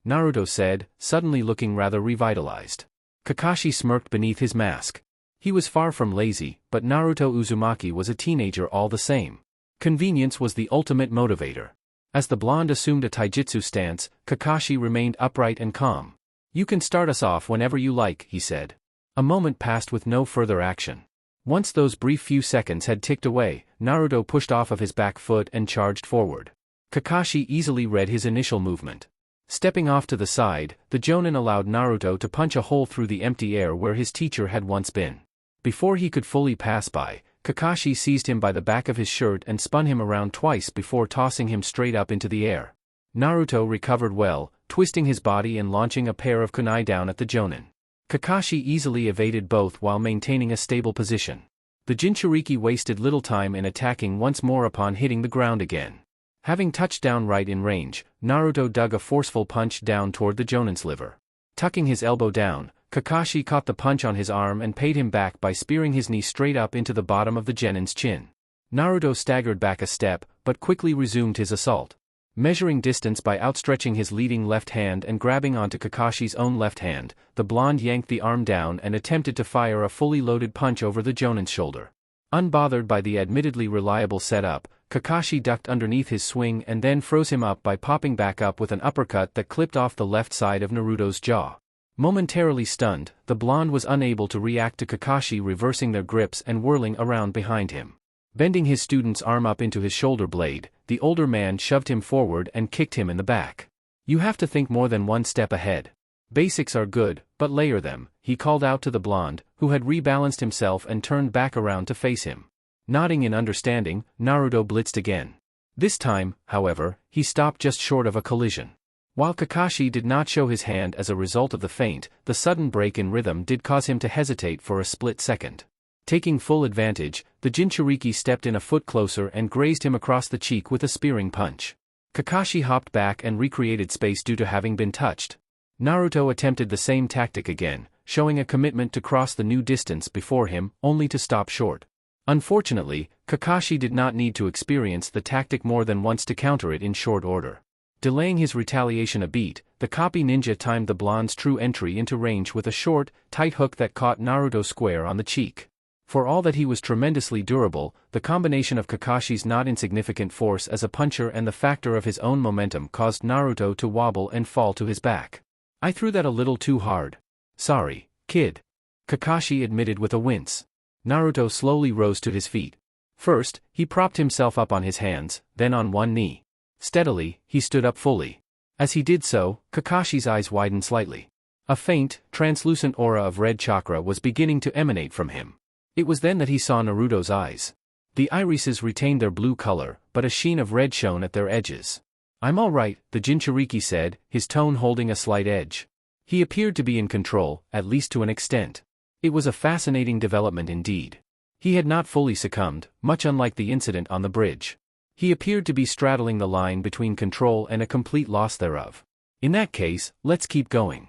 Naruto said, suddenly looking rather revitalized. Kakashi smirked beneath his mask. He was far from lazy, but Naruto Uzumaki was a teenager all the same. Convenience was the ultimate motivator. As the blonde assumed a taijutsu stance, Kakashi remained upright and calm. "You can start us off whenever you like," he said. A moment passed with no further action. Once those brief few seconds had ticked away, Naruto pushed off of his back foot and charged forward. Kakashi easily read his initial movement. Stepping off to the side, the Jonin allowed Naruto to punch a hole through the empty air where his teacher had once been. Before he could fully pass by, Kakashi seized him by the back of his shirt and spun him around twice before tossing him straight up into the air. Naruto recovered well, twisting his body and launching a pair of kunai down at the Jonin. Kakashi easily evaded both while maintaining a stable position. The Jinchuriki wasted little time in attacking once more upon hitting the ground again. Having touched down right in range, Naruto dug a forceful punch down toward the Jonin's liver. Tucking his elbow down, Kakashi caught the punch on his arm and paid him back by spearing his knee straight up into the bottom of the genin's chin. Naruto staggered back a step, but quickly resumed his assault. Measuring distance by outstretching his leading left hand and grabbing onto Kakashi's own left hand, the blonde yanked the arm down and attempted to fire a fully loaded punch over the Jonin's shoulder. Unbothered by the admittedly reliable setup, Kakashi ducked underneath his swing and then froze him up by popping back up with an uppercut that clipped off the left side of Naruto's jaw. Momentarily stunned, the blonde was unable to react to Kakashi reversing their grips and whirling around behind him. Bending his student's arm up into his shoulder blade, the older man shoved him forward and kicked him in the back. "You have to think more than one step ahead. Basics are good, but layer them," he called out to the blonde, who had rebalanced himself and turned back around to face him. Nodding in understanding, Naruto blitzed again. This time, however, he stopped just short of a collision. While Kakashi did not show his hand as a result of the feint, the sudden break in rhythm did cause him to hesitate for a split second. Taking full advantage, the Jinchuriki stepped in a foot closer and grazed him across the cheek with a spearing punch. Kakashi hopped back and recreated space due to having been touched. Naruto attempted the same tactic again, showing a commitment to cross the new distance before him, only to stop short. Unfortunately, Kakashi did not need to experience the tactic more than once to counter it in short order. Delaying his retaliation a beat, the copy ninja timed the blonde's true entry into range with a short, tight hook that caught Naruto square on the cheek. For all that he was tremendously durable, the combination of Kakashi's not insignificant force as a puncher and the factor of his own momentum caused Naruto to wobble and fall to his back. "I threw that a little too hard. Sorry, kid," Kakashi admitted with a wince. Naruto slowly rose to his feet. First, he propped himself up on his hands, then on one knee. Steadily, he stood up fully. As he did so, Kakashi's eyes widened slightly. A faint, translucent aura of red chakra was beginning to emanate from him. It was then that he saw Naruto's eyes. The irises retained their blue color, but a sheen of red shone at their edges. "I'm all right," the Jinchuriki said, his tone holding a slight edge. He appeared to be in control, at least to an extent. It was a fascinating development indeed. He had not fully succumbed, much unlike the incident on the bridge. He appeared to be straddling the line between control and a complete loss thereof. "In that case, let's keep going,"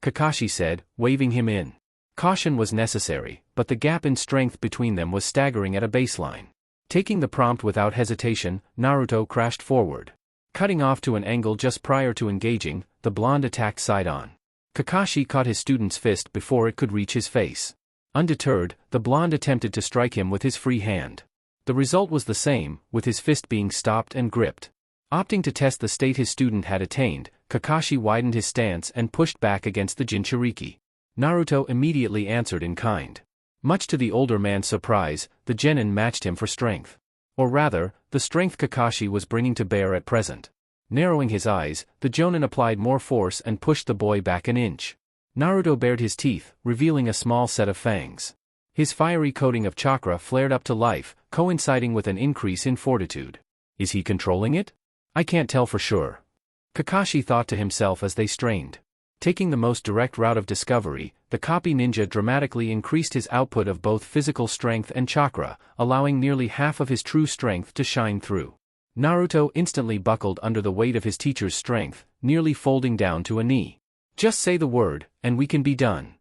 Kakashi said, waving him in. Caution was necessary, but the gap in strength between them was staggering at a baseline. Taking the prompt without hesitation, Naruto crashed forward. Cutting off to an angle just prior to engaging, the blonde attacked side-on. Kakashi caught his student's fist before it could reach his face. Undeterred, the blonde attempted to strike him with his free hand. The result was the same, with his fist being stopped and gripped. Opting to test the state his student had attained, Kakashi widened his stance and pushed back against the Jinchuriki. Naruto immediately answered in kind. Much to the older man's surprise, the genin matched him for strength. Or rather, the strength Kakashi was bringing to bear at present. Narrowing his eyes, the Jonin applied more force and pushed the boy back an inch. Naruto bared his teeth, revealing a small set of fangs. His fiery coating of chakra flared up to life, coinciding with an increase in fortitude. "Is he controlling it? I can't tell for sure," Kakashi thought to himself as they strained. Taking the most direct route of discovery, the copy ninja dramatically increased his output of both physical strength and chakra, allowing nearly half of his true strength to shine through. Naruto instantly buckled under the weight of his teacher's strength, nearly folding down to a knee. "Just say the word, and we can be done,"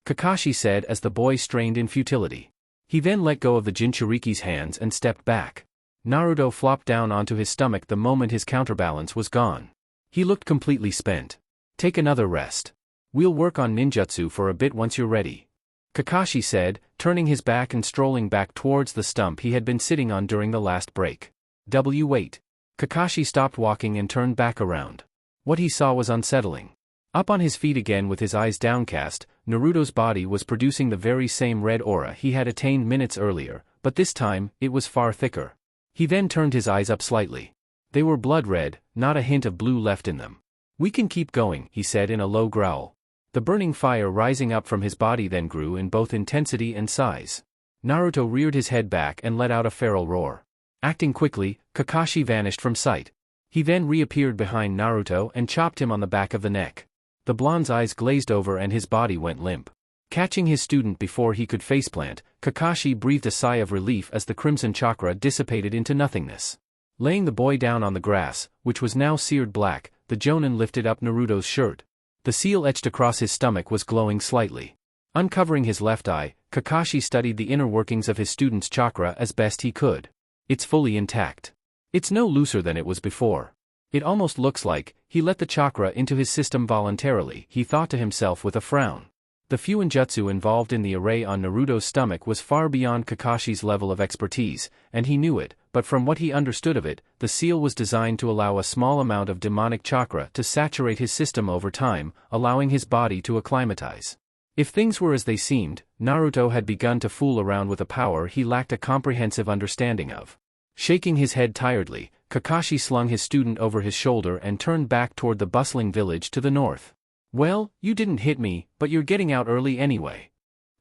Kakashi said as the boy strained in futility. He then let go of the Jinchuriki's hands and stepped back. Naruto flopped down onto his stomach the moment his counterbalance was gone. He looked completely spent. "Take another rest. We'll work on ninjutsu for a bit once you're ready," Kakashi said, turning his back and strolling back towards the stump he had been sitting on during the last break. Wait. Kakashi stopped walking and turned back around. What he saw was unsettling. Up on his feet again with his eyes downcast, Naruto's body was producing the very same red aura he had attained minutes earlier, but this time, it was far thicker. He then turned his eyes up slightly. They were blood red, not a hint of blue left in them. "We can keep going," he said in a low growl. The burning fire rising up from his body then grew in both intensity and size. Naruto reared his head back and let out a feral roar. Acting quickly, Kakashi vanished from sight. He then reappeared behind Naruto and chopped him on the back of the neck. The blonde's eyes glazed over and his body went limp. Catching his student before he could faceplant, Kakashi breathed a sigh of relief as the crimson chakra dissipated into nothingness. Laying the boy down on the grass, which was now seared black, the Jonin lifted up Naruto's shirt. The seal etched across his stomach was glowing slightly. Uncovering his left eye, Kakashi studied the inner workings of his student's chakra as best he could. It's fully intact. It's no looser than it was before. It almost looks like he let the chakra into his system voluntarily, he thought to himself with a frown. The Fuinjutsu involved in the array on Naruto's stomach was far beyond Kakashi's level of expertise, and he knew it, but from what he understood of it, the seal was designed to allow a small amount of demonic chakra to saturate his system over time, allowing his body to acclimatize. If things were as they seemed, Naruto had begun to fool around with a power he lacked a comprehensive understanding of. Shaking his head tiredly, Kakashi slung his student over his shoulder and turned back toward the bustling village to the north. Well, you didn't hit me, but you're getting out early anyway.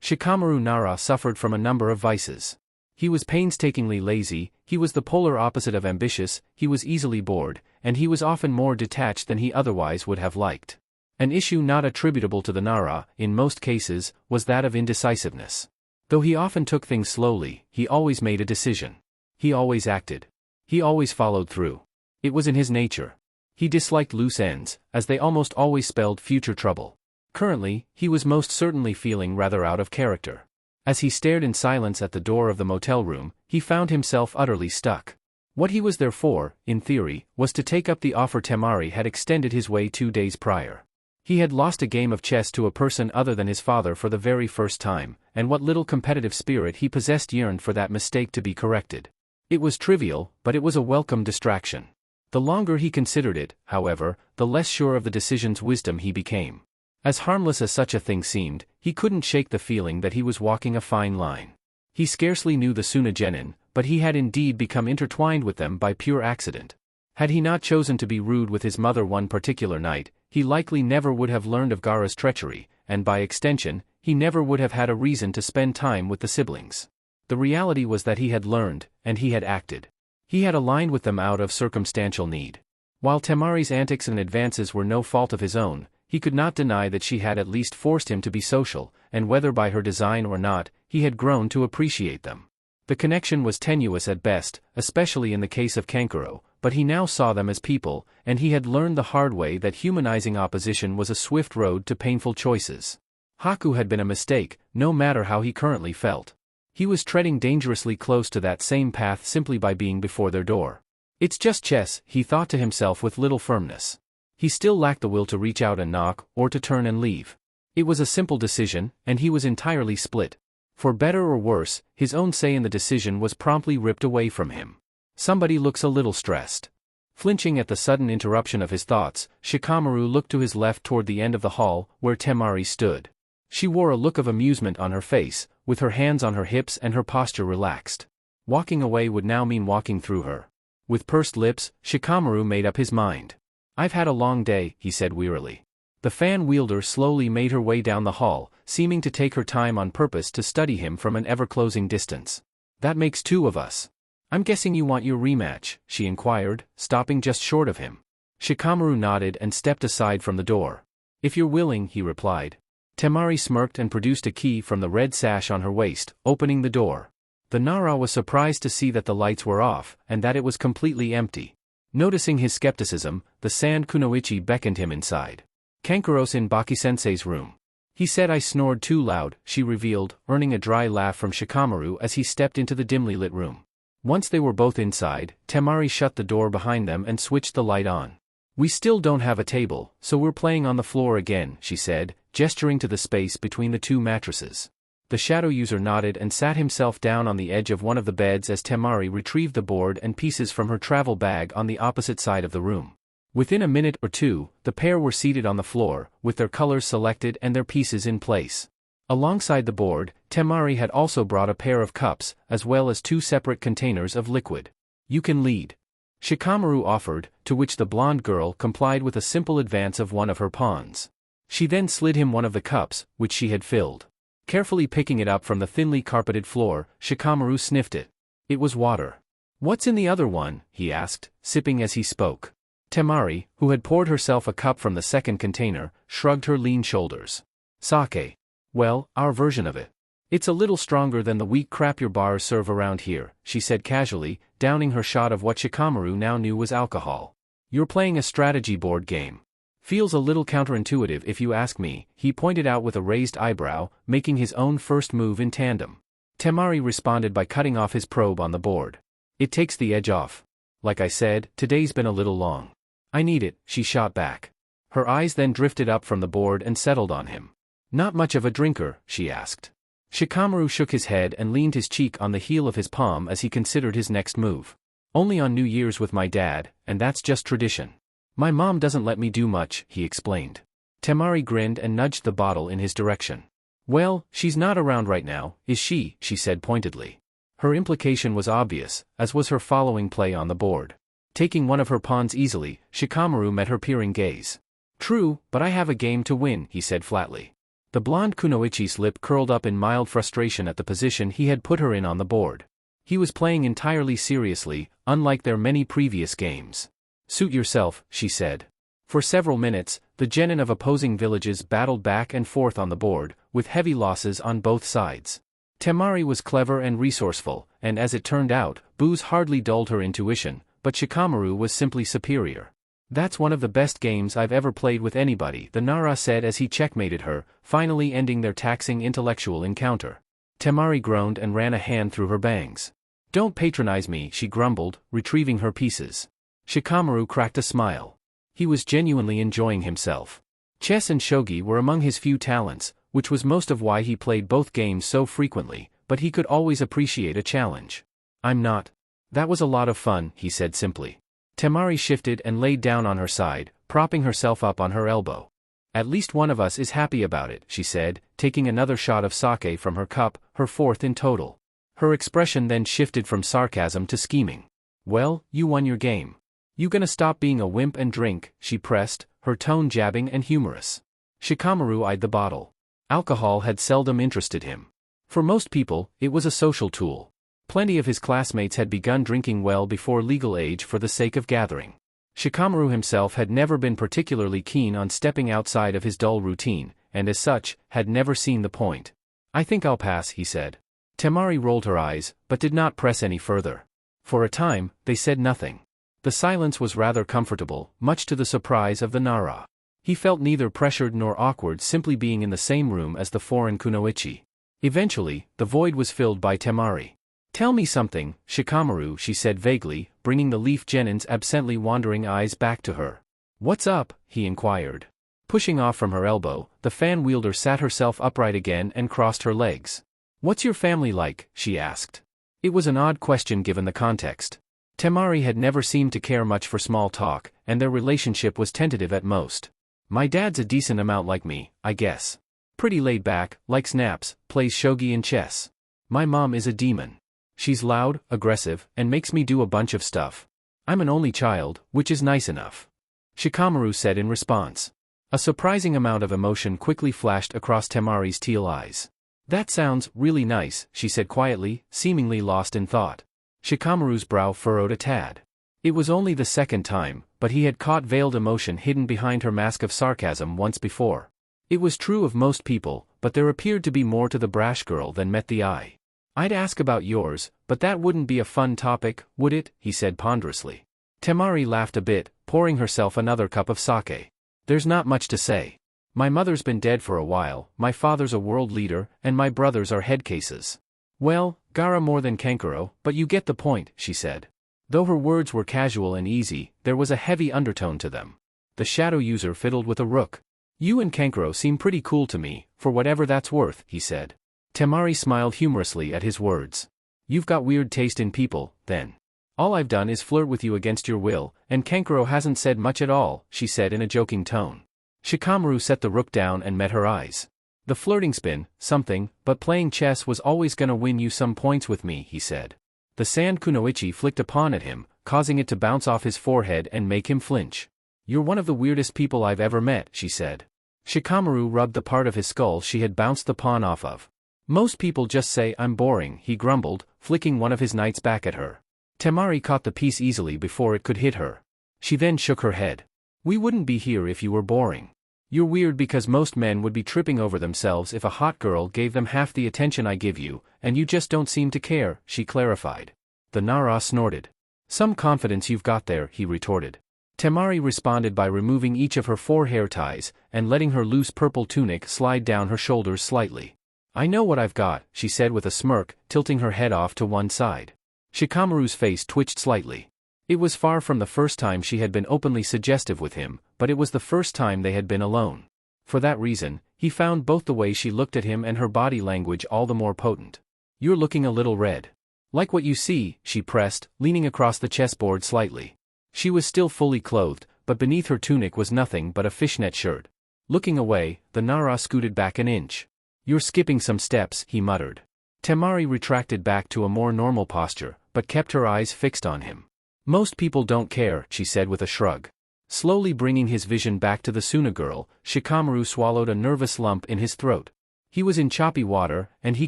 Shikamaru Nara suffered from a number of vices. He was painstakingly lazy, he was the polar opposite of ambitious, he was easily bored, and he was often more detached than he otherwise would have liked. An issue not attributable to the Nara, in most cases, was that of indecisiveness. Though he often took things slowly, he always made a decision. He always acted. He always followed through. It was in his nature. He disliked loose ends, as they almost always spelled future trouble. Currently, he was most certainly feeling rather out of character. As he stared in silence at the door of the motel room, he found himself utterly stuck. What he was there for, in theory, was to take up the offer Temari had extended his way 2 days prior. He had lost a game of chess to a person other than his father for the very first time, and what little competitive spirit he possessed yearned for that mistake to be corrected. It was trivial, but it was a welcome distraction. The longer he considered it, however, the less sure of the decision's wisdom he became. As harmless as such a thing seemed, he couldn't shake the feeling that he was walking a fine line. He scarcely knew the Sunagenin, but he had indeed become intertwined with them by pure accident. Had he not chosen to be rude with his mother one particular night, he likely never would have learned of Gaara's treachery, and by extension, he never would have had a reason to spend time with the siblings. The reality was that he had learned, and he had acted. He had aligned with them out of circumstantial need. While Temari's antics and advances were no fault of his own, he could not deny that she had at least forced him to be social, and whether by her design or not, he had grown to appreciate them. The connection was tenuous at best, especially in the case of Kankuro, but he now saw them as people, and he had learned the hard way that humanizing opposition was a swift road to painful choices. Haku had been a mistake, no matter how he currently felt. He was treading dangerously close to that same path simply by being before their door. It's just chess, he thought to himself with little firmness. He still lacked the will to reach out and knock, or to turn and leave. It was a simple decision, and he was entirely split. For better or worse, his own say in the decision was promptly ripped away from him. Somebody looks a little stressed. Flinching at the sudden interruption of his thoughts, Shikamaru looked to his left toward the end of the hall, where Temari stood. She wore a look of amusement on her face, with her hands on her hips and her posture relaxed. Walking away would now mean walking through her. With pursed lips, Shikamaru made up his mind. I've had a long day, he said wearily. The fan wielder slowly made her way down the hall, seeming to take her time on purpose to study him from an ever-closing distance. That makes 2 of us. I'm guessing you want your rematch, she inquired, stopping just short of him. Shikamaru nodded and stepped aside from the door. If you're willing, he replied. Temari smirked and produced a key from the red sash on her waist, opening the door. The Nara was surprised to see that the lights were off, and that it was completely empty. Noticing his skepticism, the Sand Kunoichi beckoned him inside. Kankuro's in Baki-sensei's room. He said I snored too loud, she revealed, earning a dry laugh from Shikamaru as he stepped into the dimly lit room. Once they were both inside, Temari shut the door behind them and switched the light on. We still don't have a table, so we're playing on the floor again, she said, gesturing to the space between the 2 mattresses. The shadow user nodded and sat himself down on the edge of one of the beds as Temari retrieved the board and pieces from her travel bag on the opposite side of the room. Within a minute or 2, the pair were seated on the floor, with their colors selected and their pieces in place. Alongside the board, Temari had also brought a pair of cups, as well as 2 separate containers of liquid. You can lead. Shikamaru offered, to which the blonde girl complied with a simple advance of one of her pawns. She then slid him one of the cups, which she had filled. Carefully picking it up from the thinly carpeted floor, Shikamaru sniffed it. It was water. What's in the other one? He asked, sipping as he spoke. Temari, who had poured herself a cup from the second container, shrugged her lean shoulders. Sake. Well, our version of it. It's a little stronger than the weak crap your bars serve around here, she said casually, downing her shot of what Shikamaru now knew was alcohol. You're playing a strategy board game. Feels a little counterintuitive if you ask me, he pointed out with a raised eyebrow, making his own first move in tandem. Temari responded by cutting off his probe on the board. It takes the edge off. Like I said, today's been a little long. I need it, she shot back. Her eyes then drifted up from the board and settled on him. Not much of a drinker, she asked. Shikamaru shook his head and leaned his cheek on the heel of his palm as he considered his next move. Only on New Year's with my dad, and that's just tradition. My mom doesn't let me do much, he explained. Temari grinned and nudged the bottle in his direction. Well, she's not around right now, is she said pointedly. Her implication was obvious, as was her following play on the board. Taking one of her pawns easily, Shikamaru met her peering gaze. True, but I have a game to win, he said flatly. The blonde Kunoichi's lip curled up in mild frustration at the position he had put her in on the board. He was playing entirely seriously, unlike their many previous games. Suit yourself, she said. For several minutes, the genin of opposing villages battled back and forth on the board, with heavy losses on both sides. Temari was clever and resourceful, and as it turned out, booze hardly dulled her intuition, but Shikamaru was simply superior. That's one of the best games I've ever played with anybody, the Nara said as he checkmated her, finally ending their taxing intellectual encounter. Temari groaned and ran a hand through her bangs. Don't patronize me, she grumbled, retrieving her pieces. Shikamaru cracked a smile. He was genuinely enjoying himself. Chess and shogi were among his few talents, which was most of why he played both games so frequently, but he could always appreciate a challenge. I'm not. That was a lot of fun, he said simply. Temari shifted and laid down on her side, propping herself up on her elbow. At least one of us is happy about it, she said, taking another shot of sake from her cup, her fourth in total. Her expression then shifted from sarcasm to scheming. Well, you won your game. You gonna stop being a wimp and drink, she pressed, her tone jabbing and humorous. Shikamaru eyed the bottle. Alcohol had seldom interested him. For most people, it was a social tool. Plenty of his classmates had begun drinking well before legal age for the sake of gathering. Shikamaru himself had never been particularly keen on stepping outside of his dull routine, and as such, had never seen the point. I think I'll pass, he said. Temari rolled her eyes, but did not press any further. For a time, they said nothing. The silence was rather comfortable, much to the surprise of the Nara. He felt neither pressured nor awkward simply being in the same room as the foreign Kunoichi. Eventually, the void was filled by Temari. Tell me something, Shikamaru, she said vaguely, bringing the leaf genin's absently wandering eyes back to her. What's up, he inquired. Pushing off from her elbow, the fan wielder sat herself upright again and crossed her legs. What's your family like, she asked. It was an odd question given the context. Temari had never seemed to care much for small talk, and their relationship was tentative at most. My dad's a decent amount like me, I guess. Pretty laid back, likes naps, plays shogi and chess. My mom is a demon. She's loud, aggressive, and makes me do a bunch of stuff. I'm an only child, which is nice enough. Shikamaru said in response. A surprising amount of emotion quickly flashed across Temari's teal eyes. That sounds really nice, she said quietly, seemingly lost in thought. Shikamaru's brow furrowed a tad. It was only the second time, but he had caught veiled emotion hidden behind her mask of sarcasm once before. It was true of most people, but there appeared to be more to the brash girl than met the eye. I'd ask about yours, but that wouldn't be a fun topic, would it? He said ponderously. Temari laughed a bit, pouring herself another cup of sake. There's not much to say. My mother's been dead for a while, my father's a world leader, and my brothers are head cases. Well, Gaara more than Kankuro, but you get the point, she said. Though her words were casual and easy, there was a heavy undertone to them. The shadow user fiddled with a rook. You and Kankuro seem pretty cool to me, for whatever that's worth, he said. Temari smiled humorously at his words. You've got weird taste in people, then. All I've done is flirt with you against your will, and Kankuro hasn't said much at all, she said in a joking tone. Shikamaru set the rook down and met her eyes. The flirting's been something, but playing chess was always gonna win you some points with me, he said. The sand Kunoichi flicked a pawn at him, causing it to bounce off his forehead and make him flinch. You're one of the weirdest people I've ever met, she said. Shikamaru rubbed the part of his skull she had bounced the pawn off of. Most people just say I'm boring, he grumbled, flicking one of his knights back at her. Temari caught the piece easily before it could hit her. She then shook her head. We wouldn't be here if you were boring. You're weird because most men would be tripping over themselves if a hot girl gave them half the attention I give you, and you just don't seem to care, she clarified. The Nara snorted. Some confidence you've got there, he retorted. Temari responded by removing each of her 4 hair ties, and letting her loose purple tunic slide down her shoulders slightly. I know what I've got, she said with a smirk, tilting her head off to one side. Shikamaru's face twitched slightly. It was far from the first time she had been openly suggestive with him, but it was the first time they had been alone. For that reason, he found both the way she looked at him and her body language all the more potent. You're looking a little red. Like what you see, she pressed, leaning across the chessboard slightly. She was still fully clothed, but beneath her tunic was nothing but a fishnet shirt. Looking away, the Nara scooted back an inch. You're skipping some steps, he muttered. Temari retracted back to a more normal posture, but kept her eyes fixed on him. Most people don't care, she said with a shrug. Slowly bringing his vision back to the Suna girl, Shikamaru swallowed a nervous lump in his throat. He was in choppy water, and he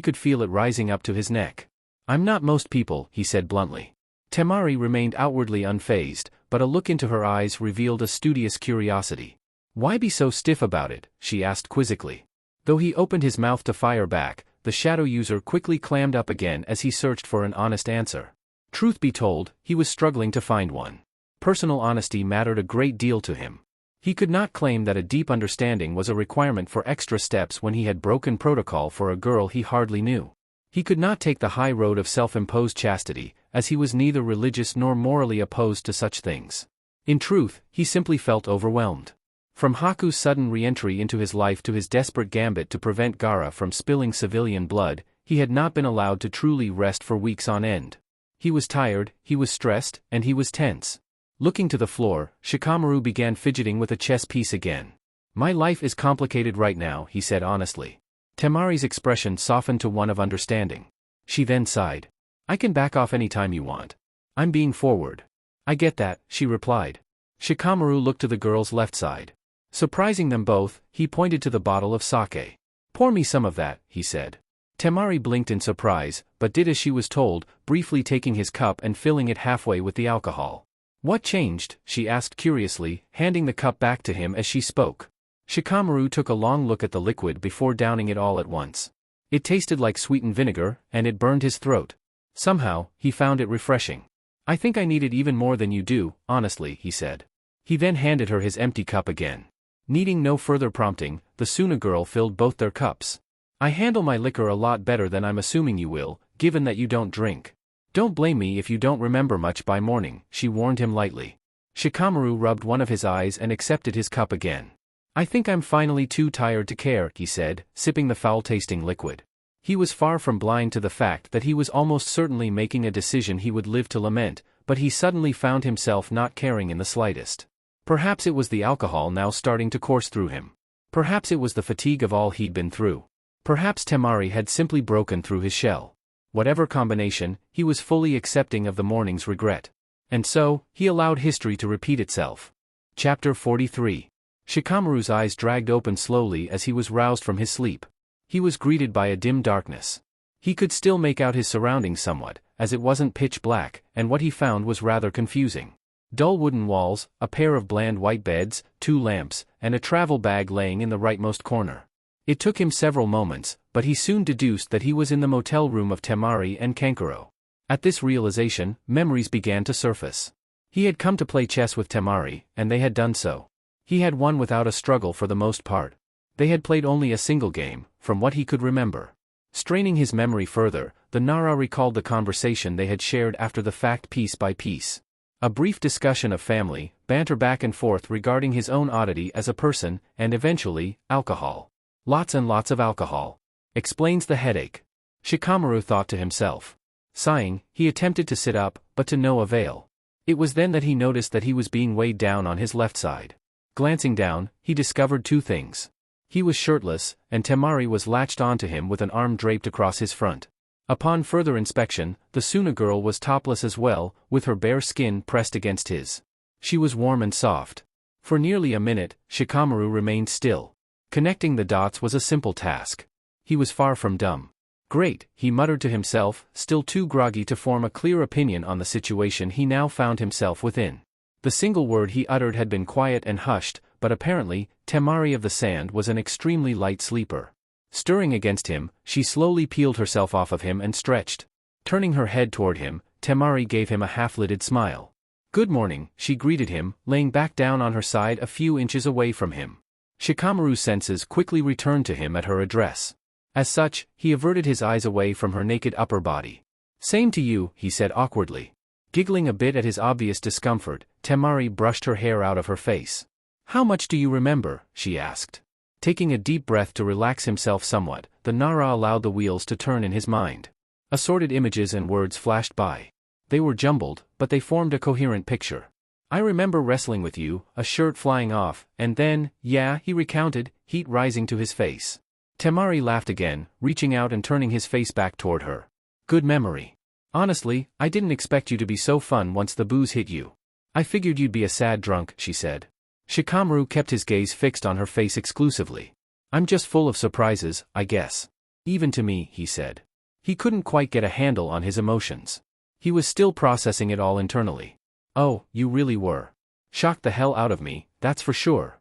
could feel it rising up to his neck. I'm not most people, he said bluntly. Temari remained outwardly unfazed, but a look into her eyes revealed a studious curiosity. Why be so stiff about it? She asked quizzically. Though he opened his mouth to fire back, the shadow user quickly clammed up again as he searched for an honest answer. Truth be told, he was struggling to find one. Personal honesty mattered a great deal to him. He could not claim that a deep understanding was a requirement for extra steps when he had broken protocol for a girl he hardly knew. He could not take the high road of self-imposed chastity, as he was neither religious nor morally opposed to such things. In truth, he simply felt overwhelmed. From Haku's sudden re-entry into his life to his desperate gambit to prevent Gaara from spilling civilian blood, he had not been allowed to truly rest for weeks on end. He was tired, he was stressed, and he was tense. Looking to the floor, Shikamaru began fidgeting with a chess piece again. My life is complicated right now, he said honestly. Temari's expression softened to one of understanding. She then sighed. I can back off any time you want. I'm being forward. I get that, she replied. Shikamaru looked to the girl's left side. Surprising them both, he pointed to the bottle of sake. Pour me some of that, he said. Temari blinked in surprise, but did as she was told, briefly taking his cup and filling it halfway with the alcohol. What changed? She asked curiously, handing the cup back to him as she spoke. Shikamaru took a long look at the liquid before downing it all at once. It tasted like sweetened vinegar, and it burned his throat. Somehow, he found it refreshing. I think I need it even more than you do, honestly, he said. He then handed her his empty cup again. Needing no further prompting, the Suna girl filled both their cups. I handle my liquor a lot better than I'm assuming you will, given that you don't drink. Don't blame me if you don't remember much by morning, she warned him lightly. Shikamaru rubbed one of his eyes and accepted his cup again. I think I'm finally too tired to care, he said, sipping the foul-tasting liquid. He was far from blind to the fact that he was almost certainly making a decision he would live to lament, but he suddenly found himself not caring in the slightest. Perhaps it was the alcohol now starting to course through him. Perhaps it was the fatigue of all he'd been through. Perhaps Temari had simply broken through his shell. Whatever combination, he was fully accepting of the morning's regret. And so, he allowed history to repeat itself. Chapter 43. Shikamaru's eyes dragged open slowly as he was roused from his sleep. He was greeted by a dim darkness. He could still make out his surroundings somewhat, as it wasn't pitch black, and what he found was rather confusing. Dull wooden walls, a pair of bland white beds, 2 lamps, and a travel bag laying in the rightmost corner. It took him several moments, but he soon deduced that he was in the motel room of Temari and Kankuro. At this realization, memories began to surface. He had come to play chess with Temari, and they had done so. He had won without a struggle for the most part. They had played only a single game, from what he could remember. Straining his memory further, the Nara recalled the conversation they had shared after the fact piece by piece. A brief discussion of family, banter back and forth regarding his own oddity as a person, and eventually, alcohol. Lots and lots of alcohol. Explains the headache. Shikamaru thought to himself. Sighing, he attempted to sit up, but to no avail. It was then that he noticed that he was being weighed down on his left side. Glancing down, he discovered 2 things. He was shirtless, and Temari was latched onto him with an arm draped across his front. Upon further inspection, the Suna girl was topless as well, with her bare skin pressed against his. She was warm and soft. For nearly a minute, Shikamaru remained still. Connecting the dots was a simple task. He was far from dumb. Great, he muttered to himself, still too groggy to form a clear opinion on the situation he now found himself within. The single word he uttered had been quiet and hushed, but apparently, Temari of the Sand was an extremely light sleeper. Stirring against him, she slowly peeled herself off of him and stretched. Turning her head toward him, Temari gave him a half-lidded smile. "Good morning," she greeted him, laying back down on her side a few inches away from him. Shikamaru's senses quickly returned to him at her address. As such, he averted his eyes away from her naked upper body. "Same to you," he said awkwardly. Giggling a bit at his obvious discomfort, Temari brushed her hair out of her face. "How much do you remember?" she asked. Taking a deep breath to relax himself somewhat, the Nara allowed the wheels to turn in his mind. Assorted images and words flashed by. They were jumbled, but they formed a coherent picture. "I remember wrestling with you, a shirt flying off, and then, yeah," he recounted, heat rising to his face. Temari laughed again, reaching out and turning his face back toward her. "Good memory. Honestly, I didn't expect you to be so fun once the booze hit you. I figured you'd be a sad drunk," she said. Shikamaru kept his gaze fixed on her face exclusively. "I'm just full of surprises, I guess. Even to me," he said. He couldn't quite get a handle on his emotions. He was still processing it all internally. "Oh, you really were. Shocked the hell out of me, that's for sure."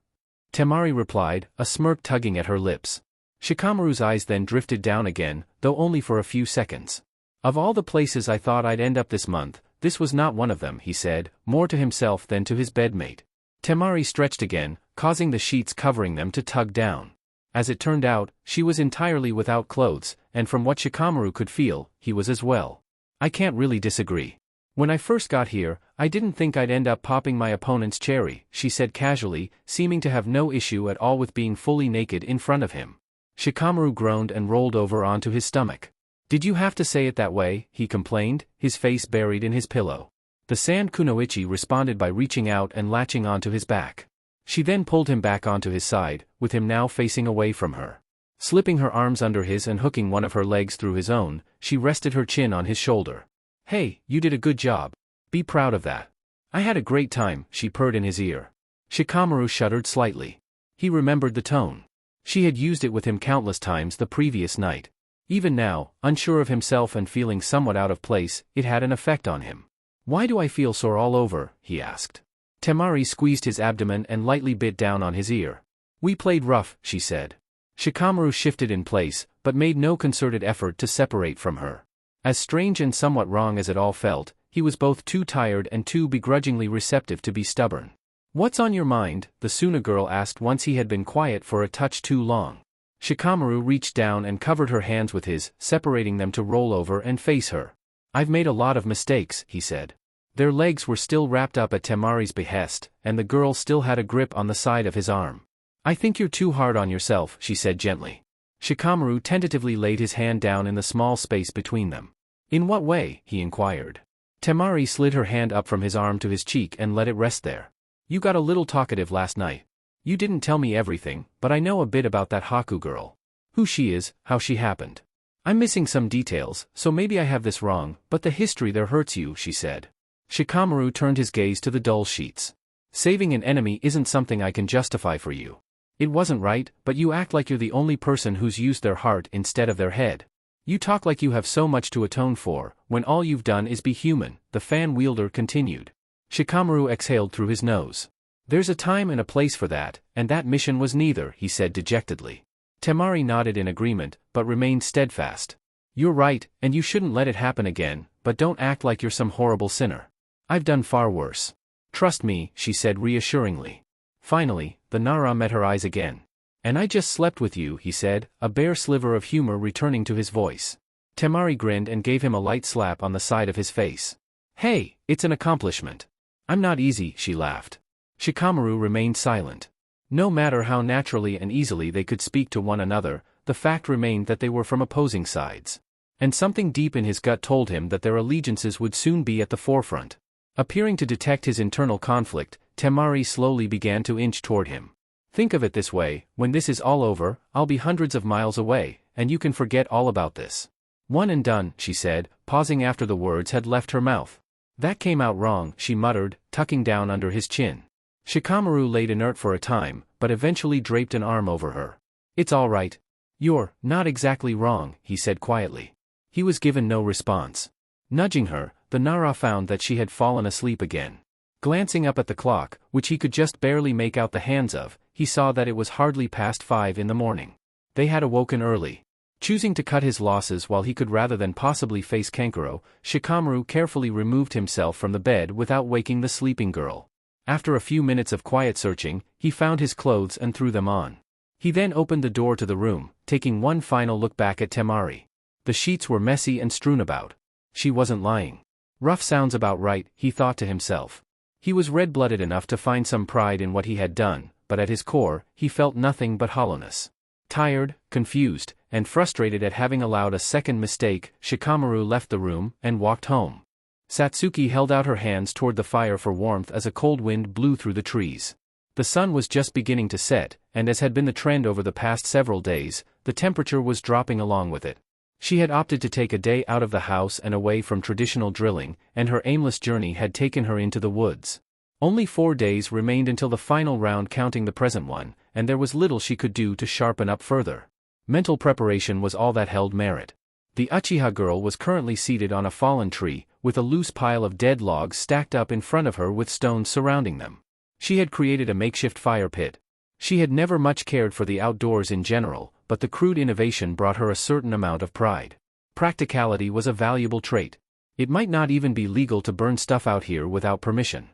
Temari replied, a smirk tugging at her lips. Shikamaru's eyes then drifted down again, though only for a few seconds. "Of all the places I thought I'd end up this month, this was not one of them," he said, more to himself than to his bedmate. Temari stretched again, causing the sheets covering them to tug down. As it turned out, she was entirely without clothes, and from what Shikamaru could feel, he was as well. "I can't really disagree. When I first got here, I didn't think I'd end up popping my opponent's cherry," she said casually, seeming to have no issue at all with being fully naked in front of him. Shikamaru groaned and rolled over onto his stomach. "Did you have to say it that way?" he complained, his face buried in his pillow. The Sand Kunoichi responded by reaching out and latching onto his back. She then pulled him back onto his side, with him now facing away from her. Slipping her arms under his and hooking one of her legs through his own, she rested her chin on his shoulder. "Hey, you did a good job. Be proud of that." "I had a great time," she purred in his ear. Shikamaru shuddered slightly. He remembered the tone. She had used it with him countless times the previous night. Even now, unsure of himself and feeling somewhat out of place, it had an effect on him. "Why do I feel sore all over?" he asked. Temari squeezed his abdomen and lightly bit down on his ear. "We played rough," she said. Shikamaru shifted in place, but made no concerted effort to separate from her. As strange and somewhat wrong as it all felt, he was both too tired and too begrudgingly receptive to be stubborn. "What's on your mind?" the Suna girl asked once he had been quiet for a touch too long. Shikamaru reached down and covered her hands with his, separating them to roll over and face her. "I've made a lot of mistakes," he said. Their legs were still wrapped up at Temari's behest, and the girl still had a grip on the side of his arm. "I think you're too hard on yourself," she said gently. Shikamaru tentatively laid his hand down in the small space between them. "In what way?" he inquired. Temari slid her hand up from his arm to his cheek and let it rest there. "You got a little talkative last night. You didn't tell me everything, but I know a bit about that Haku girl. Who she is, how she happened. I'm missing some details, so maybe I have this wrong, but the history there hurts you," she said. Shikamaru turned his gaze to the dull sheets. "Saving an enemy isn't something I can justify for you. It wasn't right, but you act like you're the only person who's used their heart instead of their head. You talk like you have so much to atone for, when all you've done is be human," the fan wielder continued. Shikamaru exhaled through his nose. "There's a time and a place for that, and that mission was neither," he said dejectedly. Temari nodded in agreement, but remained steadfast. "You're right, and you shouldn't let it happen again, but don't act like you're some horrible sinner. I've done far worse. Trust me," she said reassuringly. Finally, the Nara met her eyes again. "And I just slept with you," he said, a bare sliver of humor returning to his voice. Temari grinned and gave him a light slap on the side of his face. "Hey, it's an accomplishment." "I'm not easy," she laughed. Shikamaru remained silent. No matter how naturally and easily they could speak to one another, the fact remained that they were from opposing sides. And something deep in his gut told him that their allegiances would soon be at the forefront. Appearing to detect his internal conflict, Temari slowly began to inch toward him. "Think of it this way, when this is all over, I'll be hundreds of miles away, and you can forget all about this. One and done," she said, pausing after the words had left her mouth. "That came out wrong," she muttered, tucking down under his chin. Shikamaru laid inert for a time, but eventually draped an arm over her. "It's all right. You're not exactly wrong," he said quietly. He was given no response. Nudging her, the Nara found that she had fallen asleep again. Glancing up at the clock, which he could just barely make out the hands of, he saw that it was hardly past 5 in the morning. They had awoken early. Choosing to cut his losses while he could rather than possibly face Kankuro, Shikamaru carefully removed himself from the bed without waking the sleeping girl. After a few minutes of quiet searching, he found his clothes and threw them on. He then opened the door to the room, taking one final look back at Temari. The sheets were messy and strewn about. She wasn't lying. Rough sounds about right, he thought to himself. He was red-blooded enough to find some pride in what he had done, but at his core, he felt nothing but hollowness. Tired, confused, and frustrated at having allowed a second mistake, Shikamaru left the room and walked home. Satsuki held out her hands toward the fire for warmth as a cold wind blew through the trees. The sun was just beginning to set, and as had been the trend over the past several days, the temperature was dropping along with it. She had opted to take a day out of the house and away from traditional drilling, and her aimless journey had taken her into the woods. Only 4 days remained until the final round counting the present one, and there was little she could do to sharpen up further. Mental preparation was all that held merit. The Uchiha girl was currently seated on a fallen tree, with a loose pile of dead logs stacked up in front of her with stones surrounding them. She had created a makeshift fire pit. She had never much cared for the outdoors in general, but the crude innovation brought her a certain amount of pride. Practicality was a valuable trait. It might not even be legal to burn stuff out here without permission.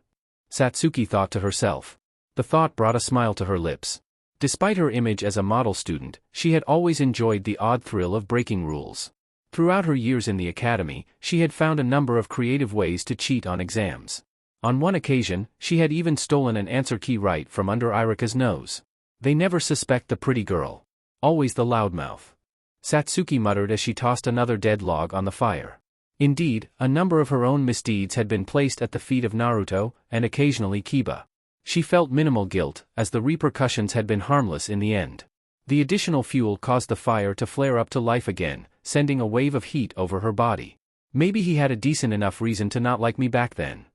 Satsuki thought to herself. The thought brought a smile to her lips. Despite her image as a model student, she had always enjoyed the odd thrill of breaking rules. Throughout her years in the academy, she had found a number of creative ways to cheat on exams. On one occasion, she had even stolen an answer key right from under Irika's nose. They never suspect the pretty girl. Always the loudmouth. Satsuki muttered as she tossed another dead log on the fire. Indeed, a number of her own misdeeds had been placed at the feet of Naruto, and occasionally Kiba. She felt minimal guilt, as the repercussions had been harmless in the end. The additional fuel caused the fire to flare up to life again, sending a wave of heat over her body. Maybe he had a decent enough reason to not like me back then.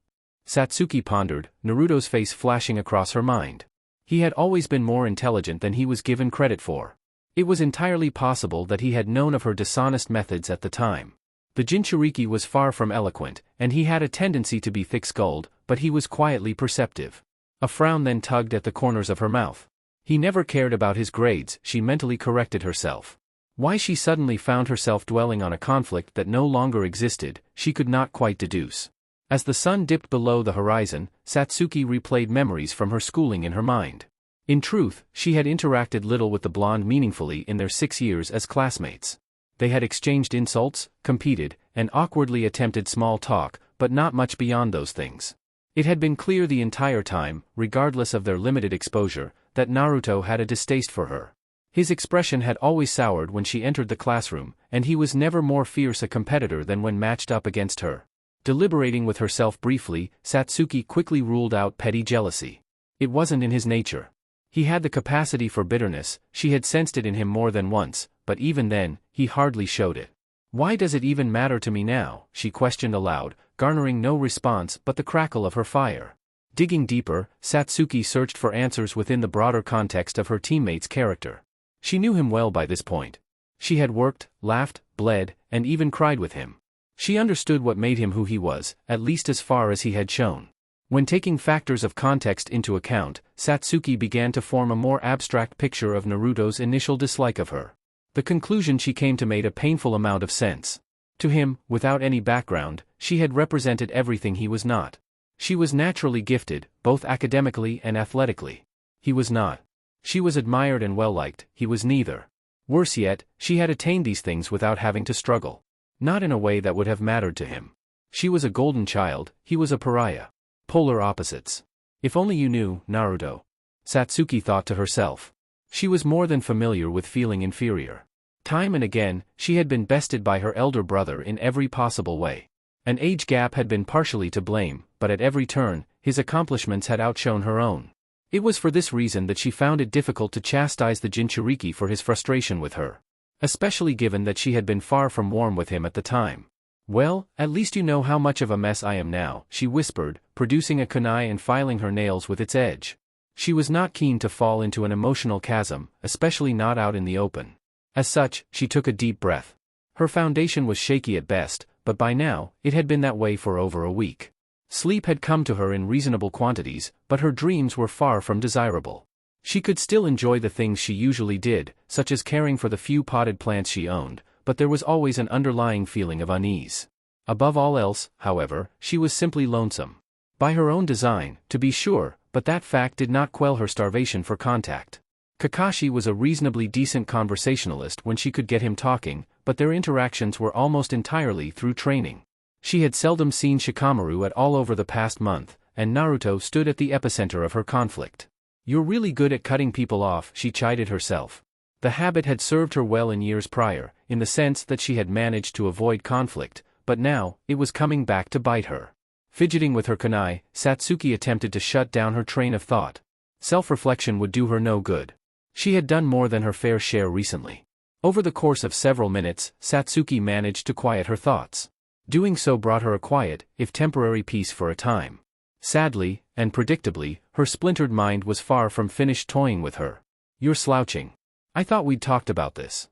Satsuki pondered, Naruto's face flashing across her mind. He had always been more intelligent than he was given credit for. It was entirely possible that he had known of her dishonest methods at the time. The Jinchuriki was far from eloquent, and he had a tendency to be thick-skulled, but he was quietly perceptive. A frown then tugged at the corners of her mouth. He never cared about his grades, she mentally corrected herself. Why she suddenly found herself dwelling on a conflict that no longer existed, she could not quite deduce. As the sun dipped below the horizon, Satsuki replayed memories from her schooling in her mind. In truth, she had interacted little with the blonde meaningfully in their 6 years as classmates. They had exchanged insults, competed, and awkwardly attempted small talk, but not much beyond those things. It had been clear the entire time, regardless of their limited exposure, that Naruto had a distaste for her. His expression had always soured when she entered the classroom, and he was never more fierce a competitor than when matched up against her. Deliberating with herself briefly, Satsuki quickly ruled out petty jealousy. It wasn't in his nature. He had the capacity for bitterness, she had sensed it in him more than once, but even then, he hardly showed it. Why does it even matter to me now, she questioned aloud, garnering no response but the crackle of her fire. Digging deeper, Satsuki searched for answers within the broader context of her teammate's character. She knew him well by this point. She had worked, laughed, bled, and even cried with him. She understood what made him who he was, at least as far as he had shown. When taking factors of context into account, Satsuki began to form a more abstract picture of Naruto's initial dislike of her. The conclusion she came to made a painful amount of sense. To him, without any background, she had represented everything he was not. She was naturally gifted, both academically and athletically. He was not. She was admired and well-liked, he was neither. Worse yet, she had attained these things without having to struggle. Not in a way that would have mattered to him. She was a golden child, he was a pariah. Polar opposites. If only you knew, Naruto. Satsuki thought to herself. She was more than familiar with feeling inferior. Time and again, she had been bested by her elder brother in every possible way. An age gap had been partially to blame, but at every turn, his accomplishments had outshone her own. It was for this reason that she found it difficult to chastise the Jinchuriki for his frustration with her. Especially given that she had been far from warm with him at the time. Well, at least you know how much of a mess I am now, she whispered, producing a kunai and filing her nails with its edge. She was not keen to fall into an emotional chasm, especially not out in the open. As such, she took a deep breath. Her foundation was shaky at best, but by now, it had been that way for over a week. Sleep had come to her in reasonable quantities, but her dreams were far from desirable. She could still enjoy the things she usually did, such as caring for the few potted plants she owned, but there was always an underlying feeling of unease. Above all else, however, she was simply lonesome. By her own design, to be sure, but that fact did not quell her starvation for contact. Kakashi was a reasonably decent conversationalist when she could get him talking, but their interactions were almost entirely through training. She had seldom seen Shikamaru at all over the past month, and Naruto stood at the epicenter of her conflict. "You're really good at cutting people off," she chided herself. The habit had served her well in years prior, in the sense that she had managed to avoid conflict, but now, it was coming back to bite her. Fidgeting with her kunai, Satsuki attempted to shut down her train of thought. Self-reflection would do her no good. She had done more than her fair share recently. Over the course of several minutes, Satsuki managed to quiet her thoughts. Doing so brought her a quiet, if temporary peace for a time. Sadly, and predictably, her splintered mind was far from finished toying with her. "You're slouching. I thought we'd talked about this."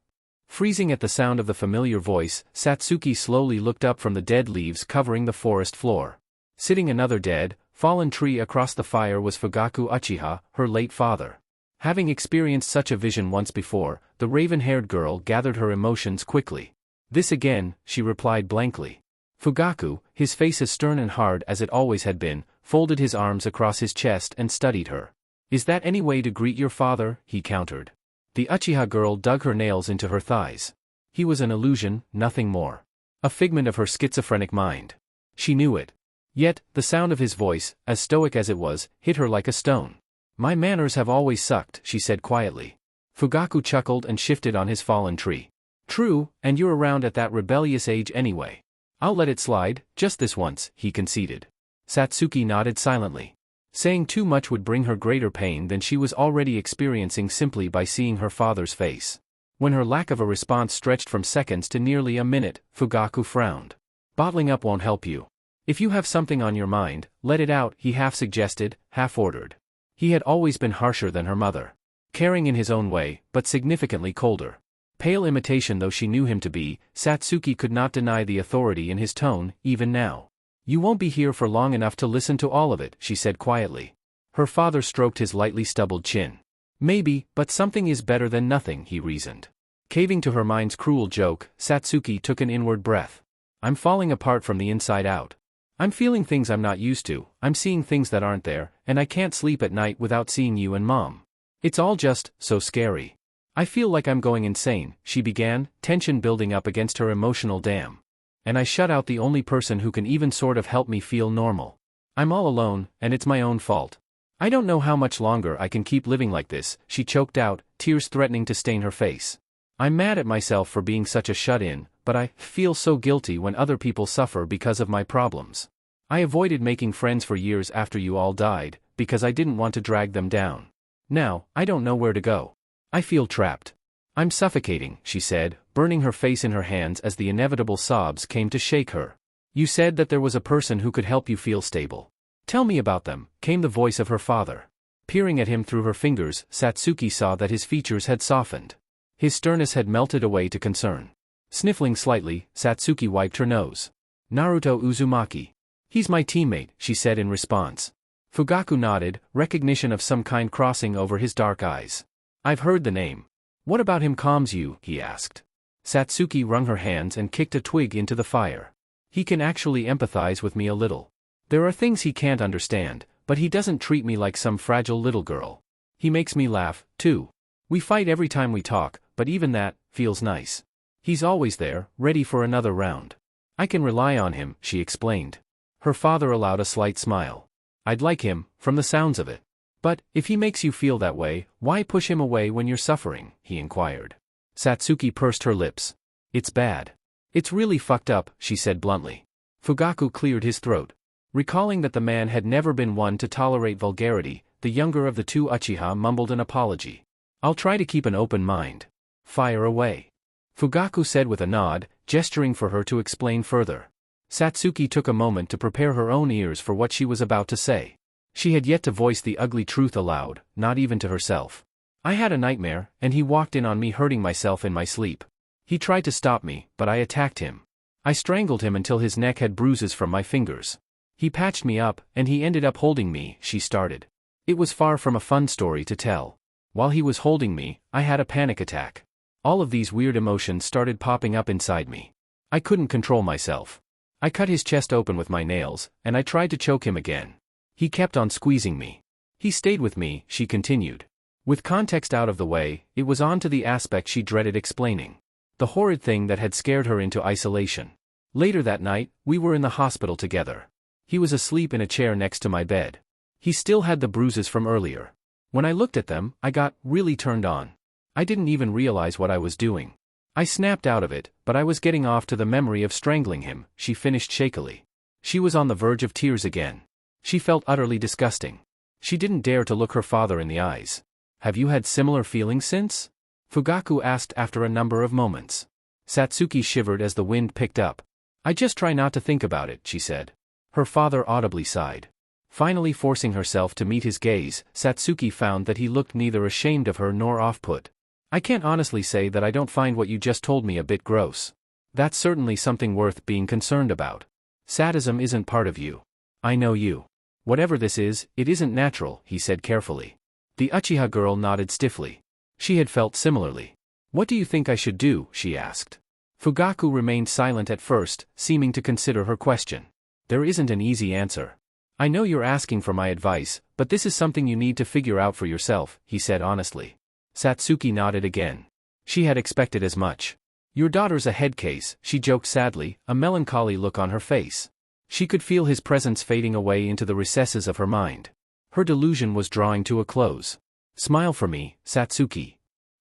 Freezing at the sound of the familiar voice, Satsuki slowly looked up from the dead leaves covering the forest floor. Sitting another dead, fallen tree across the fire was Fugaku Uchiha, her late father. Having experienced such a vision once before, the raven-haired girl gathered her emotions quickly. "This again," she replied blankly. Fugaku, his face as stern and hard as it always had been, folded his arms across his chest and studied her. "Is that any way to greet your father?" he countered. The Uchiha girl dug her nails into her thighs. He was an illusion, nothing more. A figment of her schizophrenic mind. She knew it. Yet, the sound of his voice, as stoic as it was, hit her like a stone. "My manners have always sucked," she said quietly. Fugaku chuckled and shifted on his fallen tree. "True, and you're around at that rebellious age anyway. I'll let it slide, just this once," he conceded. Satsuki nodded silently. Saying too much would bring her greater pain than she was already experiencing simply by seeing her father's face. When her lack of a response stretched from seconds to nearly a minute, Fugaku frowned. "Bottling up won't help you. If you have something on your mind, let it out," he half suggested, half ordered. He had always been harsher than her mother. Caring in his own way, but significantly colder. Pale imitation though she knew him to be, Satsuki could not deny the authority in his tone, even now. "You won't be here for long enough to listen to all of it," she said quietly. Her father stroked his lightly stubbled chin. "Maybe, but something is better than nothing," he reasoned. Caving to her mind's cruel joke, Satsuki took an inward breath. "I'm falling apart from the inside out. I'm feeling things I'm not used to, I'm seeing things that aren't there, and I can't sleep at night without seeing you and Mom. It's all just so scary. I feel like I'm going insane," she began, tension building up against her emotional dam. "And I shut out the only person who can even sort of help me feel normal. I'm all alone, and it's my own fault. I don't know how much longer I can keep living like this," she choked out, tears threatening to stain her face. "I'm mad at myself for being such a shut-in, but I feel so guilty when other people suffer because of my problems. I avoided making friends for years after you all died, because I didn't want to drag them down. Now, I don't know where to go. I feel trapped. I'm suffocating," she said, burning her face in her hands as the inevitable sobs came to shake her. "You said that there was a person who could help you feel stable. Tell me about them," came the voice of her father. Peering at him through her fingers, Satsuki saw that his features had softened. His sternness had melted away to concern. Sniffling slightly, Satsuki wiped her nose. "Naruto Uzumaki. He's my teammate," she said in response. Fugaku nodded, recognition of some kind crossing over his dark eyes. "I've heard the name. What about him calms you?" he asked. Satsuki wrung her hands and kicked a twig into the fire. "He can actually empathize with me a little. There are things he can't understand, but he doesn't treat me like some fragile little girl. He makes me laugh, too. We fight every time we talk, but even that feels nice. He's always there, ready for another round. I can rely on him," she explained. Her father allowed a slight smile. "I'd like him, from the sounds of it. But, if he makes you feel that way, why push him away when you're suffering?" he inquired. Satsuki pursed her lips. "It's bad. It's really fucked up," she said bluntly. Fugaku cleared his throat. Recalling that the man had never been one to tolerate vulgarity, the younger of the two Uchiha mumbled an apology. "I'll try to keep an open mind." "Fire away," Fugaku said with a nod, gesturing for her to explain further. Satsuki took a moment to prepare her own ears for what she was about to say. She had yet to voice the ugly truth aloud, not even to herself. "I had a nightmare, and he walked in on me hurting myself in my sleep. He tried to stop me, but I attacked him. I strangled him until his neck had bruises from my fingers. He patched me up, and he ended up holding me, she started. It was far from a fun story to tell. While he was holding me, I had a panic attack. All of these weird emotions started popping up inside me. I couldn't control myself. I cut his chest open with my nails, and I tried to choke him again. He kept on squeezing me. He stayed with me, she continued. With context out of the way, it was on to the aspect she dreaded explaining. The horrid thing that had scared her into isolation. Later that night, we were in the hospital together. He was asleep in a chair next to my bed. He still had the bruises from earlier. When I looked at them, I got really turned on. I didn't even realize what I was doing. I snapped out of it, but I was getting off to the memory of strangling him, she finished shakily. She was on the verge of tears again. She felt utterly disgusting. She didn't dare to look her father in the eyes. Have you had similar feelings since? Fugaku asked after a number of moments. Satsuki shivered as the wind picked up. I just try not to think about it, she said. Her father audibly sighed. Finally forcing herself to meet his gaze, Satsuki found that he looked neither ashamed of her nor off-put. I can't honestly say that I don't find what you just told me a bit gross. That's certainly something worth being concerned about. Sadism isn't part of you. I know you. Whatever this is, it isn't natural, he said carefully. The Uchiha girl nodded stiffly. She had felt similarly. What do you think I should do, she asked. Fugaku remained silent at first, seeming to consider her question. There isn't an easy answer. I know you're asking for my advice, but this is something you need to figure out for yourself, he said honestly. Satsuki nodded again. She had expected as much. Your daughter's a head case, she joked sadly, a melancholy look on her face. She could feel his presence fading away into the recesses of her mind. Her delusion was drawing to a close. Smile for me, Satsuki.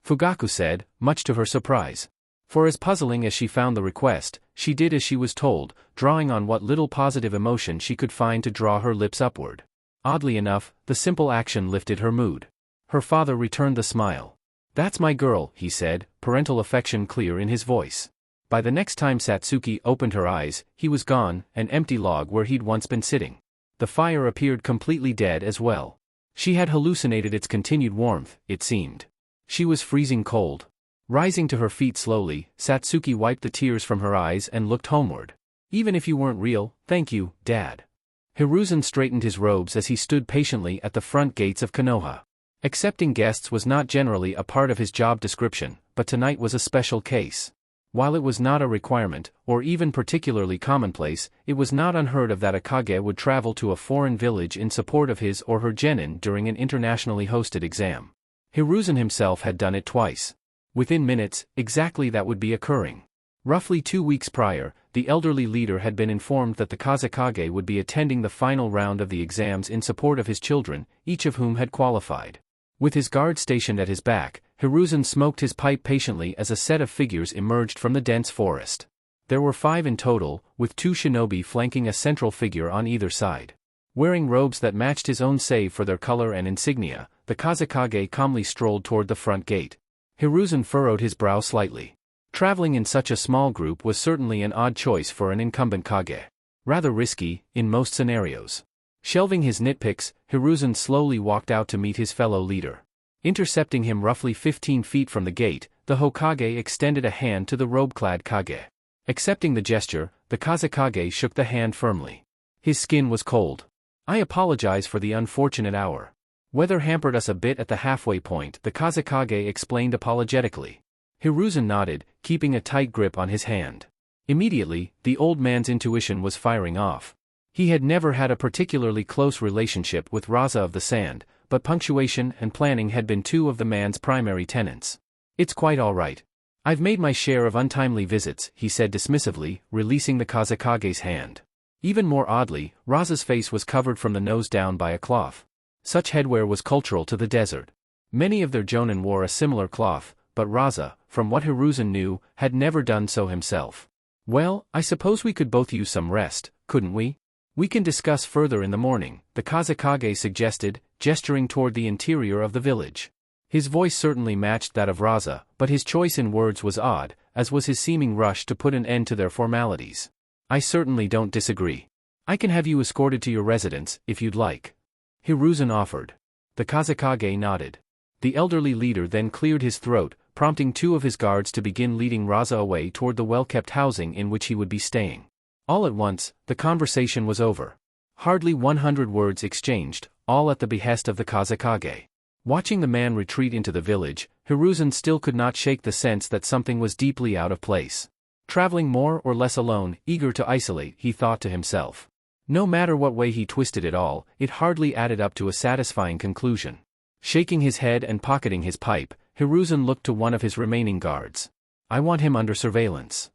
Fugaku said, much to her surprise. For as puzzling as she found the request, she did as she was told, drawing on what little positive emotion she could find to draw her lips upward. Oddly enough, the simple action lifted her mood. Her father returned the smile. That's my girl, he said, parental affection clear in his voice. By the next time Satsuki opened her eyes, he was gone, an empty log where he'd once been sitting. The fire appeared completely dead as well. She had hallucinated its continued warmth, it seemed. She was freezing cold. Rising to her feet slowly, Satsuki wiped the tears from her eyes and looked homeward. Even if you weren't real, thank you, Dad. Hiruzen straightened his robes as he stood patiently at the front gates of Konoha. Accepting guests was not generally a part of his job description, but tonight was a special case. While it was not a requirement, or even particularly commonplace, it was not unheard of that a Kage would travel to a foreign village in support of his or her genin during an internationally hosted exam. Hiruzen himself had done it twice. Within minutes, exactly that would be occurring. Roughly 2 weeks prior, the elderly leader had been informed that the Kazekage would be attending the final round of the exams in support of his children, each of whom had qualified. With his guard stationed at his back, Hiruzen smoked his pipe patiently as a set of figures emerged from the dense forest. There were 5 in total, with 2 shinobi flanking a central figure on either side. Wearing robes that matched his own save for their color and insignia, the Kazekage calmly strolled toward the front gate. Hiruzen furrowed his brow slightly. Traveling in such a small group was certainly an odd choice for an incumbent Kage. Rather risky, in most scenarios. Shelving his nitpicks, Hiruzen slowly walked out to meet his fellow leader. Intercepting him roughly 15 feet from the gate, the Hokage extended a hand to the robe-clad Kage. Accepting the gesture, the Kazekage shook the hand firmly. His skin was cold. I apologize for the unfortunate hour. Weather hampered us a bit at the halfway point, the Kazekage explained apologetically. Hiruzen nodded, keeping a tight grip on his hand. Immediately, the old man's intuition was firing off. He had never had a particularly close relationship with Raza of the Sand, but punctuation and planning had been 2 of the man's primary tenets. It's quite all right. I've made my share of untimely visits, he said dismissively, releasing the Kazekage's hand. Even more oddly, Raza's face was covered from the nose down by a cloth. Such headwear was cultural to the desert. Many of their jonin wore a similar cloth, but Raza, from what Hiruzen knew, had never done so himself. Well, I suppose we could both use some rest, couldn't we? We can discuss further in the morning, the Kazekage suggested, gesturing toward the interior of the village. His voice certainly matched that of Raza, but his choice in words was odd, as was his seeming rush to put an end to their formalities. I certainly don't disagree. I can have you escorted to your residence, if you'd like. Hiruzen offered. The Kazekage nodded. The elderly leader then cleared his throat, prompting 2 of his guards to begin leading Raza away toward the well-kept housing in which he would be staying. All at once, the conversation was over. Hardly 100 words exchanged, all at the behest of the Kazekage. Watching the man retreat into the village, Hiruzen still could not shake the sense that something was deeply out of place. Traveling more or less alone, eager to isolate, he thought to himself. No matter what way he twisted it all, it hardly added up to a satisfying conclusion. Shaking his head and pocketing his pipe, Hiruzen looked to one of his remaining guards. I want him under surveillance.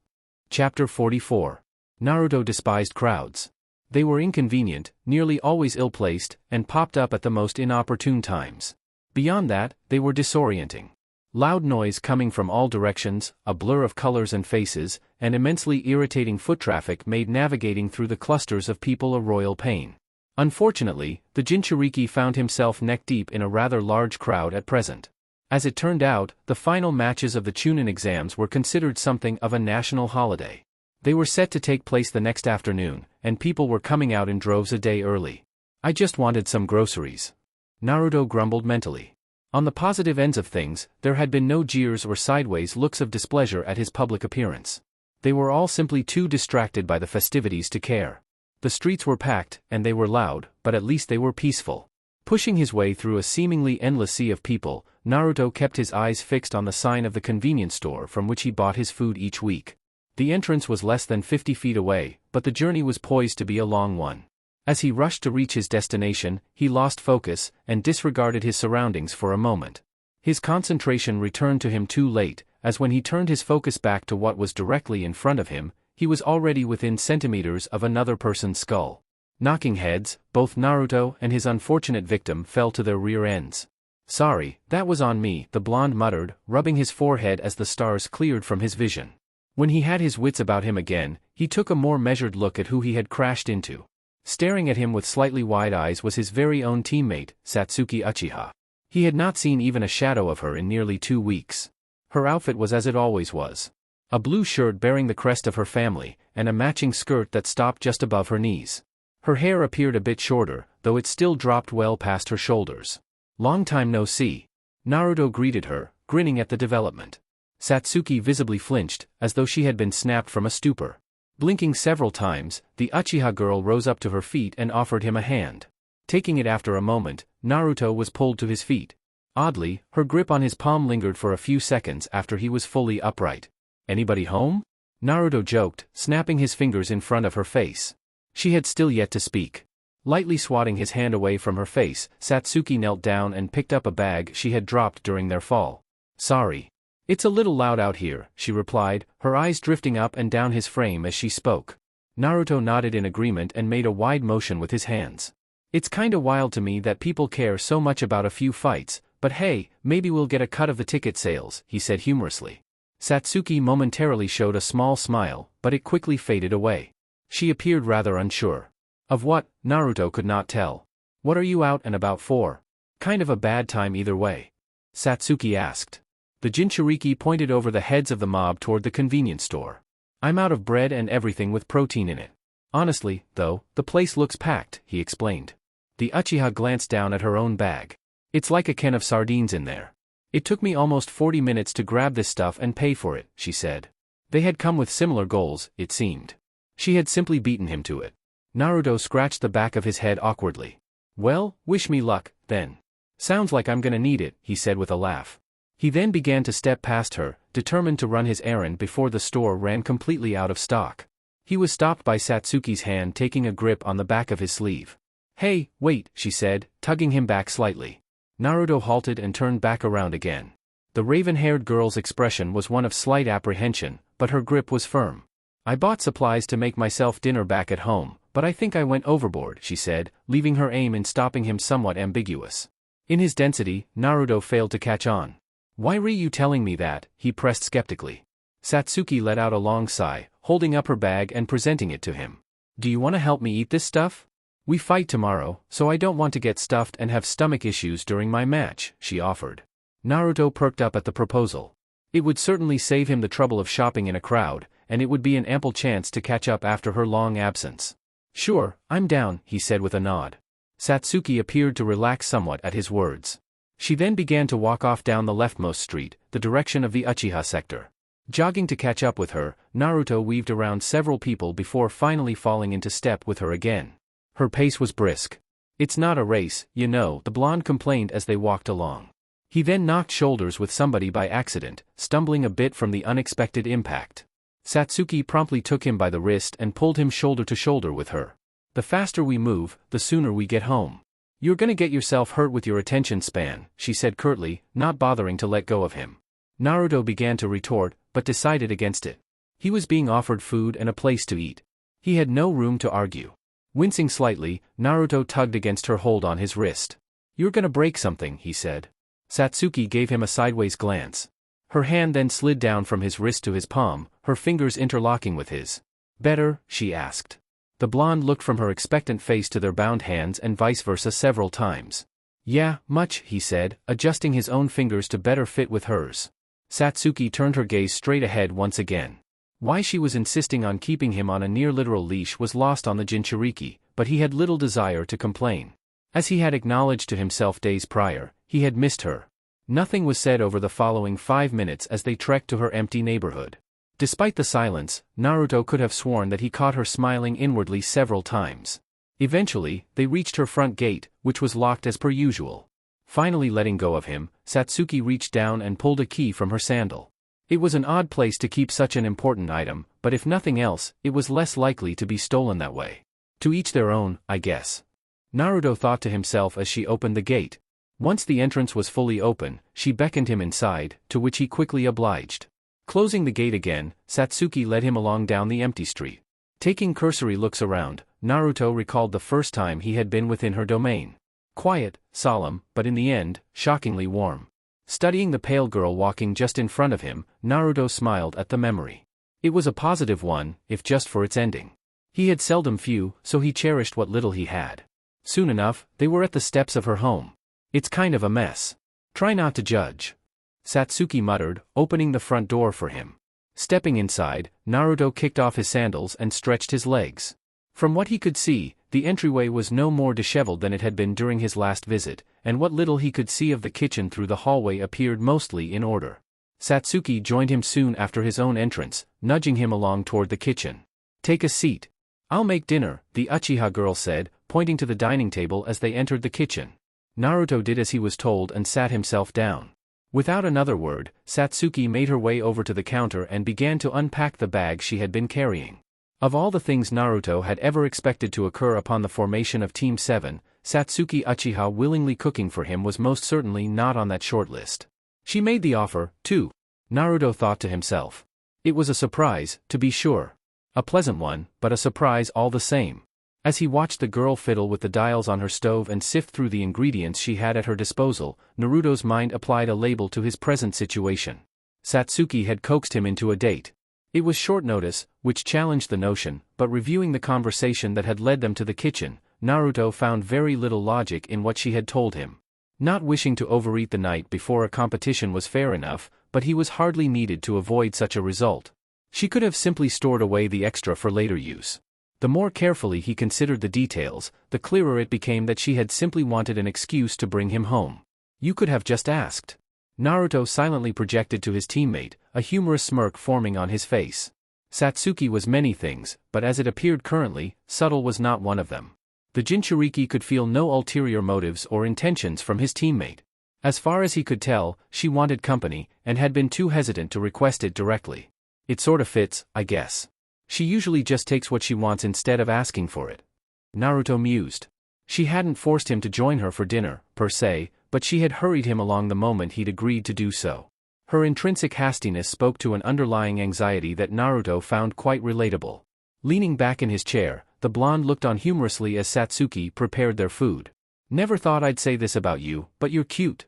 Chapter 44. Naruto despised crowds. They were inconvenient, nearly always ill-placed, and popped up at the most inopportune times. Beyond that, they were disorienting. Loud noise coming from all directions, a blur of colors and faces, and immensely irritating foot traffic made navigating through the clusters of people a royal pain. Unfortunately, the Jinchuriki found himself neck-deep in a rather large crowd at present. As it turned out, the final matches of the Chunin exams were considered something of a national holiday. They were set to take place the next afternoon, and people were coming out in droves a day early. I just wanted some groceries. Naruto grumbled mentally. On the positive ends of things, there had been no jeers or sideways looks of displeasure at his public appearance. They were all simply too distracted by the festivities to care. The streets were packed, and they were loud, but at least they were peaceful. Pushing his way through a seemingly endless sea of people, Naruto kept his eyes fixed on the sign of the convenience store from which he bought his food each week. The entrance was less than 50 feet away, but the journey was poised to be a long one. As he rushed to reach his destination, he lost focus, and disregarded his surroundings for a moment. His concentration returned to him too late, as when he turned his focus back to what was directly in front of him, he was already within centimeters of another person's skull. Knocking heads, both Naruto and his unfortunate victim fell to their rear ends. Sorry, that was on me, the blonde muttered, rubbing his forehead as the stars cleared from his vision. When he had his wits about him again, he took a more measured look at who he had crashed into. Staring at him with slightly wide eyes was his very own teammate, Satsuki Uchiha. He had not seen even a shadow of her in nearly 2 weeks. Her outfit was as it always was. A blue shirt bearing the crest of her family, and a matching skirt that stopped just above her knees. Her hair appeared a bit shorter, though it still dropped well past her shoulders. Long time no see. Naruto greeted her, grinning at the development. Satsuki visibly flinched, as though she had been snapped from a stupor. Blinking several times, the Uchiha girl rose up to her feet and offered him a hand. Taking it after a moment, Naruto was pulled to his feet. Oddly, her grip on his palm lingered for a few seconds after he was fully upright. Anybody home? Naruto joked, snapping his fingers in front of her face. She had still yet to speak. Lightly swatting his hand away from her face, Satsuki knelt down and picked up a bag she had dropped during their fall. Sorry. It's a little loud out here, she replied, her eyes drifting up and down his frame as she spoke. Naruto nodded in agreement and made a wide motion with his hands. It's kinda wild to me that people care so much about a few fights, but hey, maybe we'll get a cut of the ticket sales, he said humorously. Satsuki momentarily showed a small smile, but it quickly faded away. She appeared rather unsure. Of what, Naruto could not tell. What are you out and about for? Kind of a bad time either way. Satsuki asked. The Jinchuriki pointed over the heads of the mob toward the convenience store. I'm out of bread and everything with protein in it. Honestly, though, the place looks packed, he explained. The Uchiha glanced down at her own bag. It's like a can of sardines in there. It took me almost 40 minutes to grab this stuff and pay for it, she said. They had come with similar goals, it seemed. She had simply beaten him to it. Naruto scratched the back of his head awkwardly. Well, wish me luck, then. Sounds like I'm gonna need it, he said with a laugh. He then began to step past her, determined to run his errand before the store ran completely out of stock. He was stopped by Satsuki's hand taking a grip on the back of his sleeve. Hey, wait, she said, tugging him back slightly. Naruto halted and turned back around again. The raven-haired girl's expression was one of slight apprehension, but her grip was firm. I bought supplies to make myself dinner back at home, but I think I went overboard, she said, leaving her aim in stopping him somewhat ambiguous. In his density, Naruto failed to catch on. Why were you telling me that? He pressed skeptically. Satsuki let out a long sigh, holding up her bag and presenting it to him. Do you want to help me eat this stuff? We fight tomorrow, so I don't want to get stuffed and have stomach issues during my match, she offered. Naruto perked up at the proposal. It would certainly save him the trouble of shopping in a crowd, and it would be an ample chance to catch up after her long absence. Sure, I'm down, he said with a nod. Satsuki appeared to relax somewhat at his words. She then began to walk off down the leftmost street, the direction of the Uchiha sector. Jogging to catch up with her, Naruto weaved around several people before finally falling into step with her again. Her pace was brisk. "It's not a race, you know," the blonde complained as they walked along. He then knocked shoulders with somebody by accident, stumbling a bit from the unexpected impact. Satsuki promptly took him by the wrist and pulled him shoulder to shoulder with her. "The faster we move, the sooner we get home. You're gonna get yourself hurt with your attention span," she said curtly, not bothering to let go of him. Naruto began to retort, but decided against it. He was being offered food and a place to eat. He had no room to argue. Wincing slightly, Naruto tugged against her hold on his wrist. "You're gonna break something," he said. Satsuki gave him a sideways glance. Her hand then slid down from his wrist to his palm, her fingers interlocking with his. "Better?" she asked. The blonde looked from her expectant face to their bound hands and vice versa several times. "Yeah, much," he said, adjusting his own fingers to better fit with hers. Satsuki turned her gaze straight ahead once again. Why she was insisting on keeping him on a near-literal leash was lost on the Jinchuriki, but he had little desire to complain. As he had acknowledged to himself days prior, he had missed her. Nothing was said over the following 5 minutes as they trekked to her empty neighborhood. Despite the silence, Naruto could have sworn that he caught her smiling inwardly several times. Eventually, they reached her front gate, which was locked as per usual. Finally letting go of him, Satsuki reached down and pulled a key from her sandal. It was an odd place to keep such an important item, but if nothing else, it was less likely to be stolen that way. To each their own, I guess. Naruto thought to himself as she opened the gate. Once the entrance was fully open, she beckoned him inside, to which he quickly obliged. Closing the gate again, Satsuki led him along down the empty street. Taking cursory looks around, Naruto recalled the first time he had been within her domain. Quiet, solemn, but in the end, shockingly warm. Studying the pale girl walking just in front of him, Naruto smiled at the memory. It was a positive one, if just for its ending. He had seldom few, so he cherished what little he had. Soon enough, they were at the steps of her home. "It's kind of a mess. Try not to judge," Satsuki muttered, opening the front door for him. Stepping inside, Naruto kicked off his sandals and stretched his legs. From what he could see, the entryway was no more disheveled than it had been during his last visit, and what little he could see of the kitchen through the hallway appeared mostly in order. Satsuki joined him soon after his own entrance, nudging him along toward the kitchen. "Take a seat. I'll make dinner," the Uchiha girl said, pointing to the dining table as they entered the kitchen. Naruto did as he was told and sat himself down. Without another word, Satsuki made her way over to the counter and began to unpack the bag she had been carrying. Of all the things Naruto had ever expected to occur upon the formation of Team 7, Satsuki Uchiha willingly cooking for him was most certainly not on that short list. She made the offer, too. Naruto thought to himself. It was a surprise, to be sure. A pleasant one, but a surprise all the same. As he watched the girl fiddle with the dials on her stove and sift through the ingredients she had at her disposal, Naruto's mind applied a label to his present situation. Satsuki had coaxed him into a date. It was short notice, which challenged the notion, but reviewing the conversation that had led them to the kitchen, Naruto found very little logic in what she had told him. Not wishing to overeat the night before a competition was fair enough, but he was hardly needed to avoid such a result. She could have simply stored away the extra for later use. The more carefully he considered the details, the clearer it became that she had simply wanted an excuse to bring him home. "You could have just asked." Naruto silently projected to his teammate, a humorous smirk forming on his face. Satsuki was many things, but as it appeared currently, subtle was not one of them. The Jinchuriki could feel no ulterior motives or intentions from his teammate. As far as he could tell, she wanted company, and had been too hesitant to request it directly. "It sort of fits, I guess. She usually just takes what she wants instead of asking for it." Naruto mused. She hadn't forced him to join her for dinner, per se, but she had hurried him along the moment he'd agreed to do so. Her intrinsic hastiness spoke to an underlying anxiety that Naruto found quite relatable. Leaning back in his chair, the blonde looked on humorously as Satsuki prepared their food. "Never thought I'd say this about you, but you're cute."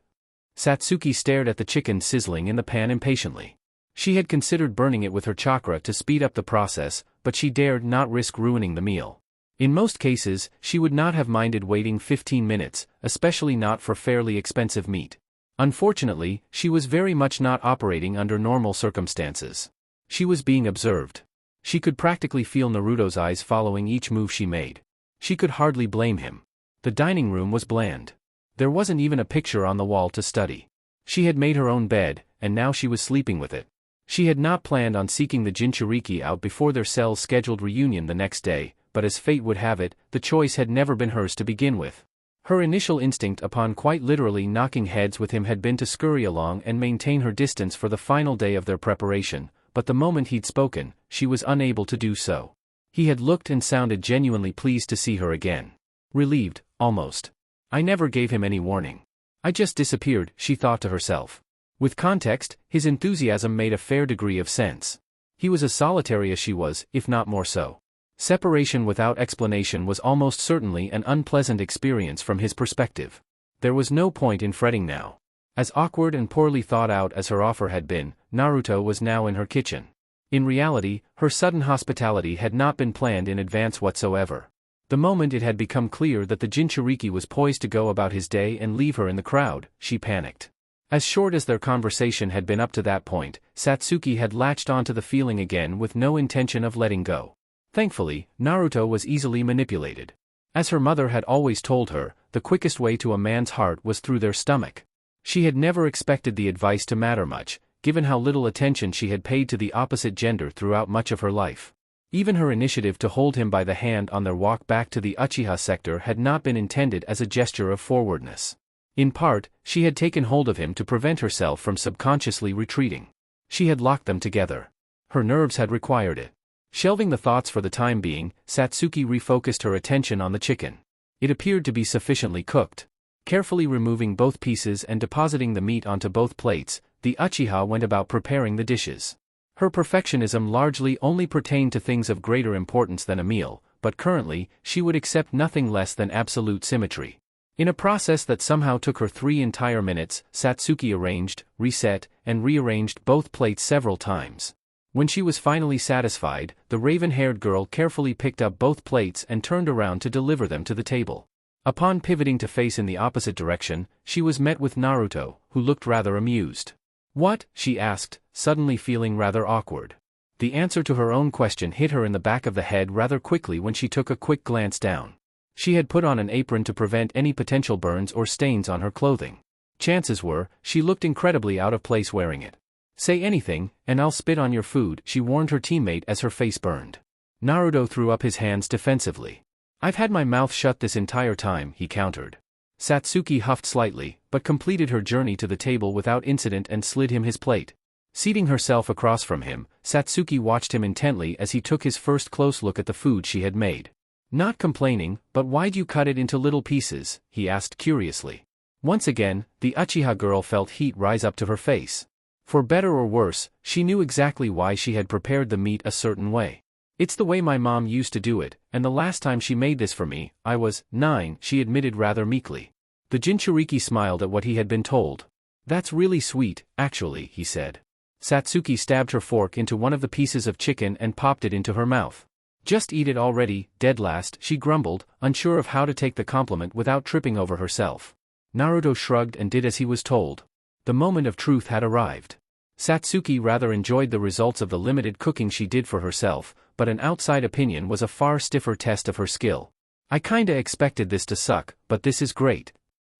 Satsuki stared at the chicken sizzling in the pan impatiently. She had considered burning it with her chakra to speed up the process, but she dared not risk ruining the meal. In most cases, she would not have minded waiting 15 minutes, especially not for fairly expensive meat. Unfortunately, she was very much not operating under normal circumstances. She was being observed. She could practically feel Naruto's eyes following each move she made. She could hardly blame him. The dining room was bland. There wasn't even a picture on the wall to study. She had made her own bed, and now she was sleeping with it. She had not planned on seeking the Jinchuriki out before their cell's scheduled reunion the next day, but but as fate would have it, the choice had never been hers to begin with. Her initial instinct upon quite literally knocking heads with him had been to scurry along and maintain her distance for the final day of their preparation, but the moment he'd spoken, she was unable to do so. He had looked and sounded genuinely pleased to see her again. Relieved, almost. I never gave him any warning. I just disappeared, she thought to herself. With context, his enthusiasm made a fair degree of sense. He was as solitary as she was, if not more so. Separation without explanation was almost certainly an unpleasant experience from his perspective. There was no point in fretting now. As awkward and poorly thought out as her offer had been, Naruto was now in her kitchen. In reality, her sudden hospitality had not been planned in advance whatsoever. The moment it had become clear that the Jinchuriki was poised to go about his day and leave her in the crowd, she panicked. As short as their conversation had been up to that point, Satsuki had latched onto the feeling again with no intention of letting go. Thankfully, Naruto was easily manipulated. As her mother had always told her, the quickest way to a man's heart was through their stomach. She had never expected the advice to matter much, given how little attention she had paid to the opposite gender throughout much of her life. Even her initiative to hold him by the hand on their walk back to the Uchiha sector had not been intended as a gesture of forwardness. In part, she had taken hold of him to prevent herself from subconsciously retreating. She had locked them together. Her nerves had required it. Shelving the thoughts for the time being, Satsuki refocused her attention on the chicken. It appeared to be sufficiently cooked. Carefully removing both pieces and depositing the meat onto both plates, the Uchiha went about preparing the dishes. Her perfectionism largely only pertained to things of greater importance than a meal, but currently, she would accept nothing less than absolute symmetry. In a process that somehow took her 3 entire minutes, Satsuki arranged, reset, and rearranged both plates several times. When she was finally satisfied, the raven-haired girl carefully picked up both plates and turned around to deliver them to the table. Upon pivoting to face in the opposite direction, she was met with Naruto, who looked rather amused. "What?" she asked, suddenly feeling rather awkward. The answer to her own question hit her in the back of the head rather quickly when she took a quick glance down. She had put on an apron to prevent any potential burns or stains on her clothing. Chances were, she looked incredibly out of place wearing it. "Say anything, and I'll spit on your food," she warned her teammate as her face burned. Naruto threw up his hands defensively. "I've had my mouth shut this entire time," he countered. Satsuki huffed slightly, but completed her journey to the table without incident and slid him his plate. Seating herself across from him, Satsuki watched him intently as he took his first close look at the food she had made. "Not complaining, but why'd you cut it into little pieces?" he asked curiously. Once again, the Uchiha girl felt heat rise up to her face. For better or worse, she knew exactly why she had prepared the meat a certain way. "It's the way my mom used to do it, and the last time she made this for me, I was 9, she admitted rather meekly. The Jinchuriki smiled at what he had been told. "That's really sweet, actually," he said. Satsuki stabbed her fork into one of the pieces of chicken and popped it into her mouth. "Just eat it already, dead last," she grumbled, unsure of how to take the compliment without tripping over herself. Naruto shrugged and did as he was told. The moment of truth had arrived. Satsuki rather enjoyed the results of the limited cooking she did for herself, but an outside opinion was a far stiffer test of her skill. "I kinda expected this to suck, but this is great,"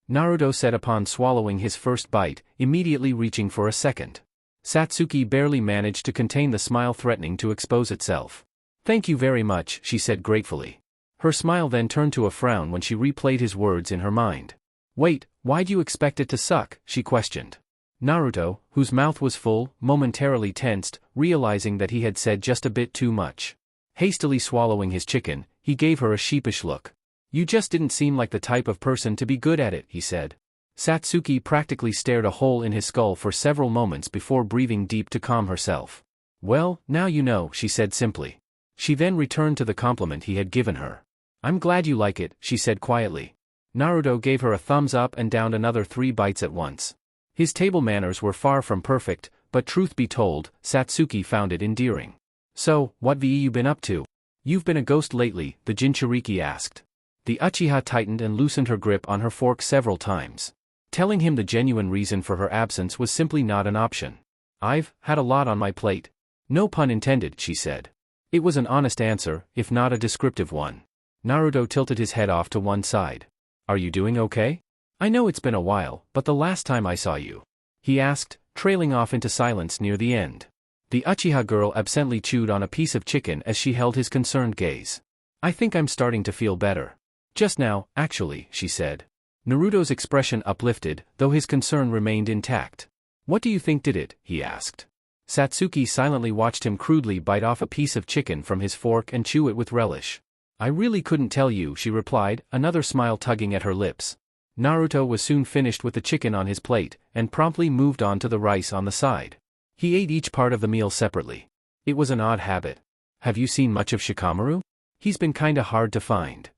Naruto said upon swallowing his first bite, immediately reaching for a second. Satsuki barely managed to contain the smile threatening to expose itself. "Thank you very much," she said gratefully. Her smile then turned to a frown when she replayed his words in her mind. "Wait, why'd you expect it to suck?" she questioned. Naruto, whose mouth was full, momentarily tensed, realizing that he had said just a bit too much. Hastily swallowing his chicken, he gave her a sheepish look. "You just didn't seem like the type of person to be good at it," he said. Satsuki practically stared a hole in his skull for several moments before breathing deep to calm herself. "Well, now you know," she said simply. She then returned to the compliment he had given her. "I'm glad you like it," she said quietly. Naruto gave her a thumbs up and downed another 3 bites at once. His table manners were far from perfect, but truth be told, Satsuki found it endearing. "So, what you been up to? You've been a ghost lately," the Jinchuriki asked. The Uchiha tightened and loosened her grip on her fork several times. Telling him the genuine reason for her absence was simply not an option. "I've had a lot on my plate." "No pun intended," she said. It was an honest answer, if not a descriptive one. Naruto tilted his head off to one side. "Are you doing okay? I know it's been a while, but the last time I saw you," he asked, trailing off into silence near the end. The Uchiha girl absently chewed on a piece of chicken as she held his concerned gaze. I think I'm starting to feel better. Just now, actually, she said. Naruto's expression uplifted, though his concern remained intact. What do you think did it? He asked. Satsuki silently watched him crudely bite off a piece of chicken from his fork and chew it with relish. I really couldn't tell you, she replied, another smile tugging at her lips. Naruto was soon finished with the chicken on his plate, and promptly moved on to the rice on the side. He ate each part of the meal separately. It was an odd habit. Have you seen much of Shikamaru? He's been kinda hard to find.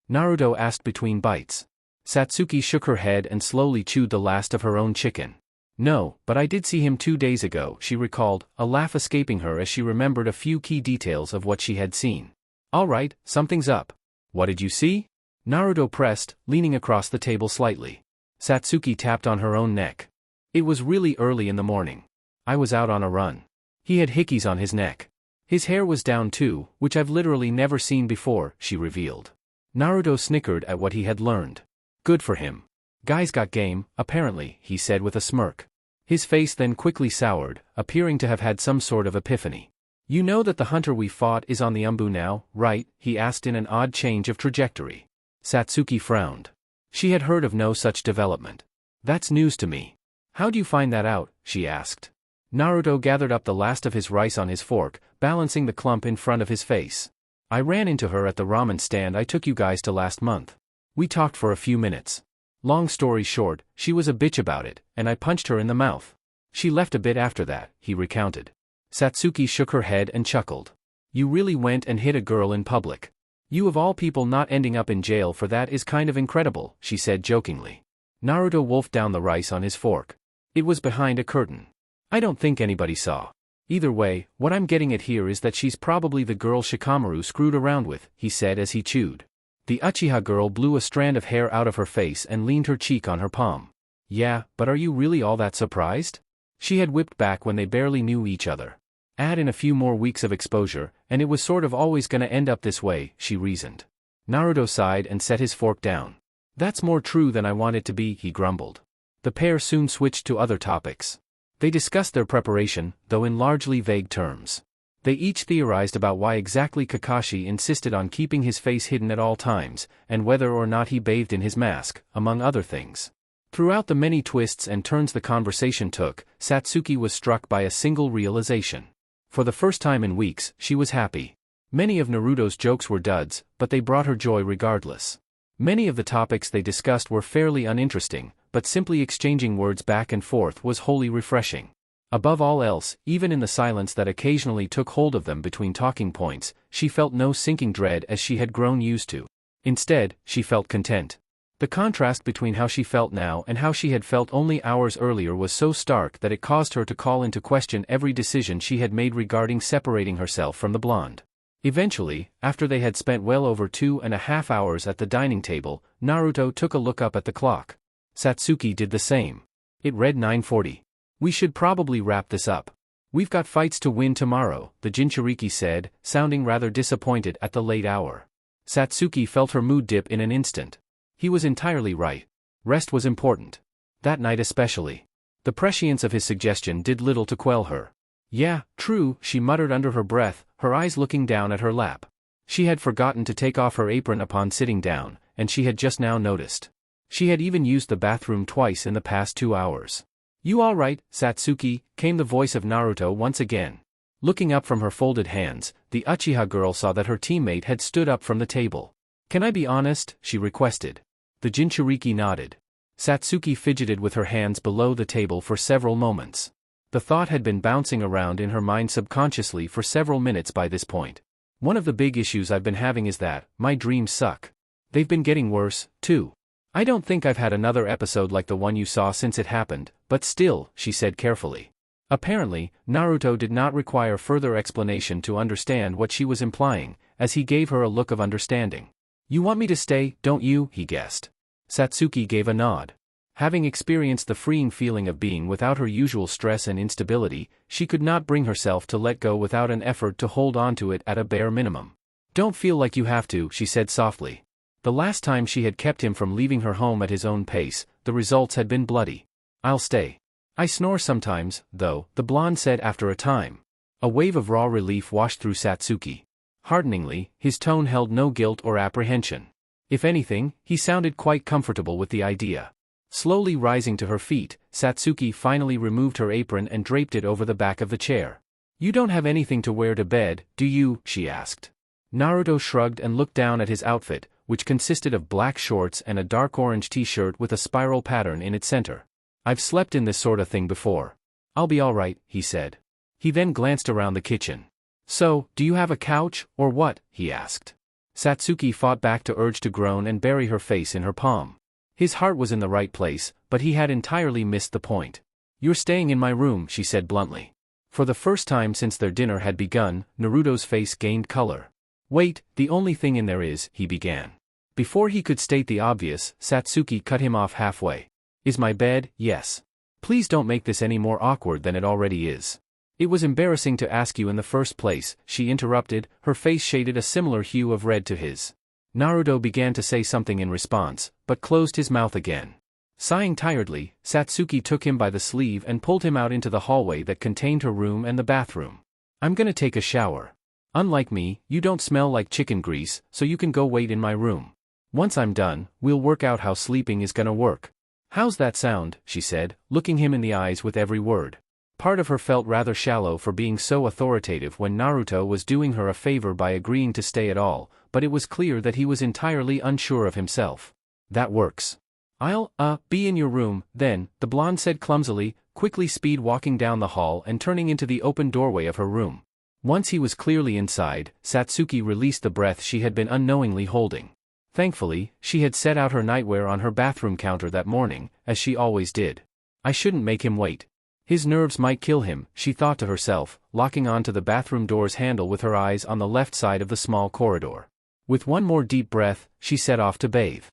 Naruto asked between bites. Satsuki shook her head and slowly chewed the last of her own chicken. No, but I did see him 2 days ago, she recalled, a laugh escaping her as she remembered a few key details of what she had seen. All right, something's up. What did you see? Naruto pressed, leaning across the table slightly. Satsuki tapped on her own neck. It was really early in the morning. I was out on a run. He had hickeys on his neck. His hair was down too, which I've literally never seen before, she revealed. Naruto snickered at what he had learned. Good for him. Guy's got game, apparently, he said with a smirk. His face then quickly soured, appearing to have had some sort of epiphany. You know that the hunter we fought is on the Umbu now, right? He asked in an odd change of trajectory. Satsuki frowned. She had heard of no such development. That's news to me. How'd you find that out? She asked. Naruto gathered up the last of his rice on his fork, balancing the clump in front of his face. I ran into her at the ramen stand I took you guys to last month. We talked for a few minutes. Long story short, she was a bitch about it, and I punched her in the mouth. She left a bit after that, he recounted. Satsuki shook her head and chuckled. You really went and hit a girl in public. You of all people not ending up in jail for that is kind of incredible, she said jokingly. Naruto wolfed down the rice on his fork. It was behind a curtain. I don't think anybody saw. Either way, what I'm getting at here is that she's probably the girl Shikamaru screwed around with, he said as he chewed. The Uchiha girl blew a strand of hair out of her face and leaned her cheek on her palm. Yeah, but are you really all that surprised? She had whipped back when they barely knew each other. Add in a few more weeks of exposure, and it was sort of always gonna end up this way, she reasoned. Naruto sighed and set his fork down. That's more true than I want it to be, he grumbled. The pair soon switched to other topics. They discussed their preparation, though in largely vague terms. They each theorized about why exactly Kakashi insisted on keeping his face hidden at all times, and whether or not he bathed in his mask, among other things. Throughout the many twists and turns the conversation took, Satsuki was struck by a single realization. For the first time in weeks, she was happy. Many of Naruto's jokes were duds, but they brought her joy regardless. Many of the topics they discussed were fairly uninteresting, but simply exchanging words back and forth was wholly refreshing. Above all else, even in the silence that occasionally took hold of them between talking points, she felt no sinking dread as she had grown used to. Instead, she felt content. The contrast between how she felt now and how she had felt only hours earlier was so stark that it caused her to call into question every decision she had made regarding separating herself from the blonde. Eventually, after they had spent well over 2.5 hours at the dining table, Naruto took a look up at the clock. Satsuki did the same. It read 9:40. We should probably wrap this up. We've got fights to win tomorrow, the Jinchuriki said, sounding rather disappointed at the late hour. Satsuki felt her mood dip in an instant. He was entirely right. Rest was important. That night especially. The prescience of his suggestion did little to quell her. Yeah, true, she muttered under her breath, her eyes looking down at her lap. She had forgotten to take off her apron upon sitting down, and she had just now noticed. She had even used the bathroom twice in the past 2 hours. You all right, Satsuki? Came the voice of Naruto once again. Looking up from her folded hands, the Uchiha girl saw that her teammate had stood up from the table. Can I be honest? She requested. The Jinchuriki nodded. Satsuki fidgeted with her hands below the table for several moments. The thought had been bouncing around in her mind subconsciously for several minutes by this point. One of the big issues I've been having is that, my dreams suck. They've been getting worse, too. I don't think I've had another episode like the one you saw since it happened, but still, she said carefully. Apparently, Naruto did not require further explanation to understand what she was implying, as he gave her a look of understanding. You want me to stay, don't you? He guessed. Satsuki gave a nod. Having experienced the freeing feeling of being without her usual stress and instability, she could not bring herself to let go without an effort to hold on to it at a bare minimum. Don't feel like you have to, she said softly. The last time she had kept him from leaving her home at his own pace, the results had been bloody. I'll stay. I snore sometimes, though, the blonde said after a time. A wave of raw relief washed through Satsuki. Hardeningly, his tone held no guilt or apprehension. If anything, he sounded quite comfortable with the idea. Slowly rising to her feet, Satsuki finally removed her apron and draped it over the back of the chair. "You don't have anything to wear to bed, do you?" she asked. Naruto shrugged and looked down at his outfit, which consisted of black shorts and a dark orange t-shirt with a spiral pattern in its center. "I've slept in this sort of thing before. I'll be alright," he said. He then glanced around the kitchen. "So, do you have a couch, or what?" he asked. Satsuki fought back to urge to groan and bury her face in her palm. His heart was in the right place, but he had entirely missed the point. "You're staying in my room," she said bluntly. For the first time since their dinner had begun, Naruto's face gained color. "Wait, the only thing in there is," he began. Before he could state the obvious, Satsuki cut him off halfway. "Is my bed? Yes. Please don't make this any more awkward than it already is." "It was embarrassing to ask you in the first place," she interrupted, her face shaded a similar hue of red to his. Naruto began to say something in response, but closed his mouth again. Sighing tiredly, Satsuki took him by the sleeve and pulled him out into the hallway that contained her room and the bathroom. "I'm gonna take a shower. Unlike me, you don't smell like chicken grease, so you can go wait in my room. Once I'm done, we'll work out how sleeping is gonna work." "How's that sound?" she said, looking him in the eyes with every word. Part of her felt rather shallow for being so authoritative when Naruto was doing her a favor by agreeing to stay at all, but it was clear that he was entirely unsure of himself. "That works. I'll, be in your room, then," the blonde said clumsily, quickly speed walking down the hall and turning into the open doorway of her room. Once he was clearly inside, Satsuki released the breath she had been unknowingly holding. Thankfully, she had set out her nightwear on her bathroom counter that morning, as she always did. I shouldn't make him wait. His nerves might kill him, she thought to herself, locking onto the bathroom door's handle with her eyes on the left side of the small corridor. With one more deep breath, she set off to bathe.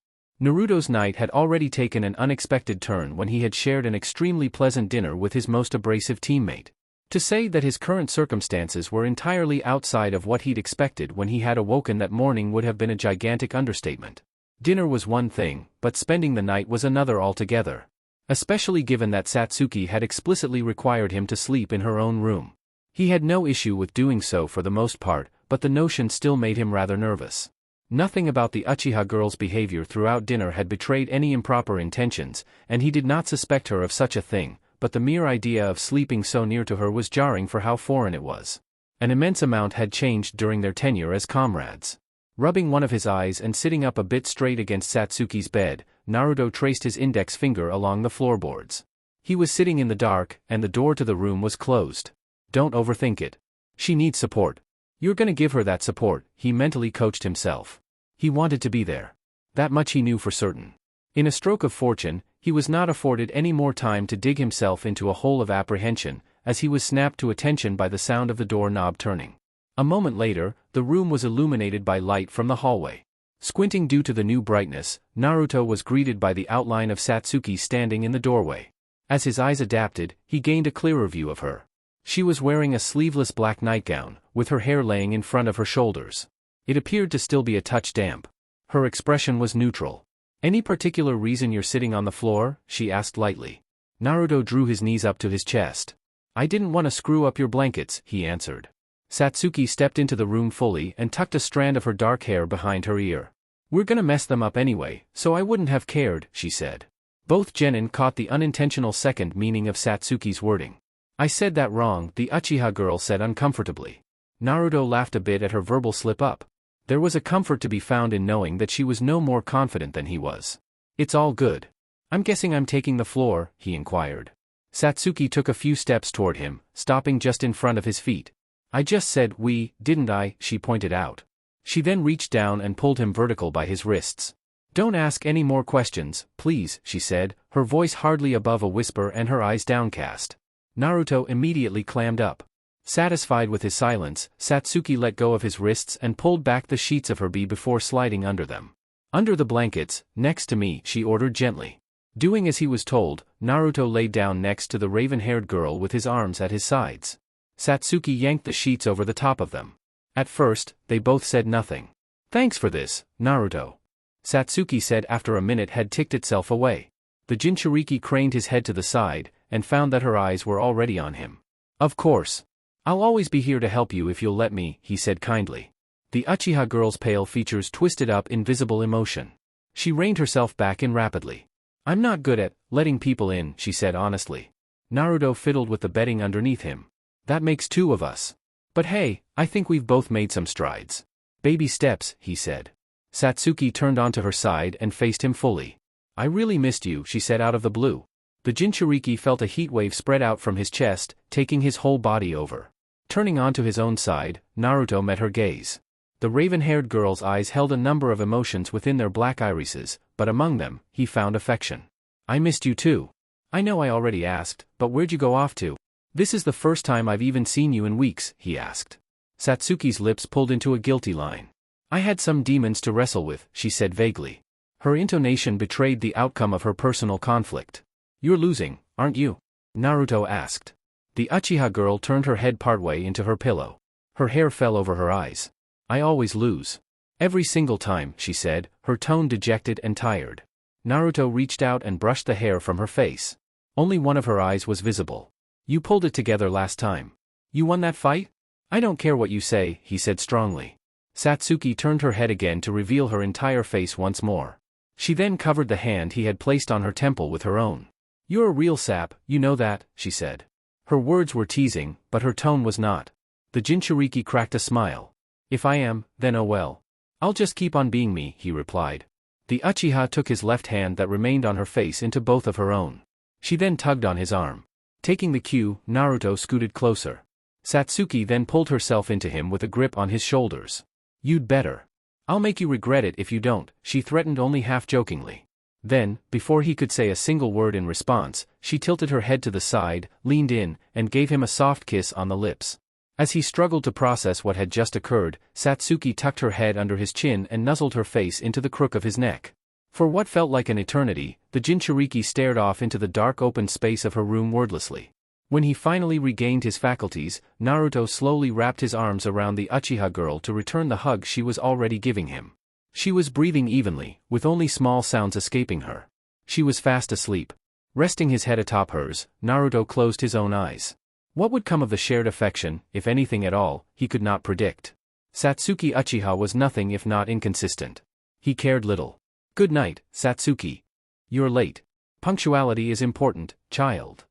Naruto's night had already taken an unexpected turn when he had shared an extremely pleasant dinner with his most abrasive teammate. To say that his current circumstances were entirely outside of what he'd expected when he had awoken that morning would have been a gigantic understatement. Dinner was one thing, but spending the night was another altogether. Especially given that Satsuki had explicitly required him to sleep in her own room. He had no issue with doing so for the most part, but the notion still made him rather nervous. Nothing about the Uchiha girl's behavior throughout dinner had betrayed any improper intentions, and he did not suspect her of such a thing, but the mere idea of sleeping so near to her was jarring for how foreign it was. An immense amount had changed during their tenure as comrades. Rubbing one of his eyes and sitting up a bit straight against Satsuki's bed, Naruto traced his index finger along the floorboards. He was sitting in the dark, and the door to the room was closed. "Don't overthink it. She needs support. You're gonna give her that support," he mentally coached himself. He wanted to be there. That much he knew for certain. In a stroke of fortune, he was not afforded any more time to dig himself into a hole of apprehension, as he was snapped to attention by the sound of the door knob turning. A moment later, the room was illuminated by light from the hallway. Squinting due to the new brightness, Naruto was greeted by the outline of Satsuki standing in the doorway. As his eyes adapted, he gained a clearer view of her. She was wearing a sleeveless black nightgown, with her hair laying in front of her shoulders. It appeared to still be a touch damp. Her expression was neutral. "Any particular reason you're sitting on the floor?" she asked lightly. Naruto drew his knees up to his chest. "I didn't want to screw up your blankets," he answered. Satsuki stepped into the room fully and tucked a strand of her dark hair behind her ear. "We're gonna mess them up anyway, so I wouldn't have cared," she said. Both genin caught the unintentional second meaning of Satsuki's wording. "I said that wrong," the Uchiha girl said uncomfortably. Naruto laughed a bit at her verbal slip-up. There was a comfort to be found in knowing that she was no more confident than he was. "It's all good. I'm guessing I'm taking the floor?" he inquired. Satsuki took a few steps toward him, stopping just in front of his feet. "I just said we, didn't I?" she pointed out. She then reached down and pulled him vertical by his wrists. "Don't ask any more questions, please," she said, her voice hardly above a whisper and her eyes downcast. Naruto immediately clammed up. Satisfied with his silence, Satsuki let go of his wrists and pulled back the sheets of her bed before sliding under them. "Under the blankets, next to me," she ordered gently. Doing as he was told, Naruto lay down next to the raven-haired girl with his arms at his sides. Satsuki yanked the sheets over the top of them. At first, they both said nothing. "Thanks for this, Naruto," Satsuki said after a minute had ticked itself away. The Jinchuriki craned his head to the side, and found that her eyes were already on him. "Of course. I'll always be here to help you if you'll let me," he said kindly. The Uchiha girl's pale features twisted up in visible emotion. She reined herself back in rapidly. I'm not good at letting people in, she said honestly. Naruto fiddled with the bedding underneath him. That makes two of us. But hey, I think we've both made some strides. Baby steps, he said. Satsuki turned onto her side and faced him fully. I really missed you, she said out of the blue. The Jinchuriki felt a heat wave spread out from his chest, taking his whole body over. Turning onto his own side, Naruto met her gaze. The raven-haired girl's eyes held a number of emotions within their black irises, but among them, he found affection. I missed you too. I know I already asked, but where'd you go off to? This is the first time I've even seen you in weeks, he asked. Satsuki's lips pulled into a guilty line. I had some demons to wrestle with, she said vaguely. Her intonation betrayed the outcome of her personal conflict. You're losing, aren't you? Naruto asked. The Uchiha girl turned her head partway into her pillow. Her hair fell over her eyes. I always lose. Every single time, she said, her tone dejected and tired. Naruto reached out and brushed the hair from her face. Only one of her eyes was visible. You pulled it together last time. You won that fight? I don't care what you say, he said strongly. Satsuki turned her head again to reveal her entire face once more. She then covered the hand he had placed on her temple with her own. You're a real sap, you know that, she said. Her words were teasing, but her tone was not. The Jinchuriki cracked a smile. If I am, then oh well. I'll just keep on being me, he replied. The Uchiha took his left hand that remained on her face into both of her own. She then tugged on his arm. Taking the cue, Naruto scooted closer. Satsuki then pulled herself into him with a grip on his shoulders. You'd better. I'll make you regret it if you don't, she threatened only half-jokingly. Then, before he could say a single word in response, she tilted her head to the side, leaned in, and gave him a soft kiss on the lips. As he struggled to process what had just occurred, Satsuki tucked her head under his chin and nuzzled her face into the crook of his neck. For what felt like an eternity, the Jinchuriki stared off into the dark open space of her room wordlessly. When he finally regained his faculties, Naruto slowly wrapped his arms around the Uchiha girl to return the hug she was already giving him. She was breathing evenly, with only small sounds escaping her. She was fast asleep. Resting his head atop hers, Naruto closed his own eyes. What would come of the shared affection, if anything at all, he could not predict. Satsuki Uchiha was nothing if not inconsistent. He cared little. Good night, Satsuki. You're late. Punctuality is important, child.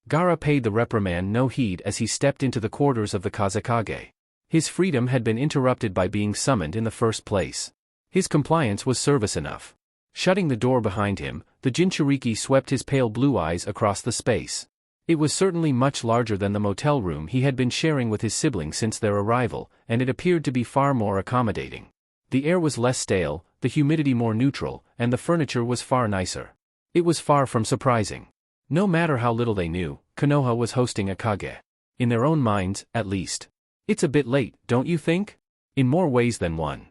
Gaara paid the reprimand no heed as he stepped into the quarters of the Kazekage. His freedom had been interrupted by being summoned in the first place. His compliance was service enough. Shutting the door behind him, the Jinchuriki swept his pale blue eyes across the space. It was certainly much larger than the motel room he had been sharing with his siblings since their arrival, and it appeared to be far more accommodating. The air was less stale, the humidity more neutral, and the furniture was far nicer. It was far from surprising. No matter how little they knew, Konoha was hosting a Kage. In their own minds, at least. It's a bit late, don't you think? In more ways than one.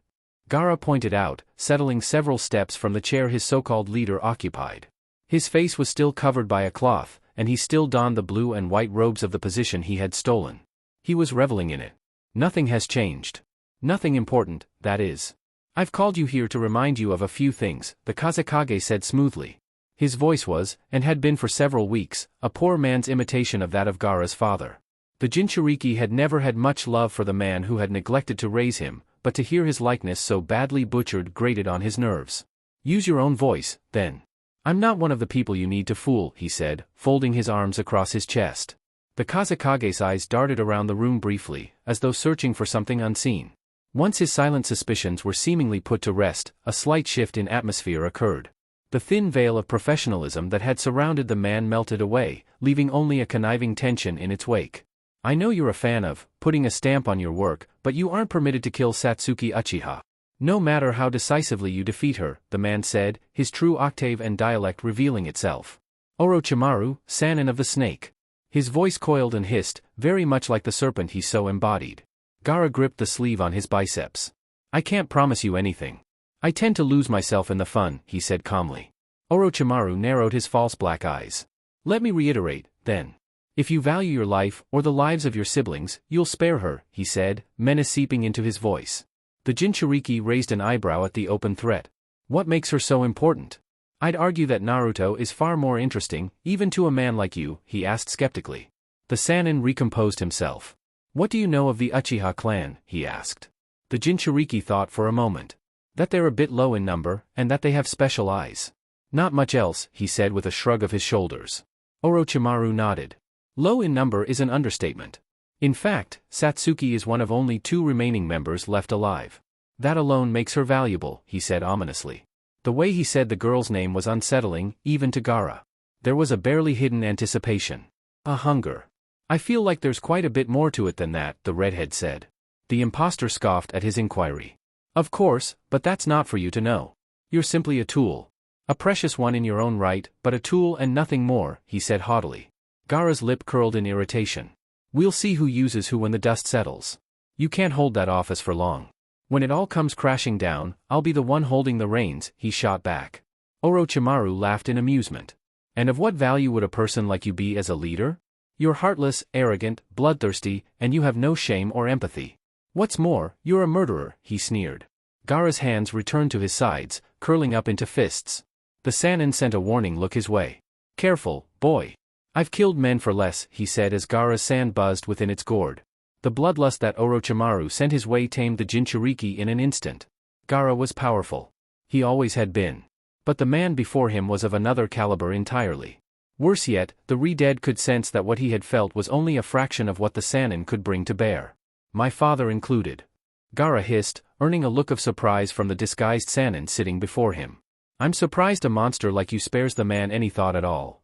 Gaara pointed out, settling several steps from the chair his so-called leader occupied. His face was still covered by a cloth, and he still donned the blue and white robes of the position he had stolen. He was reveling in it. Nothing has changed. Nothing important, that is. I've called you here to remind you of a few things, the Kazekage said smoothly. His voice was, and had been for several weeks, a poor man's imitation of that of Gaara's father. The Jinchuriki had never had much love for the man who had neglected to raise him, but to hear his likeness so badly butchered grated on his nerves. Use your own voice, then. I'm not one of the people you need to fool, he said, folding his arms across his chest. The Kazekage's eyes darted around the room briefly, as though searching for something unseen. Once his silent suspicions were seemingly put to rest, a slight shift in atmosphere occurred. The thin veil of professionalism that had surrounded the man melted away, leaving only a conniving tension in its wake. I know you're a fan of putting a stamp on your work, but you aren't permitted to kill Satsuki Uchiha. No matter how decisively you defeat her, the man said, his true octave and dialect revealing itself. Orochimaru, Sannin of the Snake. His voice coiled and hissed, very much like the serpent he so embodied. Gaara gripped the sleeve on his biceps. I can't promise you anything. I tend to lose myself in the fun, he said calmly. Orochimaru narrowed his false black eyes. Let me reiterate, then. If you value your life, or the lives of your siblings, you'll spare her, he said, menace seeping into his voice. The Jinchuriki raised an eyebrow at the open threat. What makes her so important? I'd argue that Naruto is far more interesting, even to a man like you, he asked skeptically. The Sannin recomposed himself. What do you know of the Uchiha clan, he asked. The Jinchuriki thought for a moment. That they're a bit low in number, and that they have special eyes. Not much else, he said with a shrug of his shoulders. Orochimaru nodded. Low in number is an understatement. In fact, Satsuki is one of only 2 remaining members left alive. That alone makes her valuable, he said ominously. The way he said the girl's name was unsettling, even to Gaara. There was a barely hidden anticipation. A hunger. I feel like there's quite a bit more to it than that, the redhead said. The impostor scoffed at his inquiry. Of course, but that's not for you to know. You're simply a tool. A precious one in your own right, but a tool and nothing more, he said haughtily. Gaara's lip curled in irritation. We'll see who uses who when the dust settles. You can't hold that office for long. When it all comes crashing down, I'll be the one holding the reins, he shot back. Orochimaru laughed in amusement. And of what value would a person like you be as a leader? You're heartless, arrogant, bloodthirsty, and you have no shame or empathy. What's more, you're a murderer, he sneered. Gaara's hands returned to his sides, curling up into fists. The Sannin sent a warning look his way. Careful, boy. I've killed men for less, he said as Gaara's sand buzzed within its gourd. The bloodlust that Orochimaru sent his way tamed the Jinchuriki in an instant. Gaara was powerful. He always had been. But the man before him was of another caliber entirely. Worse yet, the Re-Dead could sense that what he had felt was only a fraction of what the Sannin could bring to bear. My father included. Gaara hissed, earning a look of surprise from the disguised Sannin sitting before him. I'm surprised a monster like you spares the man any thought at all.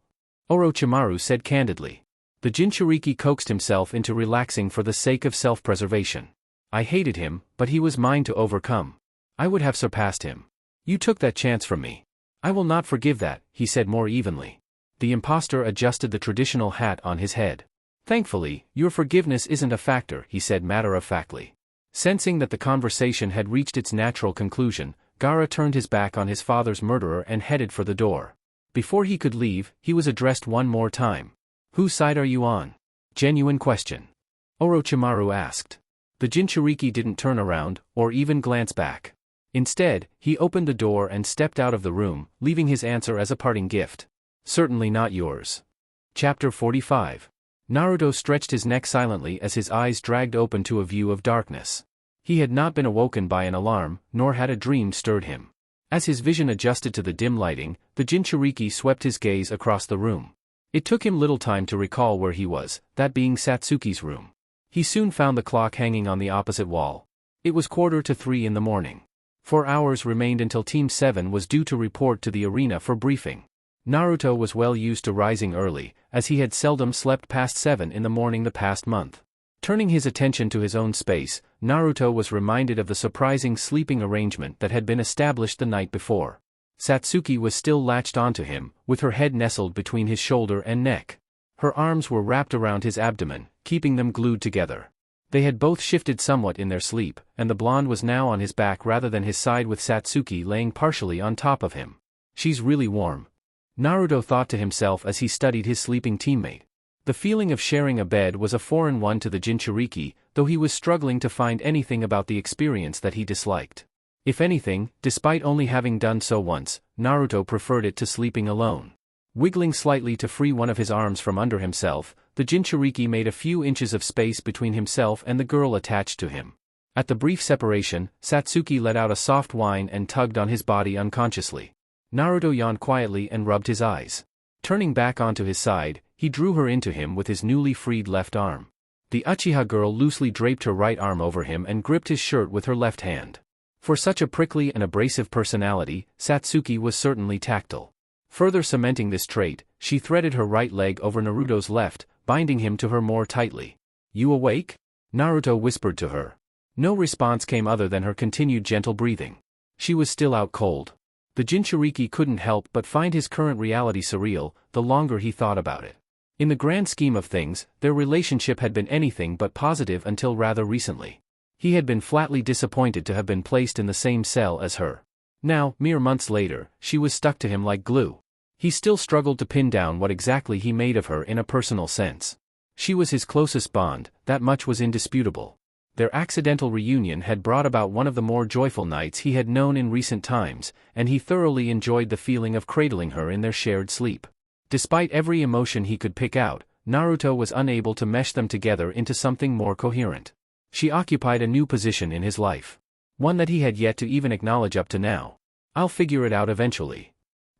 Orochimaru said candidly. The Jinchuriki coaxed himself into relaxing for the sake of self-preservation. I hated him, but he was mine to overcome. I would have surpassed him. You took that chance from me. I will not forgive that, he said more evenly. The impostor adjusted the traditional hat on his head. Thankfully, your forgiveness isn't a factor, he said matter-of-factly. Sensing that the conversation had reached its natural conclusion, Gaara turned his back on his father's murderer and headed for the door. Before he could leave, he was addressed one more time. Whose side are you on? Genuine question. Orochimaru asked. The Jinchuriki didn't turn around, or even glance back. Instead, he opened the door and stepped out of the room, leaving his answer as a parting gift. Certainly not yours. Chapter 45. Naruto stretched his neck silently as his eyes dragged open to a view of darkness. He had not been awoken by an alarm, nor had a dream stirred him. As his vision adjusted to the dim lighting, the Jinchuriki swept his gaze across the room. It took him little time to recall where he was, that being Satsuki's room. He soon found the clock hanging on the opposite wall. It was 2:45 in the morning. 4 hours remained until Team 7 was due to report to the arena for briefing. Naruto was well used to rising early, as he had seldom slept past 7 in the morning the past month. Turning his attention to his own space, Naruto was reminded of the surprising sleeping arrangement that had been established the night before. Satsuki was still latched onto him, with her head nestled between his shoulder and neck. Her arms were wrapped around his abdomen, keeping them glued together. They had both shifted somewhat in their sleep, and the blonde was now on his back rather than his side with Satsuki laying partially on top of him. She's really warm. Naruto thought to himself as he studied his sleeping teammate. The feeling of sharing a bed was a foreign one to the Jinchuriki, though he was struggling to find anything about the experience that he disliked. If anything, despite only having done so once, Naruto preferred it to sleeping alone. Wiggling slightly to free one of his arms from under himself, the Jinchuriki made a few inches of space between himself and the girl attached to him. At the brief separation, Satsuki let out a soft whine and tugged on his body unconsciously. Naruto yawned quietly and rubbed his eyes. Turning back onto his side, he drew her into him with his newly freed left arm. The Uchiha girl loosely draped her right arm over him and gripped his shirt with her left hand. For such a prickly and abrasive personality, Satsuki was certainly tactile. Further cementing this trait, she threaded her right leg over Naruto's left, binding him to her more tightly. You awake? Naruto whispered to her. No response came other than her continued gentle breathing. She was still out cold. The Jinchuriki couldn't help but find his current reality surreal, the longer he thought about it. In the grand scheme of things, their relationship had been anything but positive until rather recently. He had been flatly disappointed to have been placed in the same cell as her. Now, mere months later, she was stuck to him like glue. He still struggled to pin down what exactly he made of her in a personal sense. She was his closest bond, that much was indisputable. Their accidental reunion had brought about one of the more joyful nights he had known in recent times, and he thoroughly enjoyed the feeling of cradling her in their shared sleep. Despite every emotion he could pick out, Naruto was unable to mesh them together into something more coherent. She occupied a new position in his life. One that he had yet to even acknowledge up to now. I'll figure it out eventually.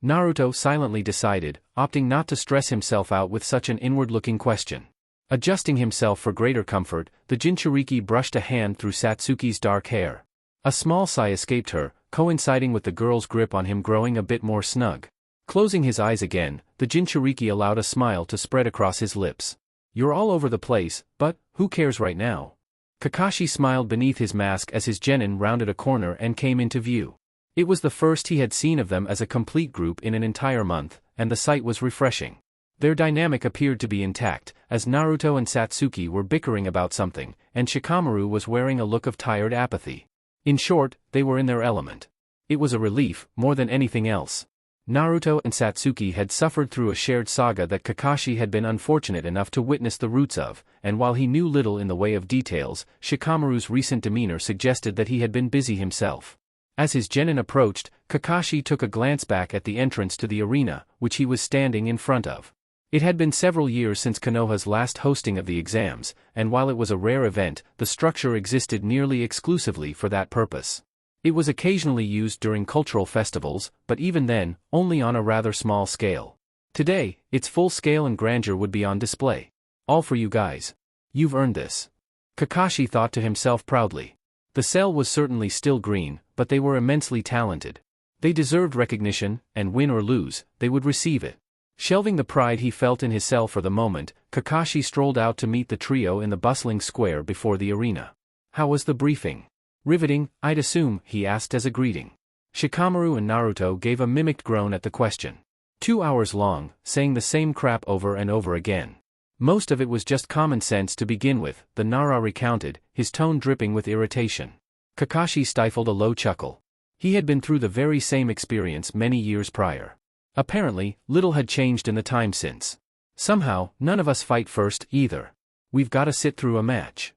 Naruto silently decided, opting not to stress himself out with such an inward-looking question. Adjusting himself for greater comfort, the Jinchuriki brushed a hand through Satsuki's dark hair. A small sigh escaped her, coinciding with the girl's grip on him growing a bit more snug. Closing his eyes again, the Jinchuriki allowed a smile to spread across his lips. You're all over the place, but who cares right now? Kakashi smiled beneath his mask as his genin rounded a corner and came into view. It was the first he had seen of them as a complete group in an entire month, and the sight was refreshing. Their dynamic appeared to be intact, as Naruto and Satsuki were bickering about something, and Shikamaru was wearing a look of tired apathy. In short, they were in their element. It was a relief, more than anything else. Naruto and Satsuki had suffered through a shared saga that Kakashi had been unfortunate enough to witness the roots of, and while he knew little in the way of details, Shikamaru's recent demeanor suggested that he had been busy himself. As his genin approached, Kakashi took a glance back at the entrance to the arena, which he was standing in front of. It had been several years since Konoha's last hosting of the exams, and while it was a rare event, the structure existed nearly exclusively for that purpose. It was occasionally used during cultural festivals, but even then, only on a rather small scale. Today, its full scale and grandeur would be on display. All for you guys. You've earned this. Kakashi thought to himself proudly. The cell was certainly still green, but they were immensely talented. They deserved recognition, and win or lose, they would receive it. Shelving the pride he felt in his cell for the moment, Kakashi strolled out to meet the trio in the bustling square before the arena. How was the briefing? Riveting, I'd assume, he asked as a greeting. Shikamaru and Naruto gave a mimicked groan at the question. 2 hours long, saying the same crap over and over again. Most of it was just common sense to begin with, the Nara recounted, his tone dripping with irritation. Kakashi stifled a low chuckle. He had been through the very same experience many years prior. Apparently, little had changed in the time since. Somehow, none of us fight first, either. We've gotta sit through a match.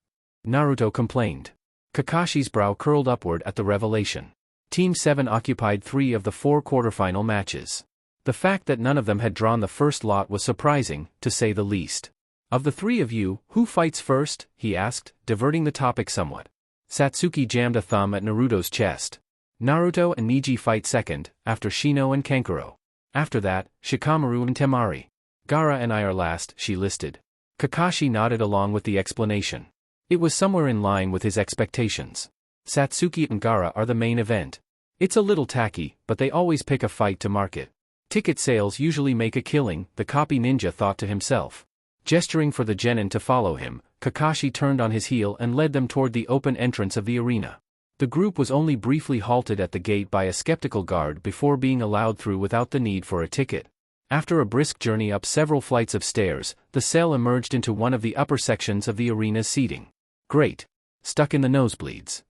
Naruto complained. Kakashi's brow curled upward at the revelation. Team 7 occupied 3 of the 4 quarterfinal matches. The fact that none of them had drawn the first lot was surprising, to say the least. Of the 3 of you, who fights first? He asked, diverting the topic somewhat. Satsuki jammed a thumb at Naruto's chest. Naruto and Neji fight second, after Shino and Kankuro. After that, Shikamaru and Temari. Gaara and I are last, she listed. Kakashi nodded along with the explanation. It was somewhere in line with his expectations. Satsuki and Gaara are the main event. It's a little tacky, but they always pick a fight to market. Ticket sales usually make a killing, the copy ninja thought to himself. Gesturing for the genin to follow him, Kakashi turned on his heel and led them toward the open entrance of the arena. The group was only briefly halted at the gate by a skeptical guard before being allowed through without the need for a ticket. After a brisk journey up several flights of stairs, the cell emerged into one of the upper sections of the arena's seating. Great. Stuck in the nosebleeds.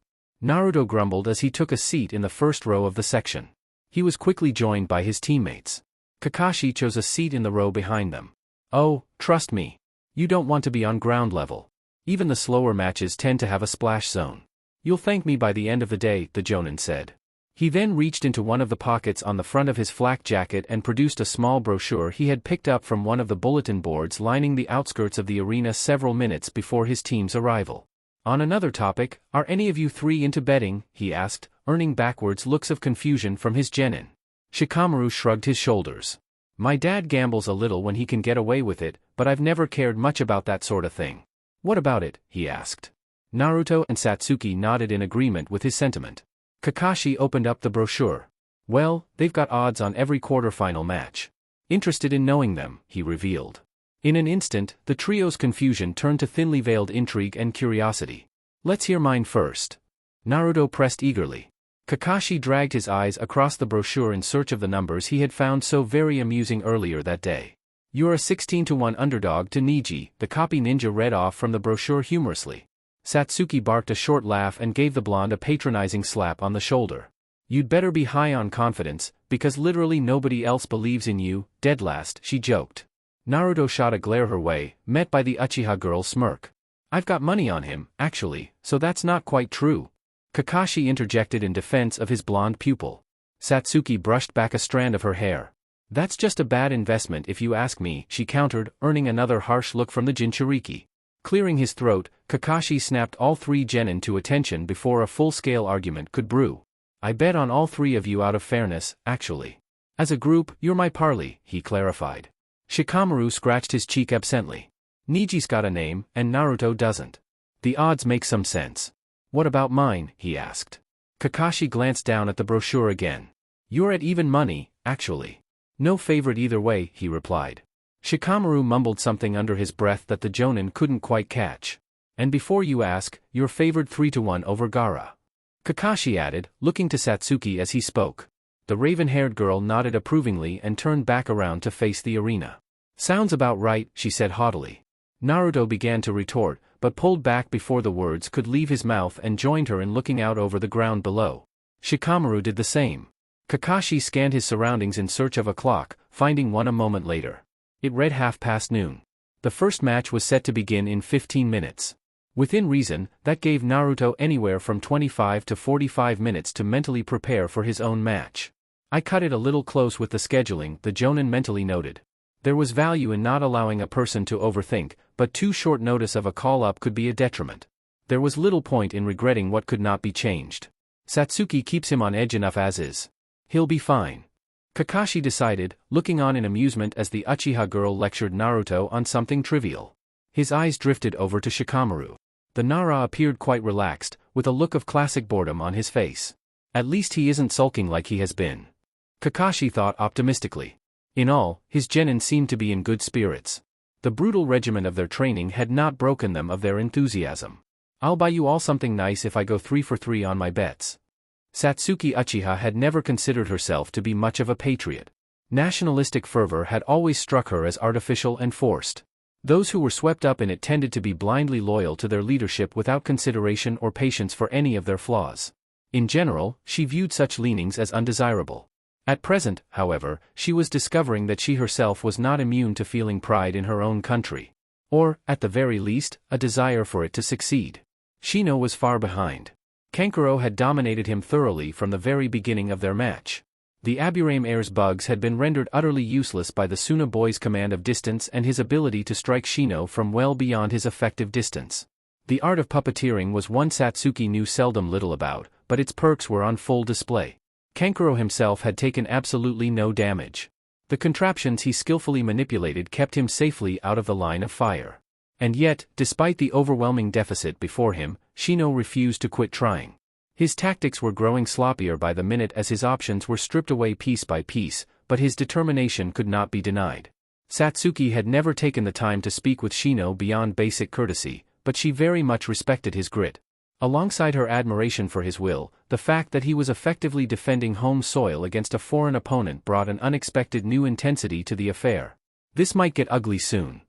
Naruto grumbled as he took a seat in the first row of the section. He was quickly joined by his teammates. Kakashi chose a seat in the row behind them. Oh, trust me. You don't want to be on ground level. Even the slower matches tend to have a splash zone. You'll thank me by the end of the day, the jonin said. He then reached into one of the pockets on the front of his flak jacket and produced a small brochure he had picked up from one of the bulletin boards lining the outskirts of the arena several minutes before his team's arrival. On another topic, are any of you 3 into betting? He asked, earning backwards looks of confusion from his genin. Shikamaru shrugged his shoulders. My dad gambles a little when he can get away with it, but I've never cared much about that sort of thing. What about it? He asked. Naruto and Satsuki nodded in agreement with his sentiment. Kakashi opened up the brochure. Well, they've got odds on every quarterfinal match. Interested in knowing them, he revealed. In an instant, the trio's confusion turned to thinly veiled intrigue and curiosity. Let's hear mine first. Naruto pressed eagerly. Kakashi dragged his eyes across the brochure in search of the numbers he had found so very amusing earlier that day. You're a 16-1 underdog to Neji, the copy ninja read off from the brochure humorously. Satsuki barked a short laugh and gave the blonde a patronizing slap on the shoulder. You'd better be high on confidence, because literally nobody else believes in you, dead last, she joked. Naruto shot a glare her way, met by the Uchiha girl's smirk. I've got money on him, actually, so that's not quite true. Kakashi interjected in defense of his blonde pupil. Satsuki brushed back a strand of her hair. That's just a bad investment if you ask me, she countered, earning another harsh look from the Jinchuriki. Clearing his throat, Kakashi snapped all three genin to attention before a full-scale argument could brew. I bet on all three of you out of fairness, actually. As a group, you're my parley, he clarified. Shikamaru scratched his cheek absently. Niji's got a name, and Naruto doesn't. The odds make some sense. What about mine, he asked. Kakashi glanced down at the brochure again. You're at even money, actually. No favorite either way, he replied. Shikamaru mumbled something under his breath that the Jonin couldn't quite catch. And before you ask, you're favored 3-1 over Gaara. Kakashi added, looking to Satsuki as he spoke. The raven-haired girl nodded approvingly and turned back around to face the arena. Sounds about right, she said haughtily. Naruto began to retort, but pulled back before the words could leave his mouth and joined her in looking out over the ground below. Shikamaru did the same. Kakashi scanned his surroundings in search of a clock, finding one a moment later. It read noon. The first match was set to begin in 15 minutes. Within reason, that gave Naruto anywhere from 25 to 45 minutes to mentally prepare for his own match. I cut it a little close with the scheduling, the Jonin mentally noted. There was value in not allowing a person to overthink, but too short notice of a call-up could be a detriment. There was little point in regretting what could not be changed. Satsuki keeps him on edge enough as is. He'll be fine. Kakashi decided, looking on in amusement as the Uchiha girl lectured Naruto on something trivial. His eyes drifted over to Shikamaru. The Nara appeared quite relaxed, with a look of classic boredom on his face. At least he isn't sulking like he has been. Kakashi thought optimistically. In all, his genin seemed to be in good spirits. The brutal regimen of their training had not broken them of their enthusiasm. I'll buy you all something nice if I go 3 for 3 on my bets. Satsuki Uchiha had never considered herself to be much of a patriot. Nationalistic fervor had always struck her as artificial and forced. Those who were swept up in it tended to be blindly loyal to their leadership without consideration or patience for any of their flaws. In general, she viewed such leanings as undesirable. At present, however, she was discovering that she herself was not immune to feeling pride in her own country. Or, at the very least, a desire for it to succeed. Shino was far behind. Kankuro had dominated him thoroughly from the very beginning of their match. The Aburame Air's bugs had been rendered utterly useless by the Suna boy's command of distance and his ability to strike Shino from well beyond his effective distance. The art of puppeteering was one Satsuki knew seldom little about, but its perks were on full display. Kankuro himself had taken absolutely no damage. The contraptions he skillfully manipulated kept him safely out of the line of fire. And yet, despite the overwhelming deficit before him, Shino refused to quit trying. His tactics were growing sloppier by the minute as his options were stripped away piece by piece, but his determination could not be denied. Satsuki had never taken the time to speak with Shino beyond basic courtesy, but she very much respected his grit. Alongside her admiration for his will, the fact that he was effectively defending home soil against a foreign opponent brought an unexpected new intensity to the affair. This might get ugly soon.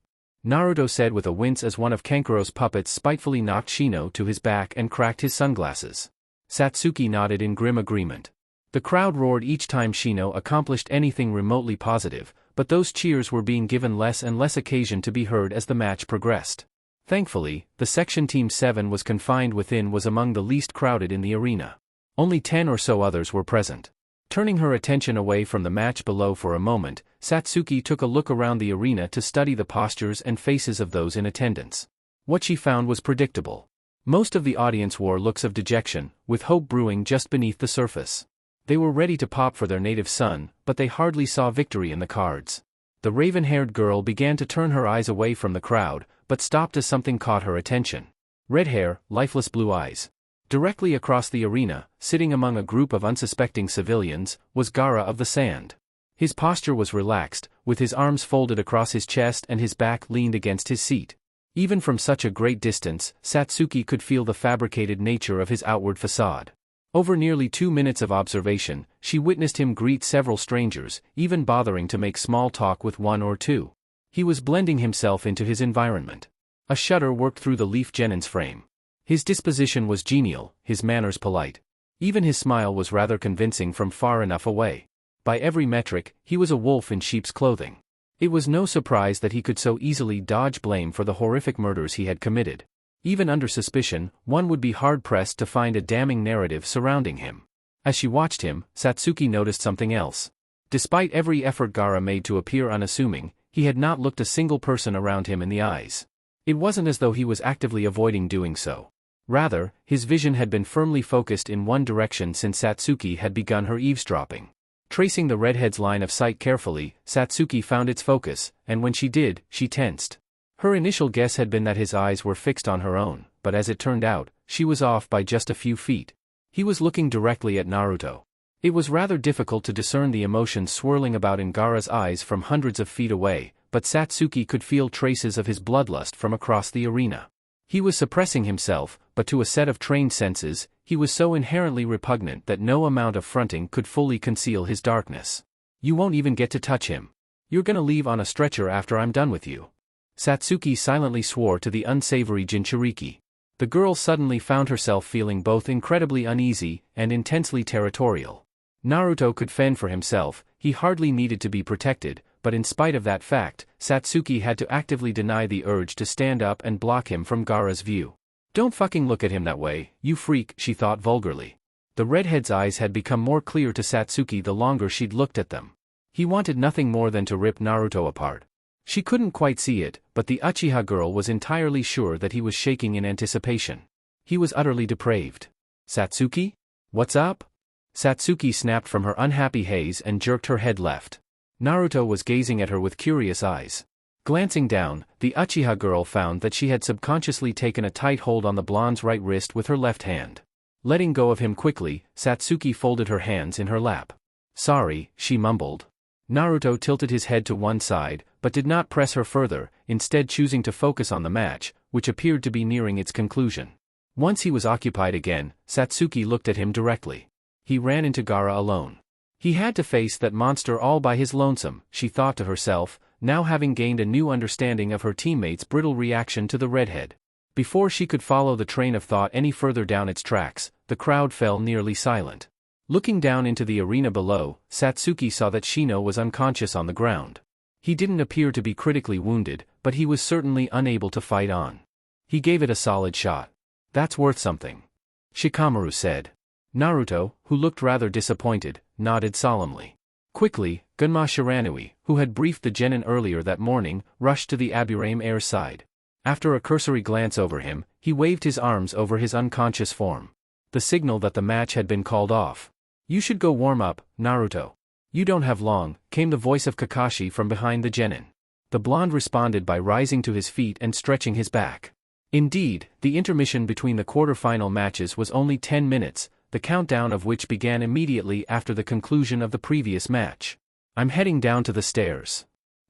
Naruto said with a wince as one of Kankuro's puppets spitefully knocked Shino to his back and cracked his sunglasses. Satsuki nodded in grim agreement. The crowd roared each time Shino accomplished anything remotely positive, but those cheers were being given less and less occasion to be heard as the match progressed. Thankfully, the section Team 7 was confined within was among the least crowded in the arena. Only 10 or so others were present. Turning her attention away from the match below for a moment, Satsuki took a look around the arena to study the postures and faces of those in attendance. What she found was predictable. Most of the audience wore looks of dejection, with hope brewing just beneath the surface. They were ready to pop for their native son, but they hardly saw victory in the cards. The raven-haired girl began to turn her eyes away from the crowd, but stopped as something caught her attention. Red hair, lifeless blue eyes. Directly across the arena, sitting among a group of unsuspecting civilians, was Gaara of the Sand. His posture was relaxed, with his arms folded across his chest and his back leaned against his seat. Even from such a great distance, Satsuki could feel the fabricated nature of his outward facade. Over nearly 2 minutes of observation, she witnessed him greet several strangers, even bothering to make small talk with one or two. He was blending himself into his environment. A shudder worked through the Leaf Genin's frame. His disposition was genial, his manners polite. Even his smile was rather convincing from far enough away. By every metric, he was a wolf in sheep's clothing. It was no surprise that he could so easily dodge blame for the horrific murders he had committed. Even under suspicion, one would be hard-pressed to find a damning narrative surrounding him. As she watched him, Satsuki noticed something else. Despite every effort Gaara made to appear unassuming, he had not looked a single person around him in the eyes. It wasn't as though he was actively avoiding doing so. Rather, his vision had been firmly focused in one direction since Satsuki had begun her eavesdropping. Tracing the redhead's line of sight carefully, Satsuki found its focus, and when she did, she tensed. Her initial guess had been that his eyes were fixed on her own, but as it turned out, she was off by just a few feet. He was looking directly at Naruto. It was rather difficult to discern the emotions swirling about in Gaara's eyes from hundreds of feet away, but Satsuki could feel traces of his bloodlust from across the arena. He was suppressing himself, but to a set of trained senses, he was so inherently repugnant that no amount of fronting could fully conceal his darkness. You won't even get to touch him. You're gonna leave on a stretcher after I'm done with you. Satsuki silently swore to the unsavory Jinchuriki. The girl suddenly found herself feeling both incredibly uneasy and intensely territorial. Naruto could fend for himself, he hardly needed to be protected, but in spite of that fact, Satsuki had to actively deny the urge to stand up and block him from Gaara's view. Don't fucking look at him that way, you freak, she thought vulgarly. The redhead's eyes had become more clear to Satsuki the longer she'd looked at them. He wanted nothing more than to rip Naruto apart. She couldn't quite see it, but the Uchiha girl was entirely sure that he was shaking in anticipation. He was utterly depraved. Satsuki? What's up? Satsuki snapped from her unhappy haze and jerked her head left. Naruto was gazing at her with curious eyes. Glancing down, the Uchiha girl found that she had subconsciously taken a tight hold on the blonde's right wrist with her left hand. Letting go of him quickly, Satsuki folded her hands in her lap. Sorry, she mumbled. Naruto tilted his head to one side, but did not press her further, instead choosing to focus on the match, which appeared to be nearing its conclusion. Once he was occupied again, Satsuki looked at him directly. He ran into Gaara alone. He had to face that monster all by his lonesome, she thought to herself, now having gained a new understanding of her teammate's brittle reaction to the redhead. Before she could follow the train of thought any further down its tracks, the crowd fell nearly silent. Looking down into the arena below, Satsuki saw that Shino was unconscious on the ground. He didn't appear to be critically wounded, but he was certainly unable to fight on. He gave it a solid shot. That's worth something. Shikamaru said. Naruto, who looked rather disappointed, nodded solemnly. Quickly, Gunma Shiranui, who had briefed the genin earlier that morning, rushed to the Aburame heir's side. After a cursory glance over him, he waved his arms over his unconscious form. The signal that the match had been called off. You should go warm up, Naruto. You don't have long, came the voice of Kakashi from behind the genin. The blonde responded by rising to his feet and stretching his back. Indeed, the intermission between the quarter-final matches was only 10 minutes, the countdown of which began immediately after the conclusion of the previous match. I'm heading down to the stairs.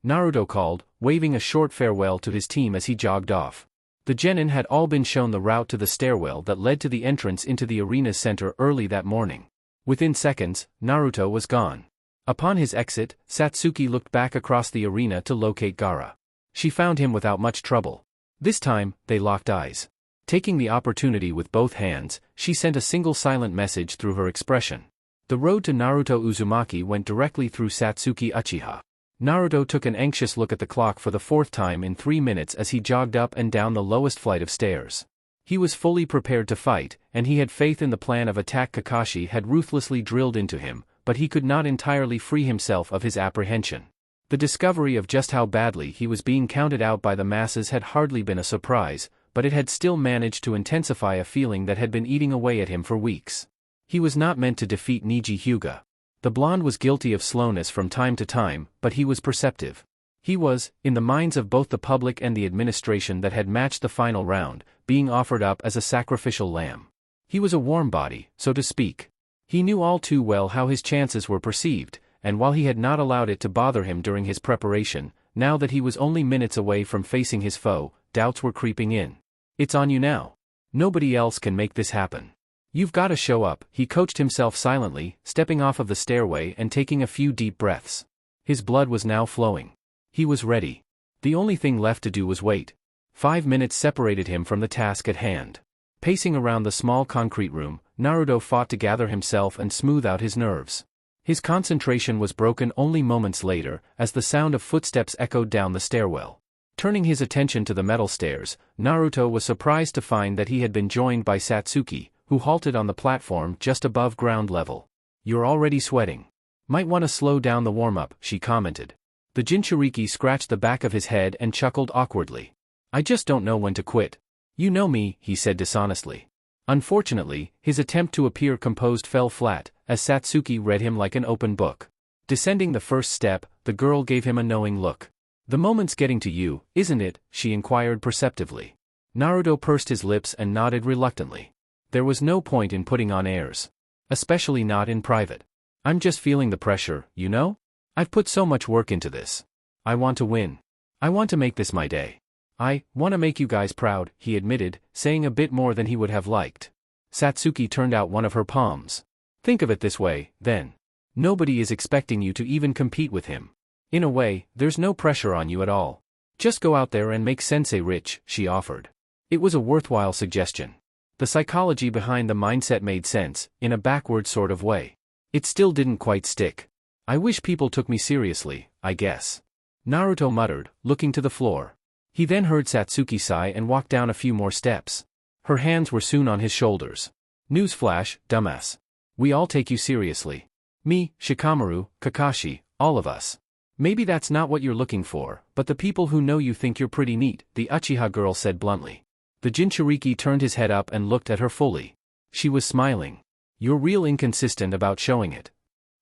Naruto called, waving a short farewell to his team as he jogged off. The genin had all been shown the route to the stairwell that led to the entrance into the arena's center early that morning. Within seconds, Naruto was gone. Upon his exit, Satsuki looked back across the arena to locate Gaara. She found him without much trouble. This time, they locked eyes. Taking the opportunity with both hands, she sent a single silent message through her expression. The road to Naruto Uzumaki went directly through Satsuki Uchiha. Naruto took an anxious look at the clock for the fourth time in 3 minutes as he jogged up and down the lowest flight of stairs. He was fully prepared to fight, and he had faith in the plan of attack Kakashi had ruthlessly drilled into him, but he could not entirely free himself of his apprehension. The discovery of just how badly he was being counted out by the masses had hardly been a surprise, but it had still managed to intensify a feeling that had been eating away at him for weeks. He was not meant to defeat Niji Hyuga. The blonde was guilty of slowness from time to time, but he was perceptive. He was, in the minds of both the public and the administration that had matched the final round, being offered up as a sacrificial lamb. He was a warm body, so to speak. He knew all too well how his chances were perceived, and while he had not allowed it to bother him during his preparation, now that he was only minutes away from facing his foe, doubts were creeping in. It's on you now. Nobody else can make this happen. You've got to show up, he coached himself silently, stepping off of the stairway and taking a few deep breaths. His blood was now flowing. He was ready. The only thing left to do was wait. 5 minutes separated him from the task at hand. Pacing around the small concrete room, Naruto fought to gather himself and smooth out his nerves. His concentration was broken only moments later, as the sound of footsteps echoed down the stairwell. Turning his attention to the metal stairs, Naruto was surprised to find that he had been joined by Satsuki, who halted on the platform just above ground level. You're already sweating. Might want to slow down the warm-up, she commented. The Jinchuriki scratched the back of his head and chuckled awkwardly. I just don't know when to quit. You know me, he said dishonestly. Unfortunately, his attempt to appear composed fell flat, as Satsuki read him like an open book. Descending the first step, the girl gave him a knowing look. The moment's getting to you, isn't it? She inquired perceptively. Naruto pursed his lips and nodded reluctantly. There was no point in putting on airs. Especially not in private. I'm just feeling the pressure, you know? I've put so much work into this. I want to win. I want to make this my day. I want to make you guys proud, he admitted, saying a bit more than he would have liked. Satsuki turned out one of her palms. Think of it this way, then. Nobody is expecting you to even compete with him. In a way, there's no pressure on you at all. Just go out there and make Sensei rich, she offered. It was a worthwhile suggestion. The psychology behind the mindset made sense, in a backward sort of way. It still didn't quite stick. I wish people took me seriously, I guess. Naruto muttered, looking to the floor. He then heard Satsuki sigh and walked down a few more steps. Her hands were soon on his shoulders. Newsflash, dumbass. We all take you seriously. Me, Shikamaru, Kakashi, all of us. Maybe that's not what you're looking for, but the people who know you think you're pretty neat, the Uchiha girl said bluntly. The Jinchuriki turned his head up and looked at her fully. She was smiling. You're real inconsistent about showing it.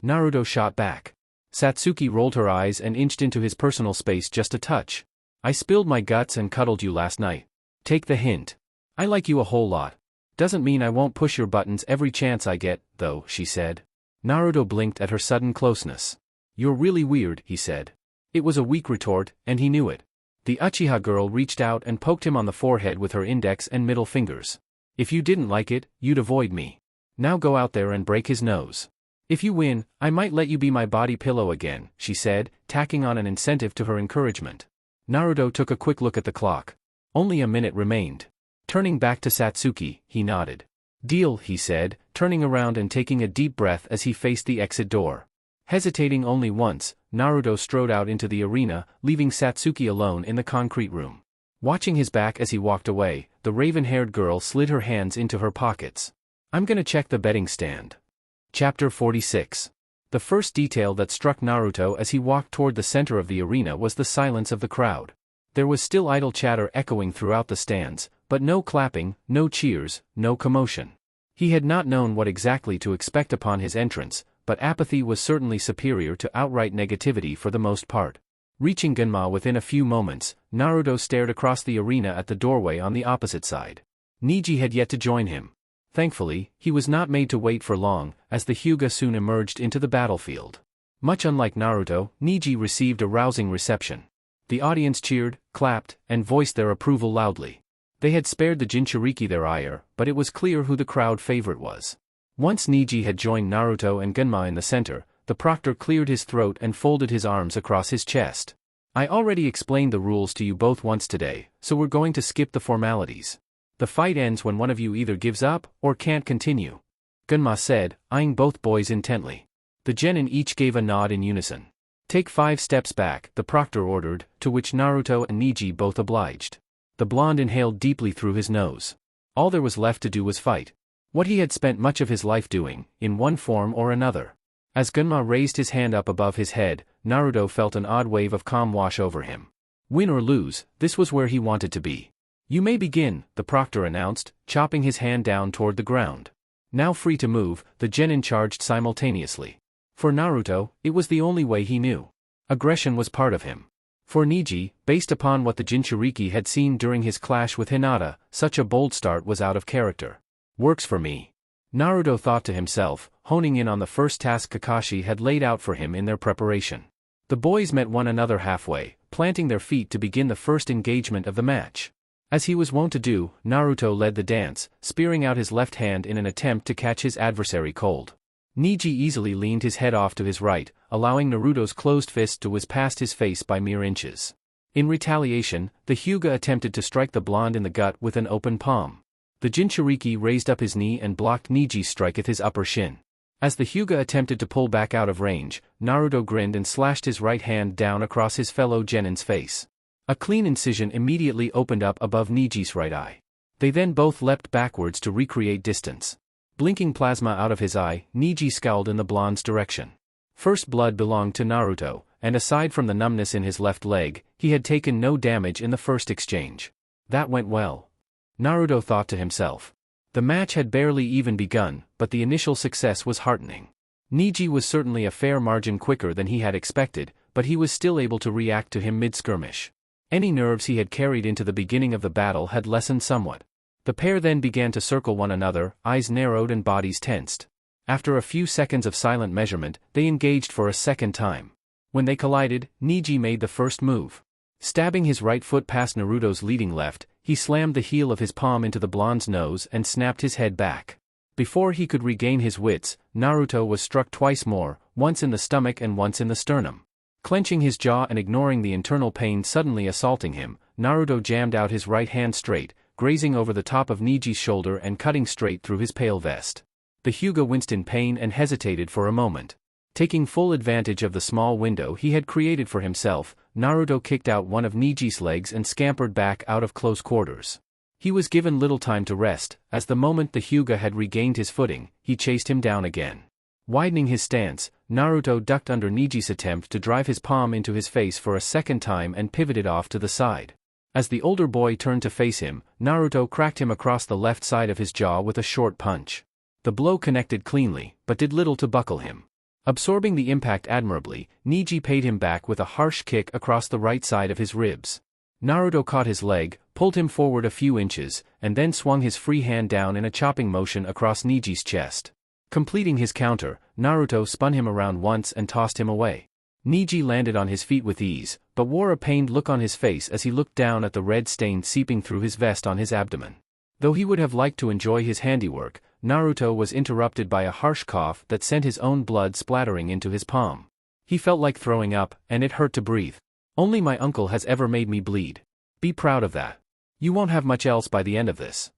Naruto shot back. Satsuki rolled her eyes and inched into his personal space just a touch. I spilled my guts and cuddled you last night. Take the hint. I like you a whole lot. Doesn't mean I won't push your buttons every chance I get, though, she said. Naruto blinked at her sudden closeness. You're really weird, he said. It was a weak retort, and he knew it. The Uchiha girl reached out and poked him on the forehead with her index and middle fingers. If you didn't like it, you'd avoid me. Now go out there and break his nose. If you win, I might let you be my body pillow again, she said, tacking on an incentive to her encouragement. Naruto took a quick look at the clock. Only a minute remained. Turning back to Satsuki, he nodded. Deal, he said, turning around and taking a deep breath as he faced the exit door. Hesitating only once, Naruto strode out into the arena, leaving Satsuki alone in the concrete room. Watching his back as he walked away, the raven-haired girl slid her hands into her pockets. I'm gonna check the betting stand. Chapter 46. The first detail that struck Naruto as he walked toward the center of the arena was the silence of the crowd. There was still idle chatter echoing throughout the stands, but no clapping, no cheers, no commotion. He had not known what exactly to expect upon his entrance, but apathy was certainly superior to outright negativity for the most part. Reaching Genma within a few moments, Naruto stared across the arena at the doorway on the opposite side. Niji had yet to join him. Thankfully, he was not made to wait for long, as the Hyuga soon emerged into the battlefield. Much unlike Naruto, Niji received a rousing reception. The audience cheered, clapped, and voiced their approval loudly. They had spared the Jinchuriki their ire, but it was clear who the crowd favorite was. Once Niji had joined Naruto and Genma in the center, the proctor cleared his throat and folded his arms across his chest. I already explained the rules to you both once today, so we're going to skip the formalities. The fight ends when one of you either gives up, or can't continue. Genma said, eyeing both boys intently. The genin each gave a nod in unison. Take 5 steps back, the proctor ordered, to which Naruto and Niji both obliged. The blonde inhaled deeply through his nose. All there was left to do was fight. What he had spent much of his life doing, in one form or another. As Genma raised his hand up above his head, Naruto felt an odd wave of calm wash over him. Win or lose, this was where he wanted to be. You may begin, the proctor announced, chopping his hand down toward the ground. Now free to move, the genin charged simultaneously. For Naruto, it was the only way he knew. Aggression was part of him. For Niji, based upon what the Jinchuriki had seen during his clash with Hinata, such a bold start was out of character. Works for me. Naruto thought to himself, honing in on the first task Kakashi had laid out for him in their preparation. The boys met one another halfway, planting their feet to begin the first engagement of the match. As he was wont to do, Naruto led the dance, spearing out his left hand in an attempt to catch his adversary cold. Niji easily leaned his head off to his right, allowing Naruto's closed fist to whiz past his face by mere inches. In retaliation, the Hyuga attempted to strike the blonde in the gut with an open palm. The Jinchuriki raised up his knee and blocked Niji's strike at his upper shin. As the Hyuga attempted to pull back out of range, Naruto grinned and slashed his right hand down across his fellow genin's face. A clean incision immediately opened up above Niji's right eye. They then both leapt backwards to recreate distance. Blinking plasma out of his eye, Niji scowled in the blonde's direction. First blood belonged to Naruto, and aside from the numbness in his left leg, he had taken no damage in the first exchange. That went well. Naruto thought to himself. The match had barely even begun, but the initial success was heartening. Neji was certainly a fair margin quicker than he had expected, but he was still able to react to him mid-skirmish. Any nerves he had carried into the beginning of the battle had lessened somewhat. The pair then began to circle one another, eyes narrowed and bodies tensed. After a few seconds of silent measurement, they engaged for a second time. When they collided, Neji made the first move. Stabbing his right foot past Naruto's leading left, he slammed the heel of his palm into the blonde's nose and snapped his head back. Before he could regain his wits, Naruto was struck twice more, once in the stomach and once in the sternum. Clenching his jaw and ignoring the internal pain suddenly assaulting him, Naruto jammed out his right hand straight, grazing over the top of Neji's shoulder and cutting straight through his pale vest. The Hyuga winced in pain and hesitated for a moment. Taking full advantage of the small window he had created for himself, Naruto kicked out one of Neji's legs and scampered back out of close quarters. He was given little time to rest, as the moment the Hyuga had regained his footing, he chased him down again. Widening his stance, Naruto ducked under Neji's attempt to drive his palm into his face for a second time and pivoted off to the side. As the older boy turned to face him, Naruto cracked him across the left side of his jaw with a short punch. The blow connected cleanly, but did little to buckle him. Absorbing the impact admirably, Neji paid him back with a harsh kick across the right side of his ribs. Naruto caught his leg, pulled him forward a few inches, and then swung his free hand down in a chopping motion across Neji's chest. Completing his counter, Naruto spun him around once and tossed him away. Neji landed on his feet with ease, but wore a pained look on his face as he looked down at the red stain seeping through his vest on his abdomen. Though he would have liked to enjoy his handiwork, Naruto was interrupted by a harsh cough that sent his own blood splattering into his palm. He felt like throwing up, and it hurt to breathe. Only my uncle has ever made me bleed. Be proud of that. You won't have much else by the end of this.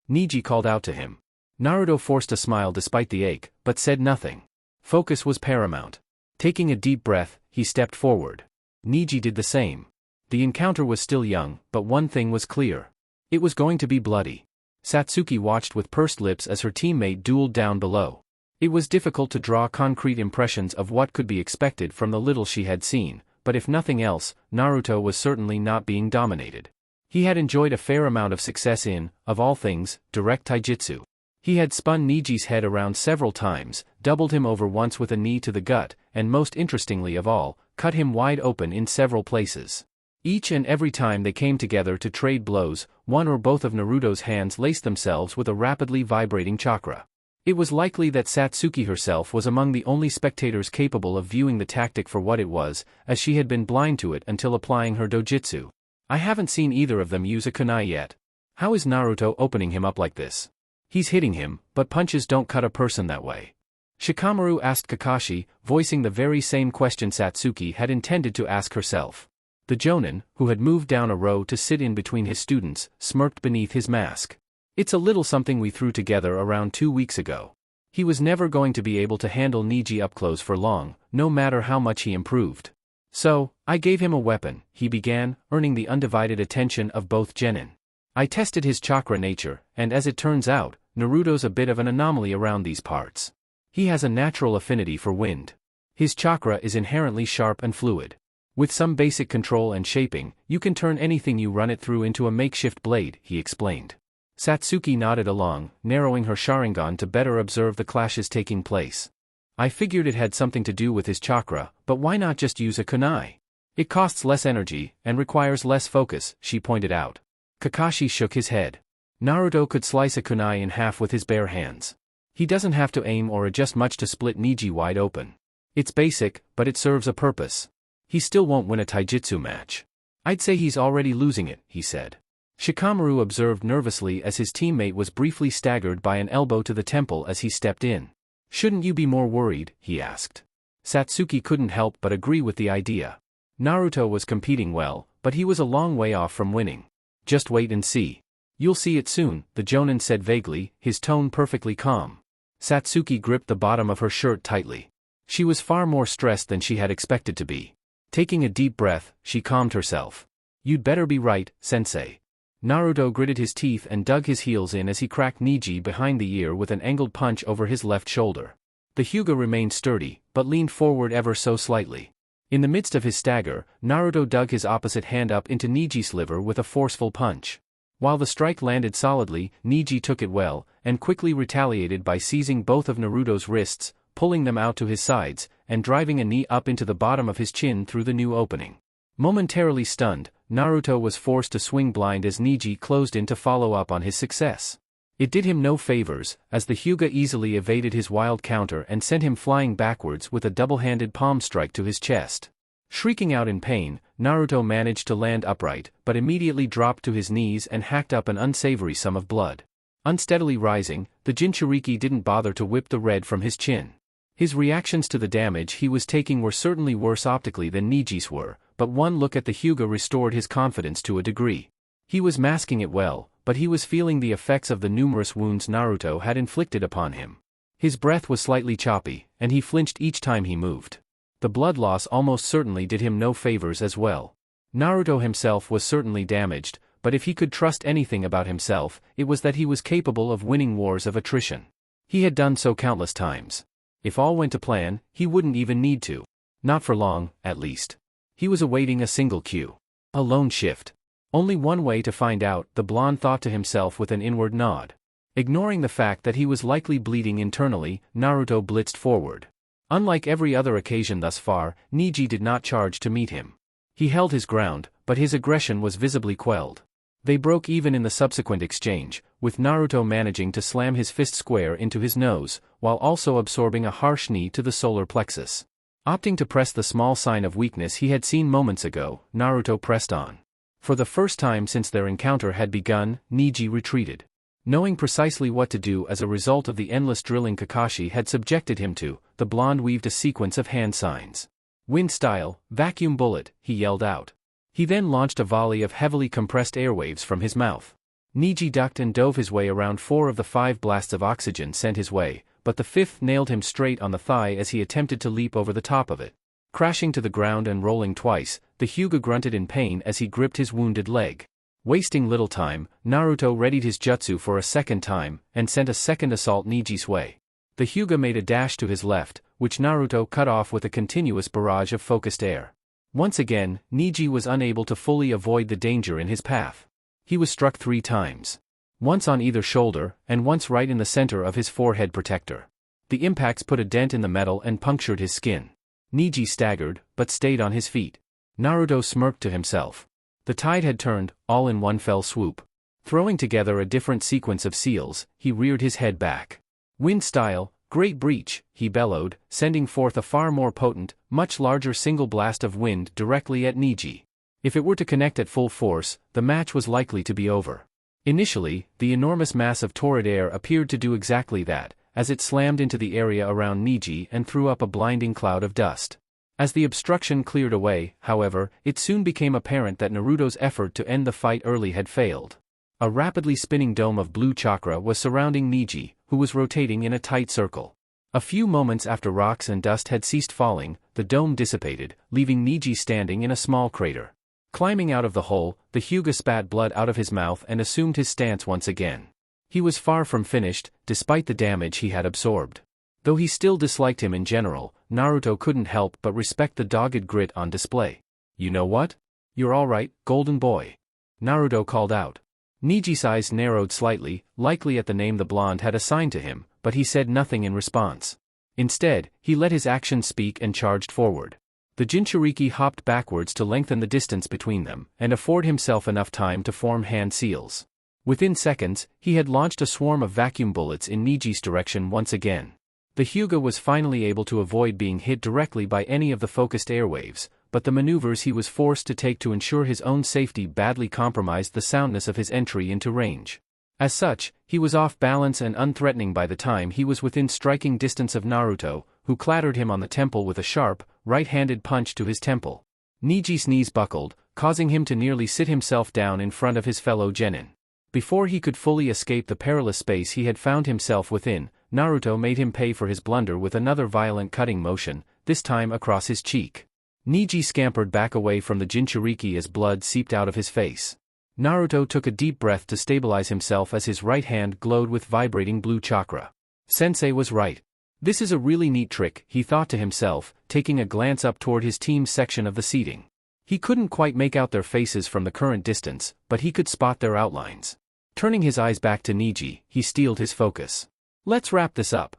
Neji called out to him. Naruto forced a smile despite the ache, but said nothing. Focus was paramount. Taking a deep breath, he stepped forward. Neji did the same. The encounter was still young, but one thing was clear. It was going to be bloody. Satsuki watched with pursed lips as her teammate dueled down below. It was difficult to draw concrete impressions of what could be expected from the little she had seen, but if nothing else, Naruto was certainly not being dominated. He had enjoyed a fair amount of success in, of all things, direct taijutsu. He had spun Neji's head around several times, doubled him over once with a knee to the gut, and most interestingly of all, cut him wide open in several places. Each and every time they came together to trade blows, one or both of Naruto's hands laced themselves with a rapidly vibrating chakra. It was likely that Satsuki herself was among the only spectators capable of viewing the tactic for what it was, as she had been blind to it until applying her dojutsu. I haven't seen either of them use a kunai yet. How is Naruto opening him up like this? He's hitting him, but punches don't cut a person that way. Shikamaru asked Kakashi, voicing the very same question Satsuki had intended to ask herself. The Jonin, who had moved down a row to sit in between his students, smirked beneath his mask. It's a little something we threw together around 2 weeks ago. He was never going to be able to handle Neji up close for long, no matter how much he improved. So, I gave him a weapon, he began, earning the undivided attention of both genin. I tested his chakra nature, and as it turns out, Naruto's a bit of an anomaly around these parts. He has a natural affinity for wind. His chakra is inherently sharp and fluid. With some basic control and shaping, you can turn anything you run it through into a makeshift blade, he explained. Satsuki nodded along, narrowing her Sharingan to better observe the clashes taking place. I figured it had something to do with his chakra, but why not just use a kunai? It costs less energy, and requires less focus, she pointed out. Kakashi shook his head. Naruto could slice a kunai in half with his bare hands. He doesn't have to aim or adjust much to split Neji wide open. It's basic, but it serves a purpose. He still won't win a taijutsu match. I'd say he's already losing it, he said. Shikamaru observed nervously as his teammate was briefly staggered by an elbow to the temple as he stepped in. Shouldn't you be more worried, he asked. Satsuki couldn't help but agree with the idea. Naruto was competing well, but he was a long way off from winning. Just wait and see. You'll see it soon, the Jonin said vaguely, his tone perfectly calm. Satsuki gripped the bottom of her shirt tightly. She was far more stressed than she had expected to be. Taking a deep breath, she calmed herself. You'd better be right, sensei. Naruto gritted his teeth and dug his heels in as he cracked Neji behind the ear with an angled punch over his left shoulder. The Hyuga remained sturdy, but leaned forward ever so slightly. In the midst of his stagger, Naruto dug his opposite hand up into Neji's liver with a forceful punch. While the strike landed solidly, Neji took it well, and quickly retaliated by seizing both of Naruto's wrists, pulling them out to his sides, and driving a knee up into the bottom of his chin through the new opening. Momentarily stunned, Naruto was forced to swing blind as Neji closed in to follow up on his success. It did him no favors, as the Hyuga easily evaded his wild counter and sent him flying backwards with a double-handed palm strike to his chest. Shrieking out in pain, Naruto managed to land upright, but immediately dropped to his knees and hacked up an unsavory sum of blood. Unsteadily rising, the Jinchuriki didn't bother to whip the red from his chin. His reactions to the damage he was taking were certainly worse optically than Neji's were, but one look at the Hyuga restored his confidence to a degree. He was masking it well, but he was feeling the effects of the numerous wounds Naruto had inflicted upon him. His breath was slightly choppy, and he flinched each time he moved. The blood loss almost certainly did him no favors as well. Naruto himself was certainly damaged, but if he could trust anything about himself, it was that he was capable of winning wars of attrition. He had done so countless times. If all went to plan, he wouldn't even need to. Not for long, at least. He was awaiting a single cue. A lone shift. Only one way to find out, the blonde thought to himself with an inward nod. Ignoring the fact that he was likely bleeding internally, Naruto blitzed forward. Unlike every other occasion thus far, Neji did not charge to meet him. He held his ground, but his aggression was visibly quelled. They broke even in the subsequent exchange, with Naruto managing to slam his fist square into his nose, while also absorbing a harsh knee to the solar plexus. Opting to press the small sign of weakness he had seen moments ago, Naruto pressed on. For the first time since their encounter had begun, Neji retreated. Knowing precisely what to do as a result of the endless drilling Kakashi had subjected him to, the blonde weaved a sequence of hand signs. "Wind style, vacuum bullet," he yelled out. He then launched a volley of heavily compressed airwaves from his mouth. Neji ducked and dove his way around 4 of the 5 blasts of oxygen sent his way, but the 5th nailed him straight on the thigh as he attempted to leap over the top of it. Crashing to the ground and rolling twice, the Hyuga grunted in pain as he gripped his wounded leg. Wasting little time, Naruto readied his jutsu for a second time, and sent a second assault Neji's way. The Hyuga made a dash to his left, which Naruto cut off with a continuous barrage of focused air. Once again, Neji was unable to fully avoid the danger in his path. He was struck 3 times. Once on either shoulder, and once right in the center of his forehead protector. The impacts put a dent in the metal and punctured his skin. Neji staggered, but stayed on his feet. Naruto smirked to himself. The tide had turned, all in one fell swoop. Throwing together a different sequence of seals, he reared his head back. "Wind style, great breach," he bellowed, sending forth a far more potent, much larger single blast of wind directly at Neji. If it were to connect at full force, the match was likely to be over. Initially, the enormous mass of torrid air appeared to do exactly that, as it slammed into the area around Neji and threw up a blinding cloud of dust. As the obstruction cleared away, however, it soon became apparent that Naruto's effort to end the fight early had failed. A rapidly spinning dome of blue chakra was surrounding Neji, who was rotating in a tight circle. A few moments after rocks and dust had ceased falling, the dome dissipated, leaving Neji standing in a small crater. Climbing out of the hole, the Hyuga spat blood out of his mouth and assumed his stance once again. He was far from finished, despite the damage he had absorbed. Though he still disliked him in general, Naruto couldn't help but respect the dogged grit on display. "You know what? You're all right, golden boy," Naruto called out. Neji's eyes narrowed slightly, likely at the name the blonde had assigned to him, but he said nothing in response. Instead, he let his actions speak and charged forward. The Jinchuriki hopped backwards to lengthen the distance between them, and afford himself enough time to form hand seals. Within seconds, he had launched a swarm of vacuum bullets in Neji's direction once again. The Hyuga was finally able to avoid being hit directly by any of the focused airwaves, but the maneuvers he was forced to take to ensure his own safety badly compromised the soundness of his entry into range. As such, he was off balance and unthreatening by the time he was within striking distance of Naruto, who clattered him on the temple with a sharp, right-handed punch to his temple. Neji's knees buckled, causing him to nearly sit himself down in front of his fellow genin. Before he could fully escape the perilous space he had found himself within, Naruto made him pay for his blunder with another violent cutting motion, this time across his cheek. Neji scampered back away from the Jinchuriki as blood seeped out of his face. Naruto took a deep breath to stabilize himself as his right hand glowed with vibrating blue chakra. Sensei was right. This is a really neat trick, he thought to himself, taking a glance up toward his team's section of the seating. He couldn't quite make out their faces from the current distance, but he could spot their outlines. Turning his eyes back to Niji, he steeled his focus. Let's wrap this up.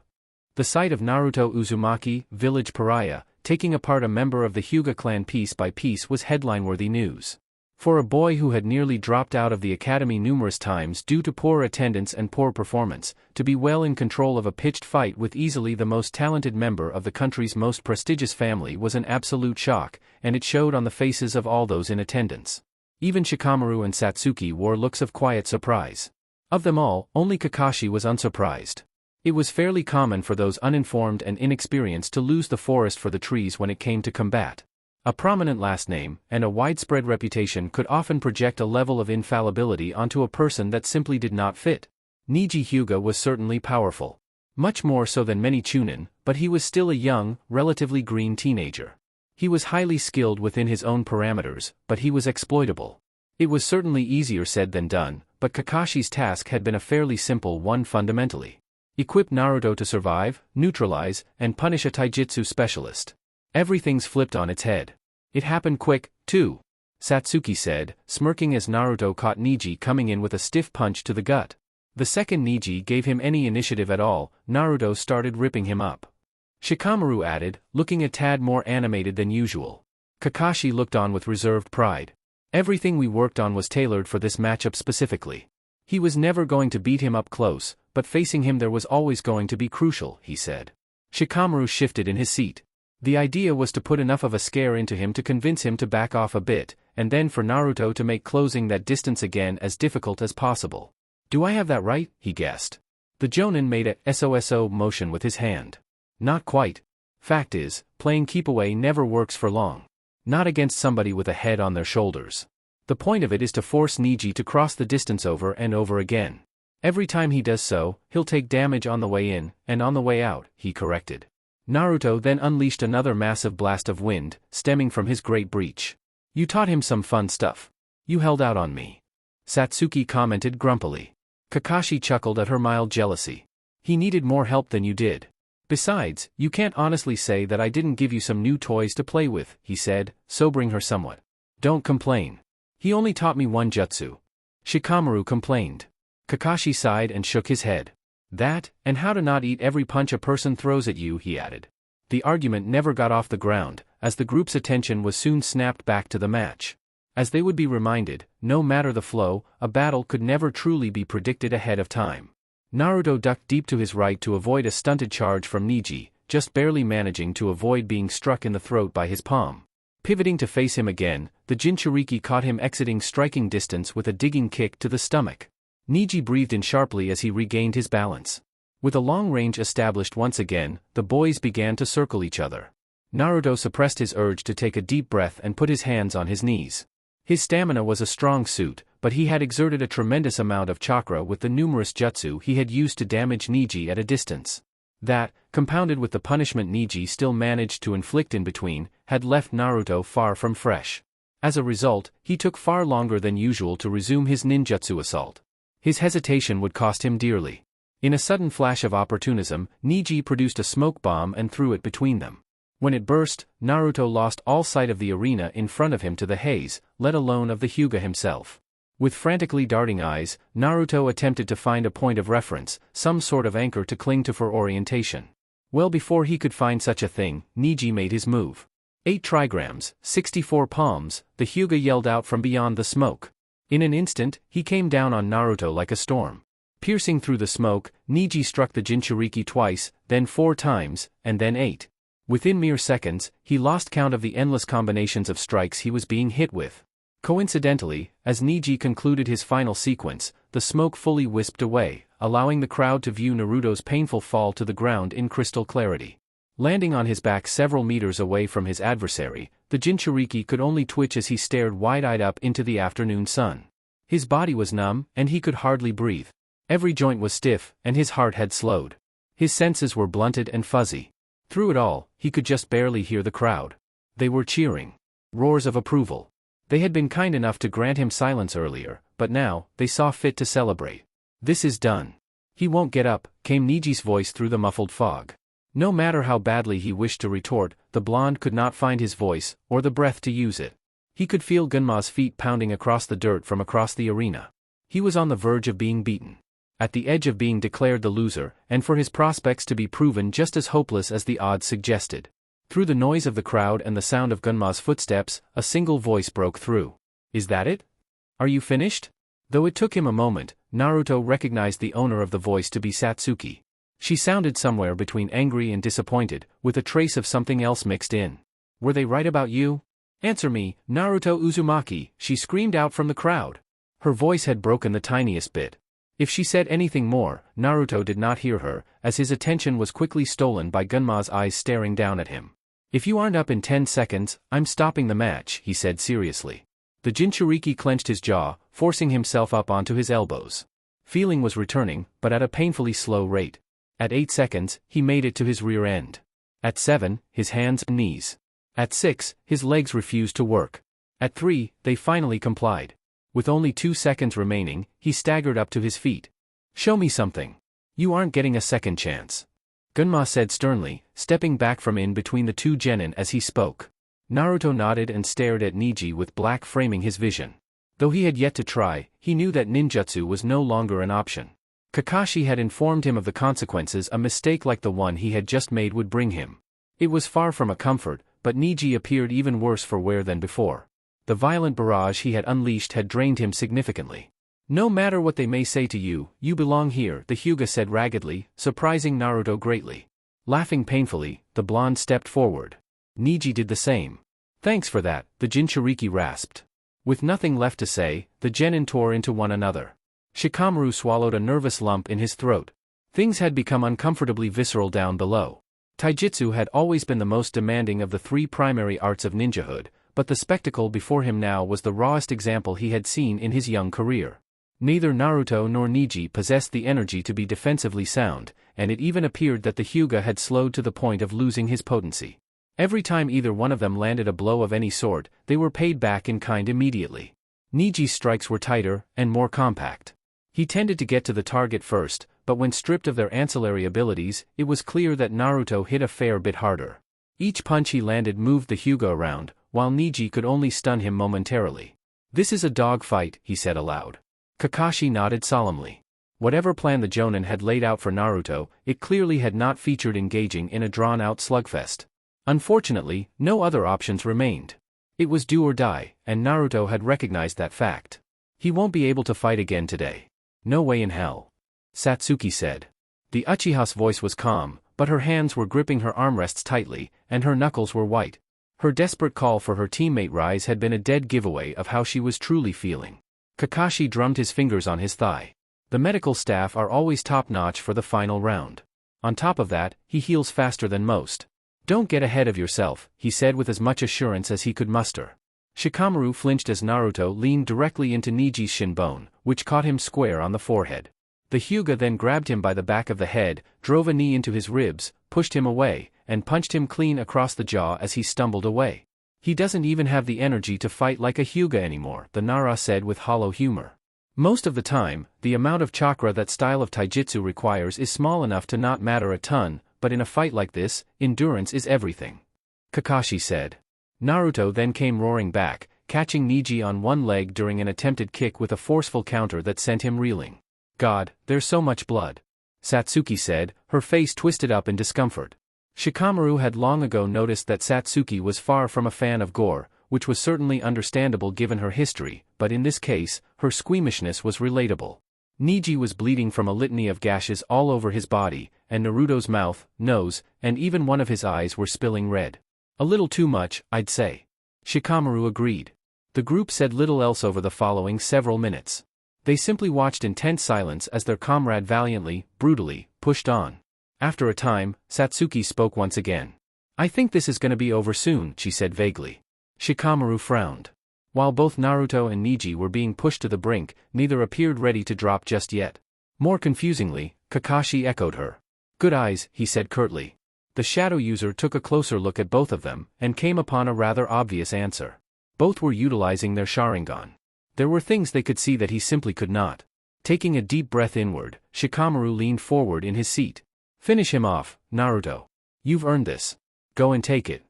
The sight of Naruto Uzumaki, village pariah, taking apart a member of the Hyuga clan piece by piece was headline-worthy news. For a boy who had nearly dropped out of the academy numerous times due to poor attendance and poor performance, to be well in control of a pitched fight with easily the most talented member of the country's most prestigious family was an absolute shock, and it showed on the faces of all those in attendance. Even Shikamaru and Satsuki wore looks of quiet surprise. Of them all, only Kakashi was unsurprised. It was fairly common for those uninformed and inexperienced to lose the forest for the trees when it came to combat. A prominent last name and a widespread reputation could often project a level of infallibility onto a person that simply did not fit. Niji Hyuga was certainly powerful. Much more so than many Chunin, but he was still a young, relatively green teenager. He was highly skilled within his own parameters, but he was exploitable. It was certainly easier said than done, but Kakashi's task had been a fairly simple one fundamentally. Equip Naruto to survive, neutralize, and punish a taijutsu specialist. Everything's flipped on its head. It happened quick, too, Satsuki said, smirking as Naruto caught Niji coming in with a stiff punch to the gut. The second Niji gave him any initiative at all, Naruto started ripping him up. Shikamaru added, looking a tad more animated than usual. Kakashi looked on with reserved pride. Everything we worked on was tailored for this matchup specifically. He was never going to beat him up close, but facing him there was always going to be crucial, he said. Shikamaru shifted in his seat. The idea was to put enough of a scare into him to convince him to back off a bit, and then for Naruto to make closing that distance again as difficult as possible. Do I have that right? He guessed. The Jonin made a SOSO motion with his hand. Not quite. Fact is, playing keep away never works for long. Not against somebody with a head on their shoulders. The point of it is to force Niji to cross the distance over and over again. Every time he does so, he'll take damage on the way in, and on the way out, he corrected. Naruto then unleashed another massive blast of wind, stemming from his great breach. You taught him some fun stuff. You held out on me. Satsuki commented grumpily. Kakashi chuckled at her mild jealousy. He needed more help than you did. Besides, you can't honestly say that I didn't give you some new toys to play with, he said, sobering her somewhat. Don't complain. He only taught me one jutsu. Shikamaru complained. Kakashi sighed and shook his head. That, and how to not eat every punch a person throws at you, he added. The argument never got off the ground, as the group's attention was soon snapped back to the match. As they would be reminded, no matter the flow, a battle could never truly be predicted ahead of time. Naruto ducked deep to his right to avoid a stunted charge from Niji, just barely managing to avoid being struck in the throat by his palm. Pivoting to face him again, the Jinchuriki caught him exiting striking distance with a digging kick to the stomach. Niji breathed in sharply as he regained his balance. With a long range established once again, the boys began to circle each other. Naruto suppressed his urge to take a deep breath and put his hands on his knees. His stamina was a strong suit, but he had exerted a tremendous amount of chakra with the numerous jutsu he had used to damage Niji at a distance. That, compounded with the punishment Niji still managed to inflict in between, had left Naruto far from fresh. As a result, he took far longer than usual to resume his ninjutsu assault. His hesitation would cost him dearly. In a sudden flash of opportunism, Niji produced a smoke bomb and threw it between them. When it burst, Naruto lost all sight of the arena in front of him to the haze, let alone of the Hyuga himself. With frantically darting eyes, Naruto attempted to find a point of reference, some sort of anchor to cling to for orientation. Well, before he could find such a thing, Niji made his move. 8 trigrams, 64 palms, the Hyuga yelled out from beyond the smoke. In an instant, he came down on Naruto like a storm. Piercing through the smoke, Niji struck the Jinchuriki twice, then 4 times, and then 8. Within mere seconds, he lost count of the endless combinations of strikes he was being hit with. Coincidentally, as Niji concluded his final sequence, the smoke fully wisped away, allowing the crowd to view Naruto's painful fall to the ground in crystal clarity. Landing on his back several meters away from his adversary, the Jinchuriki could only twitch as he stared wide-eyed up into the afternoon sun. His body was numb, and he could hardly breathe. Every joint was stiff, and his heart had slowed. His senses were blunted and fuzzy. Through it all, he could just barely hear the crowd. They were cheering. Roars of approval. They had been kind enough to grant him silence earlier, but now, they saw fit to celebrate. This is done. He won't get up, came Niji's voice through the muffled fog. No matter how badly he wished to retort, the blonde could not find his voice, or the breath to use it. He could feel Gunma's feet pounding across the dirt from across the arena. He was on the verge of being beaten. At the edge of being declared the loser, and for his prospects to be proven just as hopeless as the odds suggested. Through the noise of the crowd and the sound of Gunma's footsteps, a single voice broke through. "Is that it? Are you finished?" Though it took him a moment, Naruto recognized the owner of the voice to be Satsuki. She sounded somewhere between angry and disappointed, with a trace of something else mixed in. "Were they right about you? Answer me, Naruto Uzumaki," she screamed out from the crowd. Her voice had broken the tiniest bit. If she said anything more, Naruto did not hear her, as his attention was quickly stolen by Gunma's eyes staring down at him. "If you aren't up in 10 seconds, I'm stopping the match," he said seriously. The Jinchuriki clenched his jaw, forcing himself up onto his elbows. Feeling was returning, but at a painfully slow rate. At 8 seconds, he made it to his rear end. At 7, his hands and knees. At 6, his legs refused to work. At 3, they finally complied. With only 2 seconds remaining, he staggered up to his feet. "Show me something. You aren't getting a second chance," Gunma said sternly, stepping back from in between the two genin as he spoke. Naruto nodded and stared at Niji with black framing his vision. Though he had yet to try, he knew that ninjutsu was no longer an option. Kakashi had informed him of the consequences a mistake like the one he had just made would bring him. It was far from a comfort, but Niji appeared even worse for wear than before. The violent barrage he had unleashed had drained him significantly. "No matter what they may say to you, you belong here," the Hyuga said raggedly, surprising Naruto greatly. Laughing painfully, the blonde stepped forward. Niji did the same. "Thanks for that," the Jinchuriki rasped. With nothing left to say, the genin tore into one another. Shikamaru swallowed a nervous lump in his throat. Things had become uncomfortably visceral down below. Taijutsu had always been the most demanding of the 3 primary arts of ninjahood, but the spectacle before him now was the rawest example he had seen in his young career. Neither Naruto nor Niji possessed the energy to be defensively sound, and it even appeared that the Hyuga had slowed to the point of losing his potency. Every time either one of them landed a blow of any sort, they were paid back in kind immediately. Niji's strikes were tighter and more compact. He tended to get to the target first, but when stripped of their ancillary abilities, it was clear that Naruto hit a fair bit harder. Each punch he landed moved the Hyuga around, while Niji could only stun him momentarily. "This is a dogfight," he said aloud. Kakashi nodded solemnly. Whatever plan the Jonin had laid out for Naruto, it clearly had not featured engaging in a drawn-out slugfest. Unfortunately, no other options remained. It was do or die, and Naruto had recognized that fact. He won't be able to fight again today. "No way in hell," Satsuki said. The Uchiha's voice was calm, but her hands were gripping her armrests tightly, and her knuckles were white. Her desperate call for her teammate Rise had been a dead giveaway of how she was truly feeling. Kakashi drummed his fingers on his thigh. "The medical staff are always top-notch for the final round. On top of that, he heals faster than most. Don't get ahead of yourself," he said with as much assurance as he could muster. Shikamaru flinched as Naruto leaned directly into Niji's shin bone, which caught him square on the forehead. The Hyuga then grabbed him by the back of the head, drove a knee into his ribs, pushed him away, and punched him clean across the jaw as he stumbled away. "He doesn't even have the energy to fight like a Hyuga anymore," the Nara said with hollow humor. "Most of the time, the amount of chakra that style of taijutsu requires is small enough to not matter a ton, but in a fight like this, endurance is everything," Kakashi said. Naruto then came roaring back, catching Niji on one leg during an attempted kick with a forceful counter that sent him reeling. "God, there's so much blood," Satsuki said, her face twisted up in discomfort. Shikamaru had long ago noticed that Satsuki was far from a fan of gore, which was certainly understandable given her history, but in this case, her squeamishness was relatable. Niji was bleeding from a litany of gashes all over his body, and Naruto's mouth, nose, and even one of his eyes were spilling red. "A little too much, I'd say," Shikamaru agreed. The group said little else over the following several minutes. They simply watched in tense silence as their comrade valiantly, brutally, pushed on. After a time, Satsuki spoke once again. "I think this is gonna be over soon," she said vaguely. Shikamaru frowned. While both Naruto and Niji were being pushed to the brink, neither appeared ready to drop just yet. More confusingly, Kakashi echoed her. "Good eyes," he said curtly. The shadow user took a closer look at both of them, and came upon a rather obvious answer. Both were utilizing their Sharingan. There were things they could see that he simply could not. Taking a deep breath inward, Shikamaru leaned forward in his seat. "Finish him off, Naruto. You've earned this. Go and take it."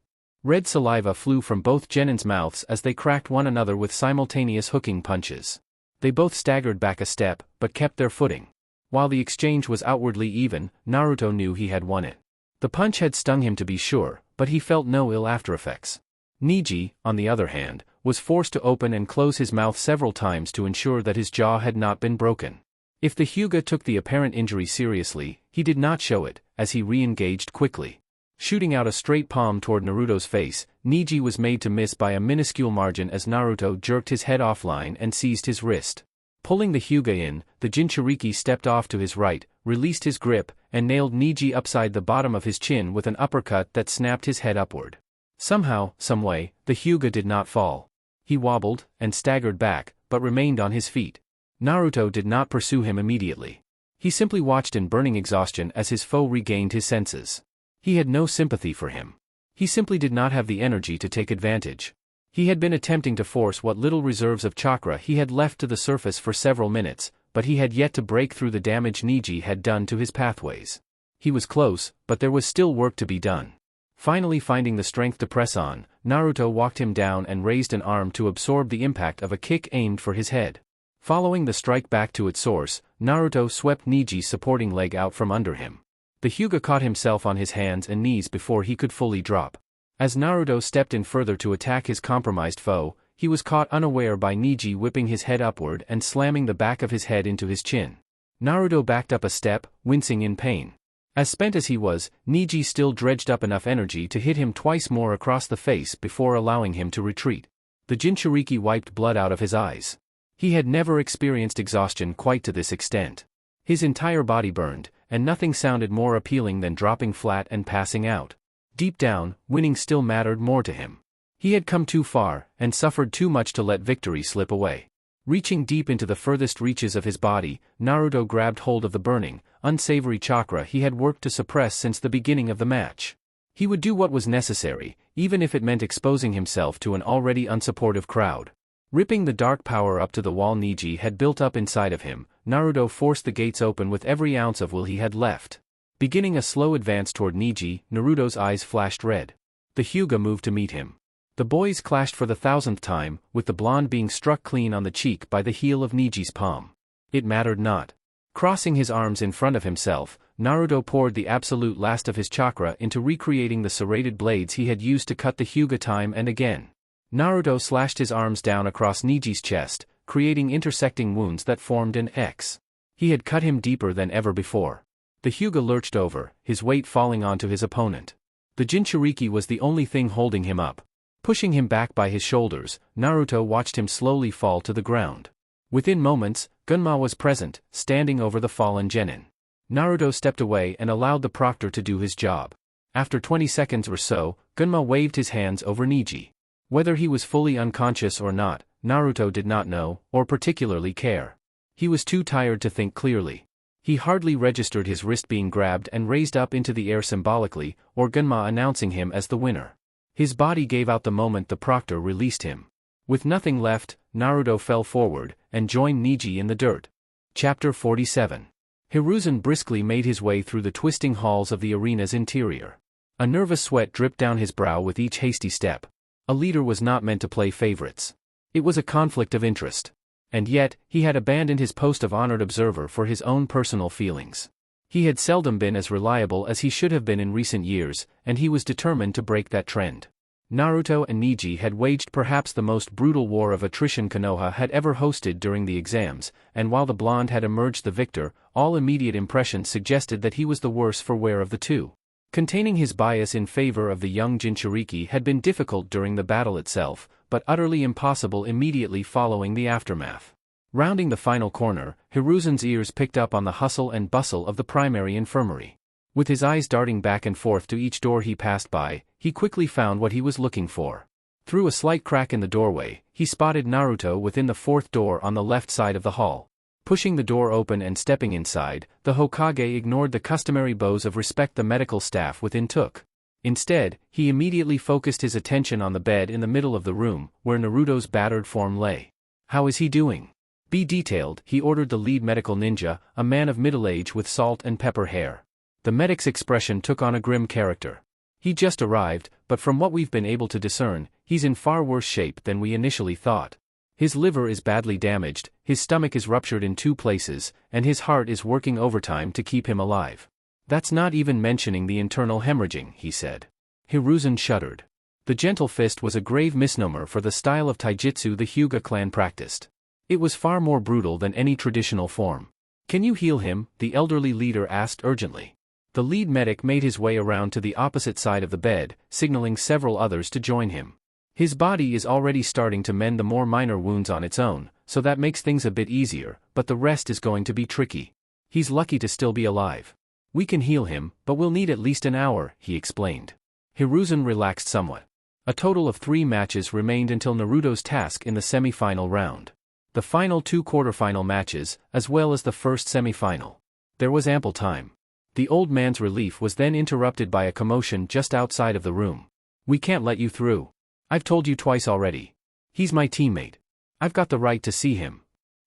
Red saliva flew from both genin's mouths as they cracked one another with simultaneous hooking punches. They both staggered back a step, but kept their footing. While the exchange was outwardly even, Naruto knew he had won it. The punch had stung him to be sure, but he felt no ill aftereffects. Neji, on the other hand, was forced to open and close his mouth several times to ensure that his jaw had not been broken. If the Hyuga took the apparent injury seriously, he did not show it, as he re-engaged quickly. Shooting out a straight palm toward Naruto's face, Neji was made to miss by a minuscule margin as Naruto jerked his head offline and seized his wrist. Pulling the Hyuga in, the Jinchuriki stepped off to his right, released his grip, and nailed Neji upside the bottom of his chin with an uppercut that snapped his head upward. Somehow, someway, the Hyuga did not fall. He wobbled, and staggered back, but remained on his feet. Naruto did not pursue him immediately. He simply watched in burning exhaustion as his foe regained his senses. He had no sympathy for him. He simply did not have the energy to take advantage. He had been attempting to force what little reserves of chakra he had left to the surface for several minutes, but he had yet to break through the damage Neji had done to his pathways. He was close, but there was still work to be done. Finally finding the strength to press on, Naruto walked him down and raised an arm to absorb the impact of a kick aimed for his head. Following the strike back to its source, Naruto swept Neji's supporting leg out from under him. The Hyuga caught himself on his hands and knees before he could fully drop. As Naruto stepped in further to attack his compromised foe, he was caught unaware by Neji whipping his head upward and slamming the back of his head into his chin. Naruto backed up a step, wincing in pain. As spent as he was, Neji still dredged up enough energy to hit him twice more across the face before allowing him to retreat. The Jinchuriki wiped blood out of his eyes. He had never experienced exhaustion quite to this extent. His entire body burned, and nothing sounded more appealing than dropping flat and passing out. Deep down, winning still mattered more to him. He had come too far, and suffered too much to let victory slip away. Reaching deep into the furthest reaches of his body, Naruto grabbed hold of the burning, unsavory chakra he had worked to suppress since the beginning of the match. He would do what was necessary, even if it meant exposing himself to an already unsupportive crowd. Ripping the dark power up to the wall Neji had built up inside of him, Naruto forced the gates open with every ounce of will he had left. Beginning a slow advance toward Neji, Naruto's eyes flashed red. The Hyuga moved to meet him. The boys clashed for the 1000th time, with the blonde being struck clean on the cheek by the heel of Neji's palm. It mattered not. Crossing his arms in front of himself, Naruto poured the absolute last of his chakra into recreating the serrated blades he had used to cut the Hyuga time and again. Naruto slashed his arms down across Neji's chest, creating intersecting wounds that formed an X. He had cut him deeper than ever before. The Hyuga lurched over, his weight falling onto his opponent. The Jinchuriki was the only thing holding him up. Pushing him back by his shoulders, Naruto watched him slowly fall to the ground. Within moments, Gunma was present, standing over the fallen genin. Naruto stepped away and allowed the proctor to do his job. After 20 seconds or so, Gunma waved his hands over Neji. Whether he was fully unconscious or not, Naruto did not know, or particularly care. He was too tired to think clearly. He hardly registered his wrist being grabbed and raised up into the air symbolically, or Gunma announcing him as the winner. His body gave out the moment the proctor released him. With nothing left, Naruto fell forward, and joined Neji in the dirt. Chapter 47. Hiruzen briskly made his way through the twisting halls of the arena's interior. A nervous sweat dripped down his brow with each hasty step. A leader was not meant to play favorites. It was a conflict of interest. And yet, he had abandoned his post of honored observer for his own personal feelings. He had seldom been as reliable as he should have been in recent years, and he was determined to break that trend. Naruto and Neji had waged perhaps the most brutal war of attrition Konoha had ever hosted during the exams, and while the blonde had emerged the victor, all immediate impressions suggested that he was the worse for wear of the two. Containing his bias in favor of the young Jinchuriki had been difficult during the battle itself, but utterly impossible immediately following the aftermath. Rounding the final corner, Hiruzen's ears picked up on the hustle and bustle of the primary infirmary. With his eyes darting back and forth to each door he passed by, he quickly found what he was looking for. Through a slight crack in the doorway, he spotted Naruto within the fourth door on the left side of the hall. Pushing the door open and stepping inside, the Hokage ignored the customary bows of respect the medical staff within took. Instead, he immediately focused his attention on the bed in the middle of the room, where Naruto's battered form lay. "How is he doing? Be detailed," he ordered the lead medical ninja, a man of middle age with salt and pepper hair. The medic's expression took on a grim character. He just arrived, but from what we've been able to discern, he's in far worse shape than we initially thought. His liver is badly damaged, his stomach is ruptured in 2 places, and his heart is working overtime to keep him alive. That's not even mentioning the internal hemorrhaging, he said. Hiruzen shuddered. The gentle fist was a grave misnomer for the style of taijutsu the Hyuga clan practiced. It was far more brutal than any traditional form. Can you heal him? The elderly leader asked urgently. The lead medic made his way around to the opposite side of the bed, signaling several others to join him. His body is already starting to mend the more minor wounds on its own, so that makes things a bit easier, but the rest is going to be tricky. He's lucky to still be alive. We can heal him, but we'll need at least an hour, he explained. Hiruzen relaxed somewhat. A total of 3 matches remained until Naruto's task in the semi-final round. The final 2 quarter-final matches, as well as the first semi-final. There was ample time. The old man's relief was then interrupted by a commotion just outside of the room. We can't let you through. I've told you twice already. He's my teammate. I've got the right to see him.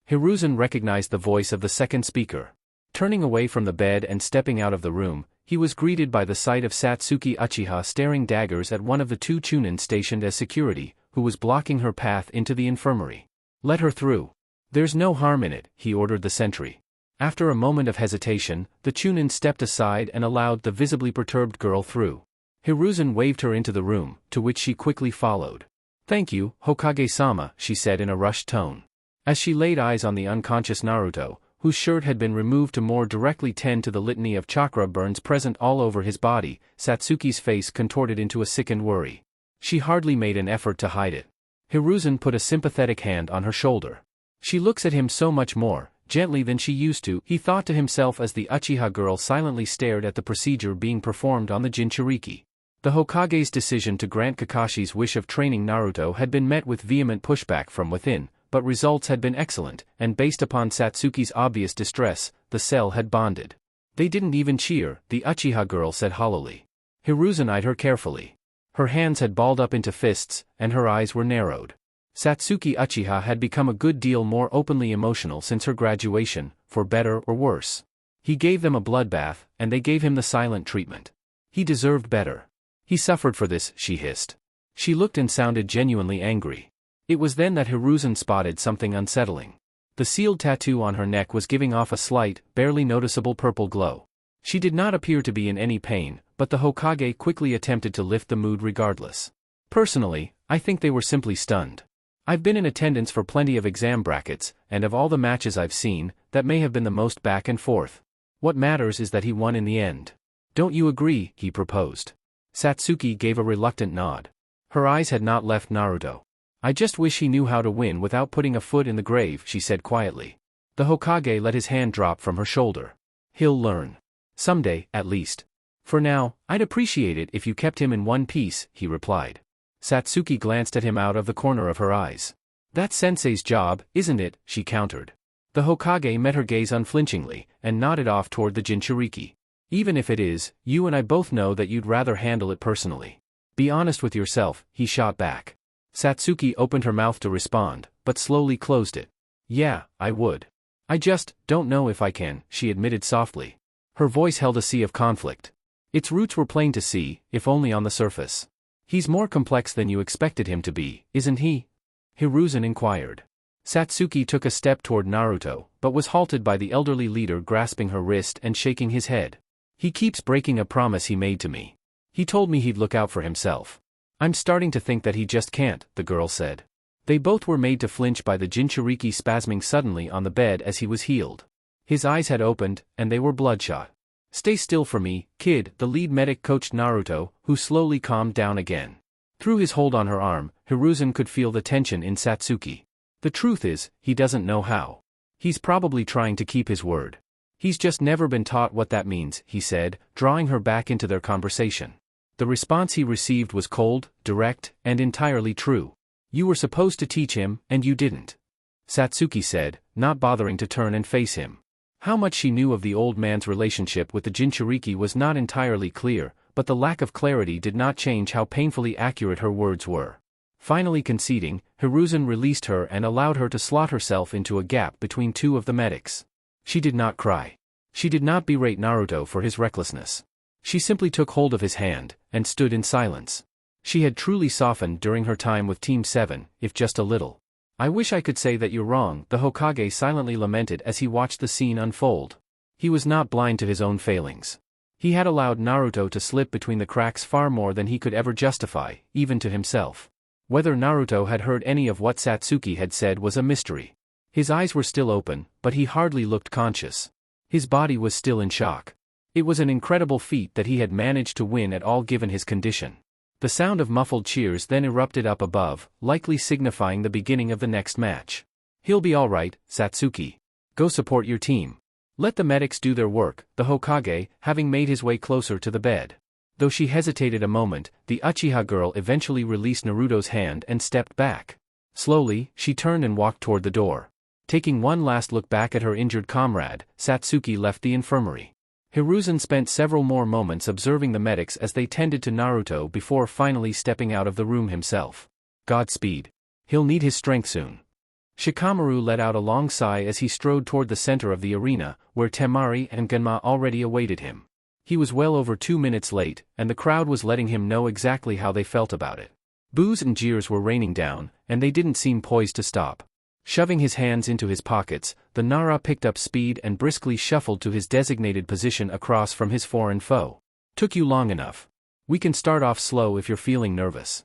Hiruzen recognized the voice of the second speaker. Turning away from the bed and stepping out of the room, he was greeted by the sight of Satsuki Uchiha staring daggers at one of the 2 Chunin stationed as security, who was blocking her path into the infirmary. Let her through. There's no harm in it, he ordered the sentry. After a moment of hesitation, the Chunin stepped aside and allowed the visibly perturbed girl through. Hiruzen waved her into the room, to which she quickly followed. Thank you, Hokage-sama, she said in a rushed tone. As she laid eyes on the unconscious Naruto, whose shirt had been removed to more directly tend to the litany of chakra burns present all over his body, Satsuki's face contorted into a sickened worry. She hardly made an effort to hide it. Hiruzen put a sympathetic hand on her shoulder. She looks at him so much more gently than she used to, he thought to himself as the Uchiha girl silently stared at the procedure being performed on the Jinchuriki. The Hokage's decision to grant Kakashi's wish of training Naruto had been met with vehement pushback from within, but results had been excellent, and based upon Satsuki's obvious distress, the cell had bonded. They didn't even cheer, the Uchiha girl said hollowly. Hiruzen eyed her carefully. Her hands had balled up into fists, and her eyes were narrowed. Satsuki Uchiha had become a good deal more openly emotional since her graduation, for better or worse. He gave them a bloodbath, and they gave him the silent treatment. He deserved better. He suffered for this, she hissed. She looked and sounded genuinely angry. It was then that Hiruzen spotted something unsettling. The sealed tattoo on her neck was giving off a slight, barely noticeable purple glow. She did not appear to be in any pain, but the Hokage quickly attempted to lift the mood regardless. Personally, I think they were simply stunned. I've been in attendance for plenty of exam brackets, and of all the matches I've seen, that may have been the most back and forth. What matters is that he won in the end. Don't you agree? He proposed. Satsuki gave a reluctant nod. Her eyes had not left Naruto. I just wish he knew how to win without putting a foot in the grave, she said quietly. The Hokage let his hand drop from her shoulder. He'll learn. Someday, at least. For now, I'd appreciate it if you kept him in one piece, he replied. Satsuki glanced at him out of the corner of her eyes. That's sensei's job, isn't it? She countered. The Hokage met her gaze unflinchingly, and nodded off toward the Jinchuriki. Even if it is, you and I both know that you'd rather handle it personally. Be honest with yourself, he shot back. Satsuki opened her mouth to respond, but slowly closed it. Yeah, I would. I just don't know if I can, she admitted softly. Her voice held a sea of conflict. Its roots were plain to see, if only on the surface. He's more complex than you expected him to be, isn't he? Hiruzen inquired. Satsuki took a step toward Naruto, but was halted by the elderly leader grasping her wrist and shaking his head. He keeps breaking a promise he made to me. He told me he'd look out for himself. I'm starting to think that he just can't, the girl said. They both were made to flinch by the Jinchuriki spasming suddenly on the bed as he was healed. His eyes had opened, and they were bloodshot. Stay still for me, kid, the lead medic coached Naruto, who slowly calmed down again. Through his hold on her arm, Hiruzen could feel the tension in Satsuki. The truth is, he doesn't know how. He's probably trying to keep his word. He's just never been taught what that means, he said, drawing her back into their conversation. The response he received was cold, direct, and entirely true. You were supposed to teach him, and you didn't. Satsuki said, not bothering to turn and face him. How much she knew of the old man's relationship with the Jinchuriki was not entirely clear, but the lack of clarity did not change how painfully accurate her words were. Finally conceding, Hiruzen released her and allowed her to slot herself into a gap between two of the medics. She did not cry. She did not berate Naruto for his recklessness. She simply took hold of his hand, and stood in silence. She had truly softened during her time with Team 7, if just a little. "I wish I could say that you're wrong," the Hokage silently lamented as he watched the scene unfold. He was not blind to his own failings. He had allowed Naruto to slip between the cracks far more than he could ever justify, even to himself. Whether Naruto had heard any of what Satsuki had said was a mystery. His eyes were still open, but he hardly looked conscious. His body was still in shock. It was an incredible feat that he had managed to win at all given his condition. The sound of muffled cheers then erupted up above, likely signifying the beginning of the next match. "He'll be all right, Satsuki. Go support your team. Let the medics do their work," the Hokage, having made his way closer to the bed. Though she hesitated a moment, the Uchiha girl eventually released Naruto's hand and stepped back. Slowly, she turned and walked toward the door. Taking one last look back at her injured comrade, Satsuki left the infirmary. Hiruzen spent several more moments observing the medics as they tended to Naruto before finally stepping out of the room himself. "Godspeed. He'll need his strength soon." Shikamaru let out a long sigh as he strode toward the center of the arena, where Temari and Genma already awaited him. He was well over 2 minutes late, and the crowd was letting him know exactly how they felt about it. Boos and jeers were raining down, and they didn't seem poised to stop. Shoving his hands into his pockets, the Nara picked up speed and briskly shuffled to his designated position across from his foreign foe. "Took you long enough. We can start off slow if you're feeling nervous."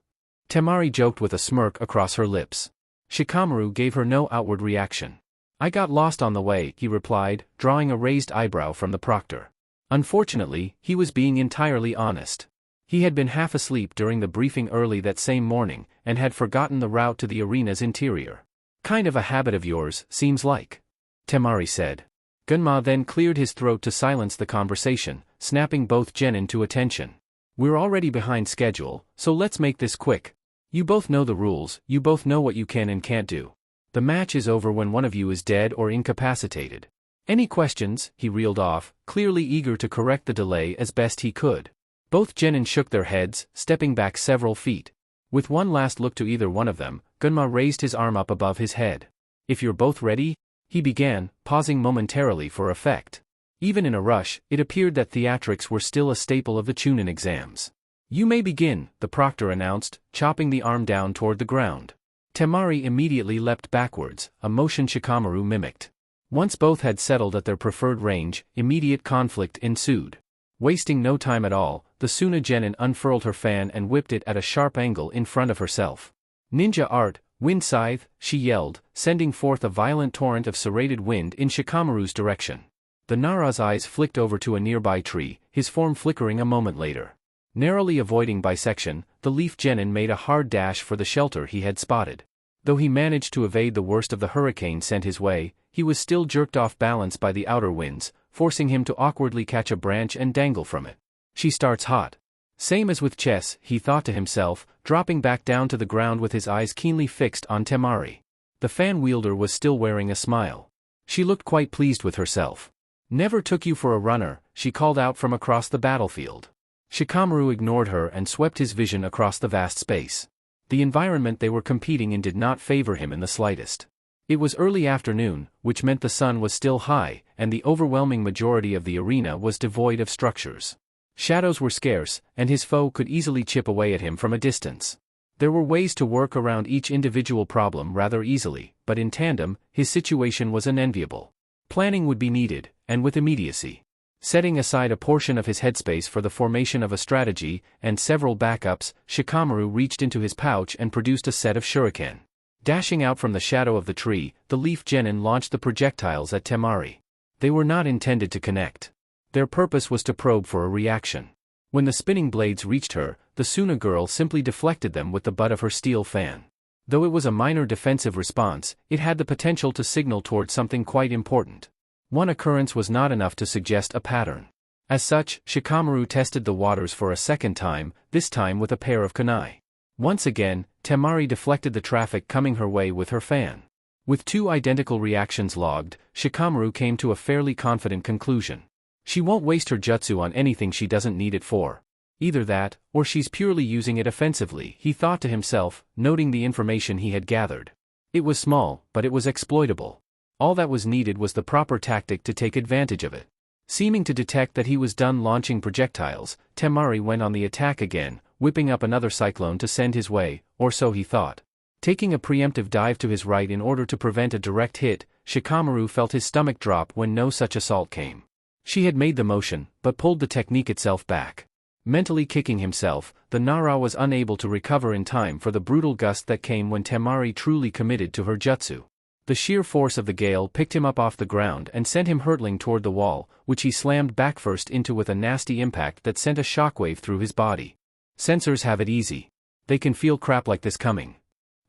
Temari joked with a smirk across her lips. Shikamaru gave her no outward reaction. "I got lost on the way," he replied, drawing a raised eyebrow from the proctor. Unfortunately, he was being entirely honest. He had been half asleep during the briefing early that same morning, and had forgotten the route to the arena's interior. "Kind of a habit of yours, seems like," Temari said. Genma then cleared his throat to silence the conversation, snapping both genin to attention. "We're already behind schedule, so let's make this quick. You both know the rules, you both know what you can and can't do. The match is over when one of you is dead or incapacitated. Any questions?" he reeled off, clearly eager to correct the delay as best he could. Both genin shook their heads, stepping back several feet. With one last look to either one of them, Genma raised his arm up above his head. "If you're both ready," he began, pausing momentarily for effect. Even in a rush, it appeared that theatrics were still a staple of the Chunin exams. "You may begin," the proctor announced, chopping the arm down toward the ground. Temari immediately leapt backwards, a motion Shikamaru mimicked. Once both had settled at their preferred range, immediate conflict ensued. Wasting no time at all, the Suna genin unfurled her fan and whipped it at a sharp angle in front of herself. "Ninja art, wind scythe," she yelled, sending forth a violent torrent of serrated wind in Shikamaru's direction. The Nara's eyes flicked over to a nearby tree, his form flickering a moment later. Narrowly avoiding bisection, the leaf genin made a hard dash for the shelter he had spotted. Though he managed to evade the worst of the hurricane sent his way, he was still jerked off balance by the outer winds, forcing him to awkwardly catch a branch and dangle from it. "She starts hot. Same as with chess," he thought to himself, dropping back down to the ground with his eyes keenly fixed on Temari. The fan wielder was still wearing a smile. She looked quite pleased with herself. "Never took you for a runner," she called out from across the battlefield. Shikamaru ignored her and swept his vision across the vast space. The environment they were competing in did not favor him in the slightest. It was early afternoon, which meant the sun was still high, and the overwhelming majority of the arena was devoid of structures. Shadows were scarce, and his foe could easily chip away at him from a distance. There were ways to work around each individual problem rather easily, but in tandem, his situation was unenviable. Planning would be needed, and with immediacy. Setting aside a portion of his headspace for the formation of a strategy, and several backups, Shikamaru reached into his pouch and produced a set of shuriken. Dashing out from the shadow of the tree, the leaf genin launched the projectiles at Temari. They were not intended to connect. Their purpose was to probe for a reaction. When the spinning blades reached her, the Suna girl simply deflected them with the butt of her steel fan. Though it was a minor defensive response, it had the potential to signal toward something quite important. One occurrence was not enough to suggest a pattern. As such, Shikamaru tested the waters for a second time, this time with a pair of kunai. Once again, Temari deflected the traffic coming her way with her fan. With 2 identical reactions logged, Shikamaru came to a fairly confident conclusion. She won't waste her jutsu on anything she doesn't need it for. Either that, or she's purely using it offensively, he thought to himself, noting the information he had gathered. It was small, but it was exploitable. All that was needed was the proper tactic to take advantage of it. Seeming to detect that he was done launching projectiles, Temari went on the attack again, whipping up another cyclone to send his way, or so he thought. Taking a preemptive dive to his right in order to prevent a direct hit, Shikamaru felt his stomach drop when no such assault came. She had made the motion, but pulled the technique itself back. Mentally kicking himself, the Nara was unable to recover in time for the brutal gust that came when Temari truly committed to her jutsu. The sheer force of the gale picked him up off the ground and sent him hurtling toward the wall, which he slammed backfirst into with a nasty impact that sent a shockwave through his body. Censors have it easy. They can feel crap like this coming.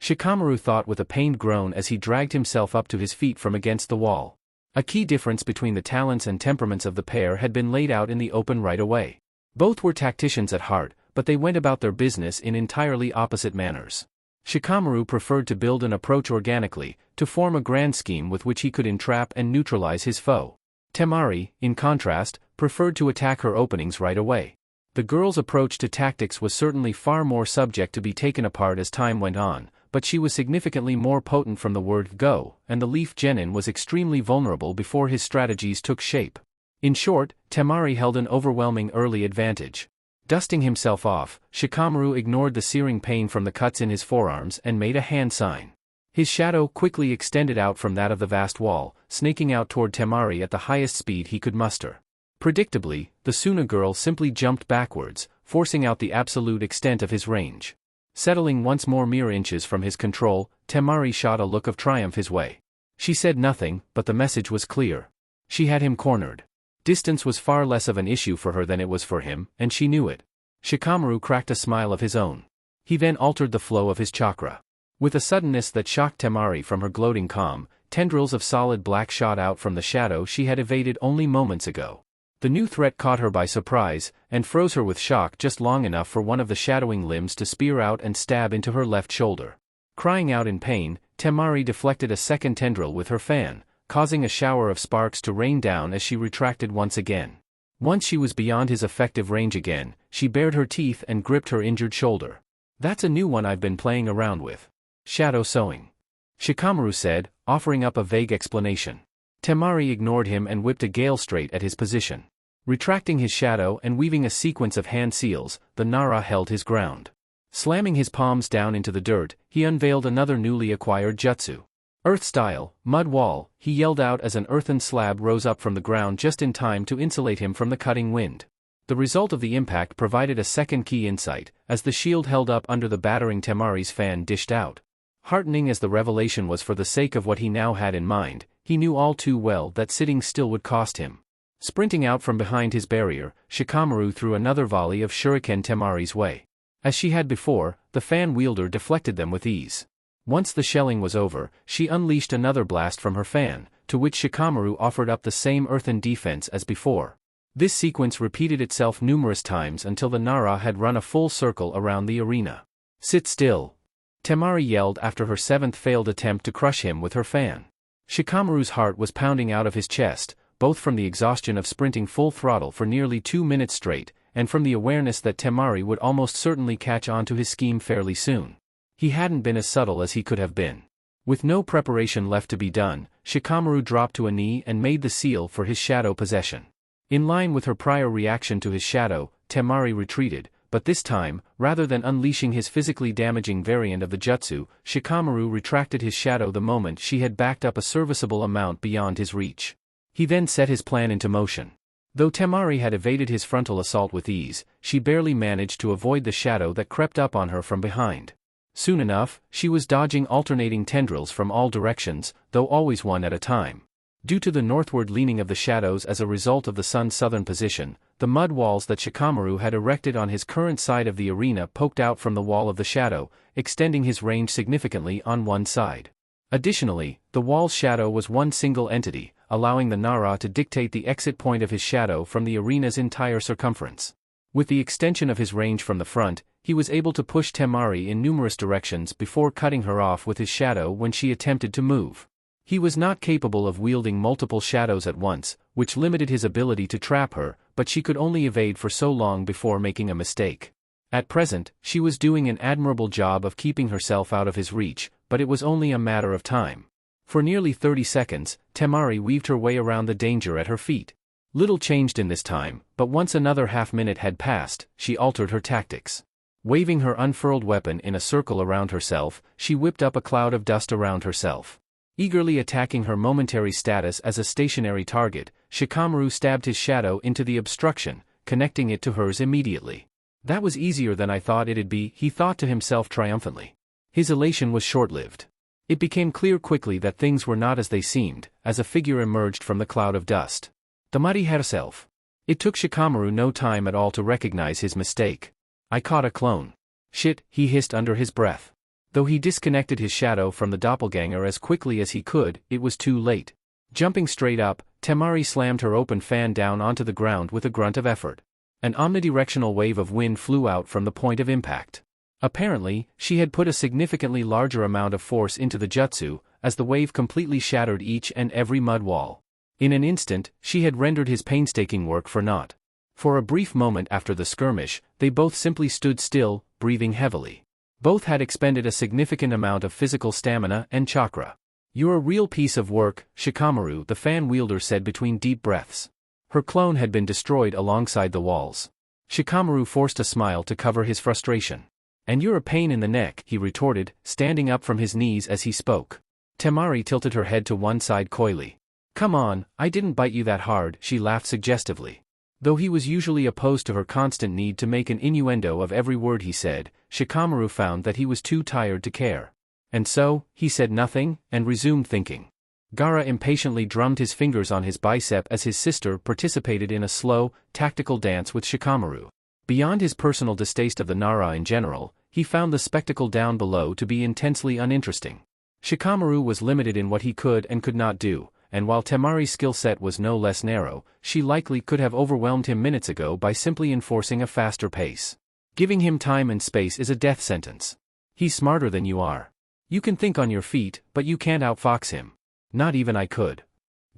Shikamaru thought with a pained groan as he dragged himself up to his feet from against the wall. A key difference between the talents and temperaments of the pair had been laid out in the open right away. Both were tacticians at heart, but they went about their business in entirely opposite manners. Shikamaru preferred to build an approach organically, to form a grand scheme with which he could entrap and neutralize his foe. Temari, in contrast, preferred to attack her openings right away. The girl's approach to tactics was certainly far more subject to be taken apart as time went on, but she was significantly more potent from the word go, and the Leaf Genin was extremely vulnerable before his strategies took shape. In short, Temari held an overwhelming early advantage. Dusting himself off, Shikamaru ignored the searing pain from the cuts in his forearms and made a hand sign. His shadow quickly extended out from that of the vast wall, snaking out toward Temari at the highest speed he could muster. Predictably, the Suna girl simply jumped backwards, forcing out the absolute extent of his range. Settling once more mere inches from his control, Temari shot a look of triumph his way. She said nothing, but the message was clear. She had him cornered. Distance was far less of an issue for her than it was for him, and she knew it. Shikamaru cracked a smile of his own. He then altered the flow of his chakra. With a suddenness that shocked Temari from her gloating calm, tendrils of solid black shot out from the shadow she had evaded only moments ago. The new threat caught her by surprise, and froze her with shock just long enough for one of the shadowing limbs to spear out and stab into her left shoulder. Crying out in pain, Temari deflected a second tendril with her fan, causing a shower of sparks to rain down as she retracted once again. Once she was beyond his effective range again, she bared her teeth and gripped her injured shoulder. "That's a new one I've been playing around with. Shadow sewing," Shikamaru said, offering up a vague explanation. Temari ignored him and whipped a gale straight at his position. Retracting his shadow and weaving a sequence of hand seals, the Nara held his ground. Slamming his palms down into the dirt, he unveiled another newly acquired jutsu. "Earth style, mud wall," he yelled out as an earthen slab rose up from the ground just in time to insulate him from the cutting wind. The result of the impact provided a second key insight, as the shield held up under the battering Temari's fan dished out. Heartening as the revelation was for the sake of what he now had in mind, he knew all too well that sitting still would cost him. Sprinting out from behind his barrier, Shikamaru threw another volley of shuriken Temari's way. As she had before, the fan wielder deflected them with ease. Once the shelling was over, she unleashed another blast from her fan, to which Shikamaru offered up the same earthen defense as before. This sequence repeated itself numerous times until the Nara had run a full circle around the arena. "Sit still," Temari yelled after her seventh failed attempt to crush him with her fan. Shikamaru's heart was pounding out of his chest, both from the exhaustion of sprinting full throttle for nearly 2 minutes straight, and from the awareness that Temari would almost certainly catch on to his scheme fairly soon. He hadn't been as subtle as he could have been. With no preparation left to be done, Shikamaru dropped to a knee and made the seal for his shadow possession. In line with her prior reaction to his shadow, Temari retreated, but this time, rather than unleashing his physically damaging variant of the jutsu, Shikamaru retracted his shadow the moment she had backed up a serviceable amount beyond his reach. He then set his plan into motion. Though Temari had evaded his frontal assault with ease, she barely managed to avoid the shadow that crept up on her from behind. Soon enough, she was dodging alternating tendrils from all directions, though always one at a time. Due to the northward leaning of the shadows as a result of the sun's southern position, the mud walls that Shikamaru had erected on his current side of the arena poked out from the wall of the shadow, extending his range significantly on one side. Additionally, the wall's shadow was one single entity, allowing the Nara to dictate the exit point of his shadow from the arena's entire circumference. With the extension of his range from the front, he was able to push Temari in numerous directions before cutting her off with his shadow when she attempted to move. He was not capable of wielding multiple shadows at once, which limited his ability to trap her, but she could only evade for so long before making a mistake. At present, she was doing an admirable job of keeping herself out of his reach, but it was only a matter of time. For nearly 30 seconds, Temari weaved her way around the danger at her feet. Little changed in this time, but once another half-minute had passed, she altered her tactics. Waving her unfurled weapon in a circle around herself, she whipped up a cloud of dust around herself. Eagerly attacking her momentary status as a stationary target, Shikamaru stabbed his shadow into the obstruction, connecting it to hers immediately. That was easier than I thought it'd be, he thought to himself triumphantly. His elation was short-lived. It became clear quickly that things were not as they seemed, as a figure emerged from the cloud of dust. Tamari herself. It took Shikamaru no time at all to recognize his mistake. I caught a clone. Shit, he hissed under his breath. Though he disconnected his shadow from the doppelganger as quickly as he could, it was too late. Jumping straight up, Temari slammed her open fan down onto the ground with a grunt of effort. An omnidirectional wave of wind flew out from the point of impact. Apparently, she had put a significantly larger amount of force into the jutsu, as the wave completely shattered each and every mud wall. In an instant, she had rendered his painstaking work for naught. For a brief moment after the skirmish, they both simply stood still, breathing heavily. Both had expended a significant amount of physical stamina and chakra. "You're a real piece of work, Shikamaru," the fan wielder said between deep breaths. Her clone had been destroyed alongside the walls. Shikamaru forced a smile to cover his frustration. "And you're a pain in the neck," he retorted, standing up from his knees as he spoke. Temari tilted her head to one side coyly. "Come on, I didn't bite you that hard," she laughed suggestively. Though he was usually opposed to her constant need to make an innuendo of every word he said, Shikamaru found that he was too tired to care. And so, he said nothing, and resumed thinking. Gaara impatiently drummed his fingers on his bicep as his sister participated in a slow, tactical dance with Shikamaru. Beyond his personal distaste of the Nara in general, he found the spectacle down below to be intensely uninteresting. Shikamaru was limited in what he could and could not do, and while Temari's skill set was no less narrow, she likely could have overwhelmed him minutes ago by simply enforcing a faster pace. Giving him time and space is a death sentence. He's smarter than you are. You can think on your feet, but you can't outfox him. Not even I could.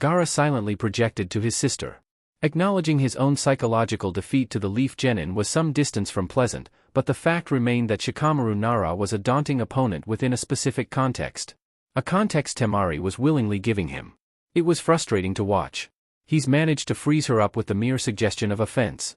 Gaara silently projected to his sister. Acknowledging his own psychological defeat to the Leaf Genin was some distance from pleasant, but the fact remained that Shikamaru Nara was a daunting opponent within a specific context. A context Temari was willingly giving him. It was frustrating to watch. He's managed to freeze her up with the mere suggestion of offense.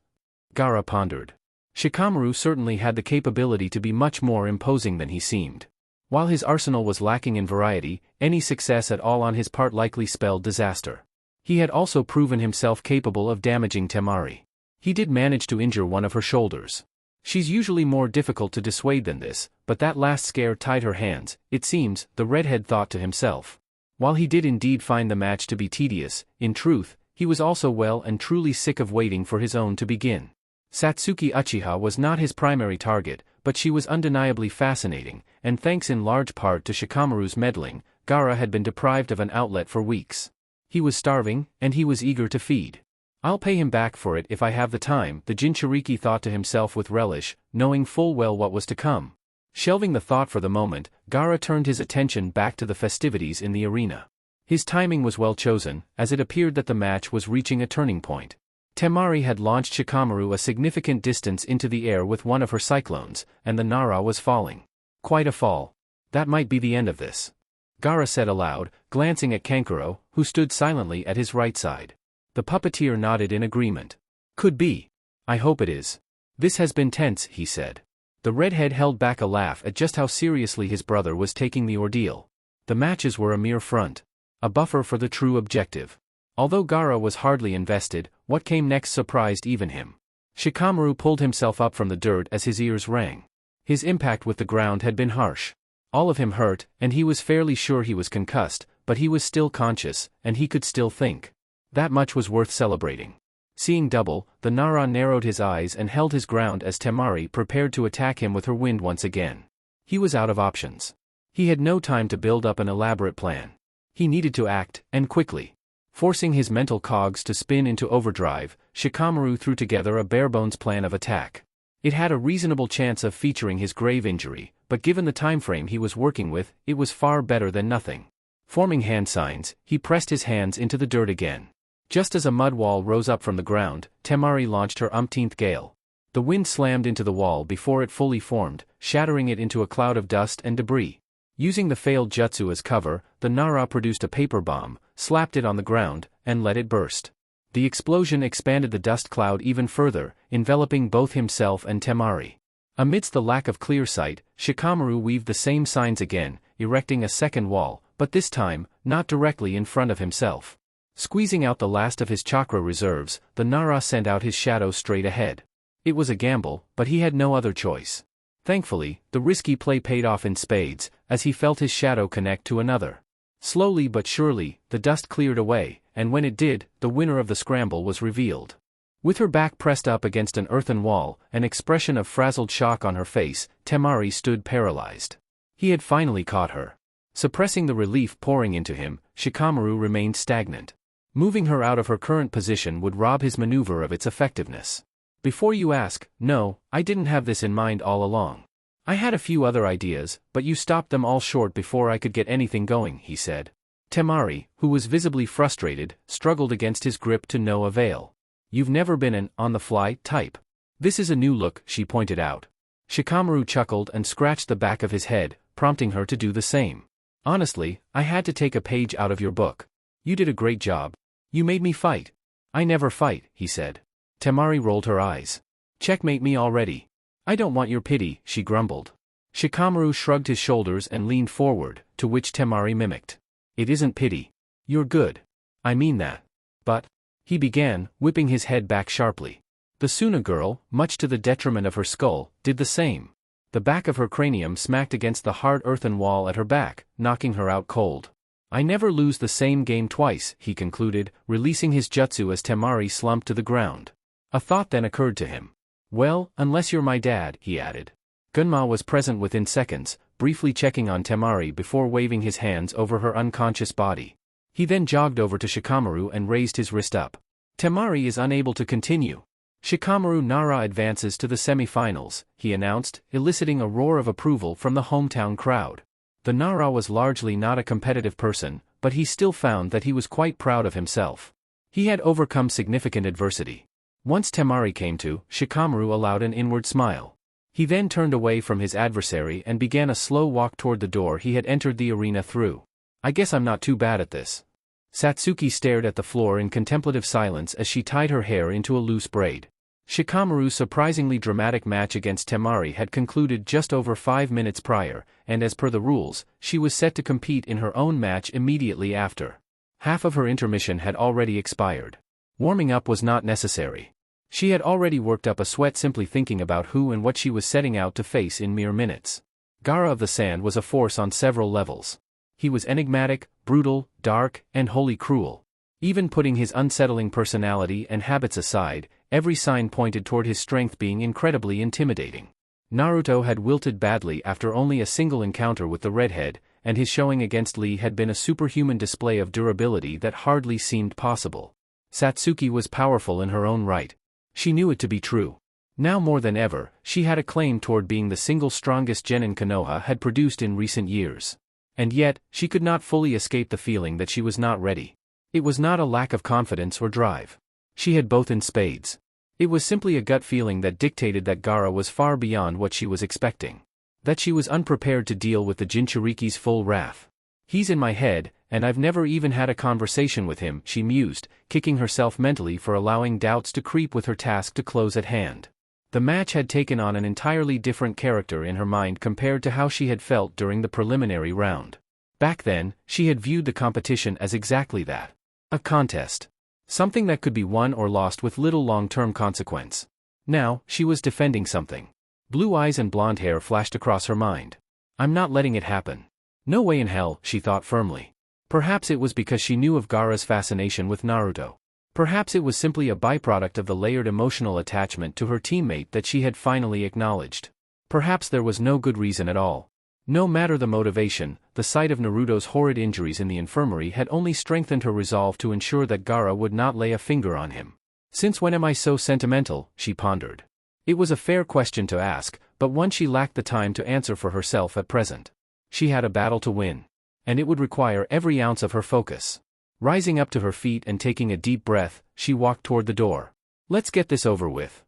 Gaara pondered. Shikamaru certainly had the capability to be much more imposing than he seemed. While his arsenal was lacking in variety, any success at all on his part likely spelled disaster. He had also proven himself capable of damaging Temari. He did manage to injure one of her shoulders. She's usually more difficult to dissuade than this, but that last scare tied her hands, it seems, the redhead thought to himself. While he did indeed find the match to be tedious, in truth, he was also well and truly sick of waiting for his own to begin. Satsuki Uchiha was not his primary target, but she was undeniably fascinating, and thanks in large part to Shikamaru's meddling, Gaara had been deprived of an outlet for weeks. He was starving, and he was eager to feed. "I'll pay him back for it if I have the time," the Jinchuriki thought to himself with relish, knowing full well what was to come. Shelving the thought for the moment, Gaara turned his attention back to the festivities in the arena. His timing was well chosen, as it appeared that the match was reaching a turning point. Temari had launched Shikamaru a significant distance into the air with one of her cyclones, and the Nara was falling. Quite a fall. That might be the end of this. Gaara said aloud, glancing at Kankuro, who stood silently at his right side. The puppeteer nodded in agreement. "Could be. I hope it is. This has been tense," he said. The redhead held back a laugh at just how seriously his brother was taking the ordeal. The matches were a mere front. A buffer for the true objective. Although Gaara was hardly invested, what came next surprised even him. Shikamaru pulled himself up from the dirt as his ears rang. His impact with the ground had been harsh. All of him hurt, and he was fairly sure he was concussed, but he was still conscious, and he could still think. That much was worth celebrating. Seeing double, the Nara narrowed his eyes and held his ground as Temari prepared to attack him with her wind once again. He was out of options. He had no time to build up an elaborate plan. He needed to act, and quickly. Forcing his mental cogs to spin into overdrive, Shikamaru threw together a bare-bones plan of attack. It had a reasonable chance of featuring his grave injury, but given the time frame he was working with, it was far better than nothing. Forming hand signs, he pressed his hands into the dirt again. Just as a mud wall rose up from the ground, Temari launched her umpteenth gale. The wind slammed into the wall before it fully formed, shattering it into a cloud of dust and debris. Using the failed jutsu as cover, the Nara produced a paper bomb, slapped it on the ground, and let it burst. The explosion expanded the dust cloud even further, enveloping both himself and Temari. Amidst the lack of clear sight, Shikamaru weaved the same signs again, erecting a second wall, but this time, not directly in front of himself. Squeezing out the last of his chakra reserves, the Nara sent out his shadow straight ahead. It was a gamble, but he had no other choice. Thankfully, the risky play paid off in spades, as he felt his shadow connect to another. Slowly but surely, the dust cleared away, and when it did, the winner of the scramble was revealed. With her back pressed up against an earthen wall, an expression of frazzled shock on her face, Temari stood paralyzed. He had finally caught her. Suppressing the relief pouring into him, Shikamaru remained stagnant. Moving her out of her current position would rob his maneuver of its effectiveness. Before you ask, no, I didn't have this in mind all along. I had a few other ideas, but you stopped them all short before I could get anything going, he said. Temari, who was visibly frustrated, struggled against his grip to no avail. You've never been an on-the-fly type. This is a new look, she pointed out. Shikamaru chuckled and scratched the back of his head, prompting her to do the same. Honestly, I had to take a page out of your book. You did a great job. You made me fight. I never fight, he said. Temari rolled her eyes. Checkmate me already. I don't want your pity, she grumbled. Shikamaru shrugged his shoulders and leaned forward, to which Temari mimicked. It isn't pity. You're good. I mean that. But, he began, whipping his head back sharply. The Suna girl, much to the detriment of her skull, did the same. The back of her cranium smacked against the hard earthen wall at her back, knocking her out cold. I never lose the same game twice, he concluded, releasing his jutsu as Temari slumped to the ground. A thought then occurred to him. Well, unless you're my dad, he added. Gunma was present within seconds, briefly checking on Temari before waving his hands over her unconscious body. He then jogged over to Shikamaru and raised his wrist up. Temari is unable to continue. Shikamaru Nara advances to the semi-finals, he announced, eliciting a roar of approval from the hometown crowd. The Nara was largely not a competitive person, but he still found that he was quite proud of himself. He had overcome significant adversity. Once Temari came to, Shikamaru allowed an inward smile. He then turned away from his adversary and began a slow walk toward the door he had entered the arena through. I guess I'm not too bad at this. Satsuki stared at the floor in contemplative silence as she tied her hair into a loose braid. Shikamaru's surprisingly dramatic match against Temari had concluded just over 5 minutes prior, and as per the rules, she was set to compete in her own match immediately after. Half of her intermission had already expired. Warming up was not necessary. She had already worked up a sweat simply thinking about who and what she was setting out to face in mere minutes. Gaara of the Sand was a force on several levels. He was enigmatic, brutal, dark, and wholly cruel. Even putting his unsettling personality and habits aside, every sign pointed toward his strength being incredibly intimidating. Naruto had wilted badly after only a single encounter with the redhead, and his showing against Lee had been a superhuman display of durability that hardly seemed possible. Satsuki was powerful in her own right. She knew it to be true. Now more than ever, she had a claim toward being the single strongest genin Konoha had produced in recent years. And yet, she could not fully escape the feeling that she was not ready. It was not a lack of confidence or drive. She had both in spades. It was simply a gut feeling that dictated that Gaara was far beyond what she was expecting. That she was unprepared to deal with the Jinchuriki's full wrath. He's in my head, and I've never even had a conversation with him, she mused, kicking herself mentally for allowing doubts to creep with her task to close at hand. The match had taken on an entirely different character in her mind compared to how she had felt during the preliminary round. Back then, she had viewed the competition as exactly that. A contest. Something that could be won or lost with little long-term consequence. Now, she was defending something. Blue eyes and blonde hair flashed across her mind. I'm not letting it happen. No way in hell, she thought firmly. Perhaps it was because she knew of Gaara's fascination with Naruto. Perhaps it was simply a byproduct of the layered emotional attachment to her teammate that she had finally acknowledged. Perhaps there was no good reason at all. No matter the motivation, the sight of Naruto's horrid injuries in the infirmary had only strengthened her resolve to ensure that Gaara would not lay a finger on him. Since when am I so sentimental, she pondered. It was a fair question to ask, but one she lacked the time to answer for herself at present. She had a battle to win. And it would require every ounce of her focus. Rising up to her feet and taking a deep breath, she walked toward the door. Let's get this over with.